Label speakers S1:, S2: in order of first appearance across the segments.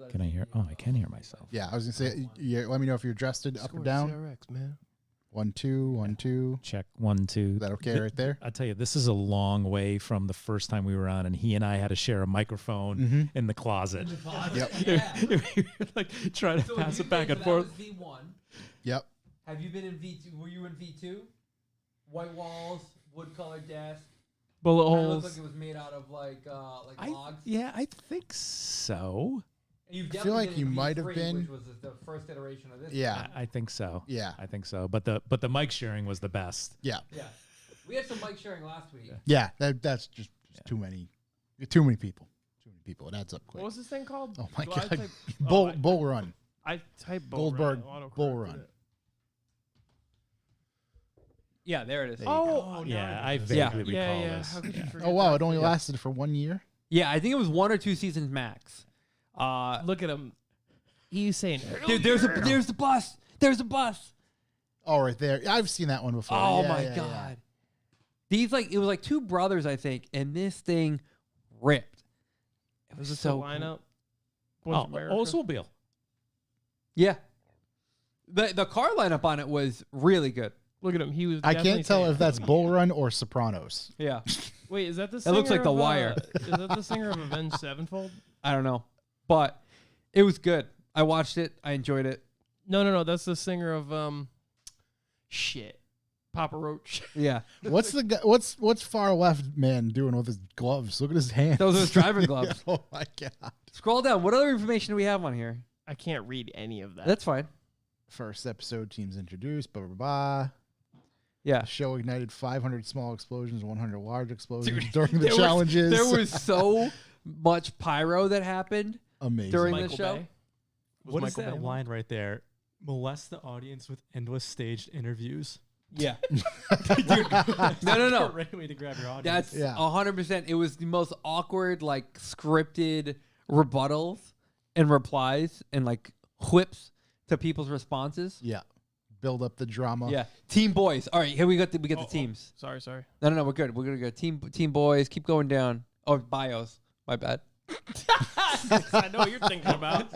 S1: Can I hear? Oh, I can hear myself.
S2: Yeah, I was gonna say. Let me know if you're adjusted up or down.
S3: CRX, man.
S2: 1 2 1 2.
S1: Check 1 2.
S2: Is that okay right there?
S1: I tell you, this is a long way from the first time we were on, and he and I had to share a microphone in the closet.
S2: Yep.
S1: We were like trying to pass it back and forth.
S4: That was V1.
S2: Yep.
S4: Have you been in V2? Were you in V2? White walls, wood colored desk.
S3: Bullet
S4: Kinda
S3: holes.
S4: looked like it was made out of like logs.
S1: Yeah, I think so.
S4: And you've
S2: I feel like
S4: definitely been in
S2: you might have
S4: V3,
S2: been.
S4: which was the first iteration of this.
S2: Yeah.
S1: I think so.
S2: Yeah.
S1: I think so. But the mic sharing was the best.
S2: Yeah.
S4: Yeah. We had some mic sharing last week.
S2: Yeah. That's just too many. Too many people. Too many people. It adds up quick.
S3: What was this thing called?
S2: Oh my
S3: Do I
S2: god.
S3: type-
S2: Bull Run.
S3: I type
S2: Goldberg
S3: Run, autocorrect
S2: Bull Run.
S3: it.
S4: Yeah, there it is.
S2: There you
S3: Oh,
S1: Yeah,
S3: now
S1: I
S3: get it.
S1: vaguely
S3: yeah,
S1: recall
S3: yeah.
S1: this.
S3: How could you forget
S2: Oh wow!
S3: that?
S2: It only
S3: Yeah.
S2: lasted for 1 year.
S4: Yeah, I think it was 1 or 2 seasons max.
S3: Look at him. He's saying,
S4: Dude, there's the bus. There's a bus.
S2: Oh, right there. I've seen that one before.
S4: Oh
S2: Yeah,
S4: my
S2: yeah,
S4: god.
S2: yeah.
S4: These it was like 2 brothers, I think, and this thing ripped. It was
S3: was this
S4: so
S3: the lineup?
S1: Oh,
S3: Boys America?
S1: Oldsmobile.
S4: Yeah. The car lineup on it was really good.
S3: Look at him. He was.
S2: I
S3: definitely
S2: can't tell
S3: saying,
S2: if that's Bull Run or Sopranos.
S4: Yeah.
S3: Wait, is that the?
S4: It looks
S3: singer
S4: like The
S3: of,
S4: Wire.
S3: Is that the singer of Avenged Sevenfold?
S4: I don't know. But it was good. I watched it. I enjoyed it.
S3: No. That's the singer of shit, Papa Roach.
S4: Yeah.
S2: What's the guy? What's far left man doing with his gloves? Look at his hands.
S4: Those are his driving gloves.
S2: Oh my god!
S4: Scroll down. What other information do we have on here?
S3: I can't read any of that.
S4: That's fine.
S2: First episode, teams introduced. Blah blah blah.
S4: Yeah.
S2: Show ignited 500 small explosions, 100 large explosions during the
S4: There was-
S2: challenges.
S4: There was so much pyro that happened
S2: amazing.
S4: during
S3: Michael
S4: the show.
S3: Bay? Was
S5: What is
S3: Michael
S5: that
S3: Bay
S5: line right there? Molest the audience with endless staged interviews.
S4: Yeah. No.
S5: Great way to grab your audience.
S4: That's
S2: Yeah.
S4: 100%. It was the most awkward, like scripted rebuttals and replies and like whips to people's responses.
S2: Yeah. Build up the drama.
S4: Yeah. Team boys. All right, here we get the teams.
S3: Sorry.
S4: No, we're good. We're gonna go team boys. Keep going down. Oh, bios. My bad.
S3: I know what you're thinking about.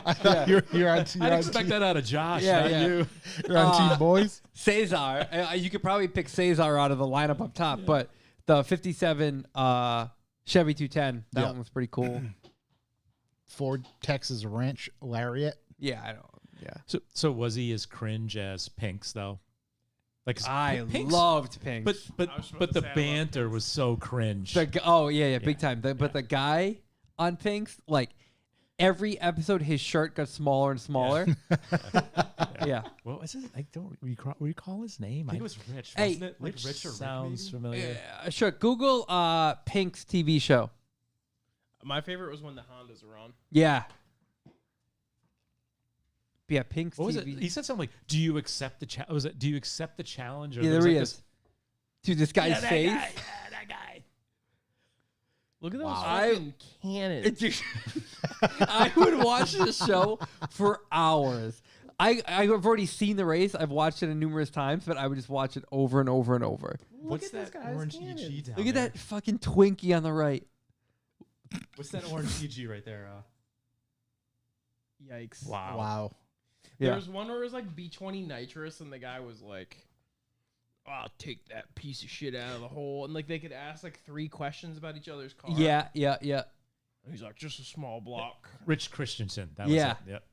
S2: I thought you're on,
S1: I'd expect that out of Josh.
S4: Yeah,
S1: not
S4: yeah.
S1: you.
S2: you're on Team Boys.
S4: Cesar. You could probably pick Cesar out of the lineup up top, but the 57 Chevy 210, that
S2: Yeah.
S4: one was pretty cool.
S2: Ford Texas Ranch Lariat.
S4: Yeah, I don't. Yeah.
S1: So was he as cringe as Pink's though? Like
S4: I
S1: Pink's-
S4: loved Pink.
S1: but
S3: I was supposed
S1: but
S3: to
S1: the
S3: say I love
S1: banter was so cringe.
S4: Big time. But the guy on Pink's, like every episode, his shirt got smaller and smaller. Yeah.
S1: What was it? I don't recall his name.
S5: I think it was Rich,
S4: Hey,
S5: wasn't it? Like
S1: Rich
S5: Rich or Rick,
S1: sounds
S5: maybe?
S1: familiar.
S4: Sure. Google Pink's TV show.
S3: My favorite was when the Hondas were on.
S4: Yeah. Yeah, Pink's
S1: What was it?
S4: TV.
S1: He said something like, "Do you accept the challenge?" Was it? "Do you accept the challenge?" Or
S4: Yeah,
S1: was
S4: there he
S1: like
S4: is. Dude, this guy's face.
S1: that guy.
S3: Look at those
S2: Wow.
S3: fucking cannons.
S4: Dude, I would watch this show for hours. I've already seen the race. I've watched it numerous times, but I would just watch it over and over and over.
S5: What's
S3: at this
S5: that
S3: guy's
S5: orange
S3: cannons.
S5: EG down
S4: Look at
S5: there?
S4: that fucking Twinkie on the right.
S5: What's that orange EG right there?
S3: Yikes.
S2: Wow.
S4: Yeah.
S3: There was one where it was like B20 nitrous, and the guy was like, "I'll take that piece of shit out of the hole," and like they could ask like 3 questions about each other's car.
S4: Yeah.
S3: And he's like, "Just a small block."
S1: Rich Christensen. That was
S4: Yeah.
S1: it. Yep.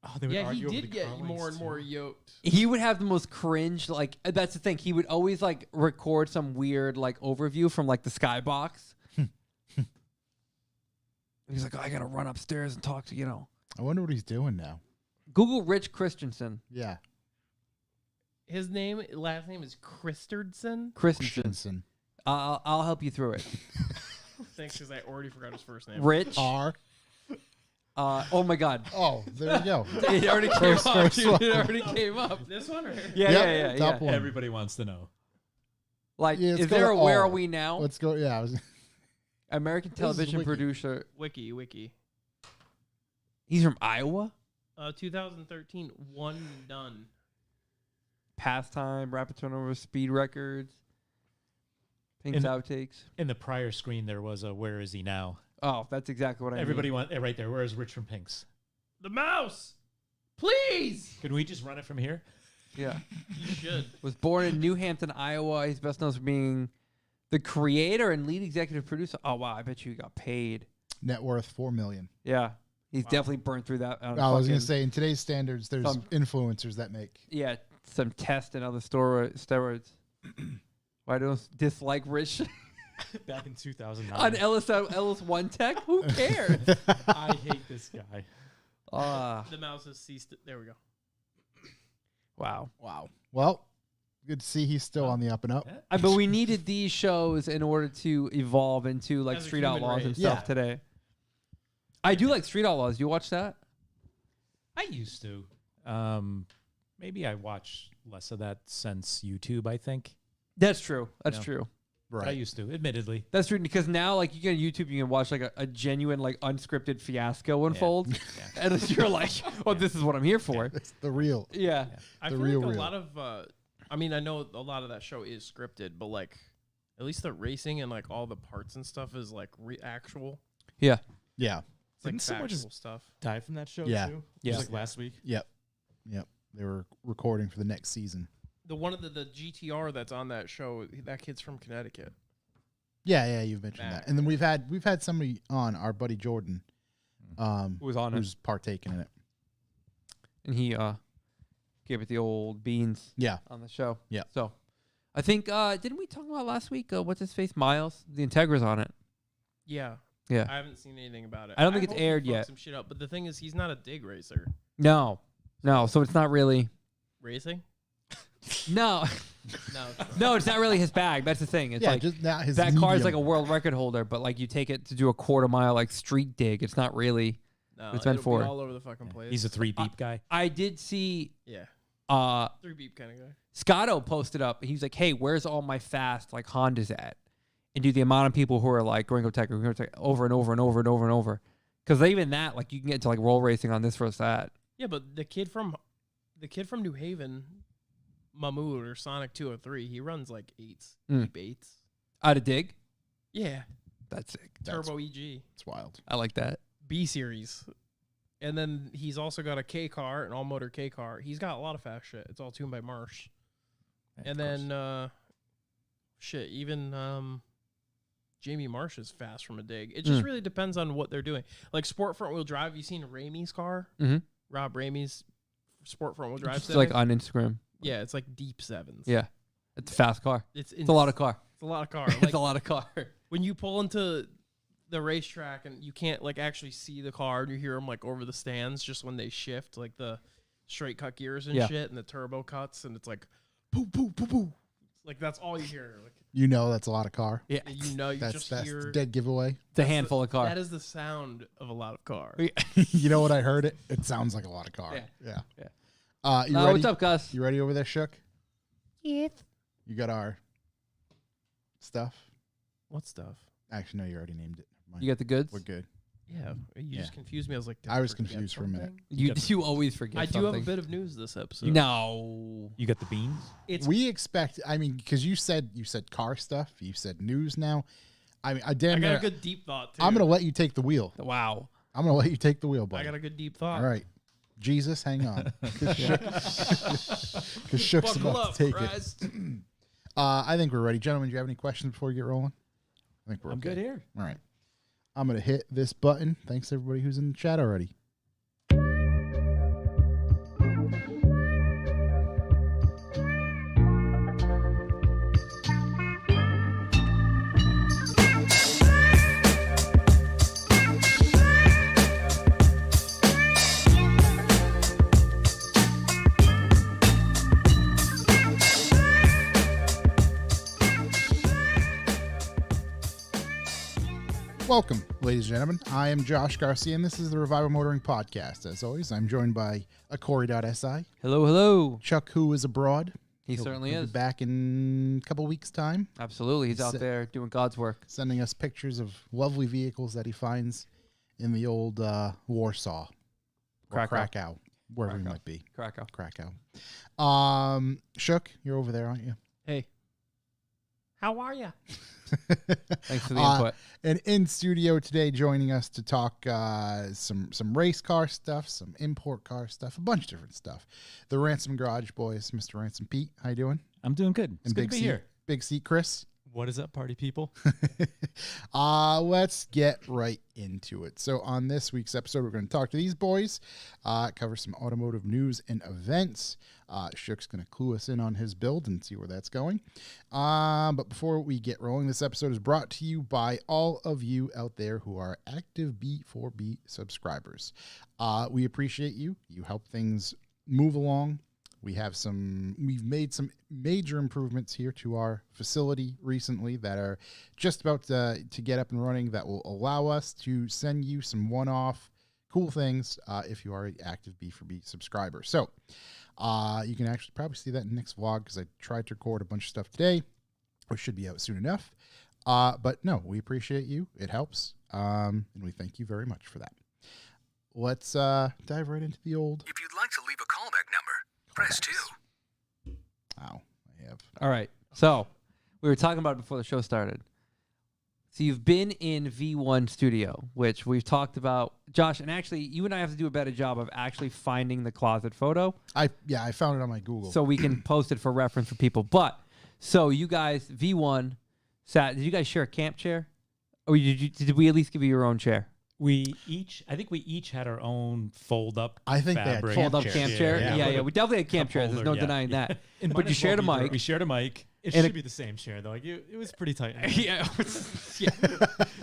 S1: Oh, they would
S3: Yeah, he
S1: argue over
S3: did
S1: the
S3: get
S1: car
S3: more
S1: lengths,
S3: and more
S1: too.
S3: yoked.
S4: He would have the most cringe, like, that's the thing. He would always, like, record some weird, like, overview from, like, the skybox. He's like, oh, I got to run upstairs and talk to,
S2: I wonder what he's doing now.
S4: Google Rich Christensen.
S2: Yeah.
S3: His last name is Christensen.
S4: Christensen. I'll help you through it.
S3: Thanks, because I already forgot his first name.
S4: Rich.
S2: R.
S4: Oh, my God.
S2: Oh, there we go.
S4: It already came
S2: First
S4: up. Dude,
S2: one.
S4: it already came up.
S3: This one or
S4: Yeah,
S2: Yep, top one.
S1: Everybody wants to know.
S4: Like,
S2: Yeah, let's
S4: is
S2: go
S4: there
S2: to
S4: a Where
S2: all.
S4: Are We Now?
S2: Let's go. Yeah.
S4: American
S2: is
S4: television
S2: Wiki.
S4: producer.
S3: Wiki.
S4: He's from Iowa?
S3: 2013, One and Done.
S4: Pastime, rapid turnover, speed records. Pink's
S1: And-
S4: outtakes.
S1: In the prior screen, there was a "Where is he now?"
S4: Oh, that's exactly what I
S1: Everybody
S4: mean.
S1: want right there. Where's Rich from Pink's?
S3: The mouse, please.
S1: Can we just run it from here?
S4: Yeah.
S3: You should.
S4: Was born in New Hampton, Iowa. He's best known for being the creator and lead executive producer. Oh, wow. I bet you he got paid.
S2: Net worth $4 million.
S4: Yeah. He's definitely burned through that.
S2: I was going to say, in today's standards, there's
S4: Some-
S2: influencers that make.
S4: Yeah, some test and other steroids. Why don't dislike Rich
S5: Back in 2009.
S4: on Ellis One Tech? Who cares?
S5: I hate this guy.
S3: The mouse has ceased. There we go.
S4: Wow.
S2: Wow. Well, good to see he's still on the up and up.
S4: But we needed these shows in order to evolve into like
S3: As a
S4: Street
S3: human
S4: Outlaws and
S3: race.
S4: stuff
S2: Yeah.
S4: today. I do like Street Outlaws. Do you watch that?
S1: I used to. Maybe I watch less of that since YouTube, I think.
S4: That's true. That's
S1: Yeah.
S4: true.
S1: I used to, admittedly.
S4: That's true because now, like, you get on YouTube, you can watch like a genuine, like, unscripted fiasco unfold,
S1: Yeah.
S4: and then you're like, "Oh, this is what I'm here for."
S2: It's the real.
S4: Yeah.
S3: I
S2: The
S3: feel
S2: real
S3: like a
S2: real.
S3: lot of. I mean, I know a lot of that show is scripted, but like, at least the racing and like all the parts and stuff is like actual.
S4: Yeah.
S2: Yeah.
S3: It's like
S5: Didn't someone
S3: factual
S5: just
S3: stuff.
S5: Die from that show
S2: Yeah.
S5: too?
S4: Yeah.
S5: Just like last week.
S2: Yep. They were recording for the next season.
S3: The one of the GTR that's on that show, that kid's from Connecticut.
S2: Yeah, you've mentioned
S3: Back.
S2: that. And then we've had somebody on, our buddy Jordan,
S4: Who was on it?
S2: who's partaking in it.
S4: And he gave it the old beans
S2: Yeah.
S4: on the show.
S2: Yeah.
S4: So, I think didn't we talk about last week? What's his face? Miles, the Integra's on it.
S3: Yeah.
S4: Yeah.
S3: I haven't seen anything about it.
S4: I don't think it's
S3: hope he
S4: aired
S3: fucks
S4: yet.
S3: Some shit up, but the thing is, he's not a dig racer.
S4: No. So it's not really.
S3: Racing?
S4: No.
S3: No.
S4: No, it's not really his bag. That's the thing. It's
S2: yeah,
S4: like
S2: just now his
S4: that car is like a
S2: medium.
S4: world record holder, but like you take it to do a quarter mile like street dig. It's not really.
S3: No,
S4: It's meant
S3: it'll be
S4: for-
S3: all over the fucking place.
S1: He's a 3 beep guy.
S4: I did see
S3: yeah,
S4: 3
S3: beep kind of guy.
S4: Scotto posted up. He's like, "Hey, where's all my fast like Hondas at?" And do the amount of people who are like Gringo Tech over and over and over and over and over. Because even that, like, you can get to like roll racing on this versus that.
S3: Yeah, but the kid from New Haven, Mahmood or Sonic 203, he runs like eights,
S4: Mm.
S3: deep eights.
S4: Out of dig.
S3: Yeah,
S4: That's sick.
S3: Turbo EG,
S2: It's wild.
S4: I like that.
S3: B series, and then he's also got a K car, an all motor K car. He's got a lot of fast shit. It's all tuned by Marsh. And then even Jamie Marsh is fast from a dig. It just really depends on what they're doing. Like Sport Front Wheel Drive, you seen Ramey's car?
S4: Mm-hmm.
S3: Rob Ramey's Sport Front Wheel Drive.
S4: It's like on Instagram.
S3: yeah, it's like deep sevens.
S4: Yeah. It's a fast car.
S3: It's
S4: It's a lot of car.
S3: It's a lot of car.
S4: It's
S3: Like
S4: a lot of car.
S3: when you pull into the racetrack and you can't like actually see the car and you hear them like over the stands just when they shift, like the straight cut gears and
S4: Yeah.
S3: shit and the turbo cuts and it's like poo poo poo poo. Like that's all you hear. Like
S2: You know that's a lot of car.
S4: Yeah.
S3: you know, you
S2: That's
S3: just
S2: that's
S3: hear.
S2: dead giveaway.
S4: It's a handful of car.
S3: That is the sound of a lot of car.
S2: You know what I heard? It sounds like a lot of car.
S4: Yeah.
S2: Yeah. You ready?
S4: What's up, Gus?
S2: You ready over there, Shook? Yes. You got our stuff?
S3: What stuff?
S2: Actually, no, you already named it. Never mind.
S4: You got the goods?
S2: We're good.
S3: Yeah, you
S2: Yeah.
S3: just confused me. I was like, did
S2: I was
S3: forget
S2: confused for a minute.
S3: something?
S4: You always forget
S3: I do
S4: something.
S3: have a bit of news this episode.
S4: No.
S1: You got the beans?
S3: It's
S2: We expect. I mean, because you said car stuff. You said news now. I mean, I
S3: I
S2: damn
S3: got
S2: near.
S3: a good deep thought too.
S2: I'm gonna let you take the wheel.
S4: Wow.
S2: I'm gonna let you take the wheel,
S3: I
S2: buddy.
S3: got a good deep thought.
S2: All right, Jesus, hang on, because Shook's
S3: Buckle
S2: about
S3: up,
S2: to take it.
S3: Christ.
S2: I think we're ready, gentlemen. Do you have any questions before we get rolling? I think we're
S1: I'm
S2: okay.
S1: good here.
S2: All right. I'm going to hit this button. Thanks, everybody who's in the chat already. Welcome, ladies and gentlemen. I am Josh Garcia, and this is the Revival Motoring Podcast. As always, I'm joined by a Corey.si,
S4: Hello, hello.
S2: Chuck, who is abroad.
S4: He certainly
S2: He'll
S4: is.
S2: be back in a couple weeks' time,
S4: Absolutely. He's out
S2: So-
S4: there doing God's work.
S2: sending us pictures of lovely vehicles that he finds in the old Warsaw, or Krakow, wherever he might be.
S4: Krakow.
S2: Krakow. Shook, you're over there, aren't you?
S3: Hey, How are you?
S4: Thanks for the input.
S2: And in studio today, joining us to talk some race car stuff, some import car stuff, a bunch of different stuff. The Ransom Garage Boys, Mr. Ransom Pete. How you doing?
S1: I'm doing good. It's
S2: And
S1: good
S2: Big
S1: to be
S2: Seat,
S1: here.
S2: Big Seat Chris.
S5: What is up, party people?
S2: Let's get right into it. So on this week's episode, we're going to talk to these boys, cover some automotive news and events. Shook's going to clue us in on his build and see where that's going. But before we get rolling, this episode is brought to you by all of you out there who are active B4B subscribers. We appreciate you. You help things move along. We've made some major improvements here to our facility recently that are just about to get up and running that will allow us to send you some one-off cool things if you are an active B4B subscriber. So you can actually probably see that in the next vlog because I tried to record a bunch of stuff today, which should be out soon enough. But no, we appreciate you. It helps. And we thank you very much for that. Let's dive right into the old...
S6: If you'd like to leave a callback number, press 2.
S2: Ow, I have.
S4: All right. So we were talking about it before the show started. So you've been in V1 Studio, which we've talked about, Josh, and actually you and I have to do a better job of actually finding the closet photo
S2: I found it on my Google.
S4: so we can post it for reference for people. But so you guys, V1 did you guys share a camp chair? Or did we at least give you your own chair?
S1: I think we each had our own fold-up
S2: I think they had
S1: fabric.
S4: Fold up
S2: chairs.
S4: camp chair?
S1: Yeah.
S4: Yeah. We definitely had camp
S1: Cup
S4: chairs. There's no
S1: holder, yeah.
S4: denying that.
S5: It
S4: But
S5: might
S4: you
S5: as
S4: shared a
S5: well be
S4: mic.
S1: We shared a mic.
S5: It
S4: And
S5: should be the same chair though. Like it was pretty tight.
S4: Yeah. Yeah.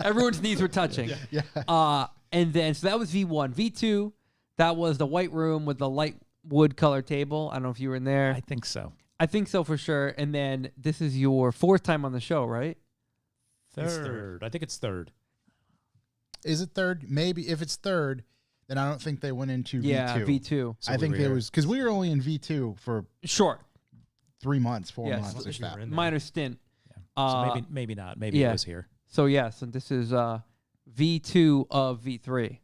S4: Everyone's knees were touching.
S2: Yeah.
S4: And then, so that was V1. V2, that was the white room with the light wood color table. I don't know if you were in there.
S1: I think so.
S4: I think so for sure. And then this is your fourth time on the show, right?
S5: It's
S1: Third. I think it's third.
S2: Is it third? Maybe if it's third, then I don't think they went into
S4: Yeah,
S2: V2.
S4: V2.
S1: So
S2: I think
S1: we
S2: there
S1: were-
S2: was because we were only in V2 for
S4: Short.
S2: 3 months, 4
S4: Yes.
S2: months,
S5: Well,
S2: if
S5: if you
S2: that.
S5: were in there.
S4: Minor stint.
S1: Yeah. So maybe not. Maybe
S4: yeah.
S1: it was here.
S4: So, yeah. So this is V2 of V3.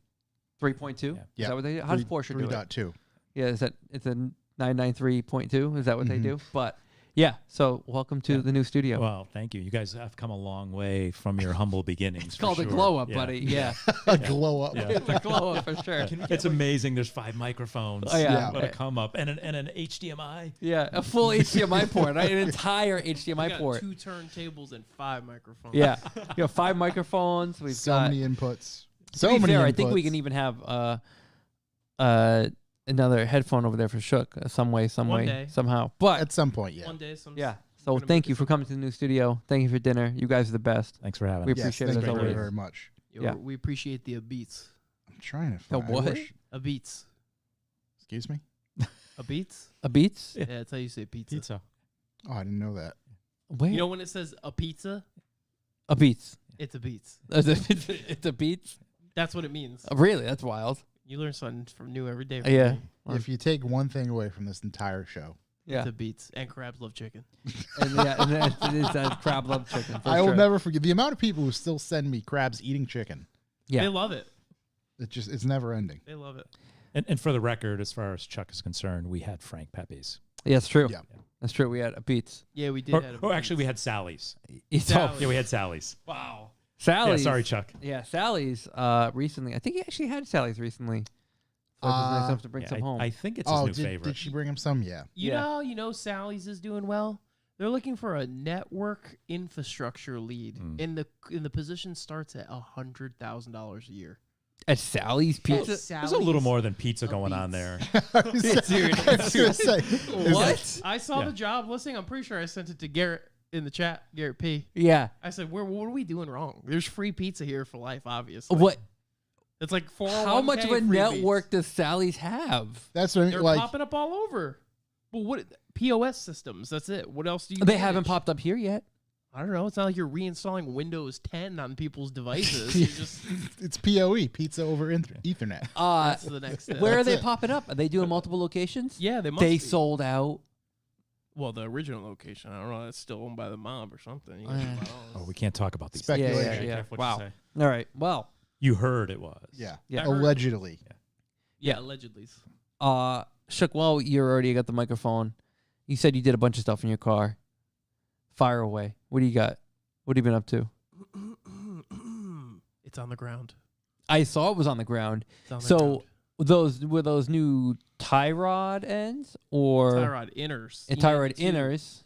S4: 3.2?
S1: Yeah.
S4: Is that what they do? How does Porsche do it?
S2: 3.2.
S4: Yeah, it's a 993.2? Is that what they
S2: Mhm.
S4: do? But, yeah. So welcome to
S1: Yeah.
S4: the new studio.
S1: Well, thank you. You guys have come a long way from your humble beginnings.
S4: It's
S1: for
S4: called a
S1: sure.
S4: glow up,
S1: Yeah.
S4: buddy. Yeah.
S2: A glow up.
S1: Yeah.
S4: It's a glow up for sure.
S1: It's amazing. There's 5 microphones.
S4: Oh, yeah.
S1: What a come up. And an HDMI.
S4: Yeah, a full HDMI port, right? An entire
S3: We
S4: HDMI
S3: got
S4: port.
S3: 2 turntables and 5 microphones.
S4: Yeah, you have 5 microphones. We've
S2: So
S4: got.
S2: many inputs.
S4: To
S2: So
S4: be
S2: many
S4: fair,
S2: inputs.
S4: I think we can even have another headphone over there for Shook, some way,
S3: One day.
S4: somehow. But
S2: At some point, yeah.
S3: One day, some
S4: yeah, so
S3: gonna
S4: thank
S3: make
S4: you
S3: it
S4: for coming to the new studio. Thank you for dinner. You guys are the best.
S1: Thanks for having
S4: We
S1: us.
S2: Yes,
S4: appreciate it
S2: thank
S4: as
S2: you very,
S4: always.
S2: very much.
S3: Yo,
S4: Yeah.
S3: we appreciate the beats.
S2: I'm trying to
S4: The
S2: find. I
S4: what?
S2: wish-
S3: A beats.
S2: Excuse me?
S3: A beats?
S4: A Beats?
S3: Yeah, that's how you say pizza.
S5: Pizza.
S2: Oh, I didn't know that.
S4: Where?
S3: You know when it says a pizza,
S4: a Beats.
S3: it's a beats.
S4: It's a Beats.
S3: That's what it means.
S4: Really? That's wild.
S3: You learn something from new every day. from
S4: Yeah.
S3: me.
S2: If you take one thing away from this entire show,
S4: Yeah.
S3: It's a beats. And crabs love chicken.
S4: And then it is that crab love chicken. For
S2: I will
S4: sure.
S2: never forget the amount of people who still send me crabs eating chicken.
S4: Yeah.
S3: They love it.
S2: It's never ending.
S3: They love it.
S1: And for the record, as far as Chuck is concerned, we had Frank Pepe's.
S4: Yeah, it's true.
S2: Yeah.
S4: That's true. We had a Beats.
S3: Yeah, we did.
S1: Or,
S3: have a
S1: or actually, we
S3: Beats.
S1: had Sally's.
S4: It's
S3: Sally's.
S1: Yeah, we had Sally's.
S3: Wow.
S4: Sally's.
S1: Yeah, sorry, Chuck.
S4: Yeah, Sally's recently. I think he actually had Sally's recently. So it was nice enough to bring
S1: Yeah,
S4: some home.
S1: I think it's his
S2: Oh,
S1: new
S2: did
S1: favorite.
S2: she bring him some? Yeah.
S4: Yeah.
S3: You know Sally's is doing well. They're looking for a network infrastructure lead.
S1: Mm.
S3: In the position starts at $100,000 a year.
S4: At Sally's Pizza?
S1: There's a little more than pizza
S3: a
S1: going on
S3: Beats.
S1: there.
S2: I was gonna say, is
S4: What?
S3: I saw
S1: Yeah.
S3: the job listing. I'm pretty sure I sent it to Garrett in the chat, Garrett P.
S4: Yeah.
S3: I said, what are we doing wrong? There's free pizza here for life, obviously.
S4: What?
S3: It's like 401k
S4: How much of a
S3: freebies.
S4: network does Sally's have?
S2: That's what I mean.
S3: They're
S2: Like,
S3: popping up all over. But what POS systems? That's it. What else do you?
S4: They
S3: manage?
S4: haven't popped up here yet.
S3: I don't know. It's not like you're reinstalling Windows 10 on people's devices. You're just
S2: it's PoE, pizza over Ethernet.
S3: that's the next step.
S4: Where are
S2: That's
S4: they
S2: it.
S3: popping
S4: popping up? Are they doing multiple locations?
S3: Yeah, they must.
S4: They
S3: be.
S4: sold out.
S3: Well, the original location. I don't know. That's still owned by the mob or something. You
S4: Uh,
S3: gotta buy all
S1: Oh, we can't talk about these.
S2: Spec-
S1: things.
S4: Yeah, yeah,
S2: Speculation.
S4: yeah.
S5: Careful what
S4: Wow.
S5: you say.
S4: All right. Well,
S1: You heard it was.
S2: Yeah.
S4: Yeah.
S2: Allegedly.
S3: Yeah, allegedly.
S4: Shook, well, you already got the microphone. You said you did a bunch of stuff in your car. Fire away. What do you got? What have you been up to?
S3: It's on the ground.
S4: I saw it was on the ground.
S3: It's on the
S4: So
S3: ground.
S4: were those new tie rod ends or
S3: tie rod inners.
S4: tie rod
S3: EM2.
S4: inners?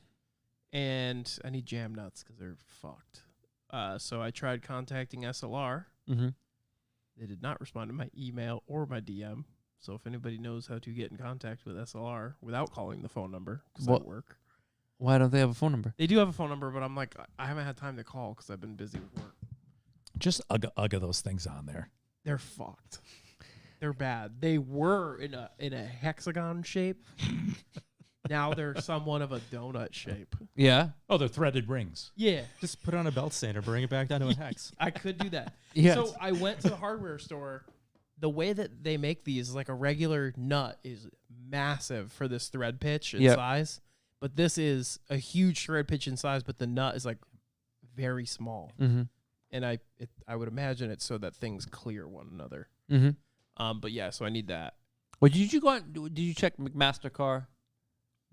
S3: And I need jam nuts because they're fucked. So I tried contacting SLR.
S4: Mm-hmm.
S3: They did not respond to my email or my DM. So if anybody knows how to get in contact with SLR without calling the phone number, because I
S4: What-
S3: work.
S4: Why don't they have a phone number?
S3: They do have a phone number, but I'm like, I haven't had time to call because I've been busy with work.
S1: Just ugga those things on there.
S3: They're fucked. They're bad. They were in a hexagon shape. Now they're somewhat of a donut shape.
S4: Yeah.
S1: Oh, they're threaded rings.
S3: Yeah,
S5: Just put it on a belt stand or bring it back down to a hex.
S3: I could do that.
S4: Yeah.
S3: So I went to the hardware store. The way that they make these, like a regular nut, is massive for this thread pitch and
S4: Yep.
S3: size. But this is a huge thread pitch in size, but the nut is like very small.
S4: Mm-hmm.
S3: And I would imagine it's so that things clear one another.
S4: Mm-hmm.
S3: But yeah, so I need that.
S4: Well, did you go on? Did you check McMaster car?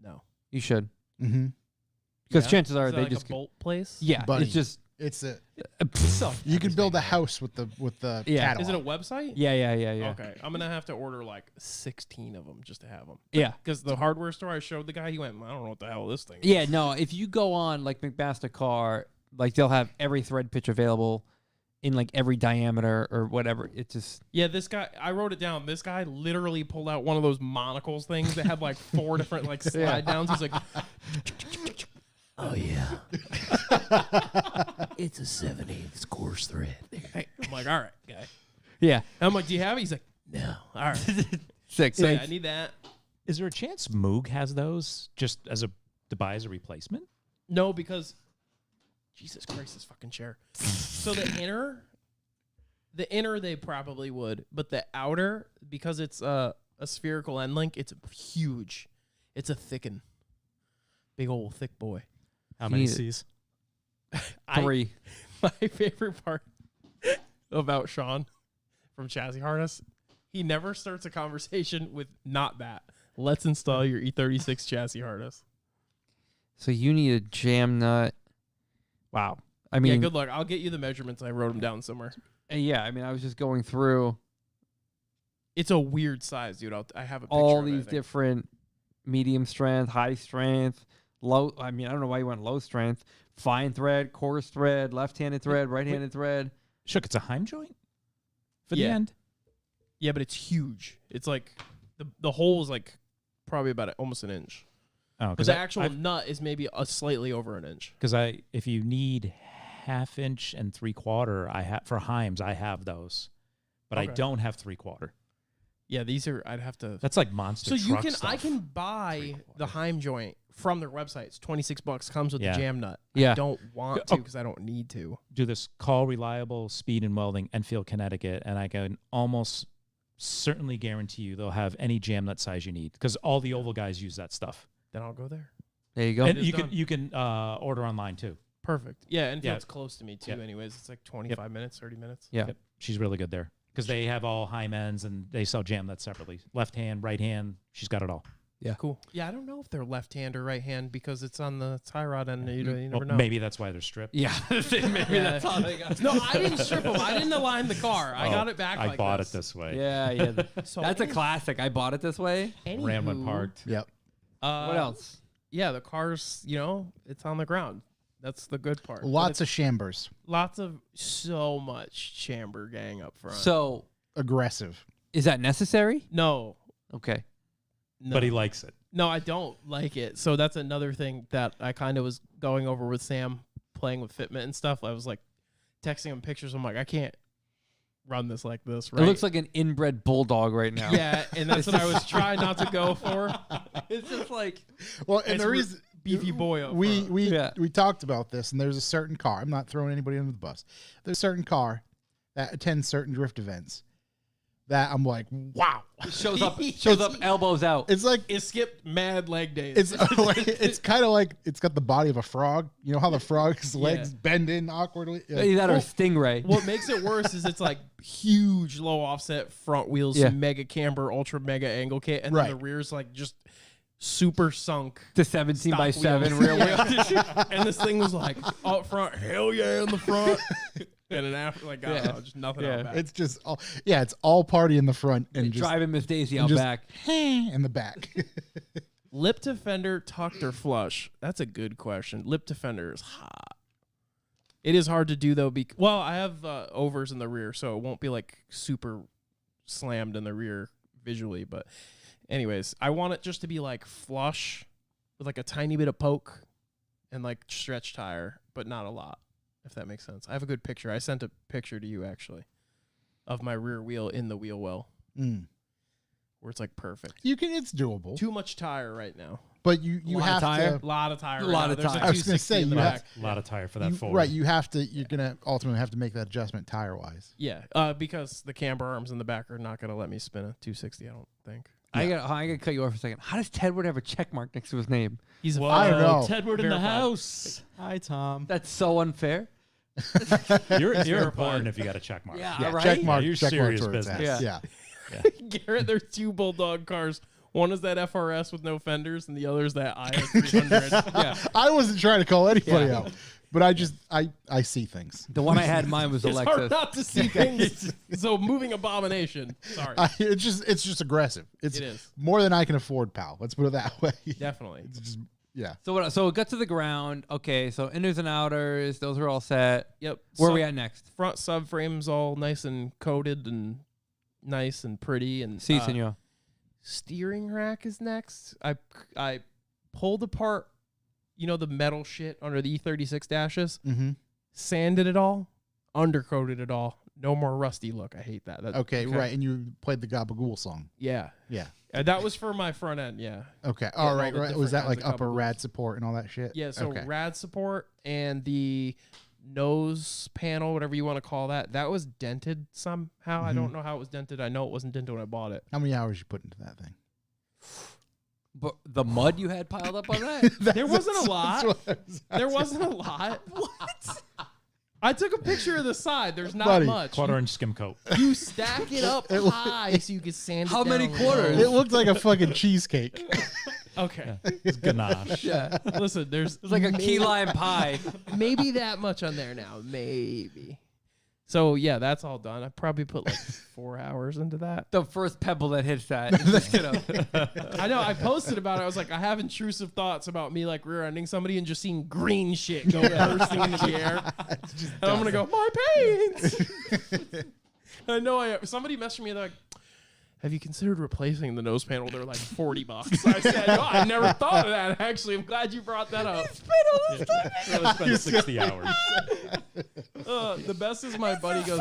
S3: No.
S4: You should,
S2: Mm-hmm.
S4: because
S3: Yeah?
S4: chances are
S3: Is that
S4: they
S3: like
S4: just
S3: a bolt place.
S4: yeah.
S2: Buddy.
S4: It's just
S2: It's a
S1: So
S2: you can build a house with the
S4: Yeah.
S2: catalog.
S3: Is it a website?
S4: yeah.
S3: Okay, I'm gonna have to order like 16 of them just to have them.
S4: Yeah.
S3: Because the hardware store I showed the guy, he went, I don't know what the hell this thing is.
S4: Yeah, no. If you go on like McMaster car, like they'll have every thread pitch available in like every diameter or whatever. It's just
S3: Yeah, this guy, I wrote it down. This guy literally pulled out one of those monocles things that had like 4 different like slide downs. He's like,
S7: Oh yeah, it's a 7/8 coarse thread.
S3: hey. I'm like, all right, guy.
S4: yeah.
S3: And I'm like, do you have it? He's like,
S7: No,
S3: all right.
S4: Six.
S3: So yeah, I need that.
S1: is there a chance Moog has those just to buy as a replacement?
S3: No, because Jesus Christ, this fucking chair. So the inner they probably would, but the outer, because it's a spherical end link, it's huge. It's a thicken, big old thick boy.
S5: How many
S4: Need it.
S5: C's?
S4: Three.
S3: My favorite part about Sean from Chassis Harness, he never starts a conversation with not that. Let's install your E36 chassis harness.
S4: So you need a jam nut. Wow. I
S3: Yeah,
S4: mean,
S3: good luck. I'll get you the measurements. I wrote them down somewhere.
S4: yeah. I mean, I was just going through
S3: It's a weird size, dude. I have a picture
S4: all
S3: of it, I
S4: these
S3: think.
S4: different medium strength, high strength, low. I mean, I don't know why you went low strength. Fine thread, coarse thread, left-handed thread, right-handed thread.
S1: Shook, it's a Heim joint for
S3: Yeah.
S1: the end.
S3: Yeah, but it's huge. It's like the hole is like probably about almost an inch.
S1: Oh,
S3: But
S1: because
S3: the actual nut is maybe slightly over an inch.
S1: if you need 1/2 inch and 3/4, I have for Heims, I have those, but I
S3: Okay.
S1: don't have 3/4.
S3: Yeah, these are. I'd have to.
S1: That's like monster.
S3: So you
S1: truck
S3: can.
S1: stuff.
S3: I can buy the Heim joint from their website. It's $26. Comes with
S1: Yeah.
S3: the jam nut.
S4: Yeah.
S3: I don't want to because I don't need to.
S1: do this call reliable speed and welding Enfield, Connecticut, and I can almost certainly guarantee you they'll have any jam nut size you need because all the oval guys use that stuff.
S3: Then I'll go there.
S4: There you go.
S1: And
S3: It's
S1: you
S3: done.
S1: can order online too.
S3: Perfect. Yeah, and
S1: Yeah.
S3: it's close to me too.
S1: Yep.
S3: Anyways, it's like 25 minutes, 30 minutes.
S4: Yeah.
S1: Yep. She's really good there because they have all Heim ends and they sell jam nuts separately. Left hand, right hand, she's got it all.
S3: Cool. Yeah, I don't know if they're left hand or right hand because it's on the tie rod and you
S1: Well,
S3: never know.
S1: maybe that's why they're stripped.
S4: Yeah. Maybe
S3: Yeah.
S4: that's all they got.
S3: No, I didn't strip them. I didn't align the car. I
S1: Oh,
S3: got it back.
S1: I
S3: like
S1: bought
S3: this.
S1: it this way.
S4: Yeah, yeah.
S3: So
S4: That's a classic. I bought it this way.
S1: Ran when
S3: anywho,
S1: parked.
S2: Yep.
S4: What else?
S3: Yeah, the car's, it's on the ground. That's the good part. But
S2: Lots
S3: it's
S2: of chambers.
S3: so much chamber gang up front.
S4: So
S2: Aggressive.
S4: is that necessary?
S3: no,
S4: Okay.
S3: no.
S1: But he likes it.
S3: No, I don't like it. So that's another thing that I kind of was going over with Sam playing with fitment and stuff. I was like texting him pictures. I'm like, I can't run this like this, right?
S4: It looks like an inbred bulldog right now.
S3: yeah, and that's what I was trying not to go for.
S4: It's just like
S2: Well, and
S3: It's
S2: the reason
S3: beefy boy up
S2: we
S3: front.
S2: we
S4: Yeah.
S2: we talked about this, and there's a certain car. I'm not throwing anybody under the bus. There's a certain car that attends certain drift events that I'm like, wow.
S4: shows up elbows out.
S2: It's like
S3: It skipped mad leg days.
S2: it's kind of like it's got the body of a frog. You know how the frog's legs bend in awkwardly. Yeah.
S4: Either that or stingray.
S3: What makes it worse is it's like huge low offset front wheels,
S4: Yeah.
S3: mega camber, ultra mega angle kit, and
S2: Right.
S3: then the rear's like just super sunk
S4: The 17 by
S3: stock
S4: 7
S3: wheels.
S4: rear wheel.
S3: and this thing was like up front, hell yeah, in the front, and then after, like, I don't know, just nothing out back.
S2: It's just all, it's all party in the front and just
S4: Driving Miss Daisy out
S2: just
S4: back.
S2: in the back.
S3: Lip to fender, tucked or flush? That's a good question. Lip to fender is hot. It is hard to do though. Well, I have overs in the rear, so it won't be like super slammed in the rear visually. But anyways, I want it just to be like flush with like a tiny bit of poke and like stretch tire, but not a lot, if that makes sense. I have a good picture. I sent a picture to you actually of my rear wheel in the wheel well, where it's like perfect.
S2: It's doable.
S3: Too much tire right now.
S2: But you
S4: Lot of
S2: have
S4: tire?
S2: to.
S3: A lot of tire.
S4: A lot of
S3: There's
S4: tire.
S3: a
S2: I was gonna
S3: 260
S2: say,
S3: in the
S2: you have-
S3: back.
S1: A lot of tire for that forward.
S2: Right, you have to. You're gonna ultimately have to make that adjustment tire wise.
S3: Yeah, because the camber arms in the back are not going to let me spin a 260, I don't think.
S4: I gotta cut you off for a second. How does Tedward have a check mark next to his name?
S3: He's a
S2: I don't know.
S5: Tedward in the
S3: Verified.
S5: house. Hi, Tom.
S4: That's so unfair.
S1: You're important if you got a check mark.
S4: Yeah, right?
S2: Check mark.
S1: You're
S2: check mark
S1: serious
S2: towards
S1: business.
S2: that.
S4: Yeah.
S3: Garrett, there's 2 Bulldog cars. One is that FRS with no fenders, and the other is that IS 300.
S4: Yeah.
S2: I wasn't trying to call anybody
S4: Yeah.
S2: out, but I see things.
S4: The one I had in mind was
S3: It's hard
S4: Lexus.
S3: not to see things. So moving abomination. Sorry.
S2: It's just aggressive. It
S3: is.
S2: more than I can afford, pal. Let's put it that way.
S3: Definitely.
S2: It's just yeah.
S4: So it got to the ground. Okay, so inners and outers, those are all set.
S3: Yep.
S4: Where are we at next?
S3: Front subframe's all nice and coated and nice and pretty. And
S4: Si, senor.
S3: steering rack is next. I pulled apart, the metal shit under the E36 dashes,
S2: Mm-hmm.
S3: sanded it all, undercoated it all. No more rusty look. I hate that.
S2: Okay, right. And you played the Gabagool song.
S3: Yeah.
S2: Yeah.
S3: That was for my front end. Yeah.
S2: Okay.
S3: all
S2: All
S3: the
S2: right. Right.
S3: different
S2: Was that
S3: kinds
S2: like
S3: of
S2: upper
S3: Gabagools.
S2: rad support and all that shit?
S3: Yeah. So
S2: okay.
S3: rad support and the nose panel, whatever you want to call that, that was dented somehow. I don't know how it was dented. I know it wasn't dented when I bought it.
S2: How many hours you put into that thing?
S4: But the mud you had piled up on that?
S3: There wasn't a lot.
S2: That's what I was
S3: There
S2: asking.
S3: wasn't a lot. What? I took a picture of the side. There's not
S2: Buddy.
S3: much.
S1: Quarter-inch skim coat.
S3: You stack it up high so you can sand it
S4: How many
S3: down
S4: quarters?
S2: It
S3: low.
S2: looked like a fucking cheesecake.
S3: Okay.
S1: It's ganache.
S4: Yeah.
S3: Listen, there's
S4: It's like a key lime pie.
S3: maybe that much on there now. Maybe. So yeah, that's all done. I probably put like 4 hours into that.
S4: The first pebble that hits that. It's just
S3: I know. I posted about it. I was like, I have intrusive thoughts about me like rear-ending somebody and just seeing green shit go bursting into the air. And I'm gonna go, my pains. I know. Somebody messaged me. They're like, have you considered replacing the nose panel? They're like $40. I said, no, I never thought of that. Actually, I'm glad you brought that up.
S1: Really spent 60 hours.
S3: The best is my buddy goes,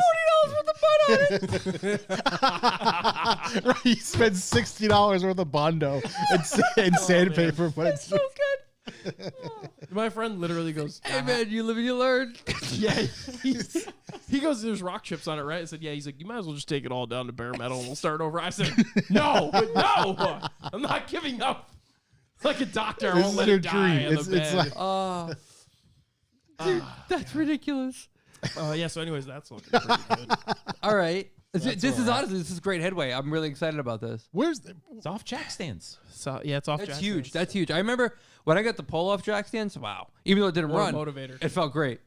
S2: Right, he spent $60 worth of Bondo and sandpaper, but it's
S3: my friend literally goes,
S4: hey, man, you live and you learn.
S3: yeah. He goes, there's rock chips on it, right? I said, yeah. He's like, you might as well just take it all down to bare metal and we'll start over. I said, no, I'm not giving up. Like a doctor, I
S2: This
S3: won't
S2: is
S3: let
S2: your
S3: it die
S2: dream.
S3: in the
S2: It's
S3: bed.
S2: like
S4: Dude, that's ridiculous.
S3: Yeah, so anyways, that's looking pretty good.
S4: All right. This
S2: where
S4: is
S2: we're at.
S4: honestly, this is great headway. I'm really excited about this.
S2: where's the
S1: It's off jack stands.
S3: So yeah, it's off.
S4: That's
S3: jack
S4: huge.
S3: stands.
S4: That's huge. I remember when I got the pull-off jack stands, wow. Even though it didn't
S3: Or a
S4: run,
S3: motivator.
S4: it felt great.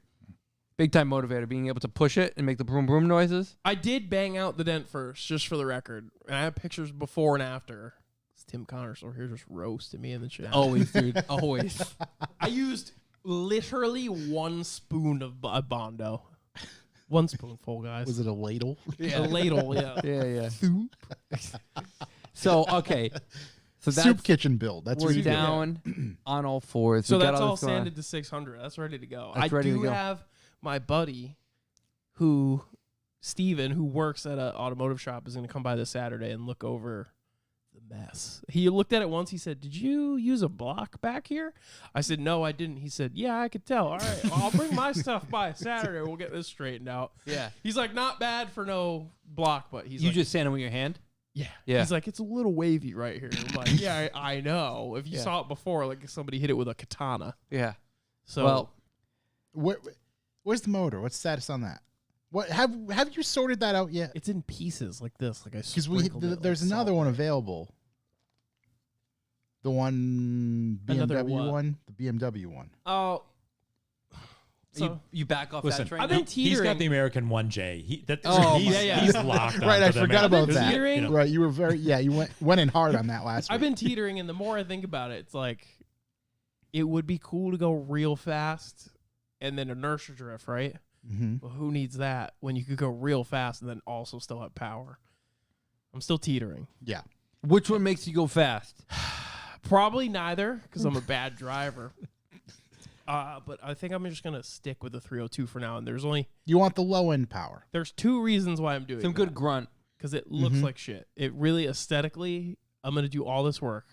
S4: Big time motivator, being able to push it and make the boom boom noises.
S3: I did bang out the dent first, just for the record. And I have pictures before and after. It's Tim Connors over here just roasting me in the chat.
S4: Always, dude. Always.
S3: I used literally 1 spoon of Bondo. 1 spoonful, guys.
S2: was it a ladle?
S3: A ladle, yeah.
S4: Yeah, yeah. So, okay. So that's
S2: Soup kitchen build. That's
S4: we're
S2: what you do.
S4: down on all fours.
S3: So
S4: We got
S3: that's all
S4: this going on.
S3: sanded to 600. That's ready to go.
S4: That's
S3: I
S4: ready to
S3: do
S4: go.
S3: have my buddy Steven, who works at an automotive shop, is going to come by this Saturday and look over the mess. He looked at it once. He said, did you use a block back here? I said, no, I didn't. He said, yeah, I could tell. All right, well, I'll bring my stuff by Saturday. We'll get this straightened out.
S4: Yeah.
S3: He's like, not bad for no block, but he's
S4: You
S3: like,
S4: just sand them with your hand?
S3: yeah.
S4: Yeah.
S3: He's like, it's a little wavy right here. I'm like, yeah, I know. If you
S4: Yeah.
S3: saw it before, like somebody hit it with a katana.
S4: Yeah.
S3: So
S4: Well,
S2: Where's the motor? What's the status on that? What have you sorted that out yet?
S3: it's in pieces like this. Like I
S2: Because
S3: sprinkled it, like
S2: there's another
S3: salt.
S2: one available. The one
S3: Another
S2: BMW
S3: what?
S2: one, the BMW one.
S3: Oh, so
S4: you back off
S1: Listen,
S4: that train.
S3: I've been
S4: now?
S1: he's got
S3: teetering.
S1: the American 1J.
S4: Oh,
S1: He's locked on.
S2: Right,
S1: to
S2: I
S1: the
S2: forgot
S1: American-
S2: about that.
S3: Teetering?
S1: You know,
S2: Right, you were you went in hard on that last week.
S3: I've been teetering, and the more I think about it, it's like it would be cool to go real fast and then inertia drift, right?
S2: Mm-hmm.
S3: Well, who needs that when you could go real fast and then also still have power? I'm still teetering.
S2: Yeah.
S4: Which one makes you go fast?
S3: Probably neither, because I'm a bad driver. But I think I'm just gonna stick with the 302 for now. And
S2: You want the low end power.
S3: there's 2 reasons why I'm doing
S4: Some good grunt.
S3: because it looks like shit. It really aesthetically, I'm gonna do all this work.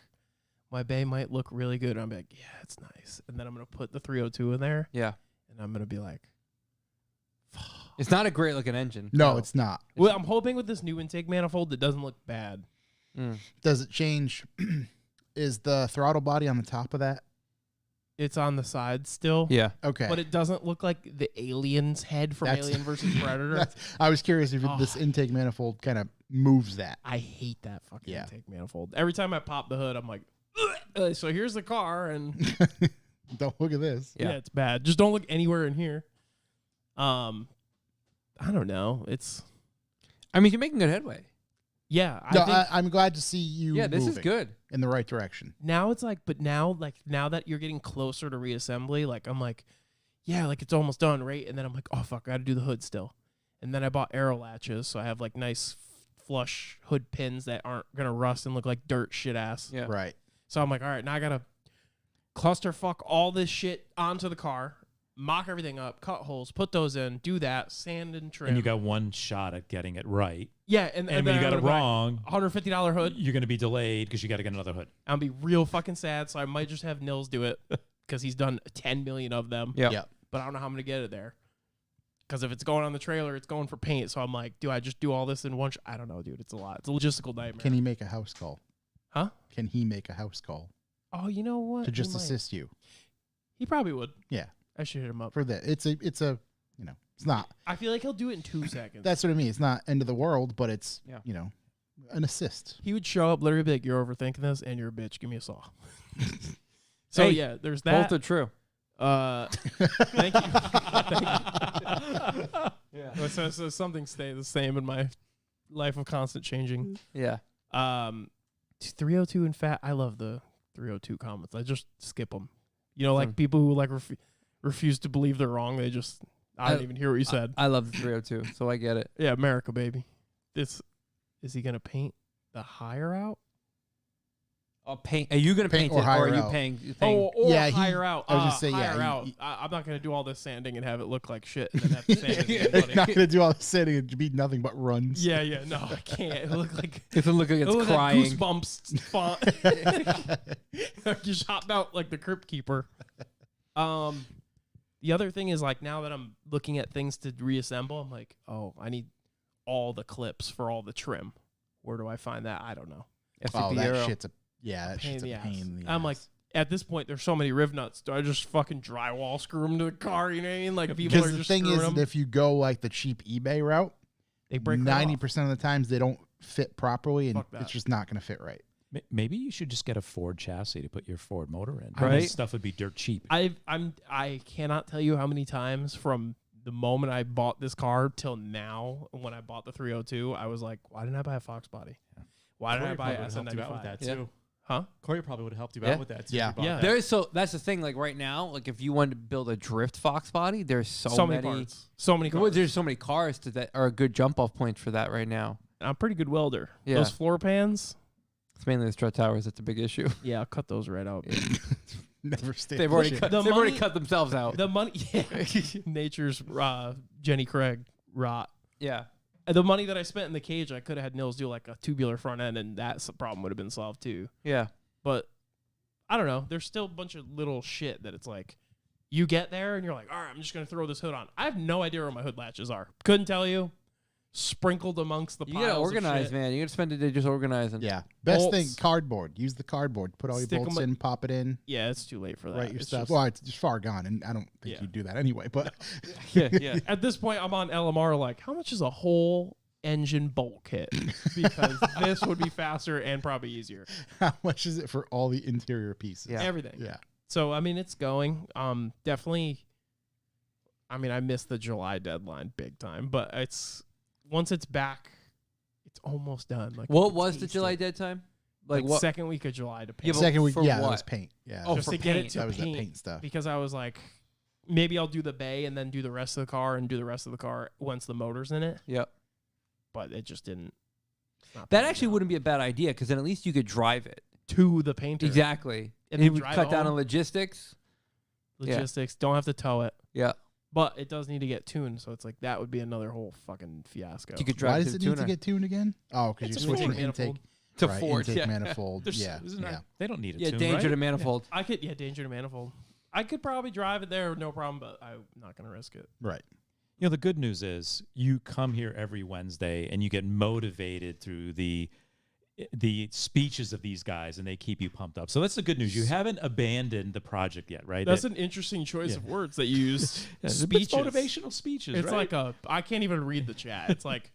S3: My bay might look really good. I'm like, yeah, it's nice. And then I'm gonna put the 302 in there,
S4: Yeah.
S3: and I'm gonna be like,
S4: It's not a great looking engine.
S2: No, it's not.
S3: well, I'm hoping with this new intake manifold, it doesn't look bad.
S2: Does it change? Is the throttle body on the top of that?
S3: It's on the side still.
S4: Yeah.
S2: Okay.
S3: But it doesn't look like the alien's head from
S2: That's-
S3: Alien versus Predator.
S2: I was curious if this intake manifold kind of moves that.
S3: I hate that fucking
S2: Yeah.
S3: intake manifold. Every time I pop the hood, I'm like, so here's the car, and
S2: Don't look at this.
S3: yeah, it's bad. Just don't look anywhere in here. I don't know. It's
S4: I mean, you're making good headway.
S3: yeah.
S2: No,
S3: I think
S2: I'm glad to see you.
S4: Yeah, this is
S2: moving
S4: good.
S2: in the right direction.
S3: now it's like, but now that you're getting closer to reassembly, like I'm like, yeah, like it's almost done, right? And then I'm like, oh fuck, I got to do the hood still. And then I bought aero latches, so I have like nice flush hood pins that aren't gonna rust and look like dirt shit ass.
S4: Yeah.
S2: Right.
S3: So I'm like, all right, now I gotta clusterfuck all this shit onto the car, mock everything up, cut holes, put those in, do that, sand and trim.
S1: and you got one shot at getting it right.
S3: yeah,
S1: And
S3: then
S1: when you
S3: I'm
S1: got it
S3: gonna buy
S1: wrong,
S3: $150 hood.
S1: you're going to be delayed because you got to get another hood.
S3: I'll be real fucking sad. So I might just have Nils do it because he's done 10 million of them.
S4: Yeah.
S2: Yep.
S3: But I don't know how I'm gonna get it there. Because if it's going on the trailer, it's going for paint. So I'm like, do I just do all this in one? I don't know, dude. It's a lot. It's a logistical nightmare.
S2: Can he make a house call?
S3: Huh?
S2: Can he make a house call
S3: Oh, you know what?
S2: to just
S3: He might.
S2: assist you?
S3: He probably would.
S2: Yeah.
S3: I should hit him up.
S2: For that, it's a it's not.
S3: I feel like he'll do it in 2 seconds.
S2: That's what I mean. It's not end of the world, but it's
S4: Yeah.
S2: an assist.
S3: He would show up, literally be like, "You're overthinking this, and you're a bitch. Give me a saw." So
S4: Hey,
S3: yeah, there's that.
S4: Both are true.
S3: Thank you. Yeah. So something stay the same in my life of constant changing.
S4: Yeah.
S3: 302 and fat. I love the 302 comments. I just skip them. You know, like
S4: Hmm.
S3: people who like refuse to believe they're wrong. They just I don't
S4: I-
S3: even hear what you said.
S4: I love the 302, so I get it.
S3: Yeah, America, baby. This is he gonna paint the higher out?
S4: Oh, paint. Are you gonna
S2: Paint
S4: paint,
S2: or
S4: it, or
S2: hire
S4: are you
S2: out.
S4: paying?
S3: Or
S2: Yeah, he-
S3: higher out.
S2: I was gonna say, yeah,
S3: higher out. I'm not gonna do all this sanding and have it look like shit and then have to sand it again,
S2: It's
S3: buddy.
S2: not going to do all the sitting. It'd be nothing but runs.
S3: Yeah, no, I can't. It look like
S4: If it look like it's
S3: look like
S4: crying.
S3: Goosebumps font. Just hop out like the Crypt Keeper. The other thing is like now that I'm looking at things to reassemble, I'm like, oh, I need all the clips for all the trim. Where do I find that? I don't know.
S2: Oh,
S4: FCP
S2: that
S4: Aero.
S2: shit's a that
S3: Pain in
S2: shit's a
S3: the ass.
S2: pain in the
S3: I'm
S2: ass.
S3: like, at this point, there's so many riv nuts. Do I just fucking drywall screw them to the car? You know what I mean? Like people
S2: because
S3: are
S2: the
S3: just
S2: thing
S3: screwing
S2: is
S3: them.
S2: that if you go like the cheap eBay route,
S3: They break right
S2: 90% of the times they don't fit properly, and
S3: Fuck that.
S2: it's just not going to fit right.
S1: Maybe you should just get a Ford chassis to put your Ford motor in.
S4: Right.
S1: That stuff would be dirt cheap.
S3: I cannot tell you how many times from the moment I bought this car till now, when I bought the 302, I was like, why didn't I buy a Fox body? Why didn't I buy a
S5: Corey probably would have helped you out with
S3: SN95?
S5: that
S4: Yeah.
S5: too.
S3: Huh?
S5: Corey probably would have helped you
S4: Yeah.
S5: out with that too.
S2: Yeah.
S5: if you bought
S3: Yeah.
S5: that.
S4: There's that's the thing. Like right now, like if you wanted to build a drift Fox body, there's so
S3: many
S4: many.
S3: parts. So many
S4: Well,
S3: cars.
S4: there's so many cars that are a good jump off points for that right now.
S3: I'm a pretty good welder.
S4: Yeah.
S3: Those floor pans,
S4: It's mainly the strut towers that's a big issue.
S3: yeah, I'll cut those right out.
S2: Never stay.
S4: They've already
S2: shit.
S4: cut.
S3: The
S4: They've already
S3: money-
S4: cut themselves out.
S3: The money, yeah, nature's Jenny Craig rot.
S4: Yeah.
S3: The money that I spent in the cage, I could have had Nils do like a tubular front end, and that problem would have been solved too.
S4: Yeah.
S3: But I don't know. There's still a bunch of little shit that it's like you get there and you're like, all right, I'm just gonna throw this hood on. I have no idea where my hood latches are. Couldn't tell you. Sprinkled amongst the
S4: You
S3: piles
S4: gotta
S3: of
S4: organize,
S3: shit.
S4: man. You gotta spend a day just organizing.
S2: Yeah. Best
S3: Bolts.
S2: thing, cardboard. Use the cardboard. Put all your
S3: Stick 'em
S2: bolts
S3: with-
S2: in, pop it in,
S3: Yeah, it's too late for that.
S2: write your
S3: It's
S2: stuff.
S3: just-
S2: Well, it's just far gone, and I don't think
S3: Yeah.
S2: you'd do that anyway. But
S4: Yeah. Yeah.
S3: at this point, I'm on LMR. Like, how much is a whole engine bolt kit because this would be faster and probably easier.
S2: How much is it for all the interior pieces?
S4: Yeah.
S3: Everything.
S2: Yeah.
S3: So I mean, it's going. Definitely. I mean, I missed the July deadline big time, but once it's back, it's almost done. Like,
S4: What
S3: you
S4: was
S3: can
S4: the
S3: taste
S4: July
S3: it.
S4: dead time?
S3: Like
S4: what?
S3: second week of July to
S4: Yeah,
S3: paint.
S4: but
S2: Second week,
S4: for
S2: yeah, that
S4: what?
S2: was paint. Yeah.
S4: Oh,
S3: just
S4: for
S3: to get it
S4: paint.
S3: to
S2: that was
S3: paint,
S2: the paint stuff.
S3: because I was like, maybe I'll do the bay and then do the rest of the car and do the rest of the car once the motor's in it.
S4: Yep.
S3: But it just didn't. it's not
S4: That
S3: panning
S4: actually
S3: out.
S4: wouldn't be a bad idea because then at least you could drive it.
S3: To the painter.
S4: Exactly.
S3: And
S4: And it
S3: then
S4: would
S3: drive
S4: cut
S3: it
S4: down on
S3: home.
S4: logistics.
S3: Logistics. Don't have to tow it.
S4: Yeah.
S3: But it does need to get tuned, so it's like that would be another whole fucking fiasco.
S4: You could
S2: Why
S4: drive
S2: does
S4: to
S2: it
S4: the
S2: need to
S4: tuner.
S2: get tuned again? Oh, because
S3: It's
S2: you're
S3: an
S2: switching
S3: intake
S2: intake
S4: To
S2: right,
S4: Ford.
S2: intake
S4: Yeah.
S2: manifold.
S1: There's,
S2: Yeah,
S1: isn't there-
S2: yeah.
S1: They don't need it.
S4: Yeah,
S1: tune,
S4: danger
S1: right?
S4: to manifold.
S3: I could, danger to manifold. I could probably drive it there, no problem, but I'm not going to risk it.
S2: Right.
S1: You know, the good news is you come here every Wednesday and you get motivated through the speeches of these guys, and they keep you pumped up. So that's the good news. You haven't abandoned the project yet, right?
S3: That's an interesting choice of words that you used.
S1: It's
S3: Speeches.
S1: motivational speeches.
S3: It's
S1: right?
S3: like I can't even read the chat. It's like,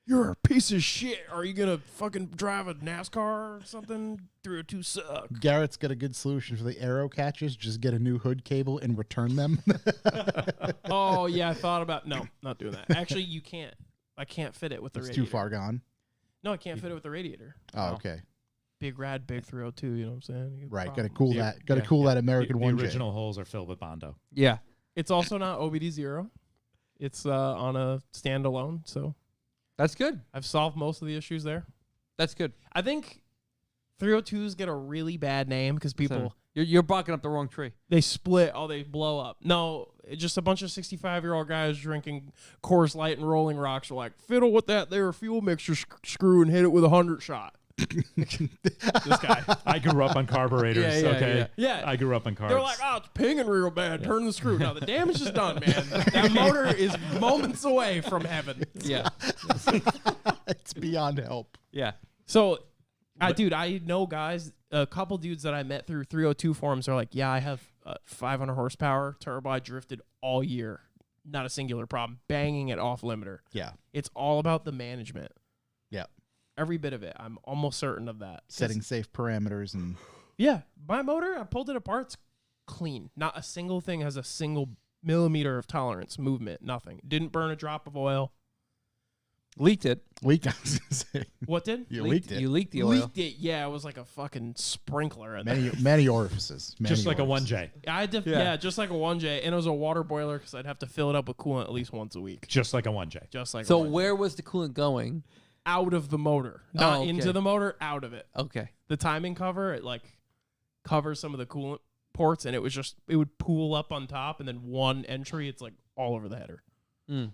S3: you're a piece of shit. Are you going to fucking drive a NASCAR or something? 302 suck.
S2: Garrett's got a good solution for the arrow catches. Just get a new hood cable and return them.
S3: Oh, yeah, I thought about, no, not doing that. Actually, you can't. I can't fit it with the
S2: It's
S3: radiator.
S2: too far gone.
S3: No, I can't fit it with the radiator.
S2: Oh, okay.
S3: Big rad, big 302, you know what I'm saying? You get
S2: Right. Got to
S3: problems.
S2: cool
S1: Yeah,
S2: that. Got to
S1: yeah,
S2: cool
S1: yeah.
S2: that American
S1: the
S2: 1J.
S1: original holes are filled with Bondo.
S4: Yeah.
S3: It's also not OBD0. It's on a standalone, so
S4: That's good.
S3: I've solved most of the issues there.
S4: That's good.
S3: I think 302s get a really bad name because people
S4: So you're barking up the wrong tree.
S3: they split. Oh, they blow up. No, it's just a bunch of 65-year-old guys drinking Coors Light and Rolling Rocks are like, fiddle with that there fuel mixture screw and hit it with a 100 shot. This guy.
S1: I grew up on carburetors.
S4: Yeah, yeah,
S1: okay.
S3: Yeah.
S1: I grew up on carbs.
S3: They're like, oh, it's pinging real bad. Turn the screw. No, the damage is done, man. That motor is moments away from heaven.
S4: Yeah.
S2: It's beyond help.
S4: Yeah.
S3: So, dude, I know guys, a couple dudes that I met through 302 forums are like, yeah, I have 500 horsepower turbo. I drifted all year. Not a singular problem. Banging it off limiter.
S2: Yeah.
S3: It's all about the management.
S2: Yeah.
S3: Every bit of it. I'm almost certain of that. 'Cause,
S2: Setting safe parameters and
S3: yeah, my motor, I pulled it apart. It's clean. Not a single thing has a single millimeter of tolerance, movement, nothing. Didn't burn a drop of oil.
S4: Leaked it.
S2: leaked. I was gonna say.
S3: What did?
S2: You leaked it.
S4: You leaked the oil.
S3: Leaked it. Yeah, it was like a fucking sprinkler. At
S2: Many orifices.
S1: just
S2: Many
S1: like a
S2: orifices.
S1: 1J.
S3: I had to, yeah, just like a 1J, and it was a water boiler because I'd have to fill it up with coolant at least once a week.
S1: Just like a 1J.
S3: Just like
S4: So
S3: a 1J.
S4: where was the coolant going?
S3: Out of the motor, not
S4: okay.
S3: into the motor, out of it.
S4: Okay.
S3: The timing cover, it like covers some of the coolant ports, and it would pool up on top, and then one entry, it's like all over the header.
S4: Mm.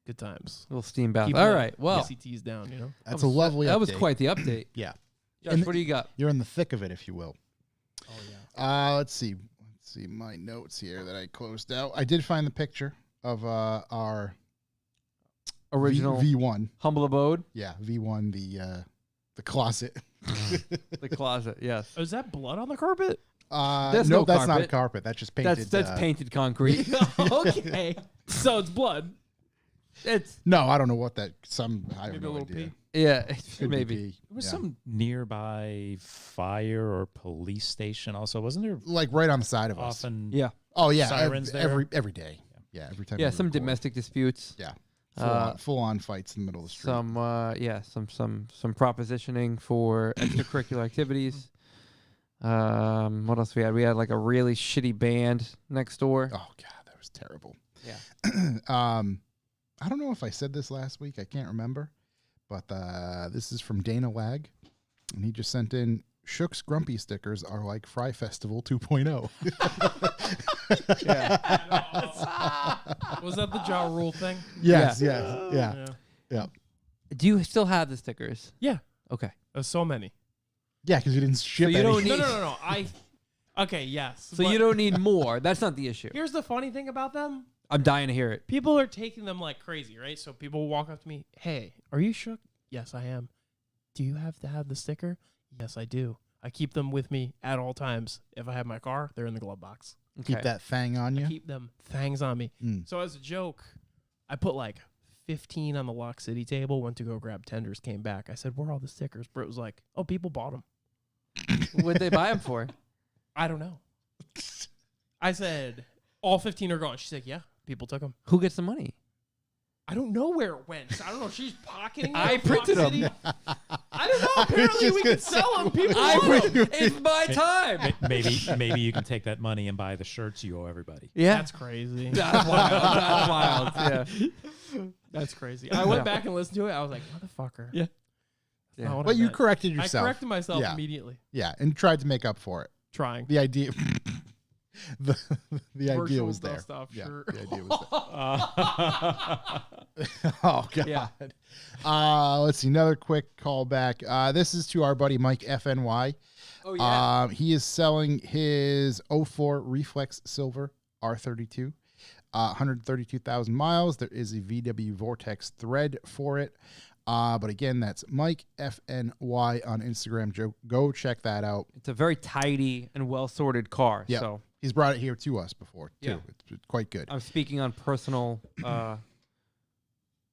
S3: Good times.
S4: Little steam bath.
S3: Keep
S4: All
S3: the
S4: right. Well,
S3: PCTs down, you know.
S2: That's a lovely
S4: that was
S2: update.
S4: quite the update.
S2: Yeah.
S4: Josh,
S2: And
S4: what do you got?
S2: You're in the thick of it, if you will.
S3: Oh yeah.
S2: Let's see my notes here that I closed out. I did find the picture of our
S4: Original
S2: V1.
S4: humble abode,
S2: Yeah, V1, the closet.
S4: the closet. Yes.
S3: Oh, is that blood on the carpet?
S4: There's
S2: no,
S4: no
S2: that's not
S4: carpet.
S2: carpet. That's just painted.
S4: That's painted concrete.
S3: Okay. So it's blood.
S4: It's
S2: No, I don't know what that. I have
S3: Maybe a
S2: no
S3: little
S2: idea.
S3: pee.
S4: yeah,
S2: Could be
S4: maybe.
S2: pee.
S1: There was
S2: Yeah.
S1: some nearby fire or police station also, wasn't there?
S2: Like right on the side of us.
S1: Often,
S4: Yeah.
S2: Oh yeah,
S1: sirens there?
S2: every day. Yeah, every time.
S4: Yeah,
S2: we
S4: some
S2: record.
S4: domestic disputes.
S2: Yeah,
S4: Uh,
S2: full on fights in the middle of the street.
S4: Some propositioning for extracurricular activities. What else we had? We had like a really shitty band next door.
S2: Oh god, that was terrible.
S4: Yeah.
S2: I don't know if I said this last week. I can't remember, but this is from Dana Lag, and he just sent in. Shook's Grumpy stickers are like Fry Festival 2.0.
S3: Was that the Ja Rule thing?
S2: Yes, yeah.
S4: Do you still have the stickers?
S3: Yeah.
S4: Okay.
S3: There's so many.
S2: Yeah, because you didn't ship
S4: you
S2: any.
S4: don't need-
S3: No. Okay, yes.
S4: So
S3: but
S4: you don't need more. That's not the issue.
S3: Here's the funny thing about them.
S4: I'm dying to hear it.
S3: People are taking them like crazy, right? So people will walk up to me, hey, are you shook? Yes, I am. Do you have to have the sticker? Yes, I do. I keep them with me at all times. If I have my car, they're in the glove box.
S4: Okay.
S2: Keep that thing on
S3: I
S2: you.
S3: keep them fangs on me.
S2: Mm.
S3: So as a joke, I put like 15 on the Lock City table. Went to go grab tenders. Came back. I said, "Where are all the stickers?" Bro was like, "Oh, people bought them."
S4: What'd they buy them for?
S3: I don't know. I said, "All 15 are gone." She's like, "Yeah, people took them."
S4: Who gets the money?
S3: I don't know where it went. I don't know. She's pocketing.
S4: I
S3: it.
S4: printed
S3: Lock City. I don't know. Apparently, we can sell them. People want them.
S4: It's my time.
S1: Maybe you can take that money and buy the shirts you owe everybody.
S4: Yeah.
S3: That's crazy.
S4: That's wild. That's wild. Yeah.
S3: That's crazy. I went back and listened to it. I was like, "Motherfucker."
S1: Yeah.
S3: That's not what
S2: But
S3: I
S2: you
S3: meant.
S2: corrected
S3: I
S2: yourself.
S3: corrected myself
S2: Yeah.
S3: immediately.
S2: Yeah, and tried to make up for it.
S3: Trying.
S2: The idea, the idea
S3: Virtual
S2: was there.
S3: dust off
S2: Yeah,
S3: shirt.
S2: the idea was there. Oh god.
S3: Yeah.
S2: Let's see. Another quick callback. This is to our buddy Mike FNY.
S4: Oh yeah.
S2: He is selling his 04 Reflex Silver R32, 132,000 miles. There is a VW Vortex thread for it. But again, that's Mike FNY on Instagram. Go check that out.
S4: It's a very tidy and well sorted car.
S2: Yeah.
S4: So
S2: He's brought it here to us before too.
S4: Yeah.
S2: It's quite good.
S4: I'm speaking on personal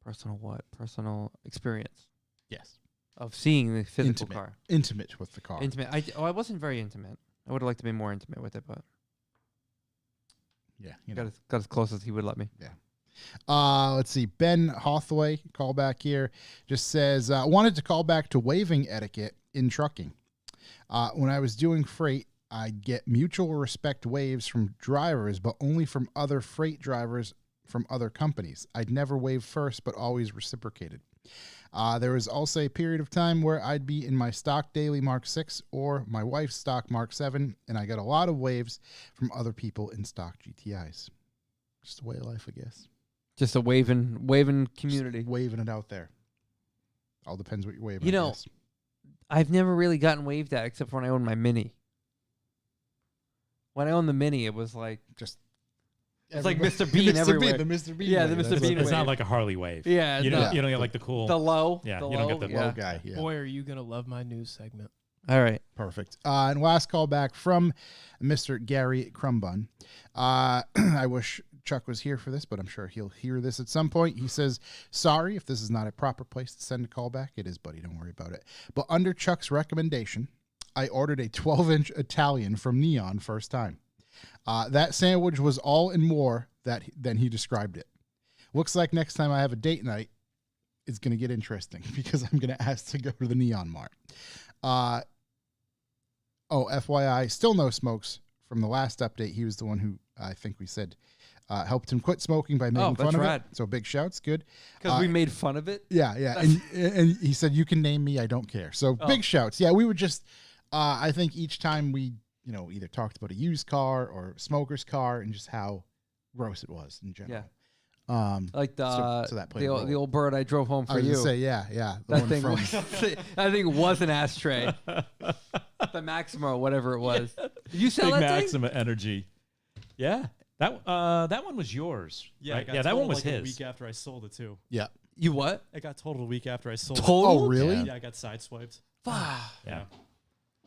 S4: personal experience
S2: Yes.
S4: of seeing the physical
S2: Intimate.
S4: car.
S2: Intimate with the car.
S4: Intimate. I wasn't very intimate. I would have liked to be more intimate with it, but
S2: Yeah. You know.
S4: got as close as he would let me.
S2: Let's see. Ben Hathaway, call back here, just says, wanted to call back to waving etiquette in trucking. When I was doing freight, I'd get mutual respect waves from drivers, but only from other freight drivers from other companies. I'd never wave first, but always reciprocated. There was also a period of time where I'd be in my stock daily Mark 6 or my wife's stock Mark 7, and I got a lot of waves from other people in stock GTIs. Just the way of life, I guess.
S4: Just a waving community.
S2: Just waving it out there. All depends what you're waving.
S4: You
S2: I
S4: know,
S2: guess.
S4: I've never really gotten waved at except for when I owned my Mini. When I owned the Mini, it was like
S2: Just
S4: it's like
S2: everybody-
S4: Mr. Bean
S2: Mr.
S4: everywhere.
S2: Bean, the Mr. Bean.
S4: Yeah,
S2: wave.
S4: the Mr.
S2: That's
S4: Bean
S2: what-
S1: It's not
S4: wave.
S1: like a Harley wave.
S4: Yeah,
S1: You
S4: no.
S1: don't get like the cool.
S4: the low.
S1: Yeah,
S4: the
S1: you don't
S4: low,
S1: get the
S4: yeah.
S2: Low guy. Yeah.
S3: Boy, are you gonna love my news segment.
S4: All right.
S2: Perfect. And last call back from Mr. Gary Crumbun. I wish Chuck was here for this, but I'm sure he'll hear this at some point. He says, sorry if this is not a proper place to send a call back. It is, buddy. Don't worry about it. But under Chuck's recommendation, I ordered a 12-inch Italian from Neon first time. That sandwich was all and more than he described it. Looks like next time I have a date night, it's going to get interesting because I'm going to ask to go to the Neon Mart. FYI, still no smokes from the last update. He was the one who I think we said helped him quit smoking by making
S4: that's
S2: fun of
S4: rad.
S2: it. So big shouts, good.
S4: Because we made fun of it.
S2: Yeah, and he said you can name me, I don't care. So big shouts. Yeah, we would just. I think each time we either talked about a used car or smoker's car and just how gross it was in general.
S4: Yeah.
S2: So
S4: Like
S2: that played a role.
S4: the old bird I drove home
S2: I
S4: for
S2: was
S4: you.
S2: gonna say yeah. The
S4: That
S2: one
S4: thing,
S2: from
S4: that thing was an ashtray. The Maximo, whatever it was. Did you sell
S1: Big
S4: that thing?
S1: Maxima energy. Yeah. That one was yours.
S5: Yeah,
S1: right?
S5: it got
S1: that one
S5: totaled,
S1: was
S5: like,
S1: his.
S5: a week after I sold it too.
S2: yeah.
S4: You what?
S5: It got totaled a week after I sold
S2: Oh really?
S5: it. Yeah, I got sideswiped.
S4: A
S1: Yeah.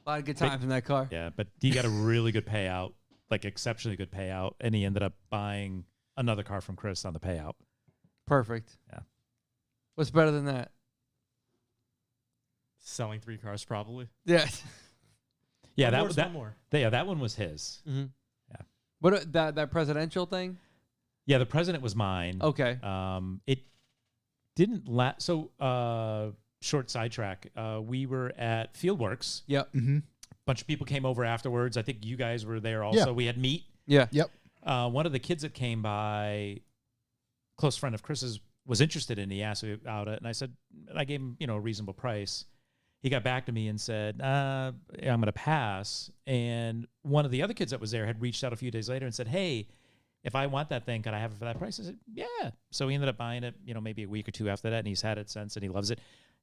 S4: lot of good times in that car.
S1: Yeah, but he got a really good payout, like exceptionally good payout, and he ended up buying another car from Chris on the payout.
S4: Perfect.
S1: Yeah.
S4: What's better than that?
S5: Selling 3 cars probably.
S4: Yeah.
S1: Yeah,
S5: One
S1: that
S5: more.
S1: that one was his.
S4: Mm-hmm.
S1: Yeah.
S4: What that presidential thing?
S1: Yeah, the president was mine.
S4: Okay.
S1: It didn't last. So, short sidetrack. We were at Fieldworks.
S4: Yep.
S2: Mm-hmm.
S1: Bunch of people came over afterwards. I think you guys were there also.
S2: Yeah.
S1: We had meat.
S4: Yeah.
S2: Yep.
S1: One of the kids that came by, close friend of Chris's, was interested in. He asked me about it, and I said, I gave him, a reasonable price. He got back to me and said, I'm going to pass. And one of the other kids that was there had reached out a few days later and said, hey, if I want that thing, can I have it for that price? I said, yeah. So he ended up buying it, maybe a week or two after that, and he's had it since, and he loves it.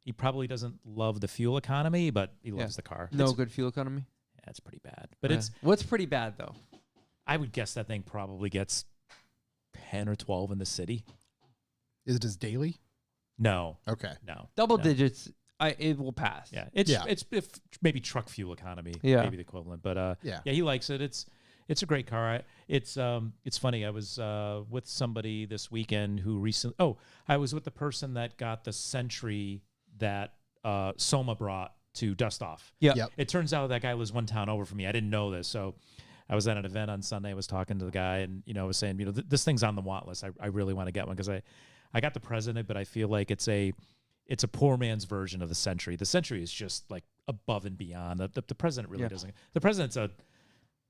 S1: He probably doesn't love the fuel economy, but he loves the car.
S4: No
S1: It's,
S4: good fuel economy.
S1: yeah, it's pretty bad. But
S4: Yeah. What's pretty bad though?
S1: I would guess that thing probably gets 10 or 12 in the city.
S2: Is it as daily?
S1: No,
S2: Okay.
S1: no.
S4: Double
S1: no.
S4: digits. It will pass.
S1: Yeah, it's
S2: Yeah.
S1: it's if maybe truck fuel economy,
S4: Yeah.
S1: maybe the equivalent. But
S2: Yeah.
S1: he likes it. It's It's a great car. It's funny. I was with somebody this weekend who recently. Oh, I was with the person that got the Century that Soma brought to dust off.
S4: Yeah.
S2: Yep.
S1: It turns out that guy lives one town over from me. I didn't know this, so I was at an event on Sunday. I was talking to the guy, and I was saying, this thing's on the want list. I really want to get one because I got the President, but I feel like it's a poor man's version of the Century. The Century is just like above and beyond. The President really doesn't. The President's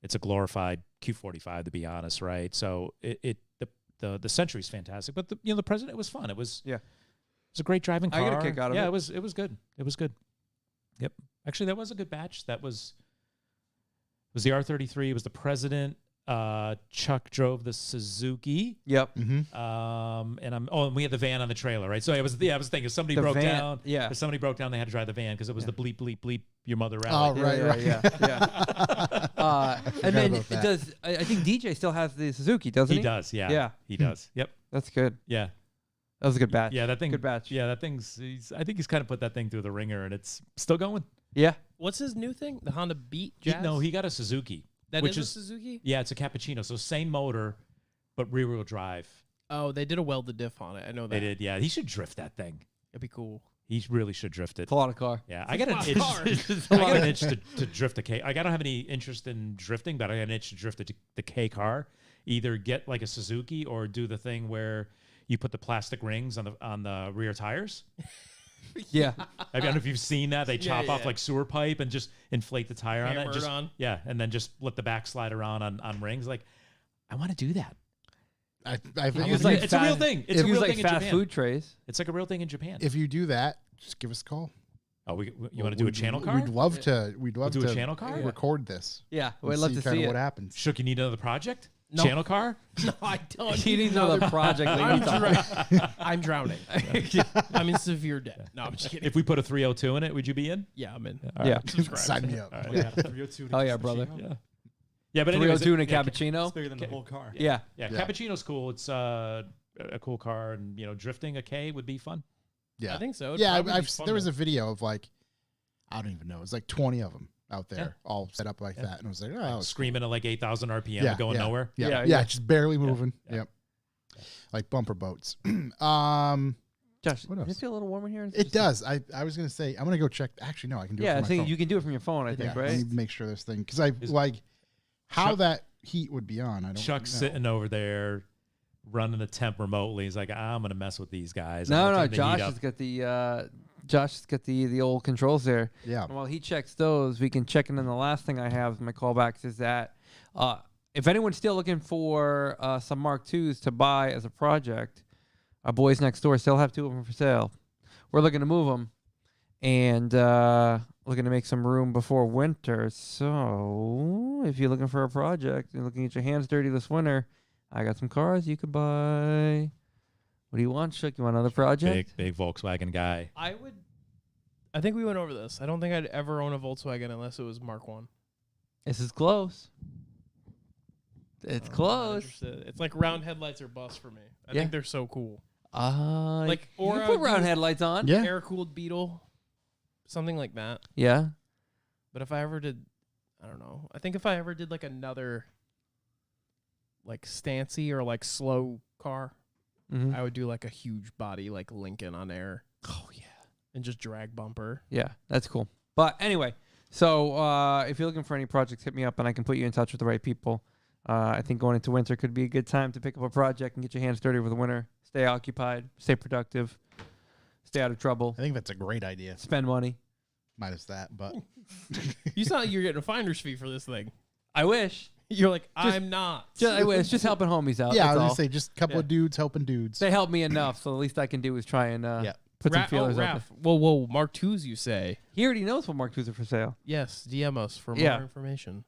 S1: it's a glorified Q45, to be honest, right? So the Century's fantastic, but the President was fun. It was a great driving car.
S4: I get a kick out of it.
S1: Yeah, it was good. It was good. Yep. Actually, that was a good batch. That was the R33. It was the President. Chuck drove the Suzuki.
S4: Yep.
S1: And we had the van on the trailer, right? So I was thinking if somebody
S4: The
S1: broke
S4: van,
S1: down.
S4: yeah.
S1: If somebody broke down, they had to drive the van because it was the bleep bleep bleep your mother
S2: Oh,
S1: rally.
S2: right.
S4: Yeah. And then
S2: about
S4: it
S2: that.
S4: does. I think DJ still has the Suzuki, doesn't he?
S1: He does, yeah.
S4: Yeah.
S1: He does. Yep.
S4: That's good.
S1: Yeah.
S4: That was a good batch.
S1: Yeah, that thing.
S4: Good batch.
S1: Yeah, that thing's. I think he's kind of put that thing through the ringer, and it's still going.
S4: Yeah.
S3: What's his new thing? The Honda Beat
S1: He
S3: Jazz?
S1: got a Suzuki.
S3: That
S1: which
S3: is a Suzuki?
S1: Yeah, it's a cappuccino. So same motor, but rear wheel drive.
S3: Oh, they did a welded diff on it. I know that.
S1: They did. Yeah, he should drift that thing.
S3: It'd be cool.
S1: He really should drift it.
S4: It's a lot of car.
S1: Yeah, I got an itch.
S3: car.
S1: I got an itch to drift the K. I don't have any interest in drifting, but I got an itch to drift the K car. Either get like a Suzuki or do the thing where you put the plastic rings on the rear tires.
S4: Yeah.
S1: I don't know if you've seen that. They chop off
S3: yeah.
S1: like sewer pipe and just inflate the tire on
S3: Hammer
S1: it.
S3: it on.
S1: Yeah, and then just let the back slide around on rings. Like, I want to do that.
S2: I
S4: It
S2: think
S4: was
S2: if,
S4: like
S2: you,
S1: It's a real thing. It's a
S4: It was
S1: real
S4: like
S1: thing in
S4: fast
S1: Japan.
S4: food trays.
S1: It's like a real thing in Japan.
S2: if you do that, just give us a call.
S1: Oh, you want to do a channel car?
S2: We'd love to. We'd love
S1: do
S2: to
S1: a channel car?
S2: record this.
S4: Yeah.
S2: and
S4: We'd love to
S2: kinda
S4: see
S2: what
S4: it.
S2: happens.
S1: Shook, you need another project?
S3: No.
S1: Channel car?
S3: No, I don't.
S4: He needs another project.
S3: I'm drowning. I'm in severe debt. No, I'm just kidding.
S1: If we put a 302 in it, would you be in?
S3: Yeah, I'm in.
S1: All
S4: Yeah.
S1: right.
S3: Subscribe.
S2: Sign me up.
S1: All right.
S5: Yeah, 302
S4: Oh, yeah, brother.
S1: Yeah. Yeah, but anyways,
S4: 302 and a
S1: yeah,
S4: cappuccino.
S5: It's bigger than the whole car.
S4: Yeah.
S1: Yeah,
S2: Yeah.
S1: cappuccino's cool. It's a cool car, and drifting a K would be fun.
S2: Yeah,
S3: I think so. It'd
S2: Yeah,
S3: probably be
S2: I've
S3: fun
S2: there was
S3: to-
S2: a video of like, I don't even know. It was like 20 of them out there, all set up like that, and I was like, oh, it's
S1: Screaming at like 8,000 RPM,
S2: Yeah,
S1: going
S2: yeah.
S1: nowhere.
S2: Yeah,
S4: Yeah,
S2: yeah,
S4: yeah.
S2: just barely moving.
S1: yeah.
S2: Yep, like bumper boats.
S4: Josh,
S2: What
S4: does
S2: else?
S4: it feel a little warm in here?
S2: It does. I was gonna say I'm gonna go check. Actually, no, I can do it.
S4: Yeah,
S2: from
S4: I
S2: my
S4: think
S2: phone.
S4: you can do it from your phone, I think,
S2: Yeah,
S4: right?
S2: let me make sure this thing because I like how
S1: Chuck-
S2: that heat would be on. I don't.
S1: Chuck's
S2: know.
S1: sitting over there running the temp remotely. He's like, I'm going to mess with these guys.
S4: No,
S1: I'm
S4: no,
S1: gonna turn the
S4: Josh
S1: heat
S4: has
S1: up."
S4: got the old controls there.
S2: Yeah.
S4: And while he checks those, we can check in on the last thing I have in my callbacks is that if anyone's still looking for some Mark IIs to buy as a project, our boys next door still have 2 of them for sale. We're looking to move them and looking to make some room before winter. So if you're looking for a project and looking at your hands dirty this winter, I got some cars you could buy. What do you want, Shook? You want another project?
S1: Big Volkswagen guy.
S3: I think we went over this. I don't think I'd ever own a Volkswagen unless it was Mark 1.
S4: This is close. It's close.
S3: It's like round headlights or bust for me. I
S4: Yeah.
S3: think they're so cool.
S4: Like,
S3: or
S4: you
S3: I
S4: can put
S3: would
S4: round
S3: do
S4: headlights on.
S2: Yeah.
S3: Air cooled Beetle, something like that.
S4: Yeah.
S3: But if I ever did, I don't know. I think if I ever did like another, like stancy or like slow car,
S4: Mhm.
S3: I would do like a huge body like Lincoln on air.
S4: Oh yeah.
S3: And just drag bumper.
S4: Yeah, that's cool. But anyway, so if you're looking for any projects, hit me up and I can put you in touch with the right people. I think going into winter could be a good time to pick up a project and get your hands dirty over the winter. Stay occupied, stay productive, stay out of trouble,
S2: I think that's a great idea.
S4: spend money.
S2: Minus that, but
S3: You sound like you're getting a finder's fee for this thing.
S4: I wish.
S3: You're like, I'm not.
S4: I wish. Just helping homies out.
S2: yeah, I
S4: that's
S2: was
S4: all.
S2: gonna say just a couple of dudes helping dudes.
S4: They help me enough, so the least I can do is try and put some feelers out
S3: Raph. Whoa, Mark IIs, you say?
S4: there. He already knows what Mark IIs are for sale.
S3: Yes, DM us for
S4: Yeah.
S3: more information.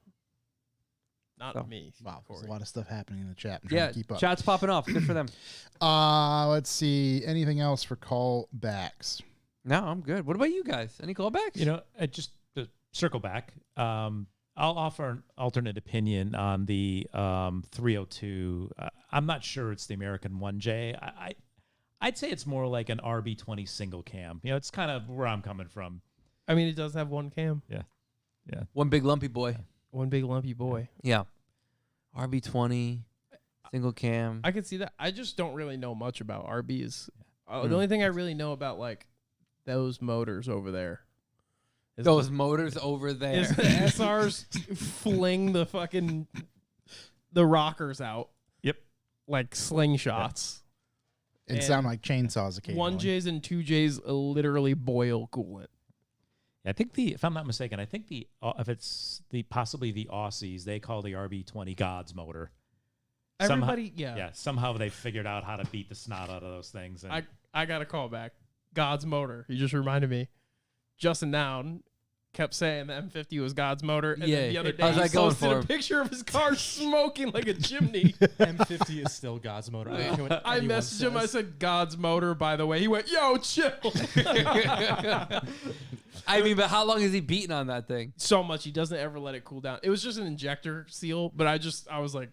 S3: Not
S4: So.
S3: me.
S2: Wow, there's
S3: Corey.
S2: a lot of stuff happening in the chat. I'm trying
S4: Yeah,
S2: to keep up.
S4: chat's popping off. Good for them.
S2: Let's see. Anything else for callbacks?
S4: No, I'm good. What about you guys? Any callbacks?
S1: Just to circle back, I'll offer an alternate opinion on the 302. I'm not sure it's the American 1J. I'd say it's more like an RB20 single cam. It's kind of where I'm coming from.
S3: I mean, it does have one cam.
S1: Yeah.
S4: One big lumpy boy.
S3: One big lumpy boy.
S4: Yeah. RB20, single cam.
S3: I could see that. I just don't really know much about RBs.
S4: Mm.
S3: The only thing I really know about like those motors over there is
S4: Those motors over there.
S3: is the SRs fling the rockers out.
S1: Yep.
S3: Like slingshots.
S2: And
S3: And
S2: sound like chainsaws occasionally.
S3: 1Js and 2Js literally boil coolant.
S1: I think if I'm not mistaken, I think if it's possibly the Aussies, they call the RB20 God's motor.
S3: Everybody,
S1: Somehow they figured out how to beat the snot out of those things. And
S3: I got a call back. God's motor. You just reminded me. Justin Down kept saying the M50 was God's motor, and
S4: Yeah.
S3: then the other day
S4: How's
S3: he
S4: that going
S3: posted
S4: for
S3: a
S4: him?
S3: picture of his car smoking like a chimney.
S5: M50 is still God's motor. I don't care what
S3: I
S5: anyone
S3: messaged him. I
S5: says.
S3: said, God's motor, by the way. He went, yo, chill.
S4: I mean, but how long is he beating on that thing?
S3: So much. He doesn't ever let it cool down. It was just an injector seal, but I was like,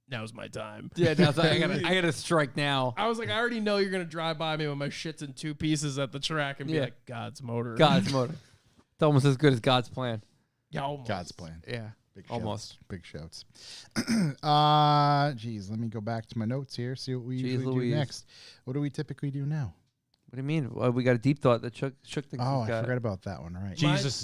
S3: now's my time.
S4: Yeah, no, I gotta strike now.
S3: I was like, I already know you're going to drive by me when my shit's in two pieces at the track and be
S4: Yeah.
S3: like, God's motor.
S4: God's motor. It's almost as good as God's plan.
S3: Yeah, almost.
S2: God's plan.
S4: Yeah.
S2: Big
S4: Almost.
S2: Shouts. Big shouts. Geez, let me go back to my notes here, see what we
S4: Jeez
S2: usually
S4: Louise.
S2: do next. What do we typically do now?
S4: What do you mean? Well, we got a deep thought that shook things.
S2: Oh,
S4: we've
S2: I
S4: got.
S2: forgot about that one. All right.
S1: Jesus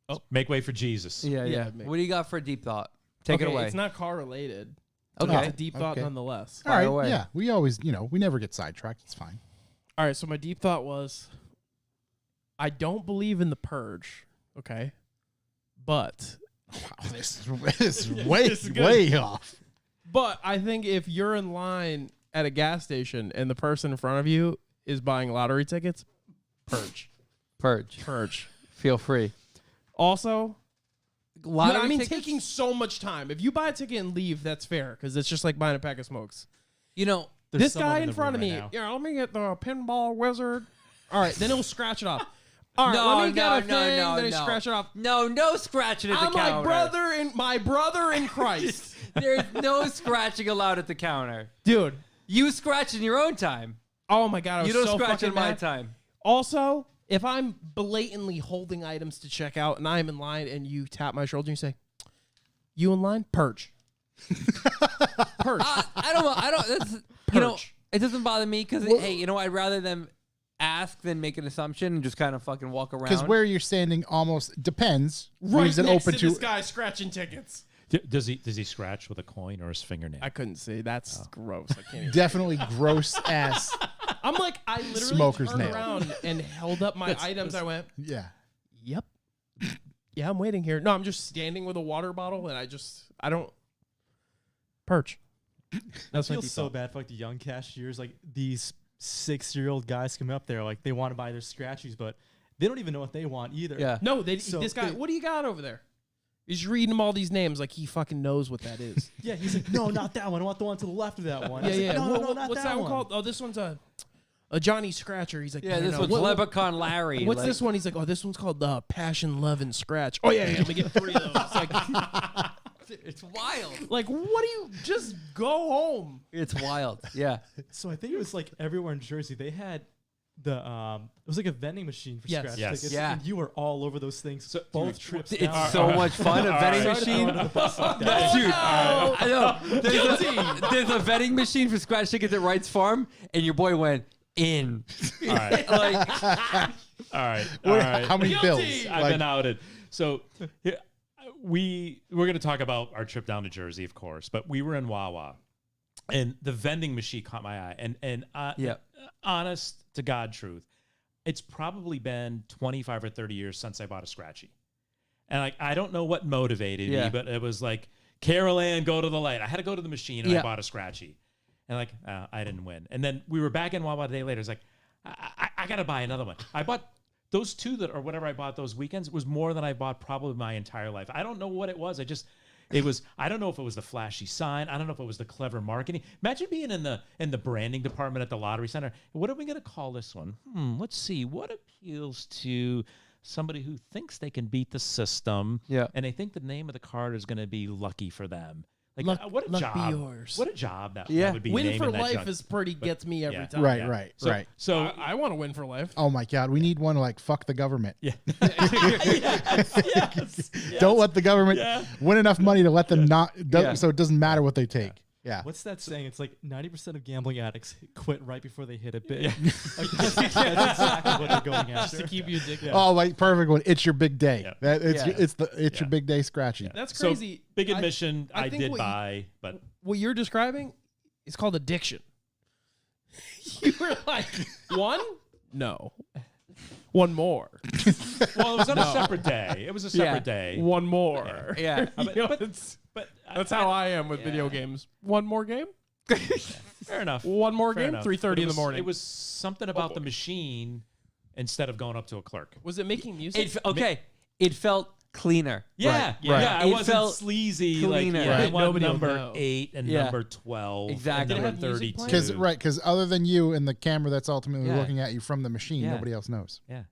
S1: is make way for Jesus.
S4: Yeah, yeah.
S3: Yeah, maybe.
S4: What do you got for a deep thought? Take it
S3: Okay,
S4: away.
S3: It's not car related.
S4: Okay.
S3: It's a deep thought
S2: Okay.
S3: nonetheless.
S2: All right.
S4: away.
S2: Yeah, we always, we never get sidetracked. It's fine.
S3: All right, so my deep thought was I don't believe in the purge, okay? But
S2: Wow, this is way,
S3: This is good.
S2: way off.
S3: I think if you're in line at a gas station and the person in front of you is buying lottery tickets, purge.
S4: Purge. Feel free.
S3: Also,
S4: Lottery tickets?
S3: taking so much time. If you buy a ticket and leave, that's fair because it's just like buying a pack of smokes.
S4: You know,
S5: There's
S3: This
S5: someone
S3: guy in
S5: the
S3: front of
S5: room
S3: me,
S5: right now.
S3: yeah, let me get the pinball wizard. All right, then he'll scratch it off. All right,
S4: No,
S3: let me get a
S4: no,
S3: thing,
S4: no,
S3: then he
S4: no.
S3: scratch it off.
S4: no scratching at
S3: I'm
S4: the counter.
S3: my brother in Christ.
S4: There's no scratching allowed at the counter.
S3: Dude,
S4: You scratch in your own time.
S3: oh my God, I was
S4: You don't
S3: so
S4: scratch
S3: fucking
S4: in my
S3: mad.
S4: time.
S3: Also, if I'm blatantly holding items to check out and I'm in line and you tap my shoulder and you say, you in line? Purge. Purge.
S4: I don't. That's, you know,
S3: Purge.
S4: it doesn't bother me because hey, you know, I'd rather them ask than make an assumption and just kind of fucking walk around.
S2: Because where you're standing almost depends.
S3: Right
S2: leaves it
S3: next
S2: open
S3: to this guy scratching tickets.
S1: Does he scratch with a coin or his fingernail?
S3: I couldn't see. That's gross. I can't even.
S2: definitely gross ass.
S3: I'm like, I literally
S2: Smoker's
S3: turned
S2: nail.
S3: around and held up my items. I went,
S2: Yeah.
S3: yep. Yeah, I'm waiting here. No, I'm just standing with a water bottle and I don't. Perch.
S5: I
S3: That's my
S5: feel
S3: deep
S5: so
S3: thought.
S5: bad for like the young cashiers. Like these 6-year-old guys come up there, like they want to buy their scratchies, but they don't even know what they want either.
S4: yeah.
S3: No,
S5: So
S3: this guy,
S5: they-
S3: what do you got over there? He's reading him all these names like he fucking knows what that is.
S5: Yeah, he's like, no, not that one. I want the one to the left of that one. I
S3: Yeah,
S5: was like,
S3: yeah.
S5: No,
S3: What-
S5: no, not
S3: what's that one called? Oh, this one's a Johnny Scratcher. He's like,
S4: Yeah,
S3: no,
S4: this
S3: no,
S4: one's
S3: what-
S4: Leprechaun Larry.
S3: What's
S4: like,
S3: this one? He's like, oh, this one's called Passion, Love, and Scratch. Oh, yeah, let me get 3 of those. It's
S4: It's wild.
S3: like, what do you, just go home.
S4: It's wild. Yeah.
S5: So I think it was like everywhere in Jersey they had the it was like a vending machine for
S3: Yes.
S5: scratch
S1: Yes.
S5: tickets,
S4: Yeah.
S5: and you were all over those things. Both trips.
S4: It's
S5: down.
S4: so much fun. A vending
S5: Sorry to throw
S4: machine.
S5: under the bus like that.
S4: Dude, I know. There's a vending machine for scratch tickets at Wright's Farm, and your boy went in.
S1: All right.
S4: Like,
S1: All right. All right.
S2: How many bills?
S1: I've been outed. So yeah, we're going to talk about our trip down to Jersey, of course, but we were in Wawa, and the vending machine caught my eye. And
S4: Yeah.
S1: honest to God truth, it's probably been 25 or 30 years since I bought a scratchy. And like, I don't know what motivated
S4: Yeah.
S1: me, but it was like, Carol Ann, go to the light. I had to go to the machine and
S4: Yeah.
S1: I bought a scratchy. And like, I didn't win. And then we were back in Wawa a day later. It's like, I got to buy another one. I bought those two that, or whatever I bought those weekends, was more than I bought probably my entire life. I don't know what it was. I don't know if it was the flashy sign. I don't know if it was the clever marketing. Imagine being in the branding department at the Lottery Center. What are we going to call this one? Let's see. What appeals to somebody who thinks they can beat the system?
S4: Yeah.
S1: And they think the name of the card is going to be lucky for them. Like,
S3: Luck-
S1: what a
S3: luck
S1: job!
S3: be yours.
S1: What a job that,
S4: Yeah.
S1: that would be.
S3: Win
S1: naming
S3: for
S1: that
S3: life
S1: junk.
S3: is pretty gets me every
S1: yeah.
S3: time.
S2: Right,
S1: Yeah.
S2: right,
S1: So,
S2: right.
S1: So
S3: I want to win for life.
S2: Oh my God, we need one like fuck the government.
S1: yeah, yes.
S2: Don't let the government
S1: Yeah.
S2: win enough money to let them not,
S4: Yeah.
S2: so it doesn't matter what they take. Yeah.
S5: What's that saying? It's like 90% of gambling addicts quit right before they hit it big. Like, that's exactly what they're going
S3: Just
S5: after.
S3: to keep you addicted.
S2: Oh, like perfect one. It's your big day.
S1: Yeah.
S2: That it's
S4: Yeah.
S2: it's your
S1: Yeah.
S2: big day scratchy.
S1: Yeah.
S3: That's
S1: So,
S3: crazy.
S1: big
S3: I-
S1: admission.
S3: I
S1: I,
S3: think
S1: did
S3: what you-
S1: buy, but
S3: What you're describing is called addiction. You were like, one? No. One more.
S1: well, it was on
S3: No.
S1: a separate day. It was a separate day.
S3: One more.
S4: Yeah.
S3: You
S1: But-
S3: know,
S1: but-
S3: it's-
S1: But
S3: that's how I am with video
S1: yeah.
S3: games. One more game?
S1: Fair enough.
S3: One more
S1: Fair
S3: game?
S1: enough.
S3: 3:30
S1: But it
S3: in the
S1: was-
S3: morning.
S1: It was something about the
S3: boy.
S1: machine instead of going up to a clerk.
S3: Was it making music?
S4: It felt cleaner.
S1: Yeah,
S3: Right.
S1: yeah. I
S4: It
S1: wasn't
S4: felt
S1: sleazy. Like,
S4: cleaner.
S1: yeah, I
S3: Right.
S1: want
S3: Nobody will
S1: number
S3: know.
S1: 8 and
S4: Yeah.
S1: number 12.
S4: Exactly.
S1: And
S3: Did it
S1: number
S3: have music
S1: 32.
S3: playing?
S2: Because other than you and the camera that's ultimately
S4: Yeah.
S2: looking at you from the machine,
S4: Yeah.
S2: nobody else knows.
S1: Yeah.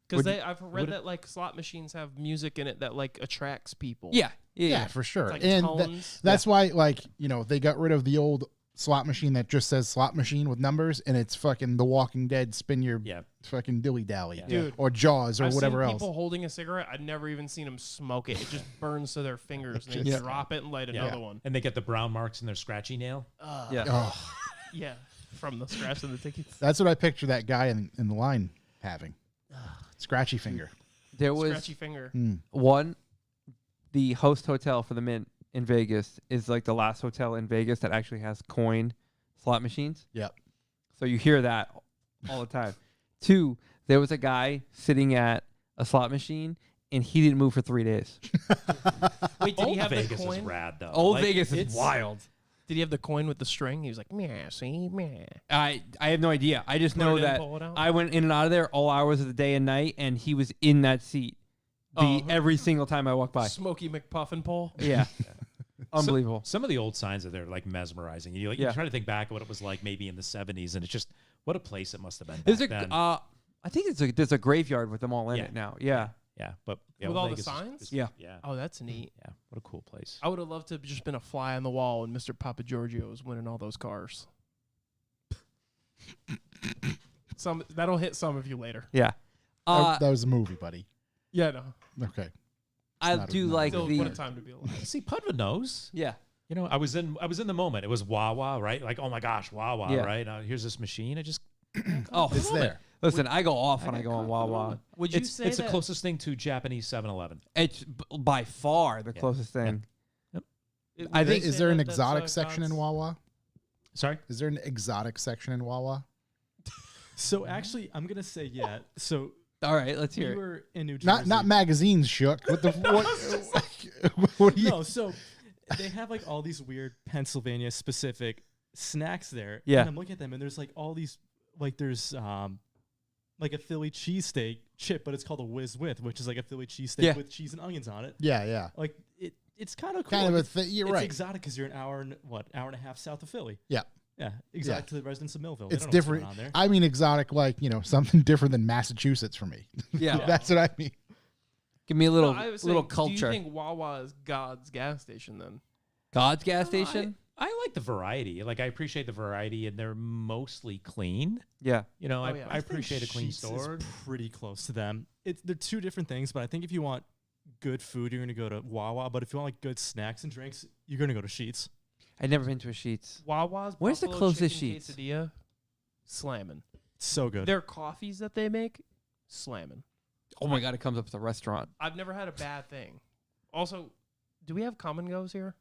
S3: Because
S2: Would-
S3: I've read that like slot machines have music in it that like attracts people.
S4: Yeah.
S2: Yeah,
S4: Yeah.
S2: for sure.
S3: Like
S2: and
S3: tones.
S2: that's why, like, they got rid of the old slot machine that just says slot machine with numbers, and it's fucking The Walking Dead. Spin your
S1: Yeah.
S2: fucking dilly dally,
S1: Yeah.
S3: Dude,
S2: or Jaws, or
S3: I've
S2: whatever
S3: seen
S2: else.
S3: people holding a cigarette. I've never even seen them smoke it. It just burns to their fingers, and they
S2: Yeah.
S3: drop it and light
S1: Yeah.
S3: another one.
S1: And they get the brown marks in their scratchy nail.
S4: Yeah.
S2: Oh,
S3: Yeah, from the scratch of the tickets.
S2: that's what I picture that guy in the line having. Scratchy finger.
S4: There was
S3: Scratchy finger.
S4: one, the host hotel for the Mint in Vegas is like the last hotel in Vegas that actually has coin slot machines.
S2: Yep.
S4: So you hear that all the time. Two, there was a guy sitting at a slot machine and he didn't move for 3 days.
S3: Wait, did he
S1: Old
S3: have
S1: Vegas
S3: the coin?
S1: is rad though.
S4: Old
S1: Like,
S4: Vegas is
S1: it's-
S4: wild.
S3: Did he have the coin with the string? He was like, meh, see, meh.
S4: I have no idea. I just
S3: Put
S4: know
S3: it in,
S4: that
S3: pull it out?
S4: I went in and out of there all hours of the day and night, and he was in that seat
S3: Oh.
S4: every single time I walked by.
S3: Smoky McPuffin pole.
S4: Yeah. Unbelievable.
S1: Some of the old signs are there like mesmerizing. You
S4: Yeah.
S1: try to think back of what it was like maybe in the 70s, and it's just what a place it must have been.
S4: There's
S1: back
S4: a,
S1: then.
S4: I think there's a graveyard with them all in
S1: Yeah.
S4: it now. Yeah.
S1: Yeah, but yeah,
S3: With
S1: Old
S3: all the
S1: Vegas
S3: signs?
S4: Yeah.
S1: yeah,
S3: Oh, that's neat.
S1: yeah. What a cool place.
S3: I would have loved to have just been a fly on the wall when Mr. Papa Giorgio was winning all those cars. That'll hit some of you later.
S4: Yeah.
S2: that was a movie, buddy.
S3: Yeah, no.
S2: Okay.
S4: I
S2: not a-
S4: do
S2: not a
S4: like
S3: Still,
S4: the.
S3: what a time to be alive.
S1: See, Pudva knows.
S4: Yeah.
S1: You know, I was in the moment. It was Wawa, right? Like, oh my gosh, Wawa,
S4: Yeah.
S1: right? Here's this machine. I just
S4: Oh,
S2: It's there.
S4: listen, I go off when I go on Wawa.
S3: Would you
S1: it's
S3: say
S1: it's the
S3: that
S1: closest thing to Japanese 7-Eleven.
S4: It's by far the
S1: Yeah.
S4: closest thing.
S3: I
S4: think-
S2: Is there an exotic section in
S3: Wawa?
S2: Wawa?
S1: Sorry.
S2: Is there an exotic section in Wawa?
S5: So actually, I'm gonna say yeah. So
S4: All right, let's
S5: we
S4: hear it.
S5: were in New Jersey.
S2: Not magazines, shook. What the what do you?
S5: No, so they have like all these weird Pennsylvania specific snacks there.
S4: Yeah.
S5: And I'm looking at them and there's like all these there's like a Philly cheesesteak chip, but it's called a Whiz With, which is like a Philly cheesesteak
S4: Yeah.
S5: with cheese and onions on it.
S2: Yeah, yeah.
S5: Like it's kind of cool.
S2: Kind of a
S5: It's-
S2: thing. You're
S5: it's
S2: right.
S5: exotic because you're an hour and a half south of Philly.
S2: Yeah.
S5: Yeah, exotic to the residents of Millville. They
S2: It's
S5: don't know what's going
S2: different.
S5: on there.
S2: I mean, exotic, like something different than Massachusetts for me.
S4: Yeah.
S2: That's what I mean.
S4: Give me a little
S3: I was
S4: little
S3: saying,
S4: culture.
S3: Do you think Wawa is God's gas station then?
S4: God's gas station?
S1: I like the variety. Like I appreciate the variety, and they're mostly clean.
S4: Yeah.
S1: You know,
S3: Oh, yeah.
S1: I appreciate a clean
S5: Sheetz
S1: store.
S5: is pretty close to them. They're two different things, but I think if you want good food, you're gonna go to Wawa. But if you want like good snacks and drinks, you're gonna go to Sheetz.
S4: I've never been to a Sheets.
S3: Wawa's
S4: Where's the
S3: Buffalo
S4: closest
S3: chicken
S4: Sheetz?
S3: quesadilla? Slamming.
S5: So good.
S3: Their coffees that they make, slamming.
S4: Oh my God, it comes up with a restaurant.
S3: I've never had a bad thing. Also, do we have come and goes here?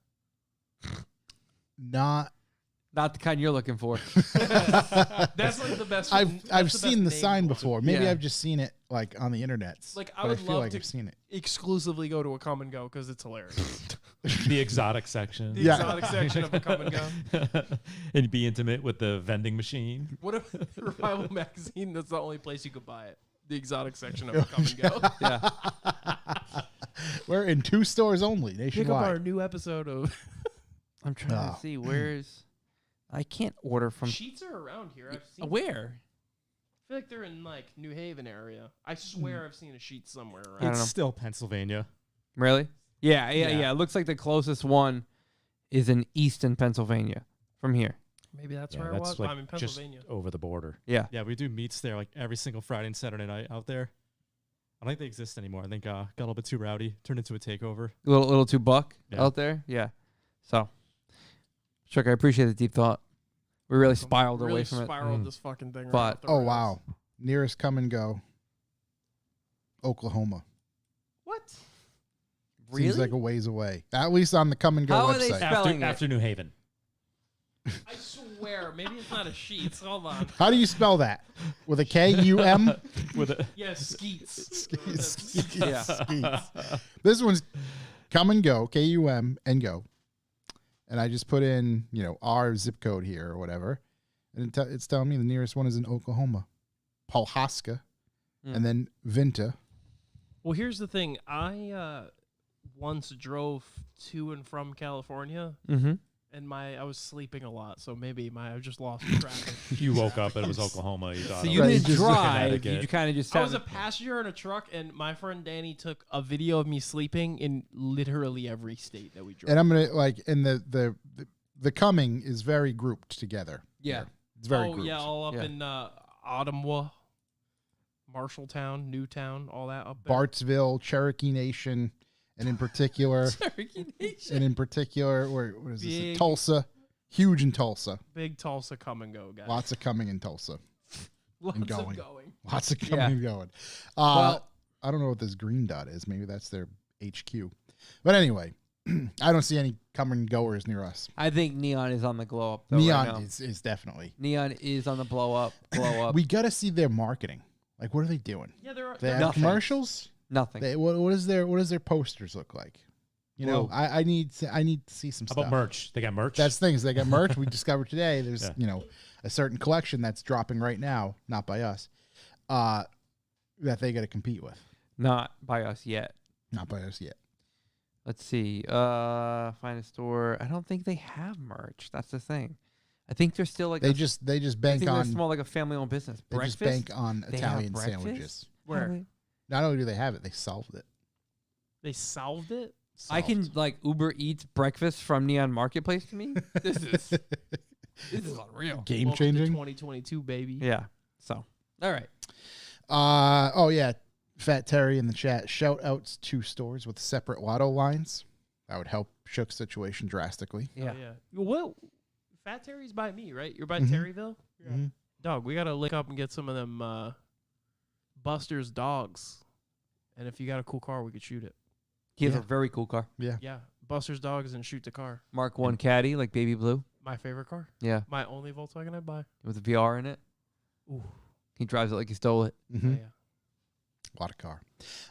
S2: Not.
S4: Not the kind you're looking for.
S3: That's like the best.
S2: I've
S3: that's the
S2: seen the
S3: best
S2: sign
S3: name.
S2: before. Maybe
S4: Yeah.
S2: I've just seen it like on the internet.
S3: Like, I
S2: but
S3: would
S2: I feel
S3: love
S2: like
S3: to-
S2: I've seen it.
S3: Exclusively go to a come and go because it's hilarious.
S1: The exotic section.
S3: The
S2: Yeah.
S3: exotic section of a come and go.
S1: And be intimate with the vending machine.
S3: What if the Revival magazine? That's the only place you could buy it. The exotic section of a come and go.
S4: Yeah.
S2: We're in 2 stores only
S3: Pick up our
S2: nationwide.
S3: new episode of.
S4: I'm trying
S2: Oh.
S4: to see where's. I can't order from.
S3: Sheets are around here. I've seen.
S4: Where?
S3: I feel like they're in like New Haven area. I swear I've seen a sheet somewhere
S4: I
S3: around.
S4: don't
S5: It's
S4: know.
S5: still Pennsylvania.
S4: Really? Yeah.
S5: Yeah.
S4: It looks like the closest one is in Easton, Pennsylvania, from here.
S3: Maybe that's
S1: Yeah,
S3: where
S1: that's
S3: I was.
S1: like
S3: I'm in
S1: just
S3: Pennsylvania.
S1: over the border.
S4: Yeah.
S5: Yeah, we do meets there like every single Friday and Saturday night out there. I don't think they exist anymore. I think got a little bit too rowdy, turned into a takeover.
S4: A little too buck
S5: Yeah.
S4: out there. Yeah. So, Chuck, I appreciate the deep thought. We really spiraled
S3: really
S4: away from
S3: spiraled
S1: Mm.
S3: this fucking thing. Right
S4: But-
S3: off the
S2: Oh
S3: rails.
S2: wow, nearest come and go. Oklahoma.
S3: What?
S4: it. Really?
S2: Seems like a ways away. At least on the come and go
S4: How are they
S2: website.
S4: spelling it?
S1: After New Haven.
S3: I swear, maybe it's not a Sheets. Hold on.
S2: How do you spell that? With a K-U-M?
S1: With a
S3: Yeah, Skeets.
S4: Yeah.
S2: Skeets. This one's come and go, K-U-M and go. And I just put in, our zip code here or whatever. And it's telling me the nearest one is in Oklahoma. Pawhuska.
S4: Hmm.
S2: And then Vinta.
S3: Well, here's the thing. I once drove to and from California,
S4: Mm-hmm.
S3: and I was sleeping a lot, so maybe I just lost track of.
S1: You woke up and it was Oklahoma. You thought
S4: So
S1: it
S4: you
S1: was
S4: didn't
S2: just
S4: drive.
S1: Connecticut.
S4: You kind of just
S3: I
S4: sat
S3: was a passenger in a truck, and my friend Danny took a video of me sleeping in literally every state that we drove.
S2: And I'm going to, and the coming is very grouped together.
S4: Yeah.
S2: It's very grouped.
S3: yeah, all up
S4: Yeah.
S3: in Ottawa, Marshalltown, Newtown, all that up there.
S2: Bartsville, Cherokee Nation, and in particular, what is this?
S3: Big.
S2: Tulsa. Huge in Tulsa.
S3: Big Tulsa come and go, guys.
S2: Lots of coming in Tulsa.
S3: Lots
S2: going.
S3: of going.
S2: Lots of coming
S4: Yeah.
S2: and going.
S4: Well-
S2: I don't know what this green dot is. Maybe that's their HQ. But anyway, I don't see any coming and goers near us.
S4: I think Neon is on the glow up. Though, right
S2: Neon
S4: now.
S2: is definitely.
S4: Neon is on the blow up.
S2: We got to see their marketing. Like, what are they doing?
S3: Yeah, there are.
S2: They have
S4: Nothing.
S2: commercials.
S4: Nothing.
S2: What is their posters look like?
S1: Whoa.
S2: I need to see some
S1: How
S2: stuff.
S1: about merch? They got merch.
S2: That's things they got merch. We discovered today. There's
S1: Yeah.
S2: a certain collection that's dropping right now, not by us, that they got to compete with.
S4: Not by us yet.
S2: Not by us yet.
S4: Let's see. Find a store. I don't think they have merch. That's the thing. I think they're still like
S2: They
S4: a,
S2: just
S4: I
S2: bank
S4: think they're
S2: on
S4: more like a family-owned business.
S2: they
S4: Breakfast.
S2: just bank on
S4: They have
S2: Italian
S4: breakfast?
S2: sandwiches.
S3: Where?
S2: Not only do they have it, they solved it.
S3: They solved it.
S4: I can
S2: Solved.
S4: like Uber Eats breakfast from Neon Marketplace to me. This is unreal.
S2: game
S3: Welcome to
S2: changing.
S3: 2022, baby.
S4: Yeah. So, all right.
S2: Oh yeah, Fat Terry in the chat. Shout outs to stores with separate lotto lines. That would help Shook's situation drastically.
S4: Yeah.
S3: Oh, yeah. Well, Fat Terry's by me, right? You're by
S2: Mhm.
S3: Terryville?
S2: Mhm.
S3: Dog, we got to link up and get some of them Buster's dogs. And if you got a cool car, we could shoot it.
S4: He has
S2: Yeah.
S4: a very cool car.
S3: Yeah. Buster's dogs and shoot the car.
S4: Mark 1 Caddy, like baby blue.
S3: My favorite car.
S4: Yeah.
S3: My only Volkswagen I'd buy.
S4: With a VR in it.
S3: Ooh.
S4: He drives it like he stole it.
S2: Mhm.
S3: Yeah.
S2: A lot of car.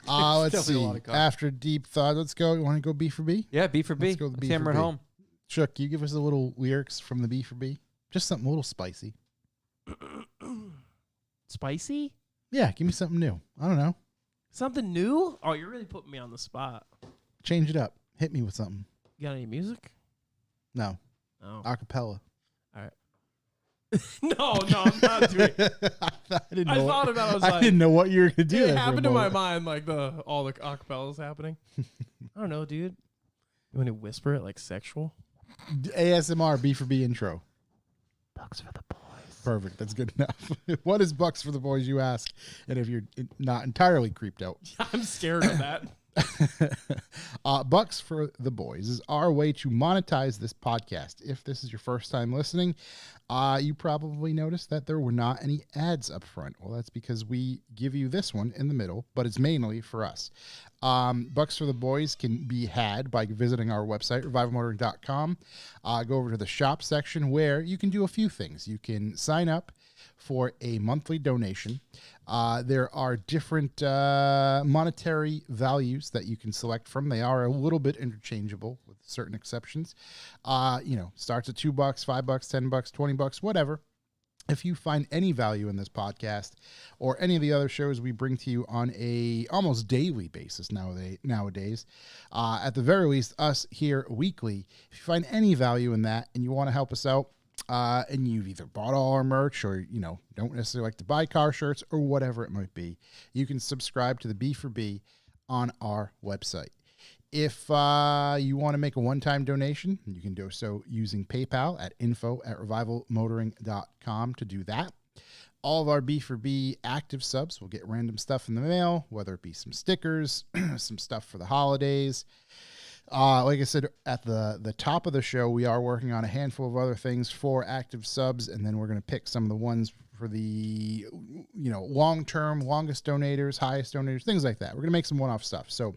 S2: Let's
S4: Definitely a lot
S2: see.
S4: of car.
S2: After deep thought, let's go. You want to go B for B?
S4: Yeah, B for B.
S2: Let's go with
S4: Let's
S2: B
S4: hammer
S2: for
S4: it
S2: B.
S4: home.
S2: Shook, you give us a little lyrics from the B for B. Just something a little spicy.
S3: Spicy?
S2: Yeah, give me something new. I don't know.
S3: Something new? Oh, you're really putting me on the spot.
S2: Change it up. Hit me with something.
S3: You got any music?
S2: No,
S3: No.
S2: acapella.
S3: no, I'm not doing it.
S2: I didn't
S3: I
S2: know.
S3: thought about it. I was
S2: I
S3: like,
S2: didn't know what you were gonna do.
S3: it
S2: there for a
S3: happened in my
S2: moment.
S3: mind, like all the acapellas happening. I don't know, dude. You want to whisper it like sexual?
S2: ASMR B for B intro.
S7: Bucks for the boys.
S2: Perfect. That's good enough. What is Bucks for the Boys, you ask? And if you're not entirely creeped out,
S3: I'm scared of that.
S2: Bucks for the Boys is our way to monetize this podcast. If this is your first time listening, you probably noticed that there were not any ads up front. Well, that's because we give you this one in the middle, but it's mainly for us. Bucks for the Boys can be had by visiting our website, revivalmotoring.com. Go over to the shop section where you can do a few things. You can sign up for a monthly donation. There are different monetary values that you can select from. They are a little bit interchangeable with certain exceptions. Starts at $2, $5, $10, $20, whatever. If you find any value in this podcast or any of the other shows we bring to you on a almost daily basis nowadays, at the very least, us here weekly, if you find any value in that and you want to help us out, and you've either bought all our merch or, don't necessarily like to buy car shirts or whatever it might be, you can subscribe to the B for B on our website. If you want to make a one-time donation, you can do so using PayPal at info@revivalmotoring.com to do that. All of our B4B active subs will get random stuff in the mail, whether it be some stickers, some stuff for the holidays. Like I said, at the top of the show, we are working on a handful of other things for active subs, and then we're going to pick some of the ones for the long-term, longest donators, highest donators, things like that. We're going to make some one-off stuff. So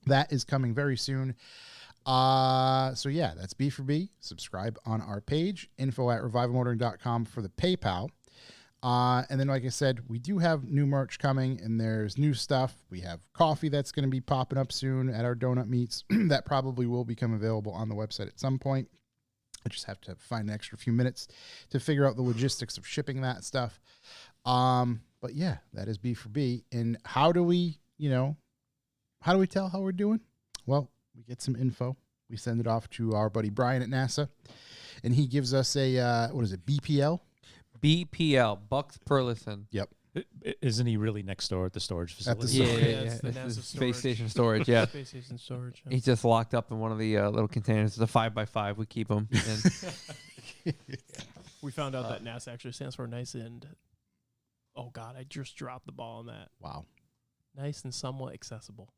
S2: that is coming very soon. So yeah, that's B4B. Subscribe on our page, info@revivalmotoring.com for the PayPal. And then, like I said, we do have new merch coming, and there's new stuff. We have coffee that's going to be popping up soon at our donut meets. That probably will become available on the website at some point. I just have to find an extra few minutes to figure out the logistics of shipping that stuff. But yeah, that is B4B. And how do we tell how we're doing? Well, we get some info. We send it off to our buddy Brian at NASA, and he gives us a, BPL?
S4: BPL, Bucks Burleson.
S2: Yep.
S1: Isn't he really next door at the storage facility?
S2: the storage.
S3: It's the
S4: This
S3: NASA
S4: is
S3: storage.
S4: Space Station storage, yeah.
S3: Space Station storage. Yeah.
S4: He's just locked up in one of the little containers. It's a 5x5. We keep him. And
S3: We found out that NASA actually stands for nice and. Oh God, I just dropped the ball on that.
S2: Wow.
S3: Nice and somewhat accessible.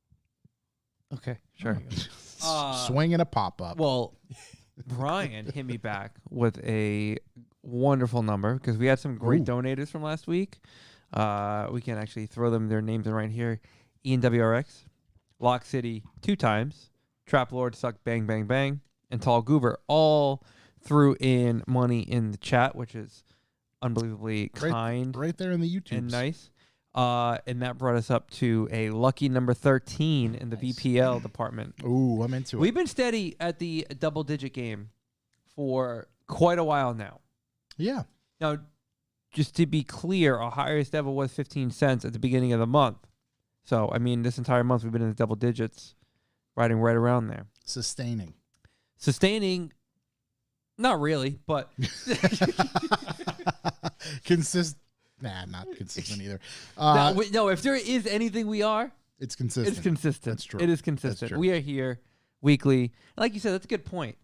S4: okay, sure.
S3: There you go.
S2: Swinging a pop-up.
S4: Well, Brian hit me back with a wonderful number because we had some great
S2: Ooh.
S4: donators from last week. We can actually throw them their names in right here. Ian WRX, Lock City 2 times, Trap Lord Suck Bang Bang Bang, and Tall Goober all threw in money in the chat, which is unbelievably kind
S2: right there in the YouTube.
S4: and nice. And that brought us up to a lucky number 13 in the
S2: Nice.
S4: BPL department.
S2: Ooh, I'm into
S4: We've
S2: it.
S4: been steady at the double-digit game for quite a while now.
S2: Yeah.
S4: Now, just to be clear, our highest ever was 15 cents at the beginning of the month. So, I mean, this entire month we've been in the double digits, riding right around there.
S2: Sustaining.
S4: Sustaining, not really, but
S2: Not consistent either.
S4: no, if there is anything we are,
S2: It's consistent.
S4: it's consistent.
S2: That's true.
S4: It is consistent.
S2: true.
S4: We are here weekly. Like you said, that's a good point.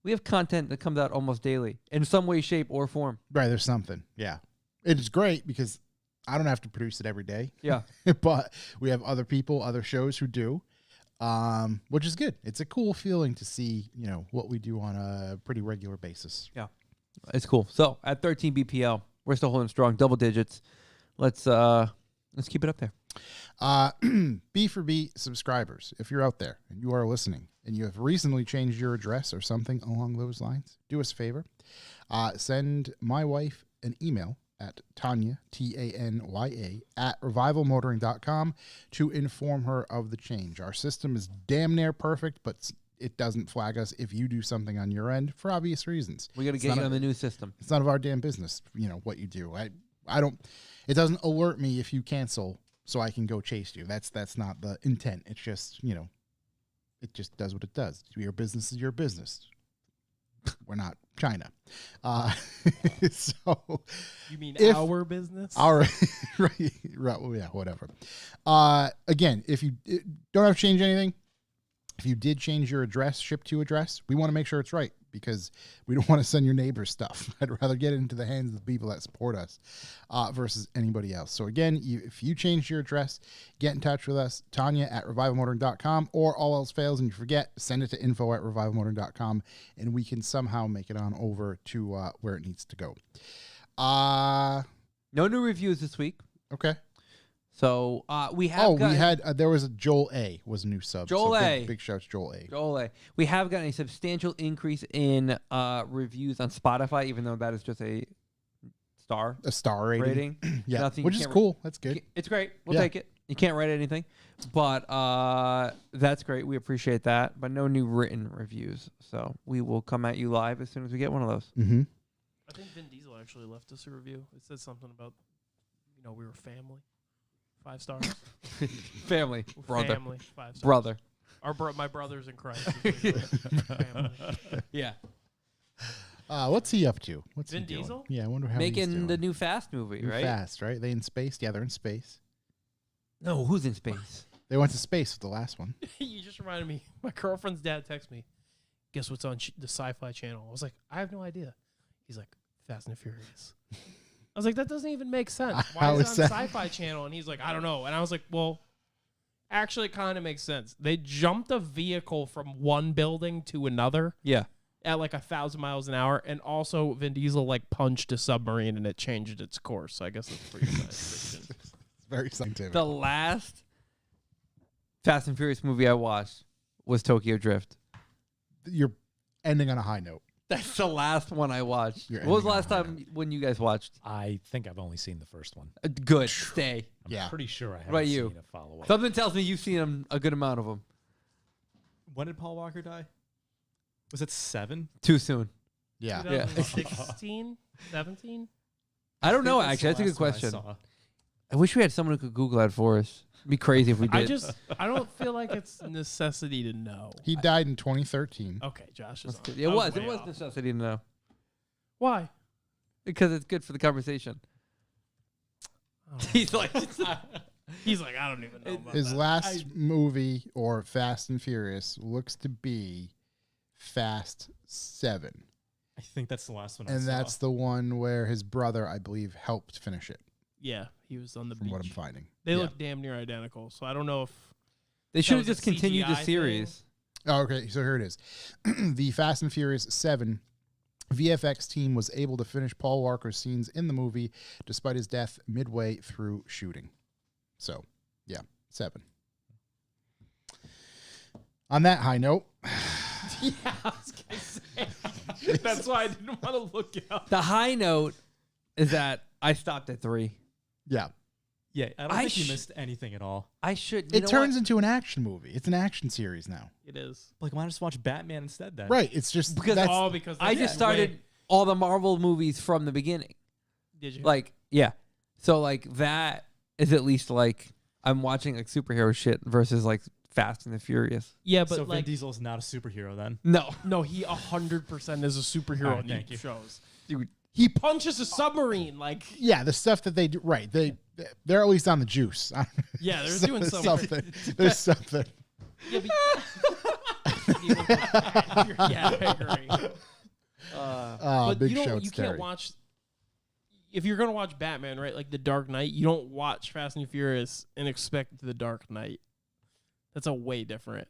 S4: We have content that comes out almost daily in some way, shape, or form.
S2: Right, there's something. Yeah. It's great because I don't have to produce it every day.
S4: Yeah.
S2: But we have other people, other shows who do, which is good. It's a cool feeling to see, what we do on a pretty regular basis.
S4: It's cool. So at 13 BPL, we're still holding strong, double digits. Let's keep it up there.
S2: B4B subscribers, if you're out there and you are listening and you have recently changed your address or something along those lines, do us a favor. Send my wife an email at Tanya, Tanya, at revivalmotoring.com to inform her of the change. Our system is damn near perfect, but it doesn't flag us if you do something on your end for obvious reasons.
S4: We got to
S2: It's
S4: get
S2: not
S4: you
S2: a-
S4: on the new system.
S2: It's none of our damn business, what you do. I don't, it doesn't alert me if you cancel so I can go chase you. That's not the intent. It's just, it just does what it does. Your business is your business. We're not China. So
S3: You mean
S2: If-
S3: our business?
S2: our right, well, yeah, whatever. Again, if you don't have to change anything, if you did change your address, ship to address, we want to make sure it's right because we don't want to send your neighbors stuff. I'd rather get it into the hands of the people that support us versus anybody else. So again, if you change your address, get in touch with us, Tanya at revivalmotoring.com, or all else fails and you forget, send it to info at revivalmotoring.com, and we can somehow make it on over to where it needs to go.
S4: No new reviews this week.
S2: Okay.
S4: So we have
S2: we had there was a Joel A was a new sub.
S4: Joel
S2: so
S4: A.
S2: big shouts Joel A.
S4: Joel A. We have gotten a substantial increase in reviews on Spotify, even though that is just a star
S2: A star rating. Yeah,
S4: Nothing-
S2: which
S4: you
S2: is
S4: can't-
S2: cool. That's good.
S4: It's great. We'll
S2: Yeah.
S4: take it. You can't write anything, but that's great. We appreciate that. But no new written reviews. So we will come at you live as soon as we get one of those.
S2: Mm-hmm.
S3: I think Vin Diesel actually left us a review. It said something about, we were family. 5 stars.
S4: Family, brother,
S3: Family. 5 stars.
S4: brother.
S3: My brothers in Christ. Family.
S4: Yeah,
S2: What's he up to? What's
S3: Vin
S2: he doing?
S3: Diesel?
S2: Yeah, I wonder how he's
S4: making
S2: doing.
S4: the new Fast movie,
S2: New
S4: right?
S2: Fast, right? They in space? Yeah, they're in space.
S4: No, who's in space?
S2: They went to space with the last one.
S3: You just reminded me. My girlfriend's dad texted me. Guess what's on the Sci-Fi Channel? I was like, I have no idea. He's like, Fast and Furious. I was like, that doesn't even make sense. Why
S2: How
S3: is
S2: is
S3: it on
S2: that?
S3: Sci-Fi Channel? And he's like, I don't know. And I was like, well, actually, it kind of makes sense. They jumped a vehicle from one building to another
S4: Yeah.
S3: at like 1,000 miles an hour, and also Vin Diesel like punched a submarine and it changed its course. So I guess that's pretty science fiction.
S2: It's very scientific.
S4: The last Fast and Furious movie I watched was Tokyo Drift.
S2: You're ending on a high note.
S4: That's the last one I watched.
S2: You're
S4: What was the
S2: ending
S4: last
S2: on a high
S4: time when you guys watched?
S1: I think I've only seen the first one.
S4: Good. Stay.
S1: I'm
S2: Yeah.
S1: pretty sure I haven't
S4: About you?
S1: seen a follow-up.
S4: Something tells me you've seen a good amount of them.
S5: When did Paul Walker die? Was it 7?
S4: Too soon.
S2: Yeah.
S3: 2016, 17.
S4: I don't know,
S5: think
S4: actually. That's a good
S5: the last one I
S4: question.
S5: saw.
S4: I wish we had someone who could Google that for us. It'd be crazy if we did.
S3: I don't feel like it's a necessity to know.
S2: He died in 2013.
S3: Okay, Josh is on.
S4: It
S3: I
S4: was.
S3: way
S4: It was
S3: off.
S4: necessity to know.
S3: Why?
S4: Because it's good for the conversation.
S3: Oh.
S4: He's like,
S3: He's like, I don't even know. About
S2: His
S3: that.
S2: last movie, or Fast and Furious, looks to be Fast 7.
S5: I think that's the last one I
S2: And
S5: saw.
S2: that's the one where his brother, I believe, helped finish it,
S3: Yeah, he was on the
S2: from
S3: beach.
S2: what I'm finding.
S3: They
S2: Yeah.
S3: look damn near identical, so I don't know if
S4: they should
S3: was
S4: have
S3: a
S4: just continued the
S3: CGI
S4: series.
S2: Oh, okay, so here it is. The Fast and Furious 7 VFX team was able to finish Paul Walker's scenes in the movie despite his death midway through shooting. So, yeah, 7. On that high note,
S3: yeah, I was gonna say. That's why I didn't want to look it up.
S4: The high note is that I stopped at 3.
S2: yeah,
S5: Yeah, I don't
S4: I
S5: think you
S4: sh-
S5: missed anything at all.
S4: I should.
S2: it turns into an action movie. It's an action series now.
S3: It is
S5: Like, why not just watch Batman instead then?
S2: Right, it's just
S4: Because
S2: that's,
S3: because
S4: I just started all the Marvel movies from the beginning.
S3: Did you?
S4: Like, yeah. So, like, that is at least, like, I'm watching, like, superhero shit versus, like, Fast and the Furious.
S3: yeah,
S5: So
S3: but
S5: Vin
S3: like,
S5: Diesel is not a superhero then?
S4: No.
S3: no, he 100% is a superhero
S5: All right,
S3: on
S5: thank
S3: these
S5: you.
S3: shows.
S4: Dude.
S3: He punches a submarine. Like,
S2: yeah, the stuff that they do. Right, they're at least on the juice.
S3: yeah, they're doing
S2: There's
S3: something.
S2: There's something.
S3: Yeah, yeah, I agree. But
S2: Big
S3: you don't,
S2: Shouts
S3: you
S2: Terry.
S3: can't watch. If you're gonna watch Batman, right, like The Dark Knight, you don't watch Fast and Furious and expect The Dark Knight. That's a way different.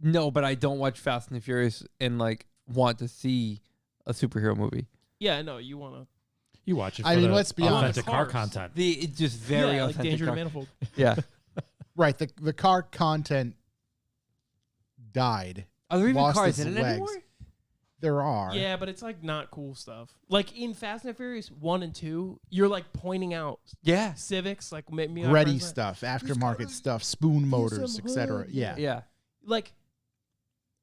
S4: No, but I don't watch Fast and the Furious and, like, want to see a superhero movie.
S3: Yeah, I know you want to.
S1: You watch it for
S2: I mean,
S1: the
S2: let's be honest.
S1: authentic car
S3: Cars.
S1: content.
S4: It's just very
S3: like
S4: authentic.
S3: Danger
S4: car-
S3: Manifold.
S4: Yeah.
S2: Right, the car content died.
S4: Are there even
S2: Lost
S4: cars
S2: its
S4: in it
S2: legs.
S4: anymore?
S2: There are.
S3: Yeah, but it's like not cool stuff. Like in Fast and Furious 1 and 2, you're like pointing out
S4: Yeah.
S3: Civics, like me.
S2: Ready stuff, aftermarket stuff, spoon motors,
S3: some
S2: etc.
S3: hood,
S2: Yeah.
S4: Yeah.
S3: Like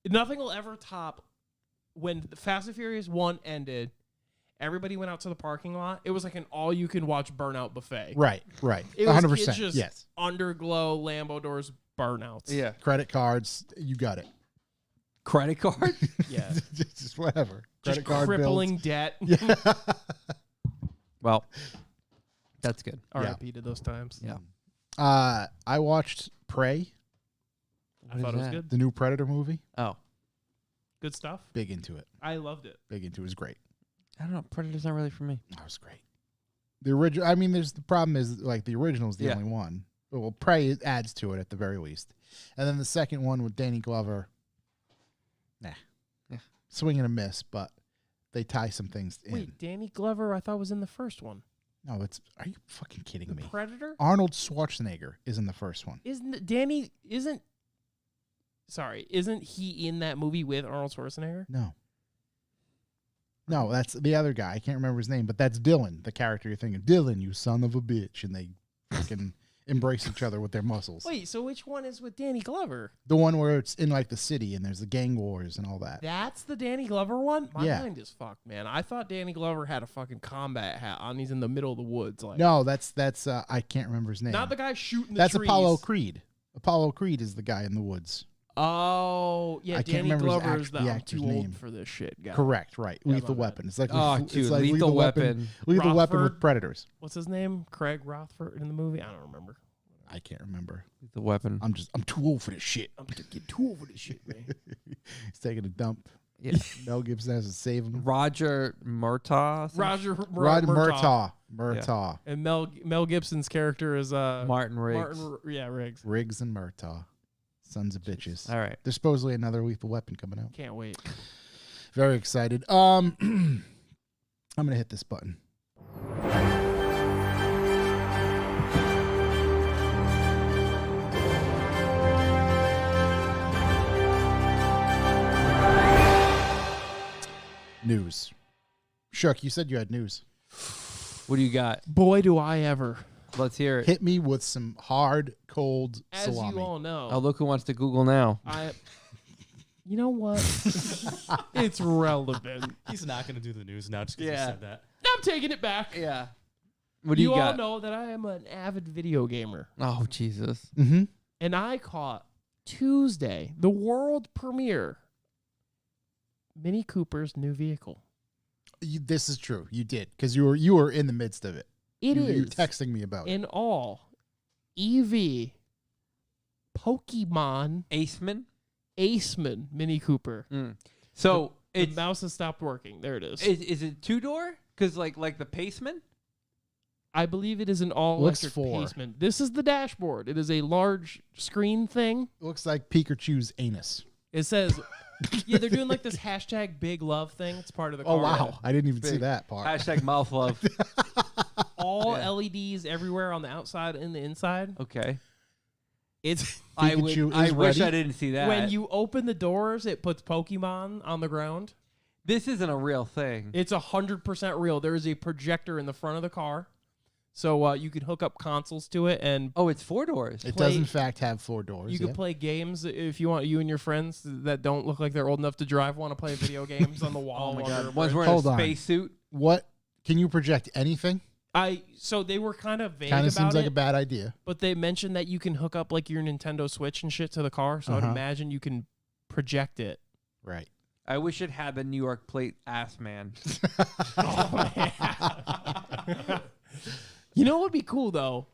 S3: nothing will ever top when Fast and Furious 1 ended. Everybody went out to the parking lot. It was like an all-you-can-watch burnout buffet.
S2: Right.
S3: It was
S2: 100%.
S3: kids just
S2: Yes.
S3: underglow Lambo doors burnouts.
S4: Yeah.
S2: Credit cards, you got it.
S4: Credit card?
S3: Yeah.
S2: just whatever.
S3: Just
S2: Credit card
S3: crippling debt.
S2: bills. Yeah.
S4: Well, that's good.
S3: R.I.P. to those times.
S4: Yeah.
S2: I watched Prey,
S3: I
S4: What
S3: thought
S4: is
S3: it was
S4: that?
S3: good.
S2: the new Predator movie.
S4: Oh.
S3: Good stuff.
S2: Big into it.
S3: I loved it.
S2: Big into it. It was great.
S4: I don't know. Predator's not really for me.
S2: That was great. The original. I mean, the problem is like the original is the
S4: Yeah.
S2: only one. Well, Prey adds to it at the very least, and then the second one with Danny Glover. Nah.
S4: Yeah.
S2: Swing and a miss, but they tie some things in.
S3: Wait, Danny Glover, I thought was in the first one.
S2: No, it's. Are you fucking kidding
S3: The
S2: me?
S3: Predator?
S2: Arnold Schwarzenegger is in the first one.
S3: Isn't he in that movie with Arnold Schwarzenegger?
S2: No. No, that's the other guy. I can't remember his name, but that's Dylan, the character you're thinking. Dylan, you son of a bitch, and they fucking embrace each other with their muscles.
S3: Wait, so which one is with Danny Glover?
S2: The one where it's in like the city and there's the gang wars and all that.
S3: That's the Danny Glover one? My
S2: Yeah.
S3: mind is fucked, man. I thought Danny Glover had a fucking combat hat on. He's in the middle of the woods. Like,
S2: No, that's I can't remember his name.
S3: not the guy shooting the
S2: That's
S3: trees.
S2: Apollo Creed. Apollo Creed is the guy in the woods.
S3: Oh, yeah.
S2: I can't
S3: Danny
S2: remember his
S3: Glover is
S2: the
S3: I'm
S2: actor's
S3: too
S2: name.
S3: old for this shit guy.
S2: Correct, right.
S3: Yeah,
S2: Lethal
S3: my bad.
S2: Weapon. It's like
S4: Oh,
S2: it's
S4: dude,
S2: like
S4: Lethal Weapon.
S2: Lethal Weapon with
S3: Rockford?
S2: Predators.
S3: What's his name? Craig Rothford in the movie? I don't remember.
S2: I can't remember.
S4: The weapon.
S2: I'm too old for this shit.
S3: I'm getting too over this shit, man.
S2: He's taking a dump.
S4: Yeah.
S2: Mel Gibson has to save him.
S4: Roger Murtaugh.
S2: Rod
S3: Murtaugh.
S2: Murtaugh.
S3: And Mel Gibson's character is
S4: Martin Riggs.
S3: Riggs.
S2: Riggs and Murtaugh. Sons of bitches.
S4: All right.
S2: There's supposedly another Lethal Weapon coming out.
S3: Can't wait.
S2: Very excited. I'm gonna hit this button. News. Shook, you said you had news.
S4: What do you got?
S3: Boy, do I ever.
S4: Let's hear it.
S2: Hit me with some hard, cold
S3: As
S2: salami.
S3: you all know,
S4: Oh, look who wants to Google now.
S3: You know what? It's relevant.
S5: He's not going to do the news now just because
S4: Yeah.
S5: you said that.
S3: I'm taking it back.
S4: Yeah. What do you
S3: all
S4: got?
S3: know that I am an avid video gamer.
S4: Oh, Jesus.
S2: Mm-hmm.
S3: And I caught Tuesday the world premiere Mini Cooper's new vehicle.
S2: This is true. You did because you were in the midst of it.
S3: It
S2: You
S3: is
S2: were texting me about it.
S3: in all EV Pokemon
S4: Aceman?
S3: Mini Cooper.
S4: So
S3: The
S4: it's
S3: mouse has stopped working. There it is.
S4: is it 2-door? Because like the Paceman?
S3: I believe it is an all
S2: Looks
S3: electric
S2: four.
S3: Paceman. This is the dashboard. It is a large screen thing.
S2: Looks like Pikachu's anus.
S3: It says, yeah, they're doing like this hashtag big love thing. It's part of the car.
S2: Oh wow! I didn't even see
S4: Big.
S2: that part.
S4: Hashtag mouth love.
S3: All
S4: Yeah.
S3: LEDs everywhere on the outside and the inside.
S4: Okay.
S3: It's
S4: I
S2: Pikachu
S4: would. I
S2: is
S4: wish
S2: ready.
S4: I didn't see that.
S3: when you open the doors, it puts Pokemon on the ground.
S4: This isn't a real thing.
S3: It's 100% real. There is a projector in the front of the car, so you can hook up consoles to it, and
S4: Oh, it's 4 doors.
S2: It
S3: play-
S2: does in fact have 4 doors.
S3: you
S2: yeah.
S3: can play games if you want. You and your friends that don't look like they're old enough to drive want to play video games on the wall.
S4: Oh my
S3: while they're
S4: God. One's
S3: break-
S4: wearing
S2: Hold
S4: a
S2: on.
S4: spacesuit.
S2: What? Can you project anything?
S3: So they were kind of vague
S2: Kind
S3: about
S2: of seems like
S3: it,
S2: a bad idea.
S3: but they mentioned that you can hook up like your Nintendo Switch and shit to the car. So I'd
S2: Uh-huh.
S3: imagine you can project it.
S2: Right.
S4: I wish it had the New York plate ass man.
S3: You know what would be cool though?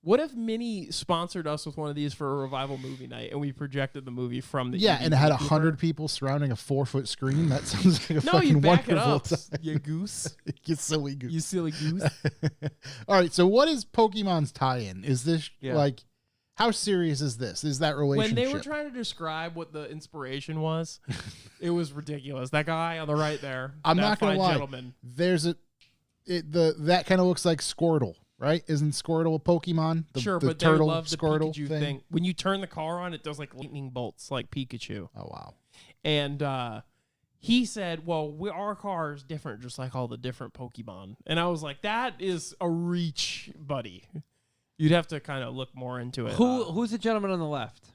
S3: What if Mini sponsored us with one of these for a revival movie night, and we projected the movie from the
S2: Yeah,
S3: EV
S2: and it had
S3: Cooper?
S2: 100 people surrounding a 4-foot screen. That sounds like a
S3: No,
S2: fucking
S3: you back it
S2: wonderful
S3: up,
S2: time.
S3: you goose.
S2: You silly goose.
S3: You silly goose.
S2: All right, so what is Pokemon's tie-in? Is this
S4: Yeah.
S2: like, how serious is this? Is that relationship?
S3: When they were trying to describe what the inspiration was, it was ridiculous. That guy on the right there,
S2: I'm
S3: that
S2: not gonna
S3: fine
S2: lie.
S3: gentleman.
S2: There's that kind of looks like Squirtle, right? Isn't Squirtle a Pokemon?
S3: Sure,
S2: the
S3: but
S2: turtle
S3: they love the
S2: Squirtle
S3: Pikachu thing. When you turn the car on, it does like lightning bolts, like Pikachu.
S2: Oh wow.
S3: And he said, "Well, our car is different, just like all the different Pokemon." And I was like, "That is a reach, buddy. You'd have to kind of look more into it."
S4: Who's the gentleman on the left?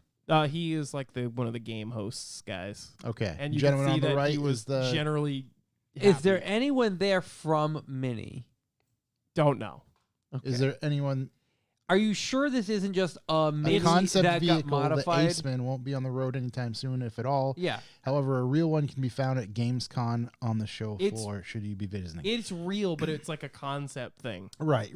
S3: He is like one of the game hosts guys,
S2: Okay.
S3: and you
S2: Gentleman
S3: can see
S2: on the
S3: that
S2: right
S3: he was
S2: is the
S3: generally.
S4: Is there
S3: happy.
S4: anyone there from Mini?
S3: Don't know.
S4: Okay.
S2: Is there anyone
S4: Are you sure this isn't just a
S2: a
S4: Mini
S2: concept
S4: that
S2: vehicle?
S4: got modified?
S2: The Aceman won't be on the road anytime soon, if at all.
S4: Yeah.
S2: However, a real one can be found at GamesCon on the show
S3: It's-
S2: floor. Should you be visiting?
S3: It's real, but it's like a concept thing.
S2: Right.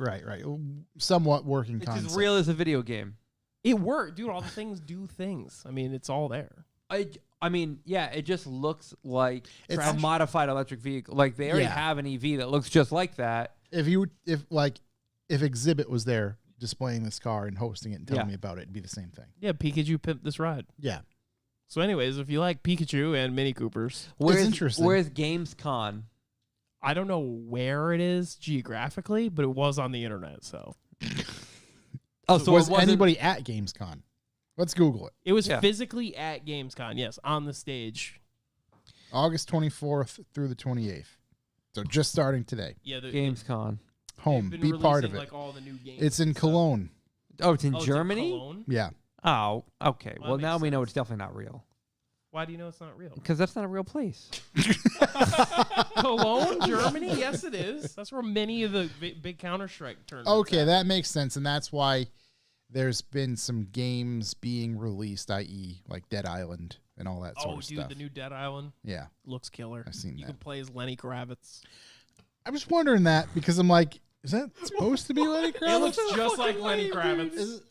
S2: Somewhat working
S4: It's
S2: concept.
S4: as real as a video game.
S3: It worked, dude. All the things do things. I mean, it's all there.
S4: I mean, yeah, it just looks like
S2: It's
S4: a
S2: actu-
S4: modified electric vehicle. Like they already
S2: Yeah.
S4: have an EV that looks just like that.
S2: If Exhibit was there displaying this car and hosting it and telling
S4: Yeah.
S2: me about it, it'd be the same thing.
S3: Yeah, Pikachu pimped this ride.
S2: Yeah.
S3: So, anyways, if you like Pikachu and Mini Coopers,
S2: interesting.
S4: Where's GamesCon?
S3: I don't know where it is geographically, but it was on the internet. So
S4: Oh, so
S2: was
S4: it wasn't-
S2: anybody at GamesCon? Let's Google it.
S3: it was
S4: Yeah.
S3: physically at Gamescom. Yes, on the stage.
S2: August 24th through the 28th. So just starting today.
S3: Yeah, the
S4: GamesCon?
S2: Home.
S3: They've
S2: Be
S3: been
S2: part of
S3: releasing,
S2: it.
S3: Like all the new games.
S2: It's in
S3: and stuff.
S2: Cologne.
S4: Oh, it's in
S3: Oh, it's
S4: Germany.
S3: Cologne?
S2: Yeah.
S4: Oh, okay.
S3: Well,
S4: Well,
S3: that
S4: now
S3: makes
S4: we know
S3: sense.
S4: it's definitely not real
S3: Why do you know it's not real?
S4: because that's not a real place.
S3: Cologne, Germany? Yes, it is. That's where many of the big Counter-Strike tournaments.
S2: Okay,
S3: are.
S2: that makes sense. And that's why there's been some games being released, i.e., like Dead Island and all that sort
S3: Oh,
S2: of
S3: dude,
S2: stuff.
S3: the new Dead Island
S2: Yeah.
S3: looks killer.
S2: I've seen
S3: You
S2: that.
S3: can play as Lenny Kravitz.
S2: I was wondering that because I'm like, is that supposed to be Lenny Kravitz?
S3: It looks just like Lenny Kravitz.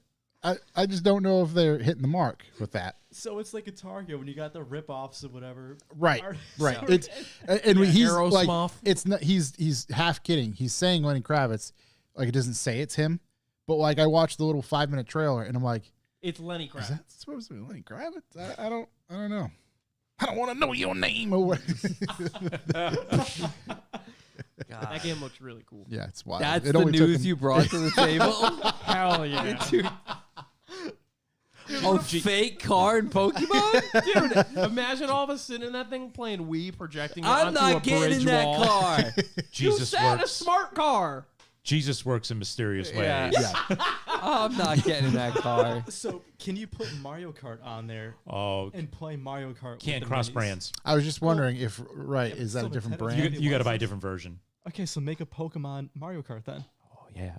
S2: I just don't know if they're hitting the mark with that.
S5: So it's like a Target when you got the rip-offs of whatever.
S2: Right,
S5: art-
S2: right.
S5: So-
S2: It's and when he's like,
S3: Aerosmith.
S2: it's not. He's half kidding. He's saying Lenny Kravitz, like it doesn't say it's him, but like I watched the little 5-minute trailer and I'm like,
S3: It's Lenny
S2: is
S3: Kravitz.
S2: that supposed to be Lenny Kravitz? I don't know. I don't want to know your name or what.
S3: That game looks really cool.
S2: Yeah, it's wild.
S4: That's
S2: It
S4: the
S2: only took
S4: news
S2: him-
S4: you brought to the table.
S3: Hell yeah.
S4: Dude. Oh, fake car in Pokemon?
S3: Dude, imagine all of us sitting in that thing playing Wii, projecting it
S4: I'm
S3: onto
S4: not
S3: a
S4: getting
S3: bridge
S4: in that
S3: wall.
S4: car.
S3: You
S1: Jesus
S3: sat in a
S1: works.
S3: smart car.
S1: Jesus works in mysterious ways.
S4: Yeah.
S2: Yeah.
S4: I'm not getting in that car.
S5: So can you put Mario Kart on there
S1: Oh,
S5: and play Mario Kart? with
S1: can't
S5: the
S1: cross
S5: minis?
S1: brands.
S2: I was just wondering if
S5: Yeah, but
S2: is that a
S5: still,
S2: different
S5: Nintendo's
S2: brand?
S5: gonna
S1: You got to buy a
S5: license.
S1: different version.
S5: Okay, so make a Pokemon Mario Kart then.
S1: Oh yeah,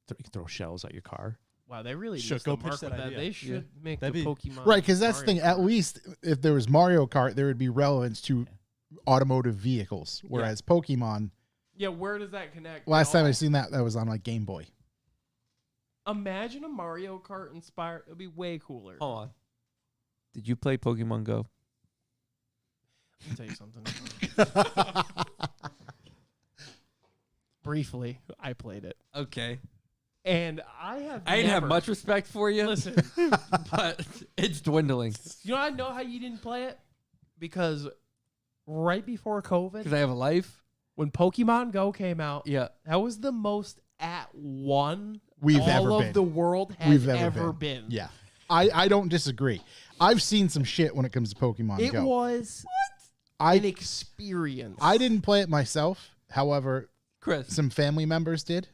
S1: you can throw shells at your car.
S3: Wow, they really
S5: Should
S3: missed
S5: go
S3: the
S5: pitch
S3: mark
S5: that
S3: with that.
S5: idea.
S3: They should make
S5: That'd
S3: the
S5: be-
S3: Pokemon.
S2: Right, because that's the
S3: Mario
S2: thing. At
S3: Kart.
S2: least if there was Mario Kart, there would be relevance to automotive vehicles. Whereas Pokemon,
S3: Yeah, where does that connect?
S2: last
S3: at
S2: time I
S3: all?
S2: seen that was on like Game Boy.
S3: Imagine a Mario Kart inspired. It'd be way cooler.
S4: Hold on. Did you play Pokemon Go?
S3: Let me tell you something. Briefly, I played it,
S4: Okay.
S3: and I have.
S4: I didn't have
S3: never-
S4: much respect for you,
S3: Listen,
S4: but it's dwindling
S3: you know I know how you didn't play it because right before COVID,
S4: because I have a life.
S3: when Pokemon Go came out,
S4: Yeah.
S3: that was the most at one
S2: We've
S3: all
S2: ever
S3: of
S2: been.
S3: the world has
S2: We've
S3: ever been.
S2: Yeah, I don't disagree. I've seen some shit when it comes to Pokemon
S3: It
S2: Go.
S3: was an
S2: I
S3: experience.
S2: I didn't play it myself. However,
S4: Chris,
S2: some family members did.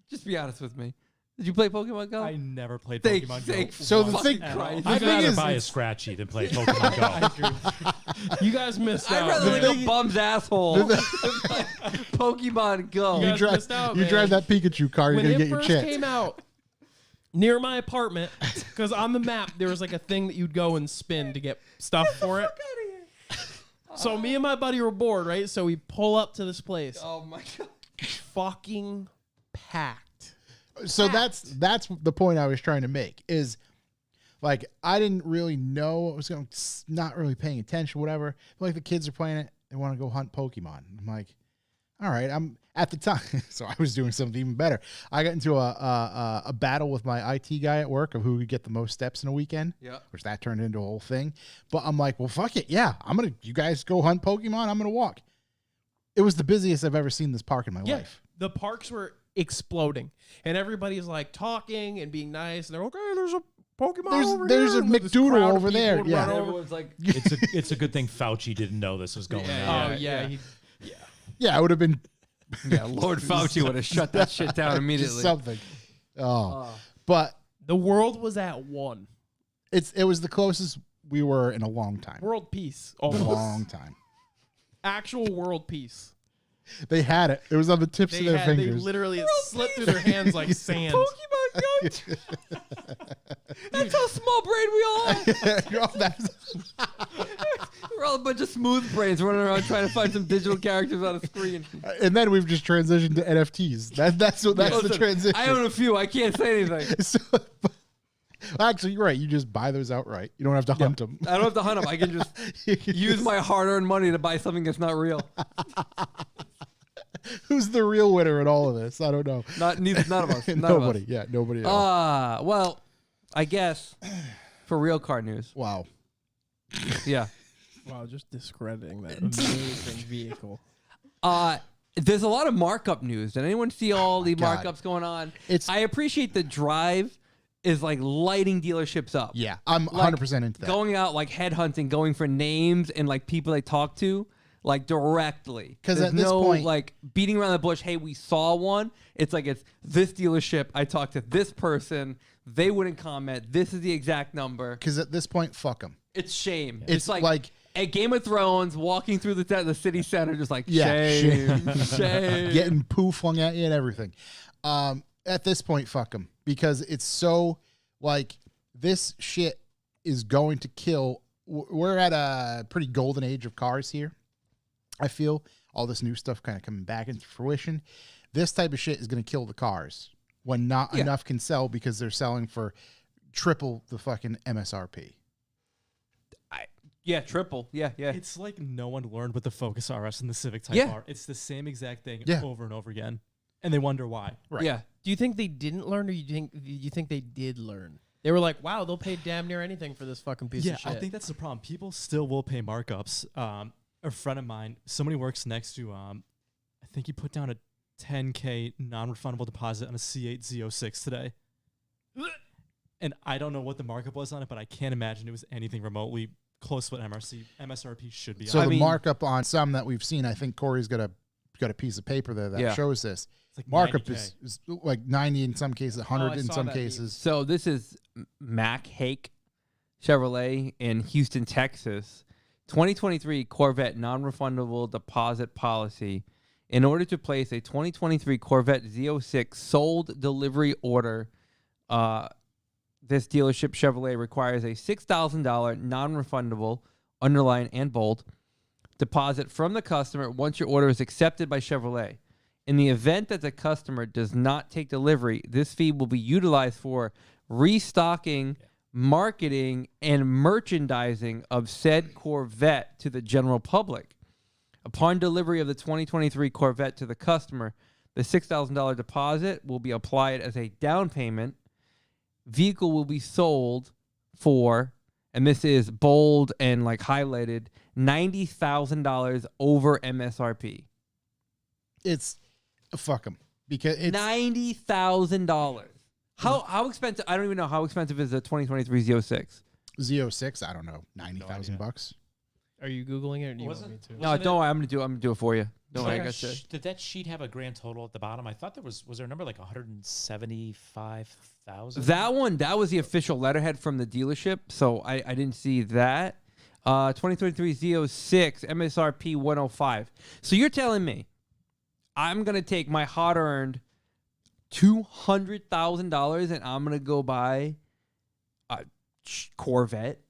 S4: just be honest with me. Did you play Pokemon Go?
S5: I never played
S4: Thank-
S5: Pokemon
S4: thank-
S5: Go.
S2: So the
S5: once
S2: thing-
S5: at all.
S4: Christ.
S2: The
S1: I'd
S2: thing
S1: rather
S2: is,
S1: buy a
S2: it's-
S1: scratchy than play Pokemon Go.
S3: You guys missed
S4: I'd
S3: out.
S4: rather
S3: man.
S4: leave a bum's asshole than play Pokemon Go.
S3: You
S2: You
S3: guys
S2: drive,
S3: missed out,
S2: you
S3: man.
S2: drive that Pikachu car, you're
S3: When
S2: gonna
S3: it
S2: get your
S3: first
S2: chance.
S3: came out near my apartment, because on the map there was like a thing that you'd go and spin to get stuff for it. So me and my buddy were bored, right? So we pull up to this place,
S4: Oh my god.
S3: fucking packed.
S2: So that's the point I was trying to make is like I didn't really know I was going not really paying attention whatever, but like the kids are playing it, they want to go hunt Pokemon. I'm like, all right, I'm at the time so I was doing something even better. I got into a battle with my IT guy at work of who could get the most steps in a weekend.
S4: Yeah.
S2: Which that turned into a whole thing. But I'm like, well fuck it, yeah, you guys go hunt Pokemon, I'm gonna walk. It was the busiest I've ever seen this park in my
S3: Yeah,
S2: life.
S3: the parks were exploding, and everybody's like talking and being nice, and they're like, "Okay, there's a Pokemon over
S2: there's
S3: here."
S2: a
S3: and this
S2: McDoodle
S3: crowd of
S2: over
S3: people
S2: there,
S3: would
S2: yeah.
S3: run over.
S4: Everyone's like,
S1: it's a good thing Fauci didn't know this was going
S3: Oh
S1: on.
S3: yeah,
S2: Yeah, it would have been
S4: yeah, Lord Fauci would have shut that shit down
S2: just
S4: immediately.
S2: something. Oh, but
S3: the world was at one.
S2: it was the closest we were in a long time.
S3: World peace,
S2: A
S3: almost.
S2: long time.
S3: Actual world peace.
S2: They had it. It was on the tips
S3: They
S2: of their
S3: had, they
S2: fingers.
S3: literally it slipped through their hands like sand.
S4: Pokemon Go. That's how small brain we all are.
S2: Oh, that's-
S4: We're all a bunch of smooth brains running around trying to find some digital characters on a screen.
S2: and then we've just transitioned to NFTs. That's the
S4: Listen,
S2: transition.
S4: I own a few. I can't say anything.
S2: So, actually, you're right. You just buy those outright. You don't have to hunt them.
S4: I don't have to hunt them. I can just use my hard-earned money to buy something that's not real.
S2: Who's the real winner in all of this? I don't know.
S4: None of us. None
S2: Nobody.
S4: Of us.
S2: Yeah, nobody at all.
S4: Well, I guess for real car news.
S2: Wow.
S4: Yeah.
S3: Wow, just discrediting that amazing vehicle.
S4: There's a lot of markup news. Did anyone see all the
S2: God.
S4: markups going on?
S2: I
S4: appreciate the drive is like lighting dealerships up.
S2: Yeah, I'm
S4: Like,
S2: 100% into that.
S4: Going out like headhunting, going for names and like people they talk to like directly.
S2: 'Cause
S4: There's
S2: at this
S4: no
S2: point-
S4: like beating around the bush. Hey, we saw one. It's like it's this dealership. I talked to this person. They wouldn't comment. This is the exact number.
S2: Because at this point, fuck them.
S4: It's shame.
S2: It's like
S4: at Game of Thrones, walking through the city center, just like
S2: Yeah,
S4: shame, shame.
S2: getting poo flung at you and everything. At this point, fuck them because it's so like this shit is going to kill. We're at a pretty golden age of cars here. I feel all this new stuff kind of coming back into fruition. This type of shit is going to kill the cars when not enough can sell because they're selling for triple the fucking MSRP.
S4: Yeah, triple. Yeah.
S5: It's like no one learned what the Focus RS and the Civic Type
S4: Yeah.
S5: are. It's the same exact thing
S2: Yeah.
S5: over and over again, and they wonder why.
S2: Right.
S4: Yeah.
S3: Do you think they didn't learn, or you think they did learn? They were like, wow, they'll pay damn near anything for this fucking piece
S5: Yeah,
S3: of shit.
S5: I think that's the problem. People still will pay markups. A friend of mine, somebody works next to, I think he put down a $10K non-refundable deposit on a C8 Z06 today. And I don't know what the markup was on it, but I can't imagine it was anything remotely close to what MSRP should be.
S2: So
S5: on.
S2: the markup on some that we've seen, I think Corey's got a piece of paper there that
S4: Yeah.
S2: shows this.
S5: It's like
S2: Markup
S5: 90K.
S2: is like 90 in some cases, 100
S3: I
S2: in
S3: saw
S2: some
S3: that meme.
S2: cases.
S4: So this is Mac Hake Chevrolet in Houston, Texas. 2023 Corvette non-refundable deposit policy. In order to place a 2023 Corvette Z06 sold delivery order, this dealership Chevrolet requires a $6,000 non-refundable, underline and bold, deposit from the customer once your order is accepted by Chevrolet. In the event that the customer does not take delivery, this fee will be utilized for restocking, marketing, and merchandising of said Corvette to the general public. Upon delivery of the 2023 Corvette to the customer, the $6,000 deposit will be applied as a down payment. Vehicle will be sold for, and this is bold and like highlighted, $90,000 over MSRP.
S2: It's fuck them because it's
S4: $90,000. How expensive? I don't even know how expensive is a 2023 Z06.
S2: Z06. I don't know, $90,000.
S3: Are you Googling it, or do you
S1: Was
S3: want me
S1: it?
S3: to?
S4: No, don't worry. I'm gonna do it for you. Don't worry. I
S1: Did
S4: got you.
S1: did that sheet have a grand total at the bottom? I thought there was there a number like 175,000?
S4: That one, that was the official letterhead from the dealership, so I didn't see that. 2023 Z06 MSRP 105. So you're telling me I'm gonna take my hard-earned $200,000 and I'm gonna go buy a Corvette?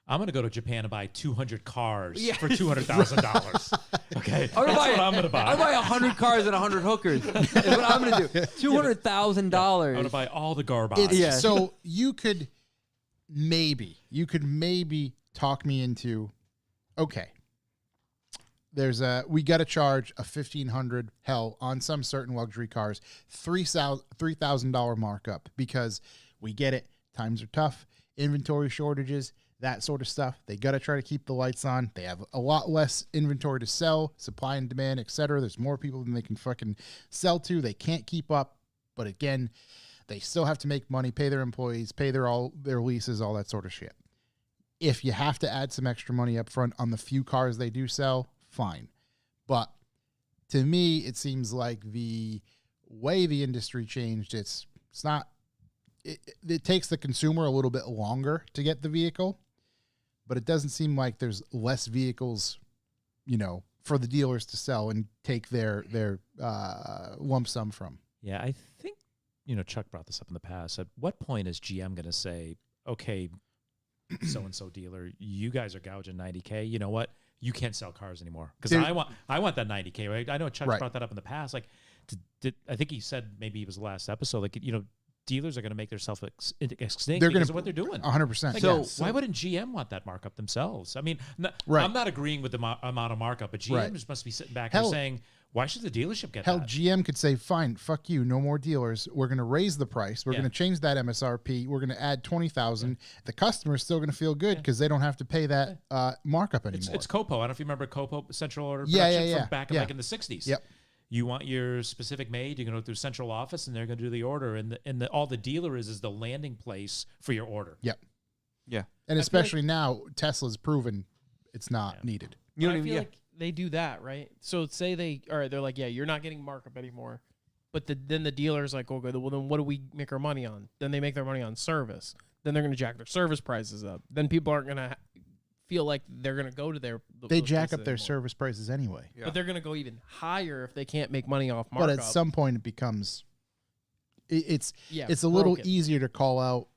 S1: I'm gonna go to Japan and buy 200 cars
S4: Yeah.
S1: for $200,000. Okay,
S4: I'm gonna
S1: that's
S4: buy,
S1: what I'm gonna buy.
S4: I buy 100 cars and 100 hookers. Is what I'm gonna do. $200,000.
S1: I'm gonna buy all the garbage.
S2: It's,
S4: Yeah.
S2: So you could maybe talk me into, okay, we got to charge a $1,500 hell on some certain luxury cars, $3,000 markup because we get it. Times are tough, inventory shortages, that sort of stuff. They got to try to keep the lights on. They have a lot less inventory to sell, supply and demand, etc. There's more people than they can fucking sell to. They can't keep up. But again, they still have to make money, pay their employees, pay their leases, all that sort of shit. If you have to add some extra money up front on the few cars they do sell, fine. But to me, it seems like the way the industry changed, it takes the consumer a little bit longer to get the vehicle, but it doesn't seem like there's less vehicles, for the dealers to sell and take their lump sum from.
S1: Yeah, I think Chuck brought this up in the past. At what point is GM going to say, okay, so and so dealer, you guys are gouging $90K. You know what? You can't sell cars anymore because I want that $90K. Right? I know Chuck brought that up in the past. Like, I think he said maybe it was the last episode. Like, dealers are going to make themselves extinct because of what they're doing.
S2: 100%.
S1: Like,
S4: So-
S1: why wouldn't GM want that markup themselves? I mean,
S2: Right.
S1: I'm not agreeing with the amount of markup, but GM
S2: Right.
S1: just must be sitting back
S2: Hell-
S1: and saying, why should the dealership get
S2: Hell,
S1: that?
S2: GM could say, fine, fuck you, no more dealers. We're going to raise the price. We're
S1: Yeah.
S2: going to change that MSRP. We're going to add 20,000. The customer's still going to feel good because they don't have to pay that markup anymore.
S1: It's COPO. I don't know if you remember COPO, Central Order
S2: Yeah,
S1: Production,
S2: yeah,
S1: from back
S2: yeah.
S1: like in the 60s.
S2: Yep.
S1: You want your specific made, you're going to go through central office, and they're going to do the order. And all the dealer is the landing place for your order.
S2: Yep.
S4: Yeah.
S2: And especially now, Tesla's proven it's not needed.
S4: You
S3: But
S4: don't
S3: I
S4: even,
S3: feel like they do that, right? So say they're like, yeah, you're not getting markup anymore. But then the dealer's like, okay, well, then what do we make our money on? Then they make their money on service. Then they're going to jack their service prices up. Then people aren't going to feel like they're going to go to
S2: They
S3: those
S2: jack
S3: places
S2: up their
S3: anymore.
S2: service prices anyway.
S3: But they're going to go even higher if they can't make money off markup.
S2: But at some point, it becomes it's
S3: yeah,
S2: a little
S3: broken.
S2: easier to call out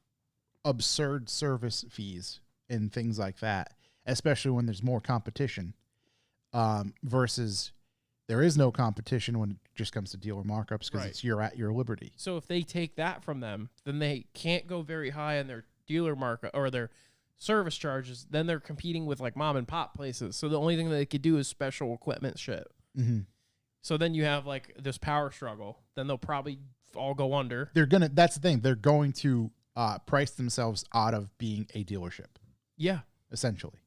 S2: absurd service fees and things like that, especially when there's more competition versus There is no competition when it just comes to dealer markups because
S3: Right.
S2: it's you're at your liberty.
S3: So if they take that from them, then they can't go very high on their dealer markup or their service charges. Then they're competing with like mom and pop places. So the only thing that they could do is special equipment shit.
S2: Mm-hmm.
S3: So then you have like this power struggle. Then they'll probably all go under.
S2: That's the thing. They're going to price themselves out of being a dealership,
S3: Yeah.
S2: essentially.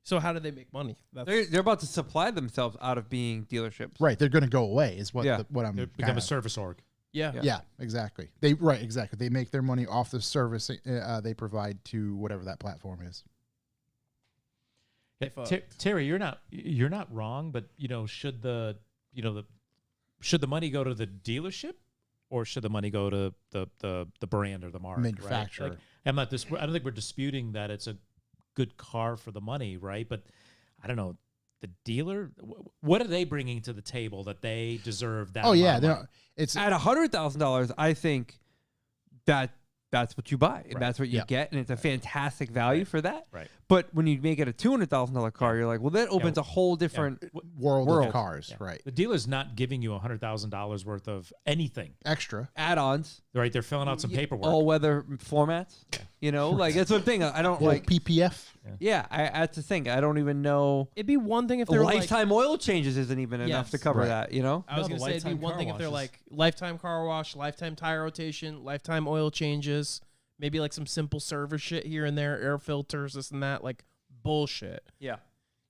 S3: So how do they make money? That's
S4: They're about to supply themselves out of being dealerships.
S2: Right. They're going to go away is what
S4: Yeah.
S2: what I'm
S1: They become
S2: kinda-
S1: a service org.
S3: yeah.
S2: Yeah, exactly. Exactly. They make their money off the service they provide to whatever that platform is.
S3: If,
S1: Terry, you're not wrong, but should the money go to the dealership or should the money go to the brand or the mark,
S2: Manufacturer.
S1: Right? Like, I don't think we're disputing that it's a good car for the money, right? But I don't know, the dealer, what are they bringing to the table that they deserve that?
S2: Oh yeah,
S1: amount of money?
S2: it's
S4: At $100,000, I think that's what you buy, and
S1: Right.
S4: that's what you
S2: Yeah.
S4: get, and it's a fantastic value for that.
S1: Right.
S4: But when you make it a $200,000 car, you're like, well, that opens a whole different.
S2: world
S4: World.
S2: of cars,
S1: Yeah.
S2: right?
S1: The dealer's not giving you $100,000 worth of anything,
S2: Extra.
S4: Add-ons,
S1: right? They're filling out some paperwork.
S4: all-weather formats. Like that's one thing I don't
S2: Well,
S4: like.
S2: PPF.
S4: That's the thing. I don't even know.
S3: It'd be one thing if they're like,
S4: Lifetime oil changes isn't even enough to
S3: Yes.
S4: cover
S2: Right.
S4: that.
S3: I was
S5: No,
S3: gonna
S5: the
S3: say it'd be
S5: lifetime
S3: one
S5: car
S3: thing if they're
S5: washes.
S3: like lifetime car wash, lifetime tire rotation, lifetime oil changes, maybe like some simple service shit here and there, air filters, this and that, like bullshit.
S4: Yeah.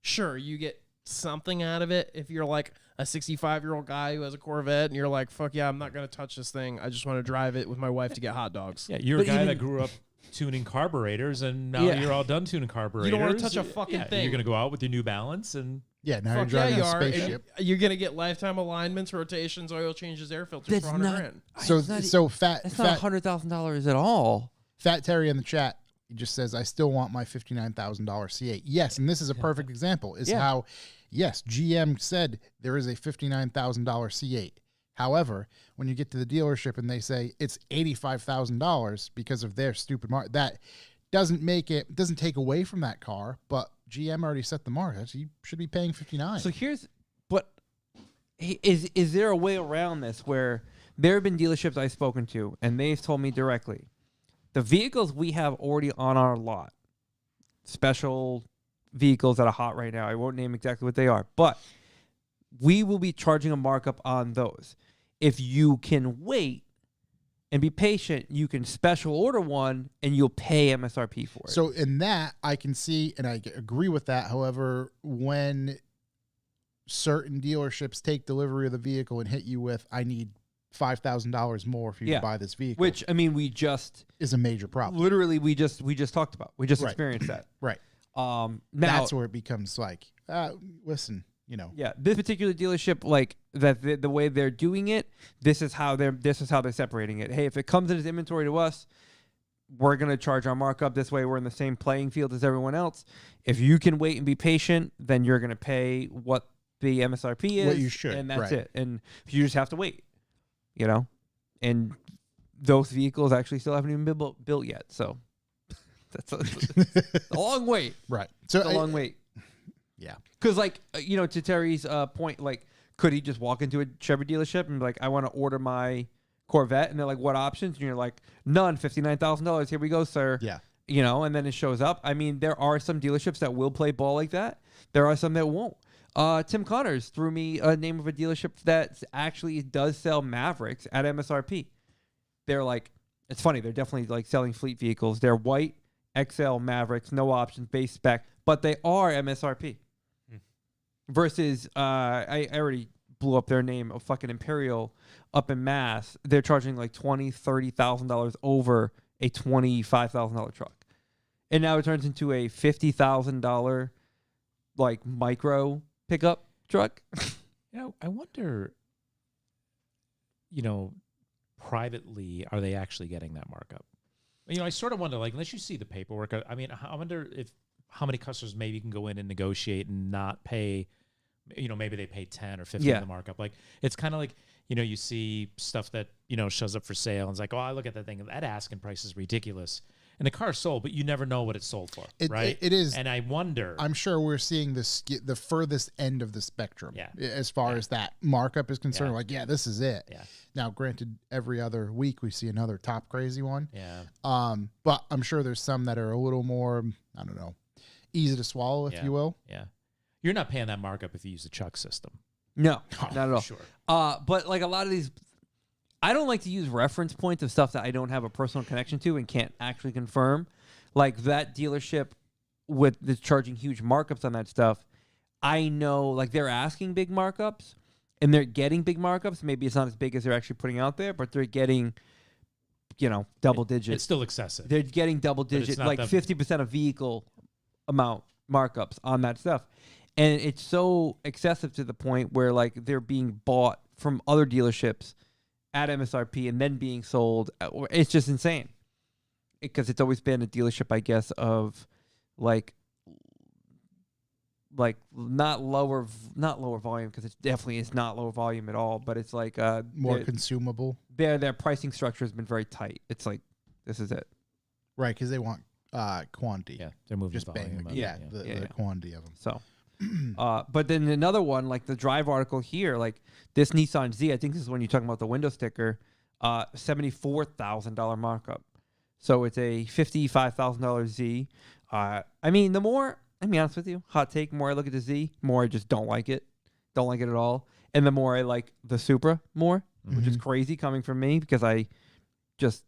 S3: Sure, you get something out of it if you're like a 65-year-old guy who has a Corvette and you're like, fuck yeah, I'm not gonna touch this thing. I just want to drive it with my wife to get hot dogs.
S1: Yeah, you're a
S4: But
S1: guy
S4: even-
S1: that grew up tuning carburetors, and now
S4: Yeah.
S1: you're all done tuning carburetors.
S3: don't wanna touch a fucking thing.
S1: You're gonna go out with your New Balance, and
S2: Yeah, now
S3: Fuck
S2: you're
S3: yeah,
S2: driving
S3: you
S2: a
S3: are. and
S2: spaceship.
S3: you're gonna get lifetime alignments, rotations, oil changes, air filters
S4: That's
S3: for 100
S4: not-
S3: grand.
S2: So
S4: It's not-
S2: so fat
S4: That's not $100,000 at all.
S2: Fat Terry in the chat, he just says, I still want my $59,000 C8. Yes, and this is a perfect example, is
S4: Yeah.
S2: how, yes, GM said there is a $59,000 C8. However, when you get to the dealership and they say it's $85,000 because of their stupid mark, that doesn't take away from that car, but GM already set the mark. So you should be paying 59.
S4: So is there a way around this where there have been dealerships I've spoken to and they've told me directly, the vehicles we have already on our lot, special vehicles that are hot right now, I won't name exactly what they are, but we will be charging a markup on those. If you can wait and be patient, you can special order one and you'll pay MSRP for it.
S2: So in that, I can see, and I agree with that. However, when certain dealerships take delivery of the vehicle and hit you with, I need $5,000 more for you
S4: Yeah.
S2: to buy this vehicle,
S4: which, I mean, we just
S2: is a major problem.
S4: literally we just talked about. We just
S2: Right.
S4: experienced that.
S2: Right.
S4: Now,
S2: That's where it becomes like, listen,
S4: yeah, this particular dealership, like that, the way they're doing it, this is how they're separating it. Hey, if it comes in as inventory to us, we're gonna charge our markup this way. We're in the same playing field as everyone else. If you can wait and be patient, then you're gonna pay what the MSRP is.
S2: What you should,
S4: and that's
S2: right.
S4: it. And you just have to wait. And those vehicles actually still haven't even been built yet. So that's a long wait.
S2: right. So
S4: It's a long wait.
S2: yeah.
S4: Because, to Terry's point, like, could he just walk into a Chevy dealership and be like, I want to order my Corvette? And they're like, what options? And you're like, none, $59,000. Here we go, sir.
S2: Yeah.
S4: And then it shows up. I mean, there are some dealerships that will play ball like that. There are some that won't. Tim Connors threw me a name of a dealership that actually does sell Mavericks at MSRP. They're like, it's funny. They're definitely like selling fleet vehicles. They're white XL Mavericks, no options, base spec, but they are MSRP. Versus, I already blew up their name, a fucking Imperial up in Mass. They're charging like $20,000, $30,000 over a $25,000 truck, and now it turns into a $50,000 like micro pickup truck.
S1: I wonder, privately, are they actually getting that markup? I sort of wonder, like, unless you see the paperwork, I mean, I wonder how many customers maybe can go in and negotiate and not pay, maybe they pay 10 or 15
S4: Yeah.
S1: the markup. Like, it's kind of like, you see stuff that, shows up for sale and it's like, oh, I look at that thing, that asking price is ridiculous. and the car's sold, but you never know what it's sold for,
S2: It-
S1: right?
S2: it is-
S1: and I wonder.
S2: I'm sure we're seeing the furthest end of the spectrum.
S1: Yeah.
S2: As far as that markup is concerned,
S1: Yeah.
S2: like, yeah, this is it.
S1: Yeah.
S2: Now, granted, every other week we see another top crazy one.
S1: yeah,
S2: But I'm sure there's some that are a little more, I don't know, easy to swallow, if
S1: Yeah.
S2: you will.
S1: yeah. You're not paying that markup if you use the Chuck system.
S4: No,
S2: Oh,
S4: not at all.
S1: Sure.
S4: But like a lot of these, I don't like to use reference points of stuff that I don't have a personal connection to and can't actually confirm. Like that dealership with the charging huge markups on that stuff. I know, like they're asking big markups and they're getting big markups. Maybe it's not as big as they're actually putting out there, but they're getting, double
S1: It's
S4: digits.
S1: still excessive.
S4: They're getting double
S1: it's
S4: digit,
S1: not
S4: like
S1: the-
S4: 50% of vehicle amount markups on that stuff. And it's so excessive to the point where like they're being bought from other dealerships at MSRP and then being sold. It's just insane. Because it's always been a dealership, I guess, of like not lower volume, because it definitely is not lower volume at all. But it's like
S2: More
S4: their-
S2: consumable.
S4: their pricing structure has been very tight. It's like this is it.
S2: Right, because they want quantity.
S1: Yeah, they're moving
S2: Just
S1: volume
S2: bang.
S1: up.
S2: Yeah,
S4: Yeah.
S2: the quantity of them.
S4: So, but then another one, like the Drive article here, like this Nissan Z, I think this is when you're talking about the window sticker, $74,000 markup. So it's a $55,000 Z. I mean, the more, I'll be honest with you, hot take, more I look at the Z, more I just don't like it. Don't like it at all. And the more I like the Supra more, which is crazy coming from me because I just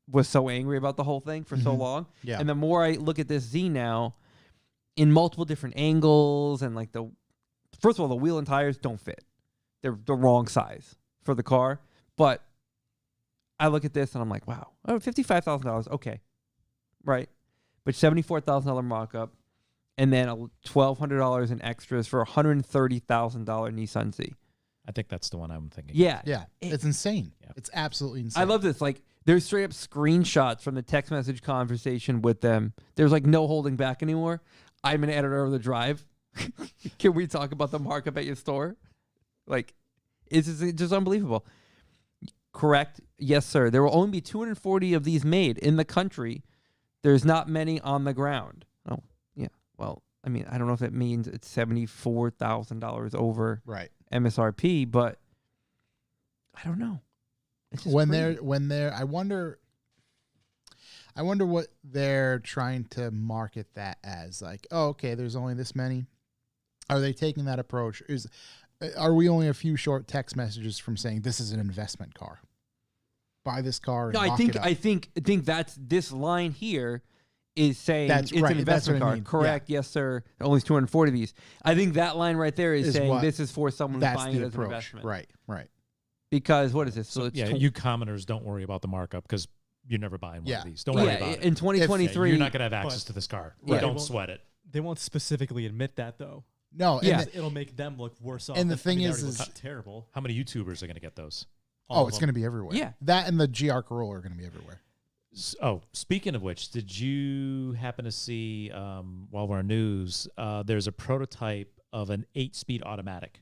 S4: was so angry about the whole thing for so long.
S2: Yeah.
S4: And the more I look at this Z now, in multiple different angles, and like first of all, the wheel and tires don't fit. They're the wrong size for the car. But I look at this and I'm like, wow, $55,000, okay, right? But $74,000 markup, and then $1,200 in extras for a $130,000 Nissan Z.
S1: I think that's the one I'm thinking.
S4: Yeah,
S2: Yeah, it's insane.
S1: Yeah.
S2: It's absolutely insane.
S4: I love this. Like, there's straight up screenshots from the text message conversation with them. There's like no holding back anymore. I'm an editor of the Drive. Can we talk about the markup at your store? Like, it's just unbelievable. Correct. Yes, sir. There will only be 240 of these made in the country. There's not many on the ground. Oh, yeah. Well, I mean, I don't know if it means it's $74,000 over
S2: Right.
S4: MSRP, but I don't know. It's just crazy.
S2: when they're I wonder what they're trying to market that as. Like, oh, okay, there's only this many. Are they taking that approach? Are we only a few short text messages from saying this is an investment car? Buy this car and
S4: No,
S2: lock it up.
S4: I think that's this line here is saying
S2: That's
S4: it's
S2: right,
S4: an
S2: that's what
S4: investment
S2: I
S4: car.
S2: mean,
S4: Correct, yes, sir. Only 240 of these. I think that line right there is saying
S2: what-
S4: this is for someone who's
S2: That's
S4: buying it
S2: the
S4: as an
S2: approach.
S4: investment.
S2: Right.
S4: Because what is this?
S1: So
S4: it's
S1: yeah, you commoners don't worry about the markup because you're never buying one
S2: Yeah.
S1: of these. Don't worry
S4: yeah,
S1: about it.
S4: in
S1: Yeah,
S4: 2023.
S1: you're not going to have access
S5: But-
S1: to this car.
S5: Right.
S1: Don't
S5: Well,
S1: sweat it.
S5: They won't specifically admit that though.
S2: No, and
S4: Yeah.
S5: It'll make them look worse off.
S2: And the
S5: I
S2: thing
S5: mean, they
S2: is-
S5: already look
S2: is-
S5: terrible.
S1: How many YouTubers are going to get those?
S5: All
S2: oh,
S5: of
S2: it's
S5: them.
S2: going to be everywhere.
S4: Yeah.
S2: That and the GR Corolla are going to be everywhere.
S1: Oh, speaking of which, did you happen to see, while we're on news, there's a prototype of an 8-speed automatic?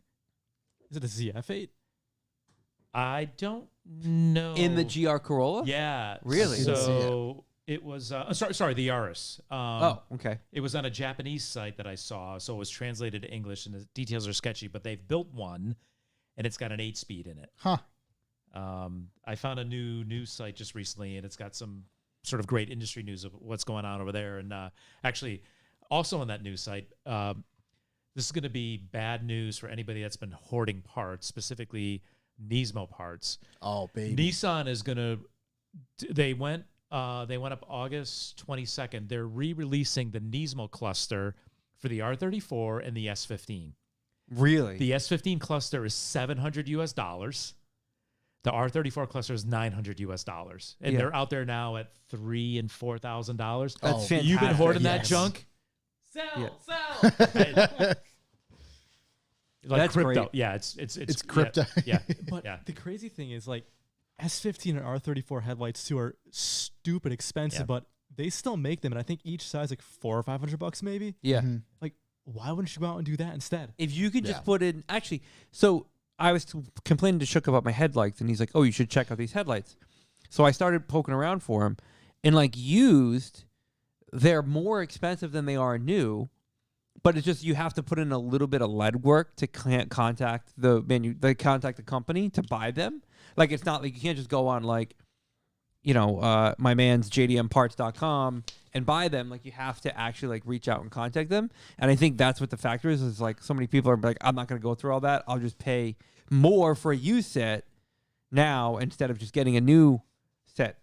S5: Is it a ZF8?
S1: I don't know.
S4: in the GR Corolla?
S1: Yeah.
S4: Really?
S2: Didn't see
S1: So it was, sorry, the Yaris.
S4: Oh, okay.
S1: It was on a Japanese site that I saw, so it was translated to English, and the details are sketchy, but they've built one, and it's got an 8-speed in it.
S2: Huh.
S1: I found a new news site just recently, and it's got some sort of great industry news of what's going on over there. And actually, also on that news site, this is going to be bad news for anybody that's been hoarding parts, specifically Nismo parts.
S2: Oh, baby.
S1: Nissan is going to. They went up August 22nd. They're re-releasing the Nismo cluster for the R34 and the S15.
S4: Really?
S1: The S15 cluster is $700 US. The R34 cluster is $900 US, and
S4: Yeah.
S1: they're out there now at $3,000 and $4,000.
S4: That's
S2: Oh,
S4: fantastic.
S1: You've been hoarding that
S2: Yes.
S1: junk,
S4: Yeah.
S1: like
S4: That's
S1: crypto.
S4: great.
S1: Yeah, it's
S2: crypto.
S1: Yeah,
S5: But
S1: yeah.
S5: the crazy thing is, like, S15 and R34 headlights too are stupid expensive,
S1: Yeah.
S5: but they still make them, and I think each size like $400 or $500 maybe.
S4: Yeah.
S2: Mhm.
S5: Like, why wouldn't you go out and do that instead?
S4: If you could
S2: Yeah.
S4: just put in, actually, so I was complaining to Shook about my headlights, and he's like, "Oh, you should check out these headlights." So I started poking around for him, And like used, they're more expensive than they are new, but it's just you have to put in a little bit of legwork to contact the company to buy them. Like it's not like you can't just go on like, my man's jdmparts.com and buy them. Like you have to actually like reach out and contact them. And I think that's what the factor is like so many people are like, I'm not going to go through all that. I'll just pay more for a used set now instead of just getting a new set,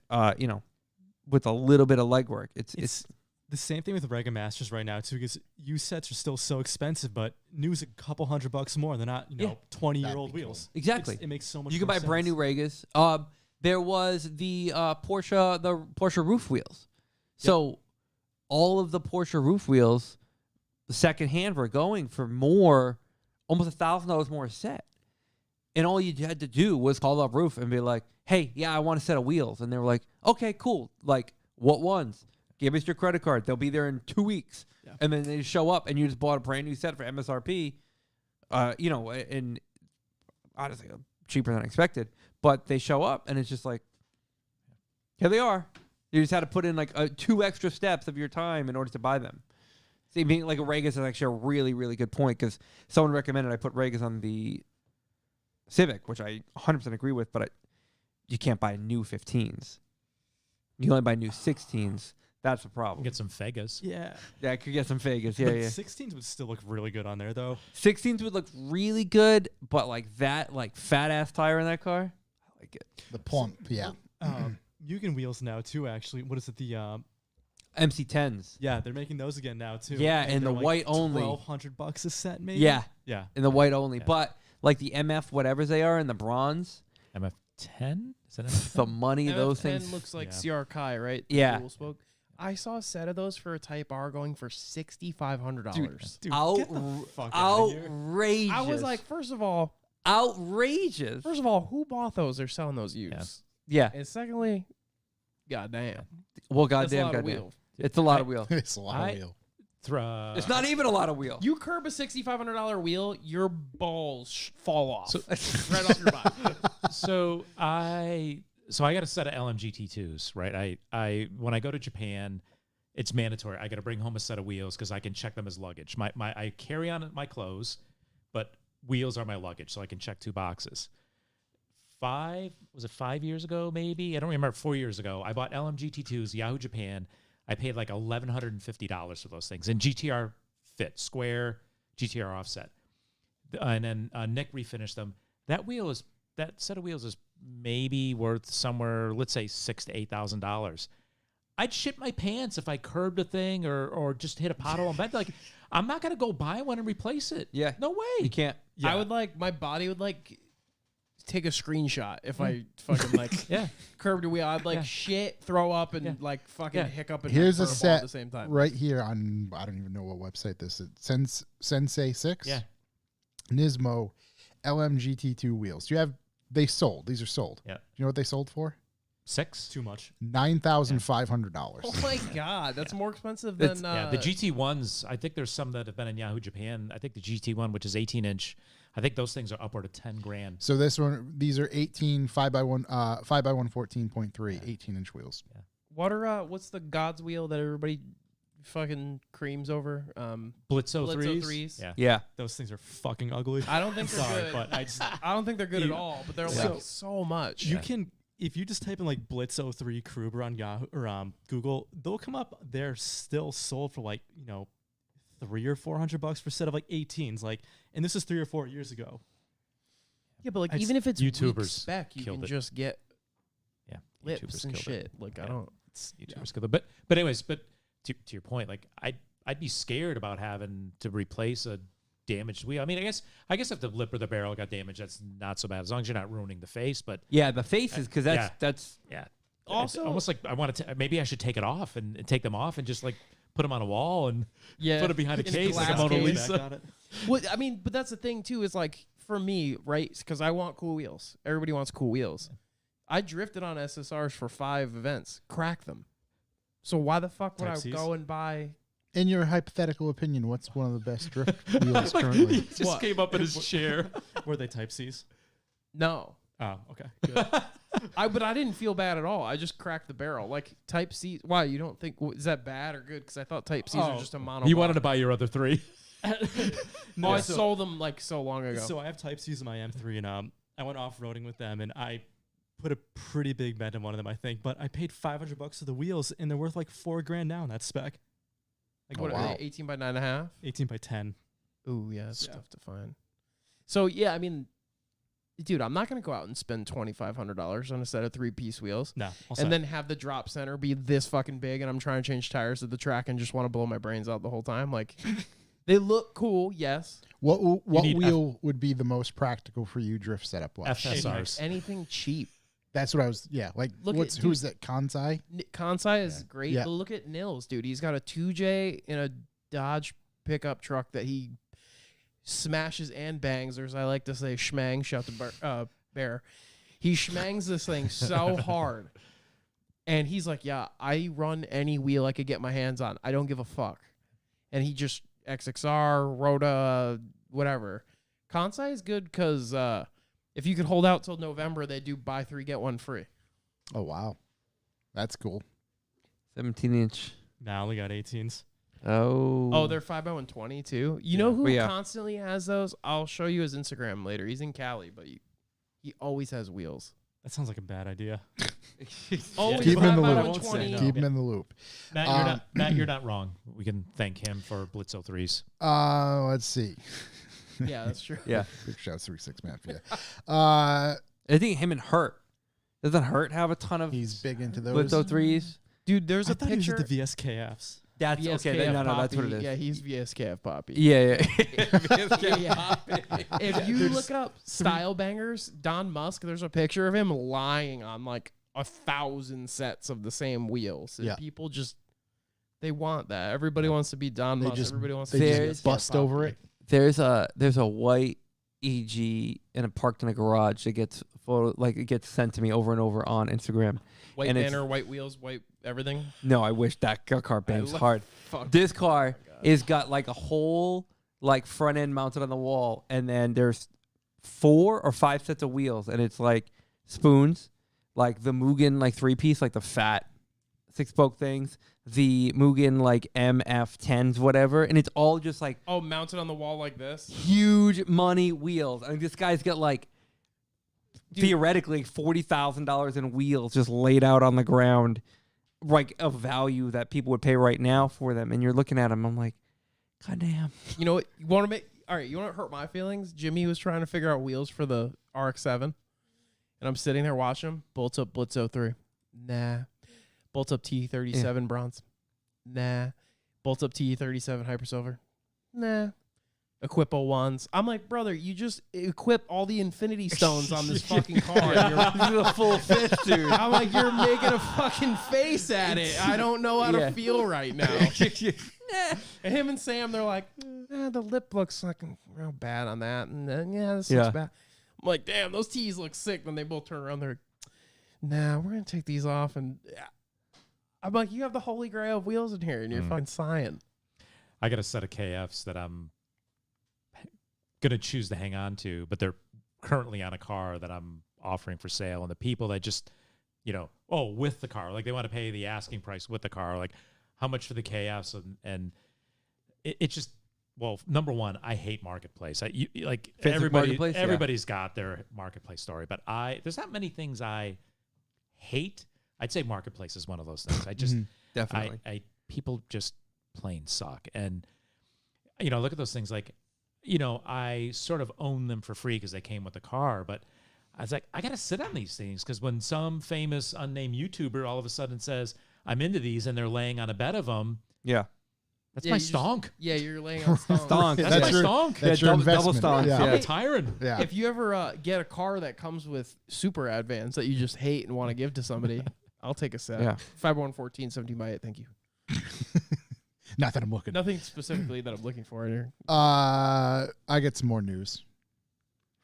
S4: with a little bit of legwork. It's
S5: the same thing with Rega Masters right now too, because used sets are still so expensive, but new's a couple $100 more. They're not, 20-year-old wheels.
S4: Exactly.
S5: It makes so much.
S4: You can
S5: more
S4: buy brand
S5: sense.
S4: new Regas. There was the Porsche roof wheels. So all of the Porsche roof wheels, the secondhand, were going for almost $1,000 more a set. And all you had to do was call up Roof and be like, hey, yeah, I want a set of wheels. And they were like, okay, cool. Like, what ones? Give us your credit card. They'll be there in 2 weeks. Yeah. And then they show up and you just bought a brand new set for MSRP, and honestly, cheaper than expected. But they show up and it's just like, here they are. You just had to put in like 2 extra steps of your time in order to buy them. See, being like a Regas is actually a really, really good point because someone recommended I put Regas on the Civic, which I 100% agree with, but you can't buy new 15s. You can only buy new 16s. That's the problem.
S1: Get some Fegas.
S5: Yeah.
S4: Yeah, I could get some Vegas. Yeah, yeah.
S5: 16s would still look really good on there, though.
S4: 16s would look really good, but like that, like fat ass tire in that car, I like it.
S2: The plump, yeah.
S5: Mugen wheels now too. Actually, what is it? The
S4: MC10s.
S5: yeah, they're making those again now too.
S4: Yeah, and the
S5: they're like
S4: white only.
S5: $1,200 a set, maybe.
S4: Yeah,
S5: Yeah.
S4: in the white only.
S1: Yeah.
S4: But like the MF whatevers they are in the bronze,
S1: MF10? Is that MF10?
S4: the money those
S3: MF10
S4: things.
S3: looks like
S5: Yeah.
S3: CR Kai, right?
S4: Yeah.
S3: Dual spoke. I saw a set of those for a Type R going for $6,500.
S5: Dude, get the fuck outta here.
S4: Outrageous.
S3: I was like, first of all,
S4: outrageous.
S3: who bought those? They're selling those used.
S4: Yeah.
S3: And secondly, goddamn,
S4: Well,
S3: that's a
S4: goddamn,
S3: lot of
S4: goddamn.
S3: wheel.
S4: It's a lot of wheel.
S2: It's a lot
S1: I-
S2: of wheel.
S4: It's not even a lot of wheel.
S3: You curb a $6,500 wheel, your balls fall off
S1: So-
S3: right off your body.
S1: So I got a set of LMGT2s, right? I when I go to Japan, it's mandatory. I got to bring home a set of wheels because I can check them as luggage. I carry on my clothes, but wheels are my luggage, so I can check 2 boxes. 5 years ago, maybe? I don't remember. 4 years ago, I bought LMGT2s, Yahoo Japan. I paid like $1,150 for those things, and GTR fit, square, GTR offset. And then Nick refinished them. That set of wheels is maybe worth somewhere, let's say $6,000 to $8,000. I'd shit my pants if I curbed a thing or just hit a pothole and bent. Like, I'm not gonna go buy one and replace it.
S4: Yeah.
S1: No way.
S4: You can't.
S1: Yeah.
S3: I would my body would take a screenshot if I fucking
S1: Yeah.
S3: curbed a wheel. I'd
S1: Yeah.
S3: shit, throw up, and
S1: Yeah.
S3: fucking
S1: Yeah.
S3: hiccup and
S2: Here's a
S3: burp all
S2: set
S3: at the same time.
S2: right here on, I don't even know what website this is. Sensei 6?
S1: Yeah.
S2: Nismo LMGT2 wheels. They sold. These are sold.
S1: Yeah.
S2: Do you know what they sold for?
S1: 6.
S5: Too much.
S2: $9,500.
S3: Oh my god, that's more expensive
S1: It's-
S3: than
S1: yeah, the GT1s, I think there's some that have been in Yahoo Japan. I think the GT1, which is 18-inch, I think those things are upward of 10 grand.
S2: So these are 18 5x1 5x1 14.3 18-inch wheels.
S3: what's the God's wheel that everybody fucking creams over?
S1: Blitzo
S3: Blitzo
S1: 3s.
S3: 3s.
S1: Yeah.
S4: Yeah.
S5: Those things are fucking ugly.
S3: I don't think they're
S5: Sorry,
S3: good.
S5: but I just
S3: I don't think they're good at
S5: You-
S3: all, but they're
S5: So-
S3: like so much.
S5: you can, if you just type in like Blitz 03 Kruger on Yahoo or Google, they'll come up. They're still sold for like $300 or $400 for a set of like 18s. Like, and this is 3 or 4 years ago.
S3: Yeah, but like
S5: It's
S3: even if it's weak
S1: YouTubers
S3: spec, you
S1: killed
S3: can
S1: it.
S3: just get
S1: Yeah.
S3: lips
S1: YouTubers
S3: and
S1: killed
S3: shit.
S1: it.
S3: Like I
S1: Yeah.
S3: don't.
S1: It's YouTubers kill them. But anyways, to your point, like I'd be scared about having to replace a damaged wheel. I mean, I guess if the lip or the barrel got damaged, that's not so bad as long as you're not ruining the face. But
S4: Yeah, the faces, because
S1: Yeah.
S4: that's
S1: yeah,
S3: Also-
S1: it's almost like I want to. Maybe I should take it off and take them off and just like put them on a wall and
S3: Yeah,
S1: put it behind a
S3: in
S1: case like a
S3: glass
S1: Mona
S3: case.
S1: Lisa.
S5: Back on it.
S3: Well, I mean, but that's the thing too. Is like for me, right? Because I want cool wheels. Everybody wants cool wheels. I drifted on SSRs for 5 events, cracked them. So why the fuck would
S5: Type
S3: I
S5: Cs?
S3: go and buy?
S2: In your hypothetical opinion, what's one of the best drift wheels currently?
S1: Just
S3: What?
S1: came up in his chair.
S5: Were they Type C's?
S3: No,
S5: Oh, okay. Good.
S3: But I didn't feel bad at all. I just cracked the barrel. Like Type C. Why you don't think is that bad or good? Because I thought Type C's are just a mono.
S1: You wanted to buy your other 3.
S3: No, I sold them like so long ago.
S5: So I have Type C's in my M3, and I went off-roading with them, and I put a pretty big bet on one of them, I think. But I paid $500 for the wheels, and they're worth like $4,000 now in that spec.
S3: Like what?
S2: wow.
S3: Are they 18 by 9.5?
S5: 18 by 10.
S3: Ooh, yeah, that's
S5: Yeah.
S3: tough to find. So yeah, I mean, dude, I'm not gonna go out and spend $2,500 on a set of 3-piece wheels.
S5: No,
S3: And then have the drop center be this fucking big, and I'm trying to change tires at the track and just want to blow my brains out the whole time. Like, they look cool, yes.
S2: What
S1: need
S2: wheel would be the most practical for you drift setup wise?
S1: FSRs.
S3: Anything cheap.
S2: That's what I was. Yeah, like
S3: Look at-
S2: who's that? Kansai.
S3: Kansai is great,
S2: Yeah.
S3: but look at Nils, dude. He's got a 2J in a Dodge pickup truck that he smashes and bangs, or as I like to say, schmang. Shout to Bear. He schmangs this thing so hard. And he's like, yeah, I run any wheel I could get my hands on. I don't give a fuck. And he just XXR, Rota, whatever. Kansai is good because if you could hold out till November, they do buy 3, get 1 free.
S2: Oh wow, that's cool.
S4: 17-inch.
S5: Now I only got 18s.
S3: Oh, they're 5x120 too. You know who
S4: Yeah.
S3: constantly has those? I'll show you his Instagram later. He's in Cali, but he always has wheels.
S5: That sounds like a bad idea.
S3: Always
S2: Keep him in the
S3: 5x120.
S2: loop.
S5: I won't say no.
S2: Keep him in the loop.
S1: Matt, you're not wrong. We can thank him for Blitz 03s.
S2: Let's see.
S3: Yeah, that's true.
S4: Yeah.
S2: Big shout out 3-6 man for you.
S4: I think him and Hurt. Doesn't Hurt have a ton of
S2: He's big into
S4: Blitz
S2: those.
S4: 03s?
S3: Dude, there's
S5: I
S3: a
S5: thought he was
S3: picture.
S5: at the VSKFs.
S4: That's
S3: VSKF
S4: okay. No,
S3: Poppy.
S4: that's what it is.
S3: Yeah, he's VSKF Poppy.
S4: Yeah.
S3: Yeah. If you look up style bangers, Don Musk, there's a picture of him lying on like 1,000 sets of the same wheels. And
S2: Yeah.
S3: people just, they want that. Everybody wants to be Don
S2: They
S3: Musk.
S2: just-
S3: Everybody wants
S2: They
S3: to be
S4: There's-
S2: just bust
S3: Poppy.
S2: over it.
S4: There's a white EG in a parked in a garage that gets it gets sent to me over and over on Instagram.
S3: White
S4: and it's-
S3: banner, white wheels, white everything.
S4: No, I wish that car bangs
S3: love-
S4: hard.
S3: Fuck.
S4: This car is got like a whole like front end mounted on the wall, and then there's 4 or 5 sets of wheels, and it's like spoons, like the Mugen like 3-piece, like the fat 6-spoke things, the Mugen like MF10s, whatever, and it's all just like
S3: Oh, mounted on the wall like this.
S4: huge money wheels. I mean, this guy's got like theoretically $40,000 in wheels just laid out on the ground, like a value that people would pay right now for them. And you're looking at them, I'm like, God damn.
S3: You know what? You want to make? All right. You want to hurt my feelings? Jimmy was trying to figure out wheels for the RX-7, and I'm sitting there watching him. Bolts up Blitz 03. Nah. Bolts up T37 bronze. Nah. Bolts up T37 hyper silver. Nah. Equip 01s. I'm like, brother, you just equip all the infinity stones on this fucking car. and you're
S4: a full fist, dude.
S3: I'm like, you're making a fucking face at it. I don't know how to feel right now. And him and Sam, they're like, the lip looks like real bad on that. And then, this looks bad. I'm like, damn, those T's look sick. Then they both turn around. They're like, nah, we're going to take these off. And I'm like, you have the holy grail of wheels in here, and you're fucking sighing.
S1: I got a set of KFs that I'm gonna choose to hang on to, but they're currently on a car that I'm offering for sale, and the people that just, with the car, like they want to pay the asking price with the car, like how much for the KFs, and it's just, well, number one, I hate marketplace. Everybody's got their marketplace story, but there's not many things I hate. I'd say marketplace is one of those things. I just
S4: Definitely.
S1: I people just plain suck, and look at those things like. I sort of own them for free because they came with the car, but I was like, I got to sit on these things because when some famous unnamed YouTuber all of a sudden says, I'm into these and they're laying on a bed of them, that's my stonk.
S3: You're laying on stonk.
S4: Stonk.
S1: That's my stonk.
S2: That's your
S4: double
S2: investment.
S4: stonk,
S2: Yeah.
S1: I'm retiring.
S2: Yeah.
S3: If you ever get a car that comes with super advance that you just hate and want to give to somebody, I'll take a set.
S4: Yeah.
S3: 50114 17 by 8. Thank you.
S2: Not that I'm looking.
S3: Nothing specifically that I'm looking for here.
S2: I get some more news.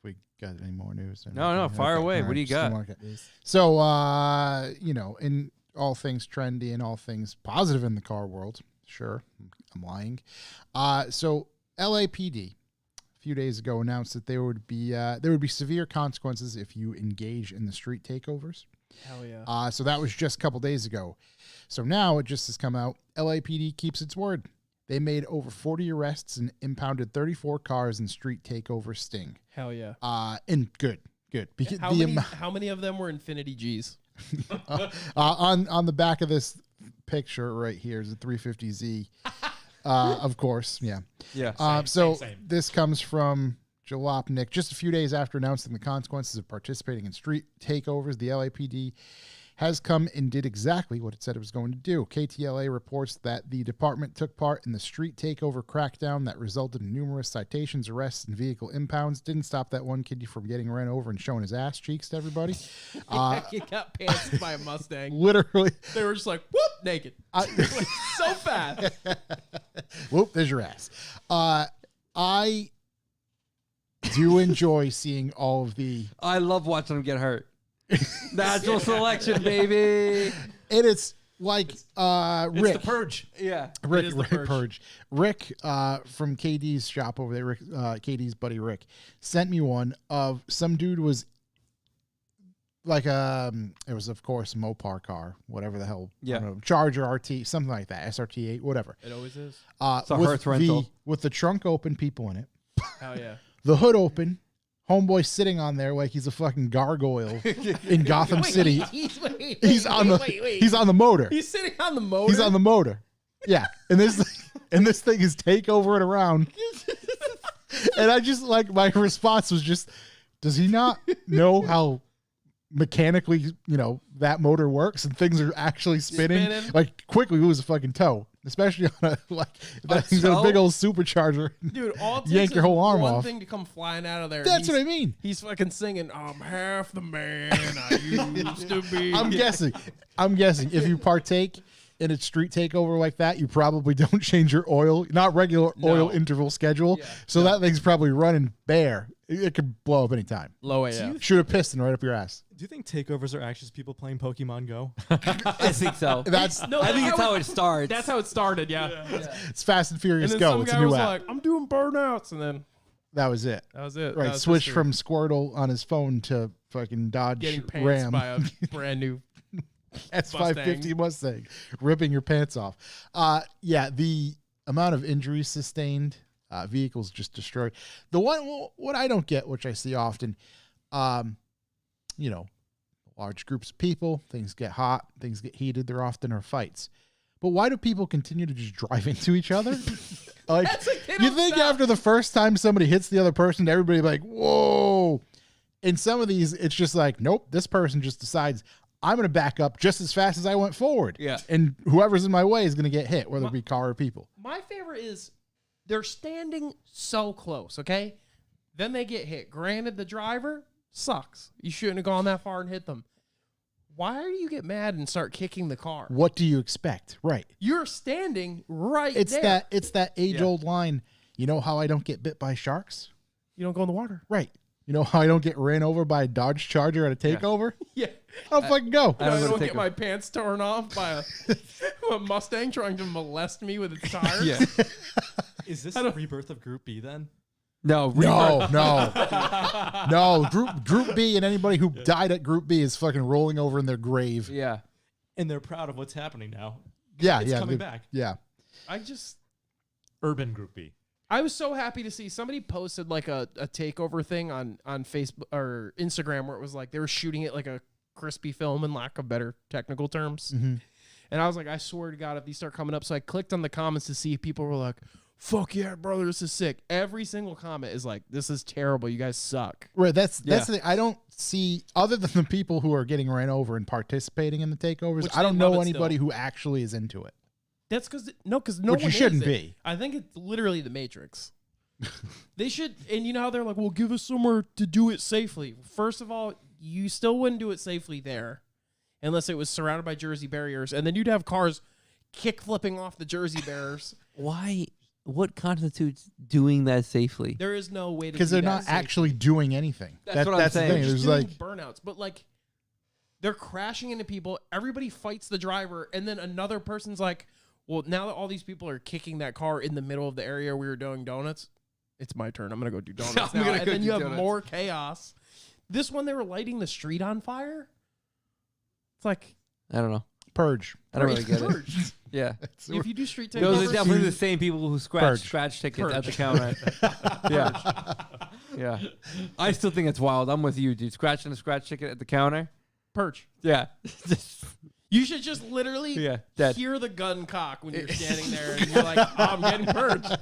S2: We got any more news?
S4: No, fire away. What do you
S2: just don't
S4: got?
S2: wanna get- So, in all things trendy and all things positive in the car world, sure, I'm lying. So LAPD few days ago announced that there would be severe consequences if you engage in the street takeovers.
S3: Hell yeah.
S2: So that was just a couple days ago. So now it just has come out. LAPD keeps its word. They made over 40 arrests and impounded 34 cars in street takeover sting.
S3: Hell yeah.
S2: And good. Because
S3: How many of them were Infinity G's?
S2: on the back of this picture right here is a 350Z. Of course, yeah.
S4: Yeah.
S2: So
S1: same.
S2: this comes from Jalopnik. Just a few days after announcing the consequences of participating in street takeovers, the LAPD has come and did exactly what it said it was going to do. KTLA reports that the department took part in the street takeover crackdown that resulted in numerous citations, arrests, and vehicle impounds. Didn't stop that one kid from getting ran over and showing his ass cheeks to everybody.
S3: He got pantsed by a Mustang.
S2: Literally.
S3: They were just like, whoop, naked. So fast.
S2: Whoop, there's your ass. I do enjoy seeing all of the...
S4: I love watching them get hurt. Natural selection, baby.
S2: And it's like
S1: It's
S2: Rick.
S1: the purge.
S4: Yeah.
S2: Rick,
S3: is the
S2: Rick Purge. Rick from KD's shop over there, Rick, KD's buddy Rick, sent me one of some dude was like it was of course a Mopar car, whatever the hell, I don't know, Charger RT, something like that, SRT8, whatever.
S3: It always is.
S4: So Hertz rental.
S2: With the trunk open, people in it,
S3: Hell yeah.
S2: the hood open, homeboy sitting on there like he's a fucking gargoyle in Gotham City. He's on the motor.
S3: He's sitting on the motor.
S2: He's on the motor. Yeah. And this thing is takeover it around. And I just like my response was just, does he not know how mechanically, that motor works and things are actually spinning? Like quickly lose a fucking toe. Especially on he's got a big old supercharger.
S3: Dude, all it takes
S2: yank your whole arm
S3: one
S2: off.
S3: thing to come flying out of there.
S2: That's what I mean.
S3: He's fucking singing, I'm half the man I used to be.
S2: I'm guessing if you partake in a street takeover like that, you probably don't change your oil, not regular oil interval schedule.
S3: Yeah.
S2: So that thing's probably running bare. It could blow up anytime.
S3: Low AF.
S2: Shoot a piston right up your ass.
S5: Do you think takeovers are actually just people playing Pokemon Go?
S4: I think so.
S2: That's
S3: No,
S4: I think it's how it starts.
S3: That's how it started, yeah.
S2: it's Fast and
S3: And
S2: Furious
S3: then
S2: Go.
S3: some
S2: It's a
S3: guy
S2: new
S3: was
S2: app.
S3: like, I'm doing burnouts. And then
S2: That was it.
S3: that was it.
S2: Right,
S3: That was
S2: switched
S3: history.
S2: from Squirtle on his phone to fucking Dodge
S3: getting pants
S2: Ram
S3: by a brand new.
S2: S550 Mustang, ripping your pants off. Yeah, the amount of injuries sustained, vehicles just destroyed. The one, what I don't get, which I see often, large groups of people, things get hot, things get heated, there often are fights. But why do people continue to just drive into each other? Like, you think after the first time somebody hits the other person, everybody be like, whoa. In some of these, it's just like, nope, this person just decides, I'm going to back up just as fast as I went forward.
S4: Yeah.
S2: And whoever's in my way is going to get hit, whether it be car or people.
S3: My favorite is they're standing so close, okay? Then they get hit. Granted, the driver sucks. You shouldn't have gone that far and hit them. Why do you get mad and start kicking the car?
S2: What do you expect? Right.
S3: You're standing right
S2: It's
S3: there.
S2: it's that age-old line, you know how I don't get bit by sharks?
S3: You don't go in the water.
S2: Right. You know how I don't get ran over by a Dodge Charger at a takeover?
S3: Yeah.
S2: I'll fucking go.
S3: I
S4: don't
S3: don't
S4: take
S3: get my pants torn off by a Mustang trying to molest me with its tires.
S4: Yeah.
S5: Is this the rebirth of Group B then?
S4: No.
S2: No. Group B and anybody who died at Group B is fucking rolling over in their grave.
S4: Yeah.
S5: And they're proud of what's happening now.
S2: Yeah,
S5: It's
S2: yeah.
S5: coming back.
S2: Yeah.
S1: Urban Group B.
S3: I was so happy to see somebody posted like a takeover thing on Facebook or Instagram where it was like they were shooting it like a crispy film in lack of better technical terms.
S2: Mm-hmm.
S3: And I was like, I swear to God, if these start coming up. So I clicked on the comments to see if people were like, fuck yeah, brother, this is sick. Every single comment is like, this is terrible. You guys suck.
S2: Right. That's
S4: Yeah.
S2: the thing. I don't see, other than the people who are getting ran over and participating in the takeovers,
S3: Which
S2: I don't
S3: they love
S2: know
S3: it
S2: anybody
S3: still.
S2: who actually is into it.
S3: That's because
S2: Which
S3: no
S2: you
S3: one
S2: shouldn't
S3: is.
S2: be.
S3: I think it's literally the Matrix. They should, and you know how they're like, well, give us somewhere to do it safely. First of all, you still wouldn't do it safely there unless it was surrounded by Jersey barriers, and then you'd have cars kick flipping off the Jersey barriers.
S4: Why? What constitutes doing that safely?
S3: There is no way to
S2: Because
S3: do
S2: they're
S3: that
S2: not
S3: safely.
S2: actually doing anything.
S4: That's what I'm
S2: that's
S4: saying.
S2: the
S3: They're
S2: thing.
S3: just
S2: There's
S3: doing
S2: like,
S3: burnouts, but like they're crashing into people. Everybody fights the driver, and then another person's like, well, now that all these people are kicking that car in the middle of the area we were doing donuts, It's my turn. I'm gonna go do donuts
S4: I'm
S3: now.
S4: gonna
S3: And
S4: go
S3: then
S4: do
S3: you have
S4: donuts.
S3: more chaos. This one, they were lighting the street on fire. It's like
S4: I don't know.
S2: Purge.
S4: I don't really get it.
S3: Purge.
S4: Yeah.
S3: If you do street
S4: Those are
S3: takeovers,
S4: definitely the same people who
S2: Purge.
S4: scratch tickets
S3: Purge.
S4: at the counter. Yeah. Yeah. I still think it's wild. I'm with you, dude. Scratching a scratch ticket at the counter.
S3: purge.
S4: Yeah.
S3: You should just literally
S4: Yeah, dead.
S3: hear the gun cock when you're standing there and you're like, oh, I'm getting purged.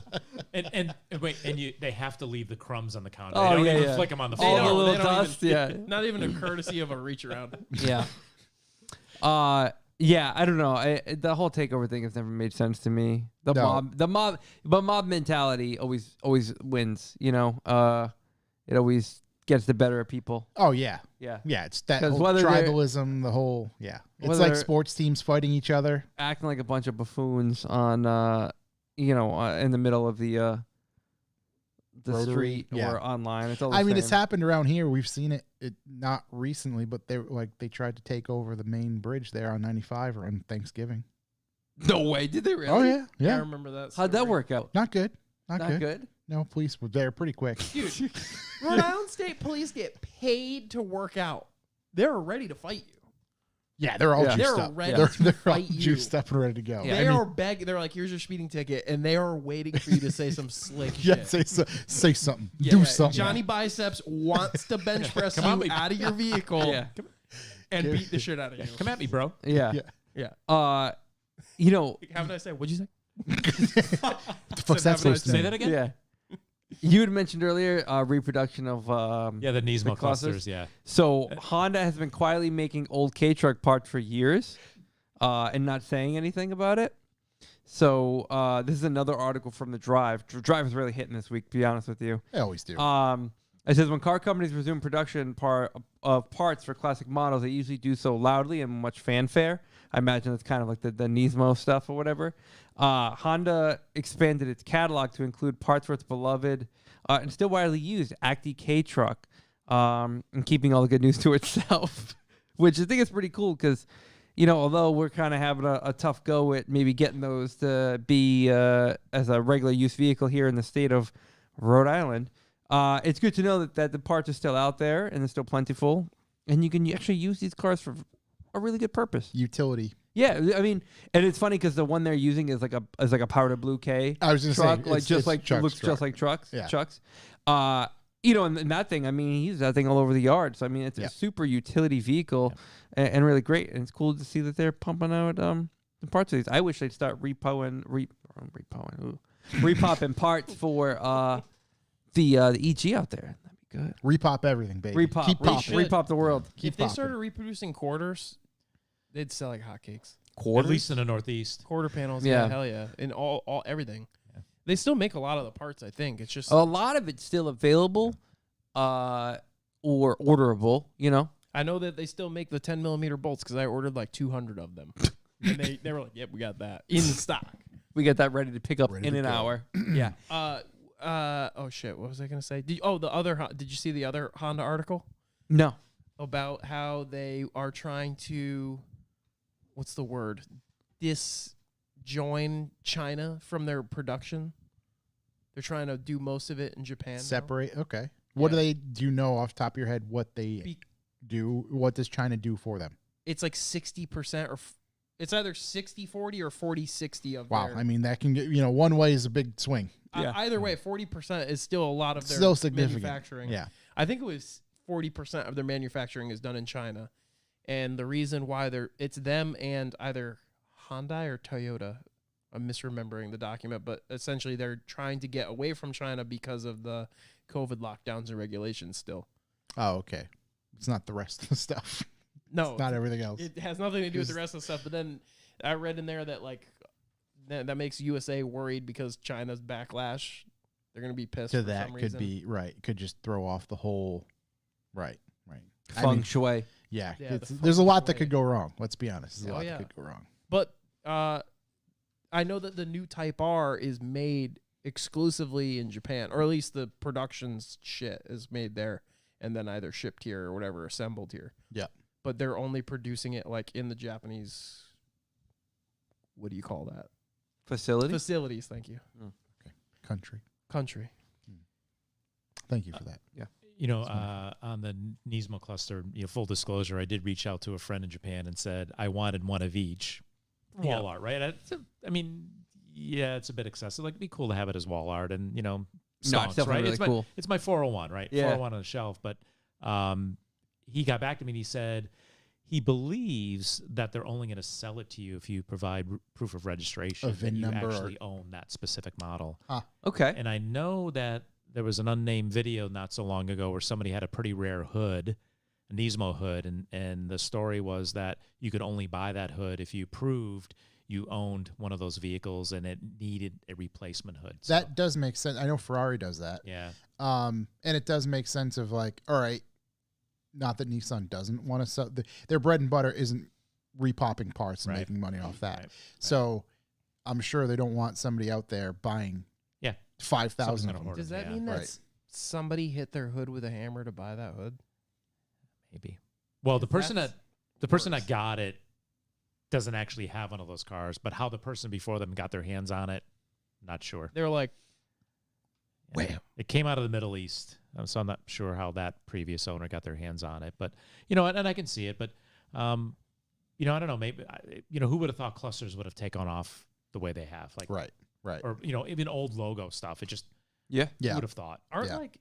S1: And wait, they have to leave the crumbs on the counter.
S4: Oh,
S1: they don't
S4: yeah,
S1: even
S4: yeah.
S1: flick them on the
S3: They
S4: All
S1: floor.
S4: the
S3: don't-
S4: little
S3: they don't
S4: dust. Yeah.
S3: Not even a courtesy of a reach around.
S4: Yeah. Yeah, I don't know. The whole takeover thing has never made sense to me. But mob mentality always wins. You know, it always gets the better of people.
S2: Oh yeah,
S4: Yeah,
S2: yeah. It's that
S4: 'Cause
S2: whole
S4: whether they're-
S2: tribalism. The whole It's
S4: Whether
S2: like
S4: they're-
S2: sports teams fighting each other.
S4: acting like a bunch of buffoons on, in the middle of the
S2: Rotary,
S4: street
S2: yeah.
S4: or online. It's all the
S2: I mean, it's
S4: same.
S2: happened around here. We've seen it. Not recently, but they tried to take over the main bridge there on 95 on Thanksgiving.
S4: No way. Did they really?
S2: Oh yeah,
S3: I
S2: yeah.
S3: remember that.
S4: How'd that
S3: story.
S4: work out?
S2: Not good.
S4: Not good.
S2: No, police were there pretty quick.
S3: Dude, Rhode Island State Police get paid to work out. They're ready to fight you.
S2: Yeah, they're all
S4: Yeah.
S2: juiced
S3: They're
S2: up.
S3: ready
S2: they're
S3: to
S2: they're all
S3: fight you.
S2: juiced up and ready to go.
S4: Yeah,
S3: They
S2: I mean,
S3: are begging. They're like, here's your speeding ticket, and they are waiting for you to say some slick
S2: yeah,
S3: shit.
S2: say something.
S3: Yeah,
S2: Do
S3: yeah.
S2: something.
S3: Johnny Biceps wants to bench press you
S1: on,
S3: out of your vehicle
S4: Yeah.
S3: and beat the shit out of you.
S1: Come at me, bro.
S4: Yeah.
S2: Yeah.
S3: Yeah.
S4: You know,
S3: How did I say? What'd you say?
S2: What the fuck's that
S3: Have a
S2: supposed
S3: nice
S2: to
S1: Say
S2: mean?
S1: that again.
S4: yeah. You had mentioned earlier reproduction of
S1: Yeah, the Nismo
S4: clusters.
S1: clusters. Yeah.
S4: So Honda has been quietly making old K-truck parts for years, and not saying anything about it. So this is another article from the Drive. Drive is really hitting this week, to be honest with you.
S2: They always do.
S4: It says when car companies resume production of parts for classic models, they usually do so loudly and much fanfare. I imagine it's kind of like the Nismo stuff or whatever. Honda expanded its catalog to include parts for its beloved and still widely used Acti K truck, and keeping all the good news to itself, which I think is pretty cool because, you know, although we're kind of having a tough go at maybe getting those to be as a regular use vehicle here in the state of Rhode Island, it's good to know that the parts are still out there and they're still plentiful, and you can actually use these cars for a really good purpose.
S2: Utility.
S4: Yeah, I mean, and it's funny because the one they're using is like a powder blue K
S2: I was gonna say,
S4: truck,
S2: it's- it's Chuck's
S4: looks
S2: truck.
S4: just like trucks.
S2: Yeah.
S4: Chucks. You know, and that thing, I mean, he uses that thing all over the yard. So I mean, it's
S2: Yeah.
S4: a super utility vehicle, and really great. And it's cool to see that they're pumping out the parts of these. I wish they'd start repopping parts for the EG out there. That'd be good.
S2: Repop everything, baby.
S4: Repop,
S2: Keep popping.
S4: repop the world.
S2: Keep
S3: if they
S2: popping.
S3: started reproducing quarters, they'd sell like hotcakes.
S1: At least in the Northeast.
S3: Quarter panels,
S4: Yeah.
S3: yeah, hell yeah, and all everything. They still make a lot of the parts. I think it's just
S4: A lot of it's still available, or orderable. You know.
S3: I know that they still make the 10 millimeter bolts because I ordered like 200 of them, and they were like, "Yep, we got that in stock."
S4: We get that ready to pick up
S2: Ready
S4: in
S2: to
S4: an
S2: go.
S4: hour. Yeah.
S3: Oh shit, what was I gonna say? Did you see the other Honda article
S4: No.
S3: about how they are trying to, what's the word, disjoin China from their production? They're trying to do most of it in Japan. now.
S2: Separate. Okay. What
S3: Yeah.
S2: do you know off the top of your head what they
S3: Be-
S2: do? What does China do for them?
S3: It's like 60% or it's either 60-40 or 40-60 of
S2: Wow.
S3: their.
S2: I mean, that can get, one way is a big swing.
S4: Yeah.
S3: Either way, 40% is still a lot of their
S2: Still significant.
S3: manufacturing.
S2: Yeah.
S3: I think it was 40% of their manufacturing is done in China, and the reason why it's them and either Hyundai or Toyota. I'm misremembering the document, but essentially they're trying to get away from China because of the COVID lockdowns and regulations. Still,
S2: Oh, okay. It's not the rest of the stuff.
S3: no,
S2: It's not everything else.
S3: it has nothing to do with the rest of the stuff. But then I read in there that like that makes USA worried because China's backlash. They're gonna be pissed.
S2: So
S3: for
S2: that
S3: some
S2: could
S3: reason.
S2: be right. Could just throw off the whole. Right. I
S4: Feng
S2: mean,
S4: shui.
S2: yeah.
S3: Yeah,
S2: There's a lot that
S3: way.
S2: could go wrong. Let's be honest. There's a
S3: Oh,
S2: lot
S3: yeah.
S2: that could go wrong.
S3: But I know that the new Type R is made exclusively in Japan, or at least the production's shit is made there and then either shipped here or whatever, assembled here.
S2: Yeah.
S3: But they're only producing it like in the Japanese, what do you call that?
S4: Facility.
S3: Facilities, thank you.
S2: Country.
S3: Country.
S2: Thank you for that.
S1: You know, on the Nismo cluster, full disclosure, I did reach out to a friend in Japan and said I wanted one of each. Wall art, right? I mean, yeah, it's a bit excessive. Like, it'd be cool to have it as wall art and,
S4: No, it's
S1: songs,
S4: definitely
S1: right?
S4: really cool.
S1: It's my 401, right?
S4: Yeah.
S1: 401 on the shelf. But he got back to me and he said he believes that they're only going to sell it to you if you provide proof of registration
S2: A VIN
S1: that you
S2: number
S1: actually own that specific model.
S4: Okay.
S1: And I know that there was an unnamed video not so long ago where somebody had a pretty rare hood, a Nismo hood, and the story was that you could only buy that hood if you proved you owned one of those vehicles and it needed a replacement hood. So,
S2: That does make sense. I know Ferrari does that.
S1: yeah.
S2: And it does make sense of like, all right, not that Nissan doesn't want to sell. Their bread and butter isn't repopping parts and
S1: Right.
S2: making money off that.
S1: Right.
S2: So I'm sure they don't want somebody out there buying 5,000 of them.
S3: Does that
S1: Yeah.
S3: mean that
S2: Right.
S3: somebody hit their hood with a hammer to buy that hood?
S1: Maybe. Well, the person
S3: That's
S1: that got it doesn't actually have one of those cars, but how the person before them got their hands on it, not sure.
S3: They're like,
S1: Yeah.
S3: wham.
S1: It came out of the Middle East, so I'm not sure how that previous owner got their hands on it. But and I can see it. But I don't know. Maybe who would have thought clusters would have taken off the way they have? Like,
S2: Right.
S1: or even old logo stuff. It just
S4: Yeah.
S2: Yeah.
S1: who would have thought?
S3: aren't
S2: Yeah.
S3: like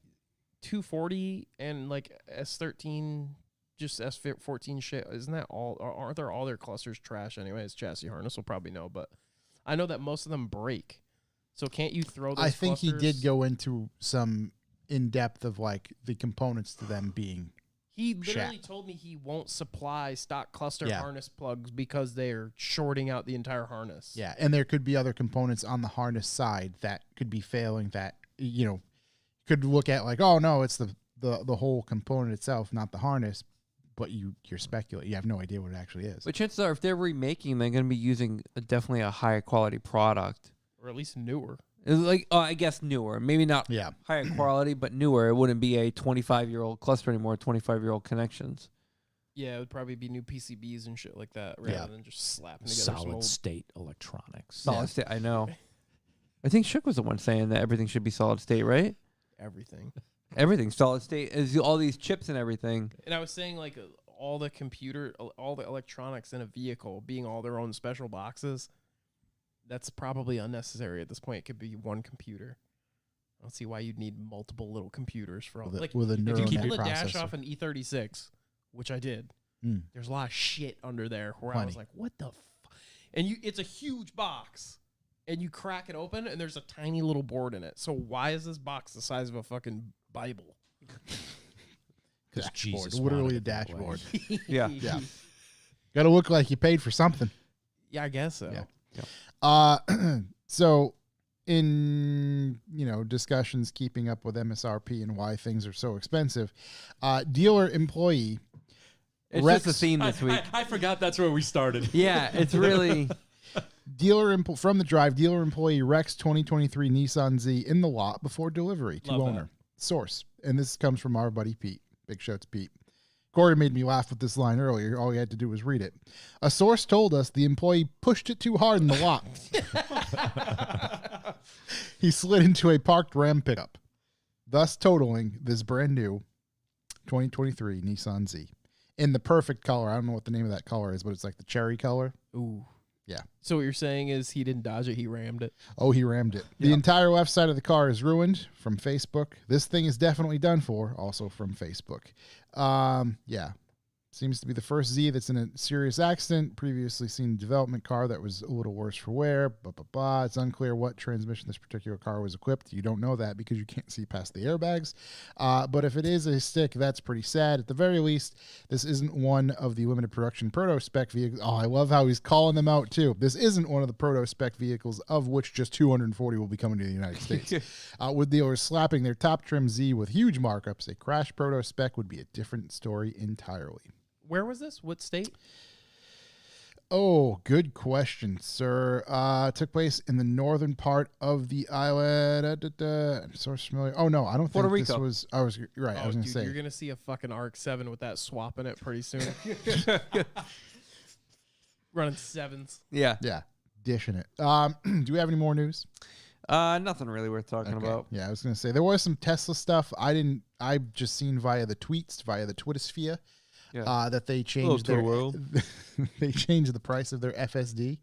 S3: 240 and like S13, just S14 shit? Isn't that all? Aren't there all their clusters trash anyways? Chassis harness will probably know, but I know that most of them break. So can't you throw those
S2: I think he did
S3: clusters-
S2: go into some in depth of like the components to them being.
S3: He literally
S2: Shat.
S3: told me he won't supply stock cluster
S2: Yeah.
S3: harness plugs because they're shorting out the entire harness.
S2: Yeah. And there could be other components on the harness side that could be failing that, could look at like, oh, no, it's the whole component itself, not the harness. But you're speculating. You have no idea what it actually is.
S4: But chances are, if they're remaking, they're going to be using definitely a higher quality product.
S3: Or at least newer.
S4: It's like, I guess newer. Maybe not
S2: Yeah.
S4: higher quality, but newer. It wouldn't be a 25-year-old cluster anymore, 25-year-old connections.
S3: Yeah, it would probably be new PCBs and shit like that rather
S2: Yeah.
S3: than just slapping together some
S1: Solid
S3: old.
S1: state electronics.
S4: Solid state, I know. I think Shook was the one saying that everything should be solid state, right?
S3: Everything.
S4: Everything solid state is all these chips and everything.
S3: And I was saying like all the electronics in a vehicle being all their own special boxes, that's probably unnecessary at this point. It could be one computer. I don't see why you'd need multiple little computers for all.
S2: With a
S3: if you
S2: neural
S3: keep
S2: net
S3: the dash
S2: processor.
S3: off an E36, which I did,
S2: Mm.
S3: there's a lot of shit under there where I was
S2: Plenty.
S3: like, what the and it's a huge box. And you crack it open, and there's a tiny little board in it. So why is this box the size of a fucking Bible?
S1: Because Jesus
S2: Literally a
S1: wanted it that way.
S2: dashboard.
S4: Yeah.
S2: Yeah. Got to look like you paid for something.
S3: Yeah, I guess so.
S2: Yeah. So in, discussions keeping up with MSRP and why things are so expensive, dealer employee
S4: It's
S2: Rex-
S4: just a theme this week.
S1: I forgot that's where we started.
S4: Yeah, it's really.
S2: from the drive, dealer employee Rex 2023 Nissan Z in the lot before delivery to
S3: Love that.
S2: owner. Source. And this comes from our buddy Pete. Big shout to Pete. Corey made me laugh with this line earlier. All he had to do was read it. A source told us the employee pushed it too hard in the lot. He slid into a parked Ram pickup, thus totaling this brand new 2023 Nissan Z in the perfect color. I don't know what the name of that color is, but it's like the cherry color.
S3: Ooh.
S2: Yeah.
S3: So what you're saying is he didn't dodge it, he rammed it.
S2: Oh, he rammed it. The entire left side of the car is ruined from Facebook. This thing is definitely done for, also from Facebook. Yeah. Seems to be the first Z that's in a serious accident. Previously seen a development car that was a little worse for wear. It's unclear what transmission this particular car was equipped. You don't know that because you can't see past the airbags. But if it is a stick, that's pretty sad. At the very least, this isn't one of the limited production proto-spec vehicles. Oh, I love how he's calling them out, too. This isn't one of the proto-spec vehicles, of which just 240 will be coming to the United States. With dealers slapping their top trim Z with huge markups, a crash proto-spec would be a different story entirely.
S3: Where was this? What state?
S2: Oh, good question, sir. Took place in the northern part of the island. I'm so familiar. Oh no, I don't
S4: Puerto
S2: think this
S4: Rico.
S2: was. I was right. I was gonna
S3: dude,
S2: say.
S3: you're gonna see a fucking RX-7 with that swap in it pretty soon. Running sevens.
S4: Yeah.
S2: Yeah, dishing it. Do we have any more news?
S4: Nothing really worth talking
S2: Okay.
S4: about.
S2: Yeah, I was gonna say there was some Tesla stuff. I just seen via the tweets, via the Twittersphere,
S4: Yeah.
S2: that they changed
S4: Twitter
S2: their
S4: world.
S2: they changed the price of their FSD.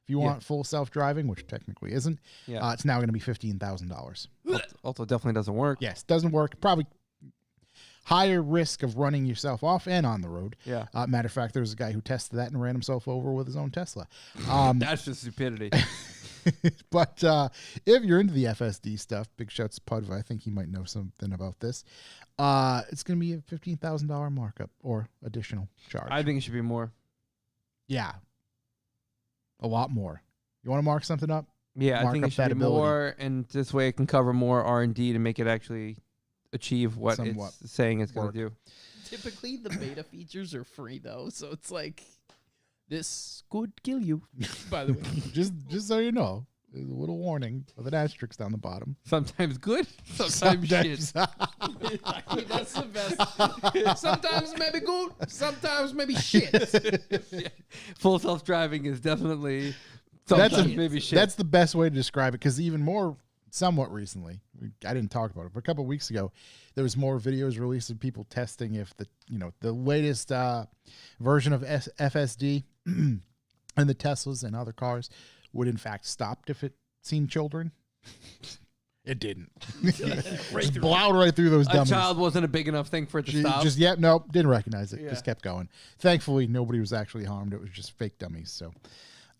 S2: If you
S4: Yeah.
S2: want full self driving, which technically isn't,
S4: Yeah.
S2: it's now going to be $15,000.
S4: Also, definitely doesn't work.
S2: Yes, doesn't work. Probably higher risk of running yourself off and on the road.
S4: Yeah.
S2: Matter of fact, there was a guy who tested that and ran himself over with his own Tesla.
S4: That's just stupidity.
S2: But if you're into the FSD stuff, big shouts to Pudva. I think he might know something about this. It's going to be a $15,000 markup or additional charge.
S4: I think it should be more.
S2: Yeah, a lot more. You want to mark something up?
S4: Yeah, I
S2: Mark
S4: think
S2: up
S4: it should
S2: that
S4: be
S2: ability.
S4: more, and this way it can cover more R&D to make it actually achieve what
S2: Somewhat
S4: it's saying it's going
S2: work.
S4: to do.
S3: Typically, the beta features are free though, so it's like this could kill you. By the way,
S2: just so you know, there's a little warning with an asterisk down the bottom.
S4: Sometimes good, sometimes shit.
S3: that's the best. Sometimes maybe good, sometimes maybe shit.
S4: Full self-driving is definitely
S2: That's
S4: sometimes maybe shit.
S2: That's the best way to describe it, because even more, somewhat recently, I didn't talk about it, but a couple of weeks ago, there was more videos released of people testing if the latest version of FSD and the Teslas and other cars would in fact stop if it seen children. It didn't. Just plowed right through those
S4: a
S2: dummies.
S4: child wasn't a big enough thing for it to stop.
S2: Just nope, didn't recognize it.
S4: Yeah.
S2: Just kept going. Thankfully, nobody was actually harmed. It was just fake dummies. So,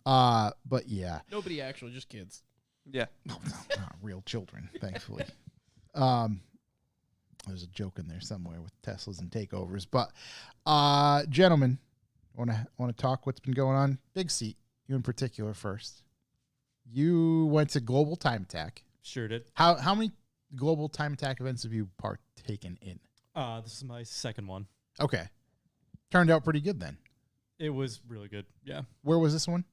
S2: but yeah,
S3: Nobody actually, just kids.
S4: yeah.
S2: no, not real children. Thankfully, there's a joke in there somewhere with Teslas and takeovers. But, gentlemen, want to talk what's been going on? Big Seat, you in particular first. You went to Global Time Attack.
S5: Sure did.
S2: How many Global Time Attack events have you partaken in?
S5: This is my second one.
S2: Okay, turned out pretty good then.
S5: It was really good. Yeah.
S2: Where was this one?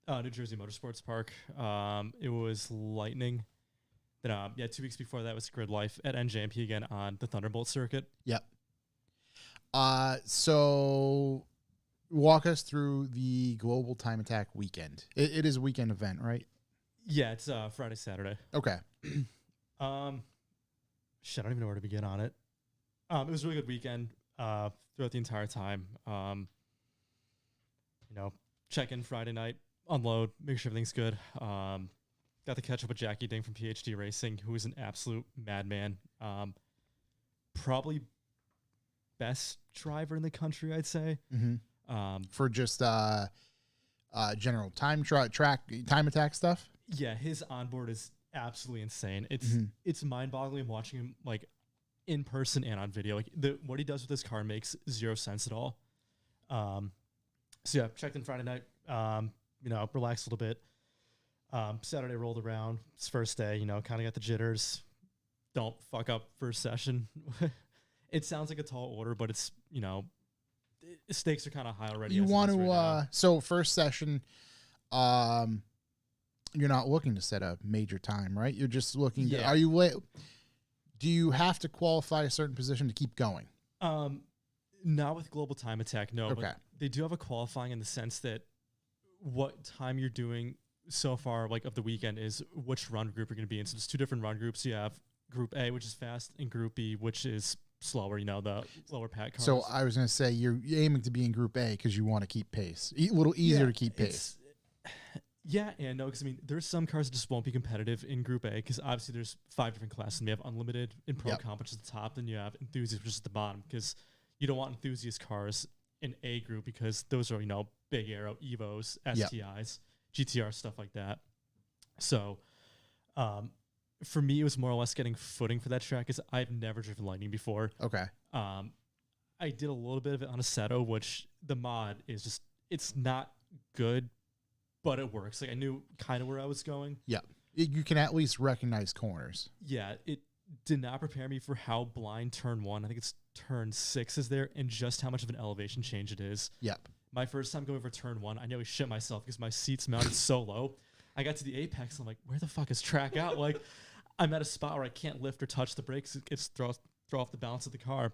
S5: New Jersey Motorsports Park. It was lightning. Then, 2 weeks before that was Grid Life at NJMP again on the Thunderbolt circuit.
S2: Yep. So walk us through the Global Time Attack weekend. It is a weekend event, right?
S5: Yeah, it's Friday, Saturday.
S2: Okay.
S5: Shit, I don't even know where to begin on it. It was a really good weekend throughout the entire time. Check in Friday night, unload, make sure everything's good. Got to catch up with Jackie Ding from PhD Racing, who is an absolute madman. Probably best driver in the country, I'd say.
S2: Mm-hmm. For just general time time attack stuff.
S5: Yeah, his onboard is absolutely insane. It's mind-boggling watching him like in person and on video. Like what he does with his car makes zero sense at all. So yeah, checked in Friday night. Relaxed a little bit. Saturday rolled around. It's first day. Kind of got the jitters. Don't fuck up first session. It sounds like a tall order, but it's stakes are kind of high already.
S2: You
S5: as it
S2: want
S5: is
S2: to
S5: right now.
S2: so first session, you're not looking to set a major time, right? You're just looking.
S5: Yeah.
S2: Are you late? Do you have to qualify a certain position to keep going?
S5: Not with Global Time Attack, no.
S2: Okay.
S5: But they do have a qualifying in the sense that what time you're doing so far, like of the weekend, is which run group you're going to be in. So there's two different run groups. You have Group A, which is fast, and Group B, which is slower. The lower pack cars.
S2: So I was going to say you're aiming to be in Group A because you want to keep pace. A little easier to keep pace.
S5: Yeah and no, because there's some cars that just won't be competitive in Group A because obviously there's 5 different classes. And you have Unlimited and Pro Comp, which is the top, then you have Enthusiast, which is at the bottom, because you don't want enthusiast cars in A group because those are big aero Evos, STIs, GTR, stuff like that. So, for me, it was more or less getting footing for that track because I've never driven Lightning before.
S2: Okay.
S5: I did a little bit of it on a Seto, which the mod is just, it's not good, but it works. Like I knew kind of where I was going.
S2: Yeah. You can at least recognize corners.
S5: Yeah, it did not prepare me for how blind turn 1, I think it's turn 6 is there, and just how much of an elevation change it is.
S2: Yep.
S5: My first time going over turn 1, I nearly shit myself because my seat's mounted so low. I got to the apex, and I'm like, where the fuck is track out? Like, I'm at a spot where I can't lift or touch the brakes. It's throw off the balance of the car.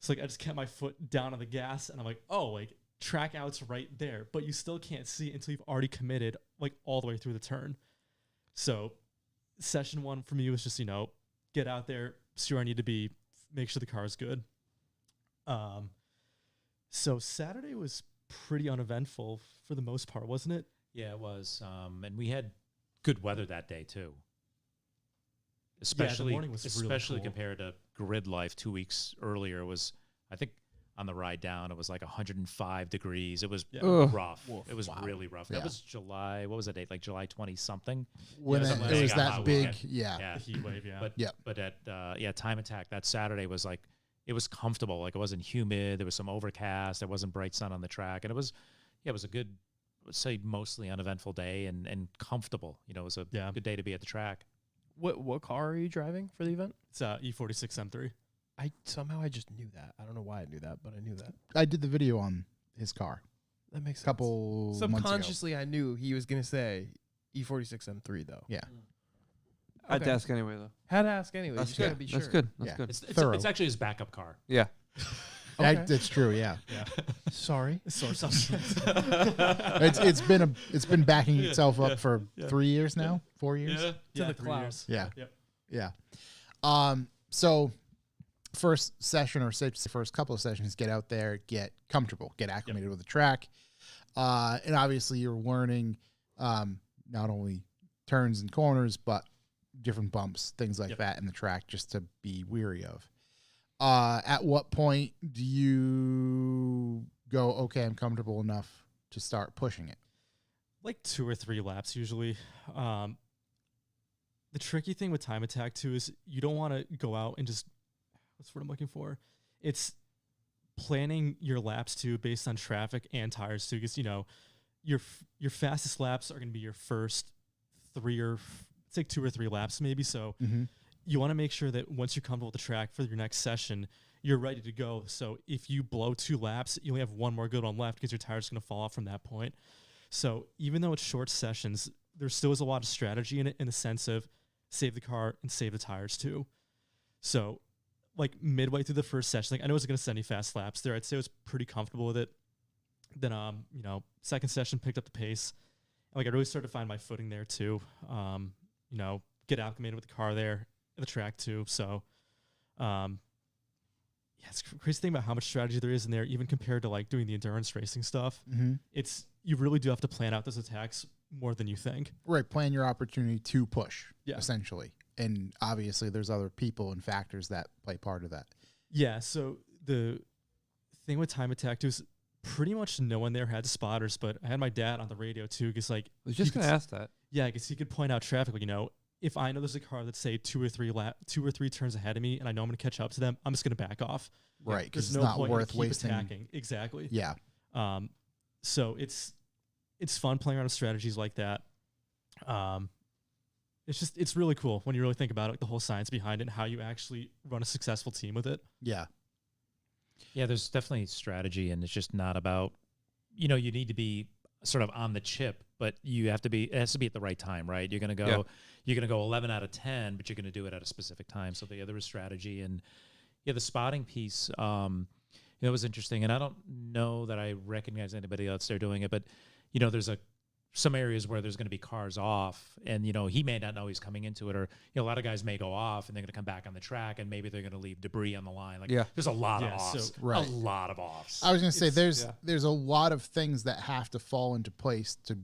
S5: So, I just kept my foot down on the gas, and I'm like, oh, track out's right there. But you still can't see it until you've already committed, all the way through the turn. So, session 1 for me was just, get out there, see where I need to be, make sure the car is good. So Saturday was pretty uneventful for the most part, wasn't it?
S1: Yeah, it was. And we had good weather that day too. Especially,
S5: morning was really
S1: especially
S5: cool.
S1: compared to grid life 2 weeks earlier. Was, I think, on the ride down, it was like 105 degrees. It was
S4: Ugh.
S1: rough.
S3: Woof.
S1: It was really rough.
S2: Yeah.
S1: That was July. What was the date? Like July 20 something.
S2: When
S1: Yeah,
S2: it,
S1: something
S2: it was
S1: like
S2: that
S1: hot
S2: big,
S1: weekend.
S2: yeah.
S5: The heat wave, yeah.
S1: But
S2: Yeah.
S1: but at Time Attack that Saturday was like, it was comfortable. Like, it wasn't humid. There was some overcast. There wasn't bright sun on the track, and it was a good, let's say, mostly uneventful day and comfortable. It was a good day to be at the track.
S3: What car are you driving for the event?
S5: It's E46 M3.
S3: I just knew that. I don't know why I knew that, but I knew that.
S2: I did the video on his car
S3: That makes
S2: a couple months ago.
S3: Subconsciously, I knew he was gonna say E46 M3 though.
S2: Yeah.
S4: I had to
S3: Okay.
S4: ask anyway, though.
S3: Had to ask anyway.
S4: That's
S3: you just gotta
S4: good.
S3: be sure.
S4: That's good. That's
S2: Yeah.
S4: good.
S2: Thorough.
S1: It's actually his backup car.
S4: Yeah.
S3: Okay.
S2: That's true. Yeah.
S5: Yeah.
S3: Sorry.
S5: Source options.
S2: it's been backing itself up for 3 years now, 4 years.
S3: To the
S5: 3
S3: cloud.
S5: years.
S2: Yeah.
S5: Yep.
S2: Yeah. So first session, or say first couple of sessions, get out there, get comfortable, get acclimated with the track. And obviously you're learning not only turns and corners, but different bumps, things like that in the track, just to be weary of. At what point do you go, okay, I'm comfortable enough to start pushing it?
S5: Like 2 or 3 laps usually. The tricky thing with Time Attack too is you don't want to go out and just, what's the word I'm looking for? It's planning your laps too based on traffic and tires too, because your fastest laps are going to be your first 2 or 3 laps maybe. So you want to make sure that once you're comfortable with the track for your next session, you're ready to go. So if you blow 2 laps, you only have 1 more good one left because your tire's going to fall off from that point. So even though it's short sessions, there still is a lot of strategy in it, in the sense of save the car and save the tires too. So like midway through the first session, like I know I wasn't going to set any fast laps there. I'd say I was pretty comfortable with it. Then, second session picked up the pace. Like I really started to find my footing there too. Get acclimated with the car there, the track too. So, it's a crazy thing about how much strategy there is in there, even compared to like doing the endurance racing stuff. You really do have to plan out those attacks more than you think.
S2: Right. Plan your opportunity to push,
S5: Yeah.
S2: essentially. And obviously there's other people and factors that play part of that.
S5: Yeah. So the thing with Time Attack too is pretty much no one there had spotters, but I had my dad on the radio too, because like
S4: I was just
S5: he
S4: going to
S5: could-
S4: ask that.
S5: Yeah, because he could point out traffic. Like, if I know there's a car that's say 2 or 3 turns ahead of me, and I know I'm going to catch up to them, I'm just going to back off.
S2: Right. Because
S5: There's
S2: it's
S5: no
S2: not
S5: point
S2: worth
S5: to keep
S2: wasting.
S5: attacking. Exactly.
S2: Yeah.
S5: So it's fun playing around with strategies like that. It's really cool when you really think about it, like the whole science behind it, and how you actually run a successful team with it.
S2: Yeah.
S1: Yeah, there's definitely strategy, and it's just not about, you need to be sort of on the chip, but it has to be at the right time, right? You're going to go 11 out of 10, but you're going to do it at a specific time. So there is strategy, and the spotting piece, it was interesting, and I don't know that I recognize anybody else there doing it, but there's some areas where there's going to be cars off, and he may not know he's coming into it, or a lot of guys may go off and they're going to come back on the track, and maybe they're going to leave debris on the line. Like, there's a lot of
S5: Yeah, so-
S1: offs,
S2: Right.
S1: a lot of offs.
S2: I was going to say
S5: It's-
S2: there's a lot of things that have to fall into place to,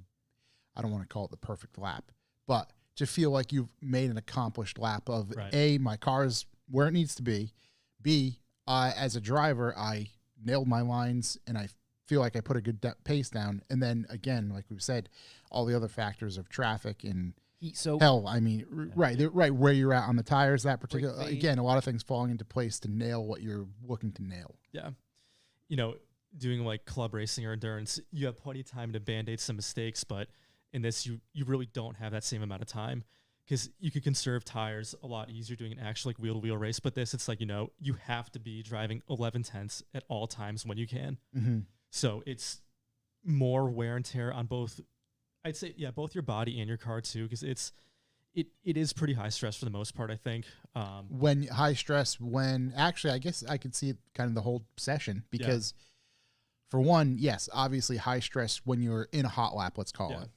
S2: I don't want to call it the perfect lap, but to feel like you've made an accomplished lap of
S5: Right.
S2: A, my car's where it needs to be. B, as a driver, I nailed my lines and I feel like I put a good pace down. And then again, like we've said, all the other factors of traffic and
S3: Heat soak.
S2: hell, I mean, right where you're at on the tires, that particular,
S3: Brake fade.
S2: again, a lot of things falling into place to nail what you're looking to nail.
S5: Yeah. Doing like club racing or endurance, you have plenty of time to band-aid some mistakes, but in this, you really don't have that same amount of time, because you can conserve tires a lot easier doing an actual like wheel-to-wheel race. But this, it's like, you have to be driving 11 tenths at all times when you can.
S2: Mm-hmm.
S5: So it's more wear and tear on both, I'd say, both your body and your car too, because it is pretty high stress for the most part, I think.
S2: When high stress, actually, I guess I could see kind of the whole session, because for one, yes, obviously high stress when you're in a hot lap, let's call it.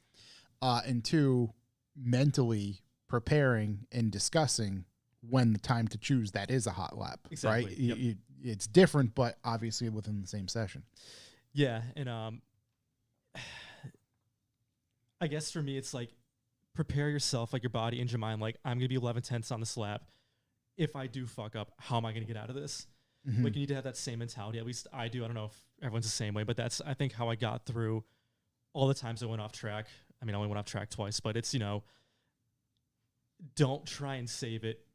S2: And two, mentally, preparing and discussing when the time to choose that is a hot lap,
S5: Exactly.
S2: right?
S5: Yep.
S2: It's different, but obviously within the same session.
S5: Yeah, and I guess for me, it's like prepare yourself, like your body and your mind. Like I'm gonna be 11/10 on this lap. If I do fuck up, how am I gonna get out of this?
S2: Mhm.
S5: Like you need to have that same mentality. At least I do. I don't know if everyone's the same way, but that's I think how I got through all the times I went off track. I mean, I only went off track twice, but it's don't try and save it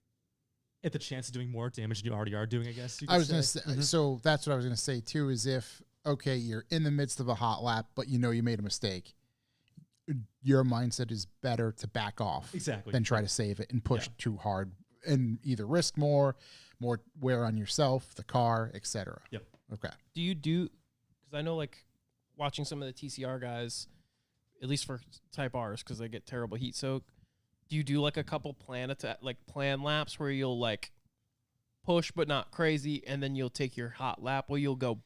S5: at the chance of doing more damage than you already are doing. I guess you could
S2: I was
S5: say.
S2: going to say, so that's what I was going to say too, is if, okay, you're in the midst of a hot lap, but you know you made a mistake, your mindset is better to back off
S5: Exactly.
S2: than try to save it and push
S5: Yeah.
S2: too hard and either risk more wear on yourself, the car, etc.
S5: Yep.
S2: Okay.
S3: Do you do? Because I know, like, watching some of the TCR guys, at least for Type R's, because they get terrible heat soak. Do you do like a couple plan laps where you'll like push but not crazy, and then you'll take your hot lap where you'll go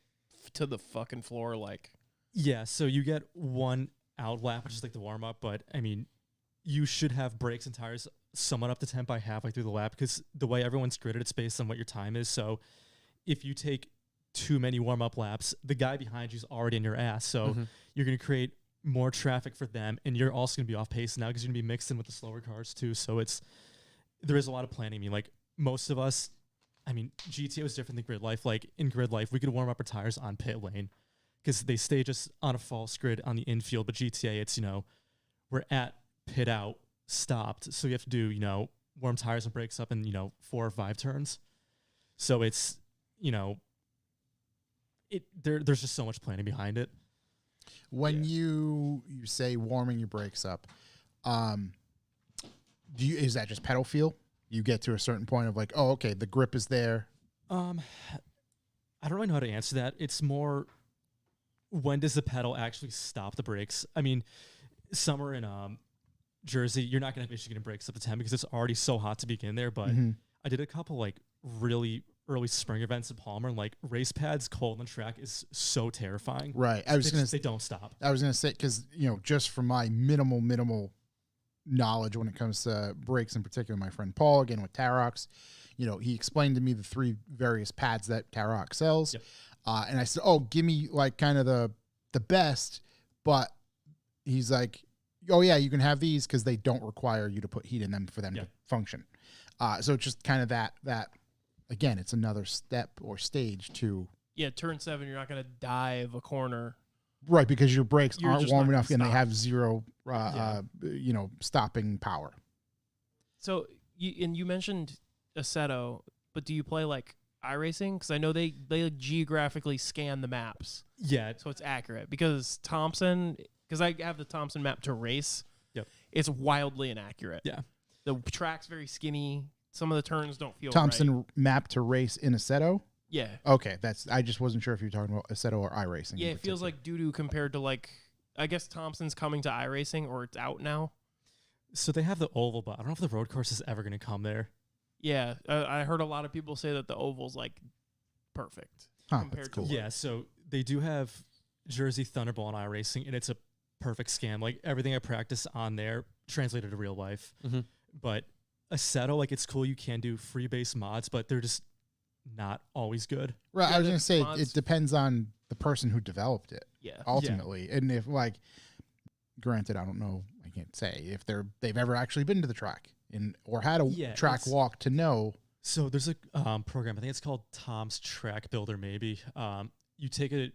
S3: to the fucking floor like?
S5: Yeah, so you get one out lap, which is like the warm up, but I mean, you should have brakes and tires somewhat up to temp by halfway through the lap because the way everyone's gridded, it's based on what your time is. So if you take too many warm up laps, the guy behind you is already in your ass. So you're going to create more traffic for them, and you're also going to be off pace now because you're going to be mixed in with the slower cars too. So there is a lot of planning. I mean, like most of us, I mean, GTA was different than grid life. Like in grid life, we could warm up our tires on pit lane because they stay just on a false grid on the infield. But GTA, it's, we're at pit out, stopped. So you have to do, warm tires and brakes up in, 4 or 5 turns. So it's, there's just so much planning behind it.
S2: When you say warming your brakes up, is that just pedal feel? You get to a certain point of like, oh, okay, the grip is there.
S5: I don't really know how to answer that. It's more, when does the pedal actually stop the brakes? I mean, summer in Jersey, you're not going to have Michigan brakes up to 10 because it's already so hot to begin there. But I did a couple like really early spring events in Palmer, and like race pads cold on the track is so terrifying.
S2: Right.
S5: They don't stop.
S2: I was going to say, because, just from my minimal knowledge when it comes to brakes, in particular, my friend Paul, again with Tarox, he explained to me the 3 various pads that Tarox sells.
S5: Yep.
S2: And I said, oh, give me like kind of the best. But he's like, oh yeah, you can have these because they don't require you to put heat in them for them to function. So it's just kind of that, again, it's another step or stage to.
S3: Yeah, turn 7, you're not going to dive a corner.
S2: Right, because your brakes
S3: You're
S2: aren't
S3: just
S2: warm
S3: not
S2: enough and
S3: gonna
S2: they
S3: stop.
S2: have zero, stopping power.
S3: So you mentioned Assetto, but do you play like iRacing? Because I know they geographically scan the maps,
S5: Yeah.
S3: so it's accurate. Because Thompson, because I have the Thompson map to race, it's wildly inaccurate.
S5: Yeah.
S3: The track's very skinny. Some of the turns don't feel
S2: Thompson
S3: right.
S2: map to race in Assetto.
S3: Yeah.
S2: Okay, I just wasn't sure if you were talking about Assetto or iRacing.
S3: Yeah, it feels like doo-doo compared to like, I guess Thompson's coming to iRacing or it's out now.
S5: So they have the oval, but I don't know if the road course is ever going to come there.
S3: Yeah, I heard a lot of people say that the oval's like perfect
S2: Huh, that's cool.
S5: Yeah, so they do have Jersey Thunderball and iRacing, and it's a perfect scan. Like everything I practice on there translated to real life. But Assetto, like it's cool. You can do freebase mods, but they're just not always good.
S2: Right,
S3: Yeah,
S2: I was
S3: the
S2: going to say
S3: mods-
S2: it depends on the person who developed it.
S3: Yeah.
S2: Ultimately, and if like, granted, I don't know, I can't say if they've ever actually been to the track or had a track walk to know.
S5: So there's a program, I think it's called Tom's Track Builder, maybe. You take a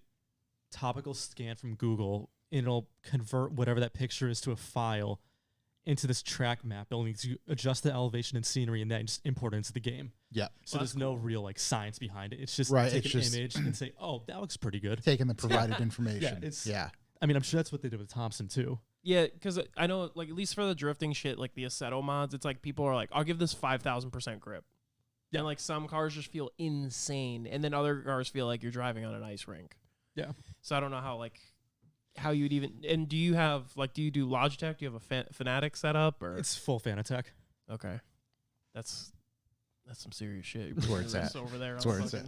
S5: topical scan from Google, and it'll convert whatever that picture is to a file into this track map building. So you adjust the elevation and scenery, and then just import it into the game.
S2: Yeah.
S5: So there's no real like science behind it. It's just
S2: Right,
S5: take
S2: it's
S5: an
S2: just-
S5: image and say, oh, that looks pretty good.
S2: Taking the provided information.
S5: it's-
S2: yeah.
S5: I mean, I'm sure that's what they did with Thompson too.
S3: Yeah, because I know, like, at least for the drifting shit, like the Assetto mods, it's like people are like, I'll give this 5,000% grip.
S5: Yeah.
S3: And like some cars just feel insane, and then other cars feel like you're driving on an ice rink.
S5: Yeah.
S3: So I don't know how you'd even. And do you have do you do Logitech? Do you have a Fanatic setup or?
S5: It's full Fanatec.
S3: Okay, that's some serious shit.
S2: That's where it's at.
S3: Over there.
S2: That's
S3: on
S2: where it's at.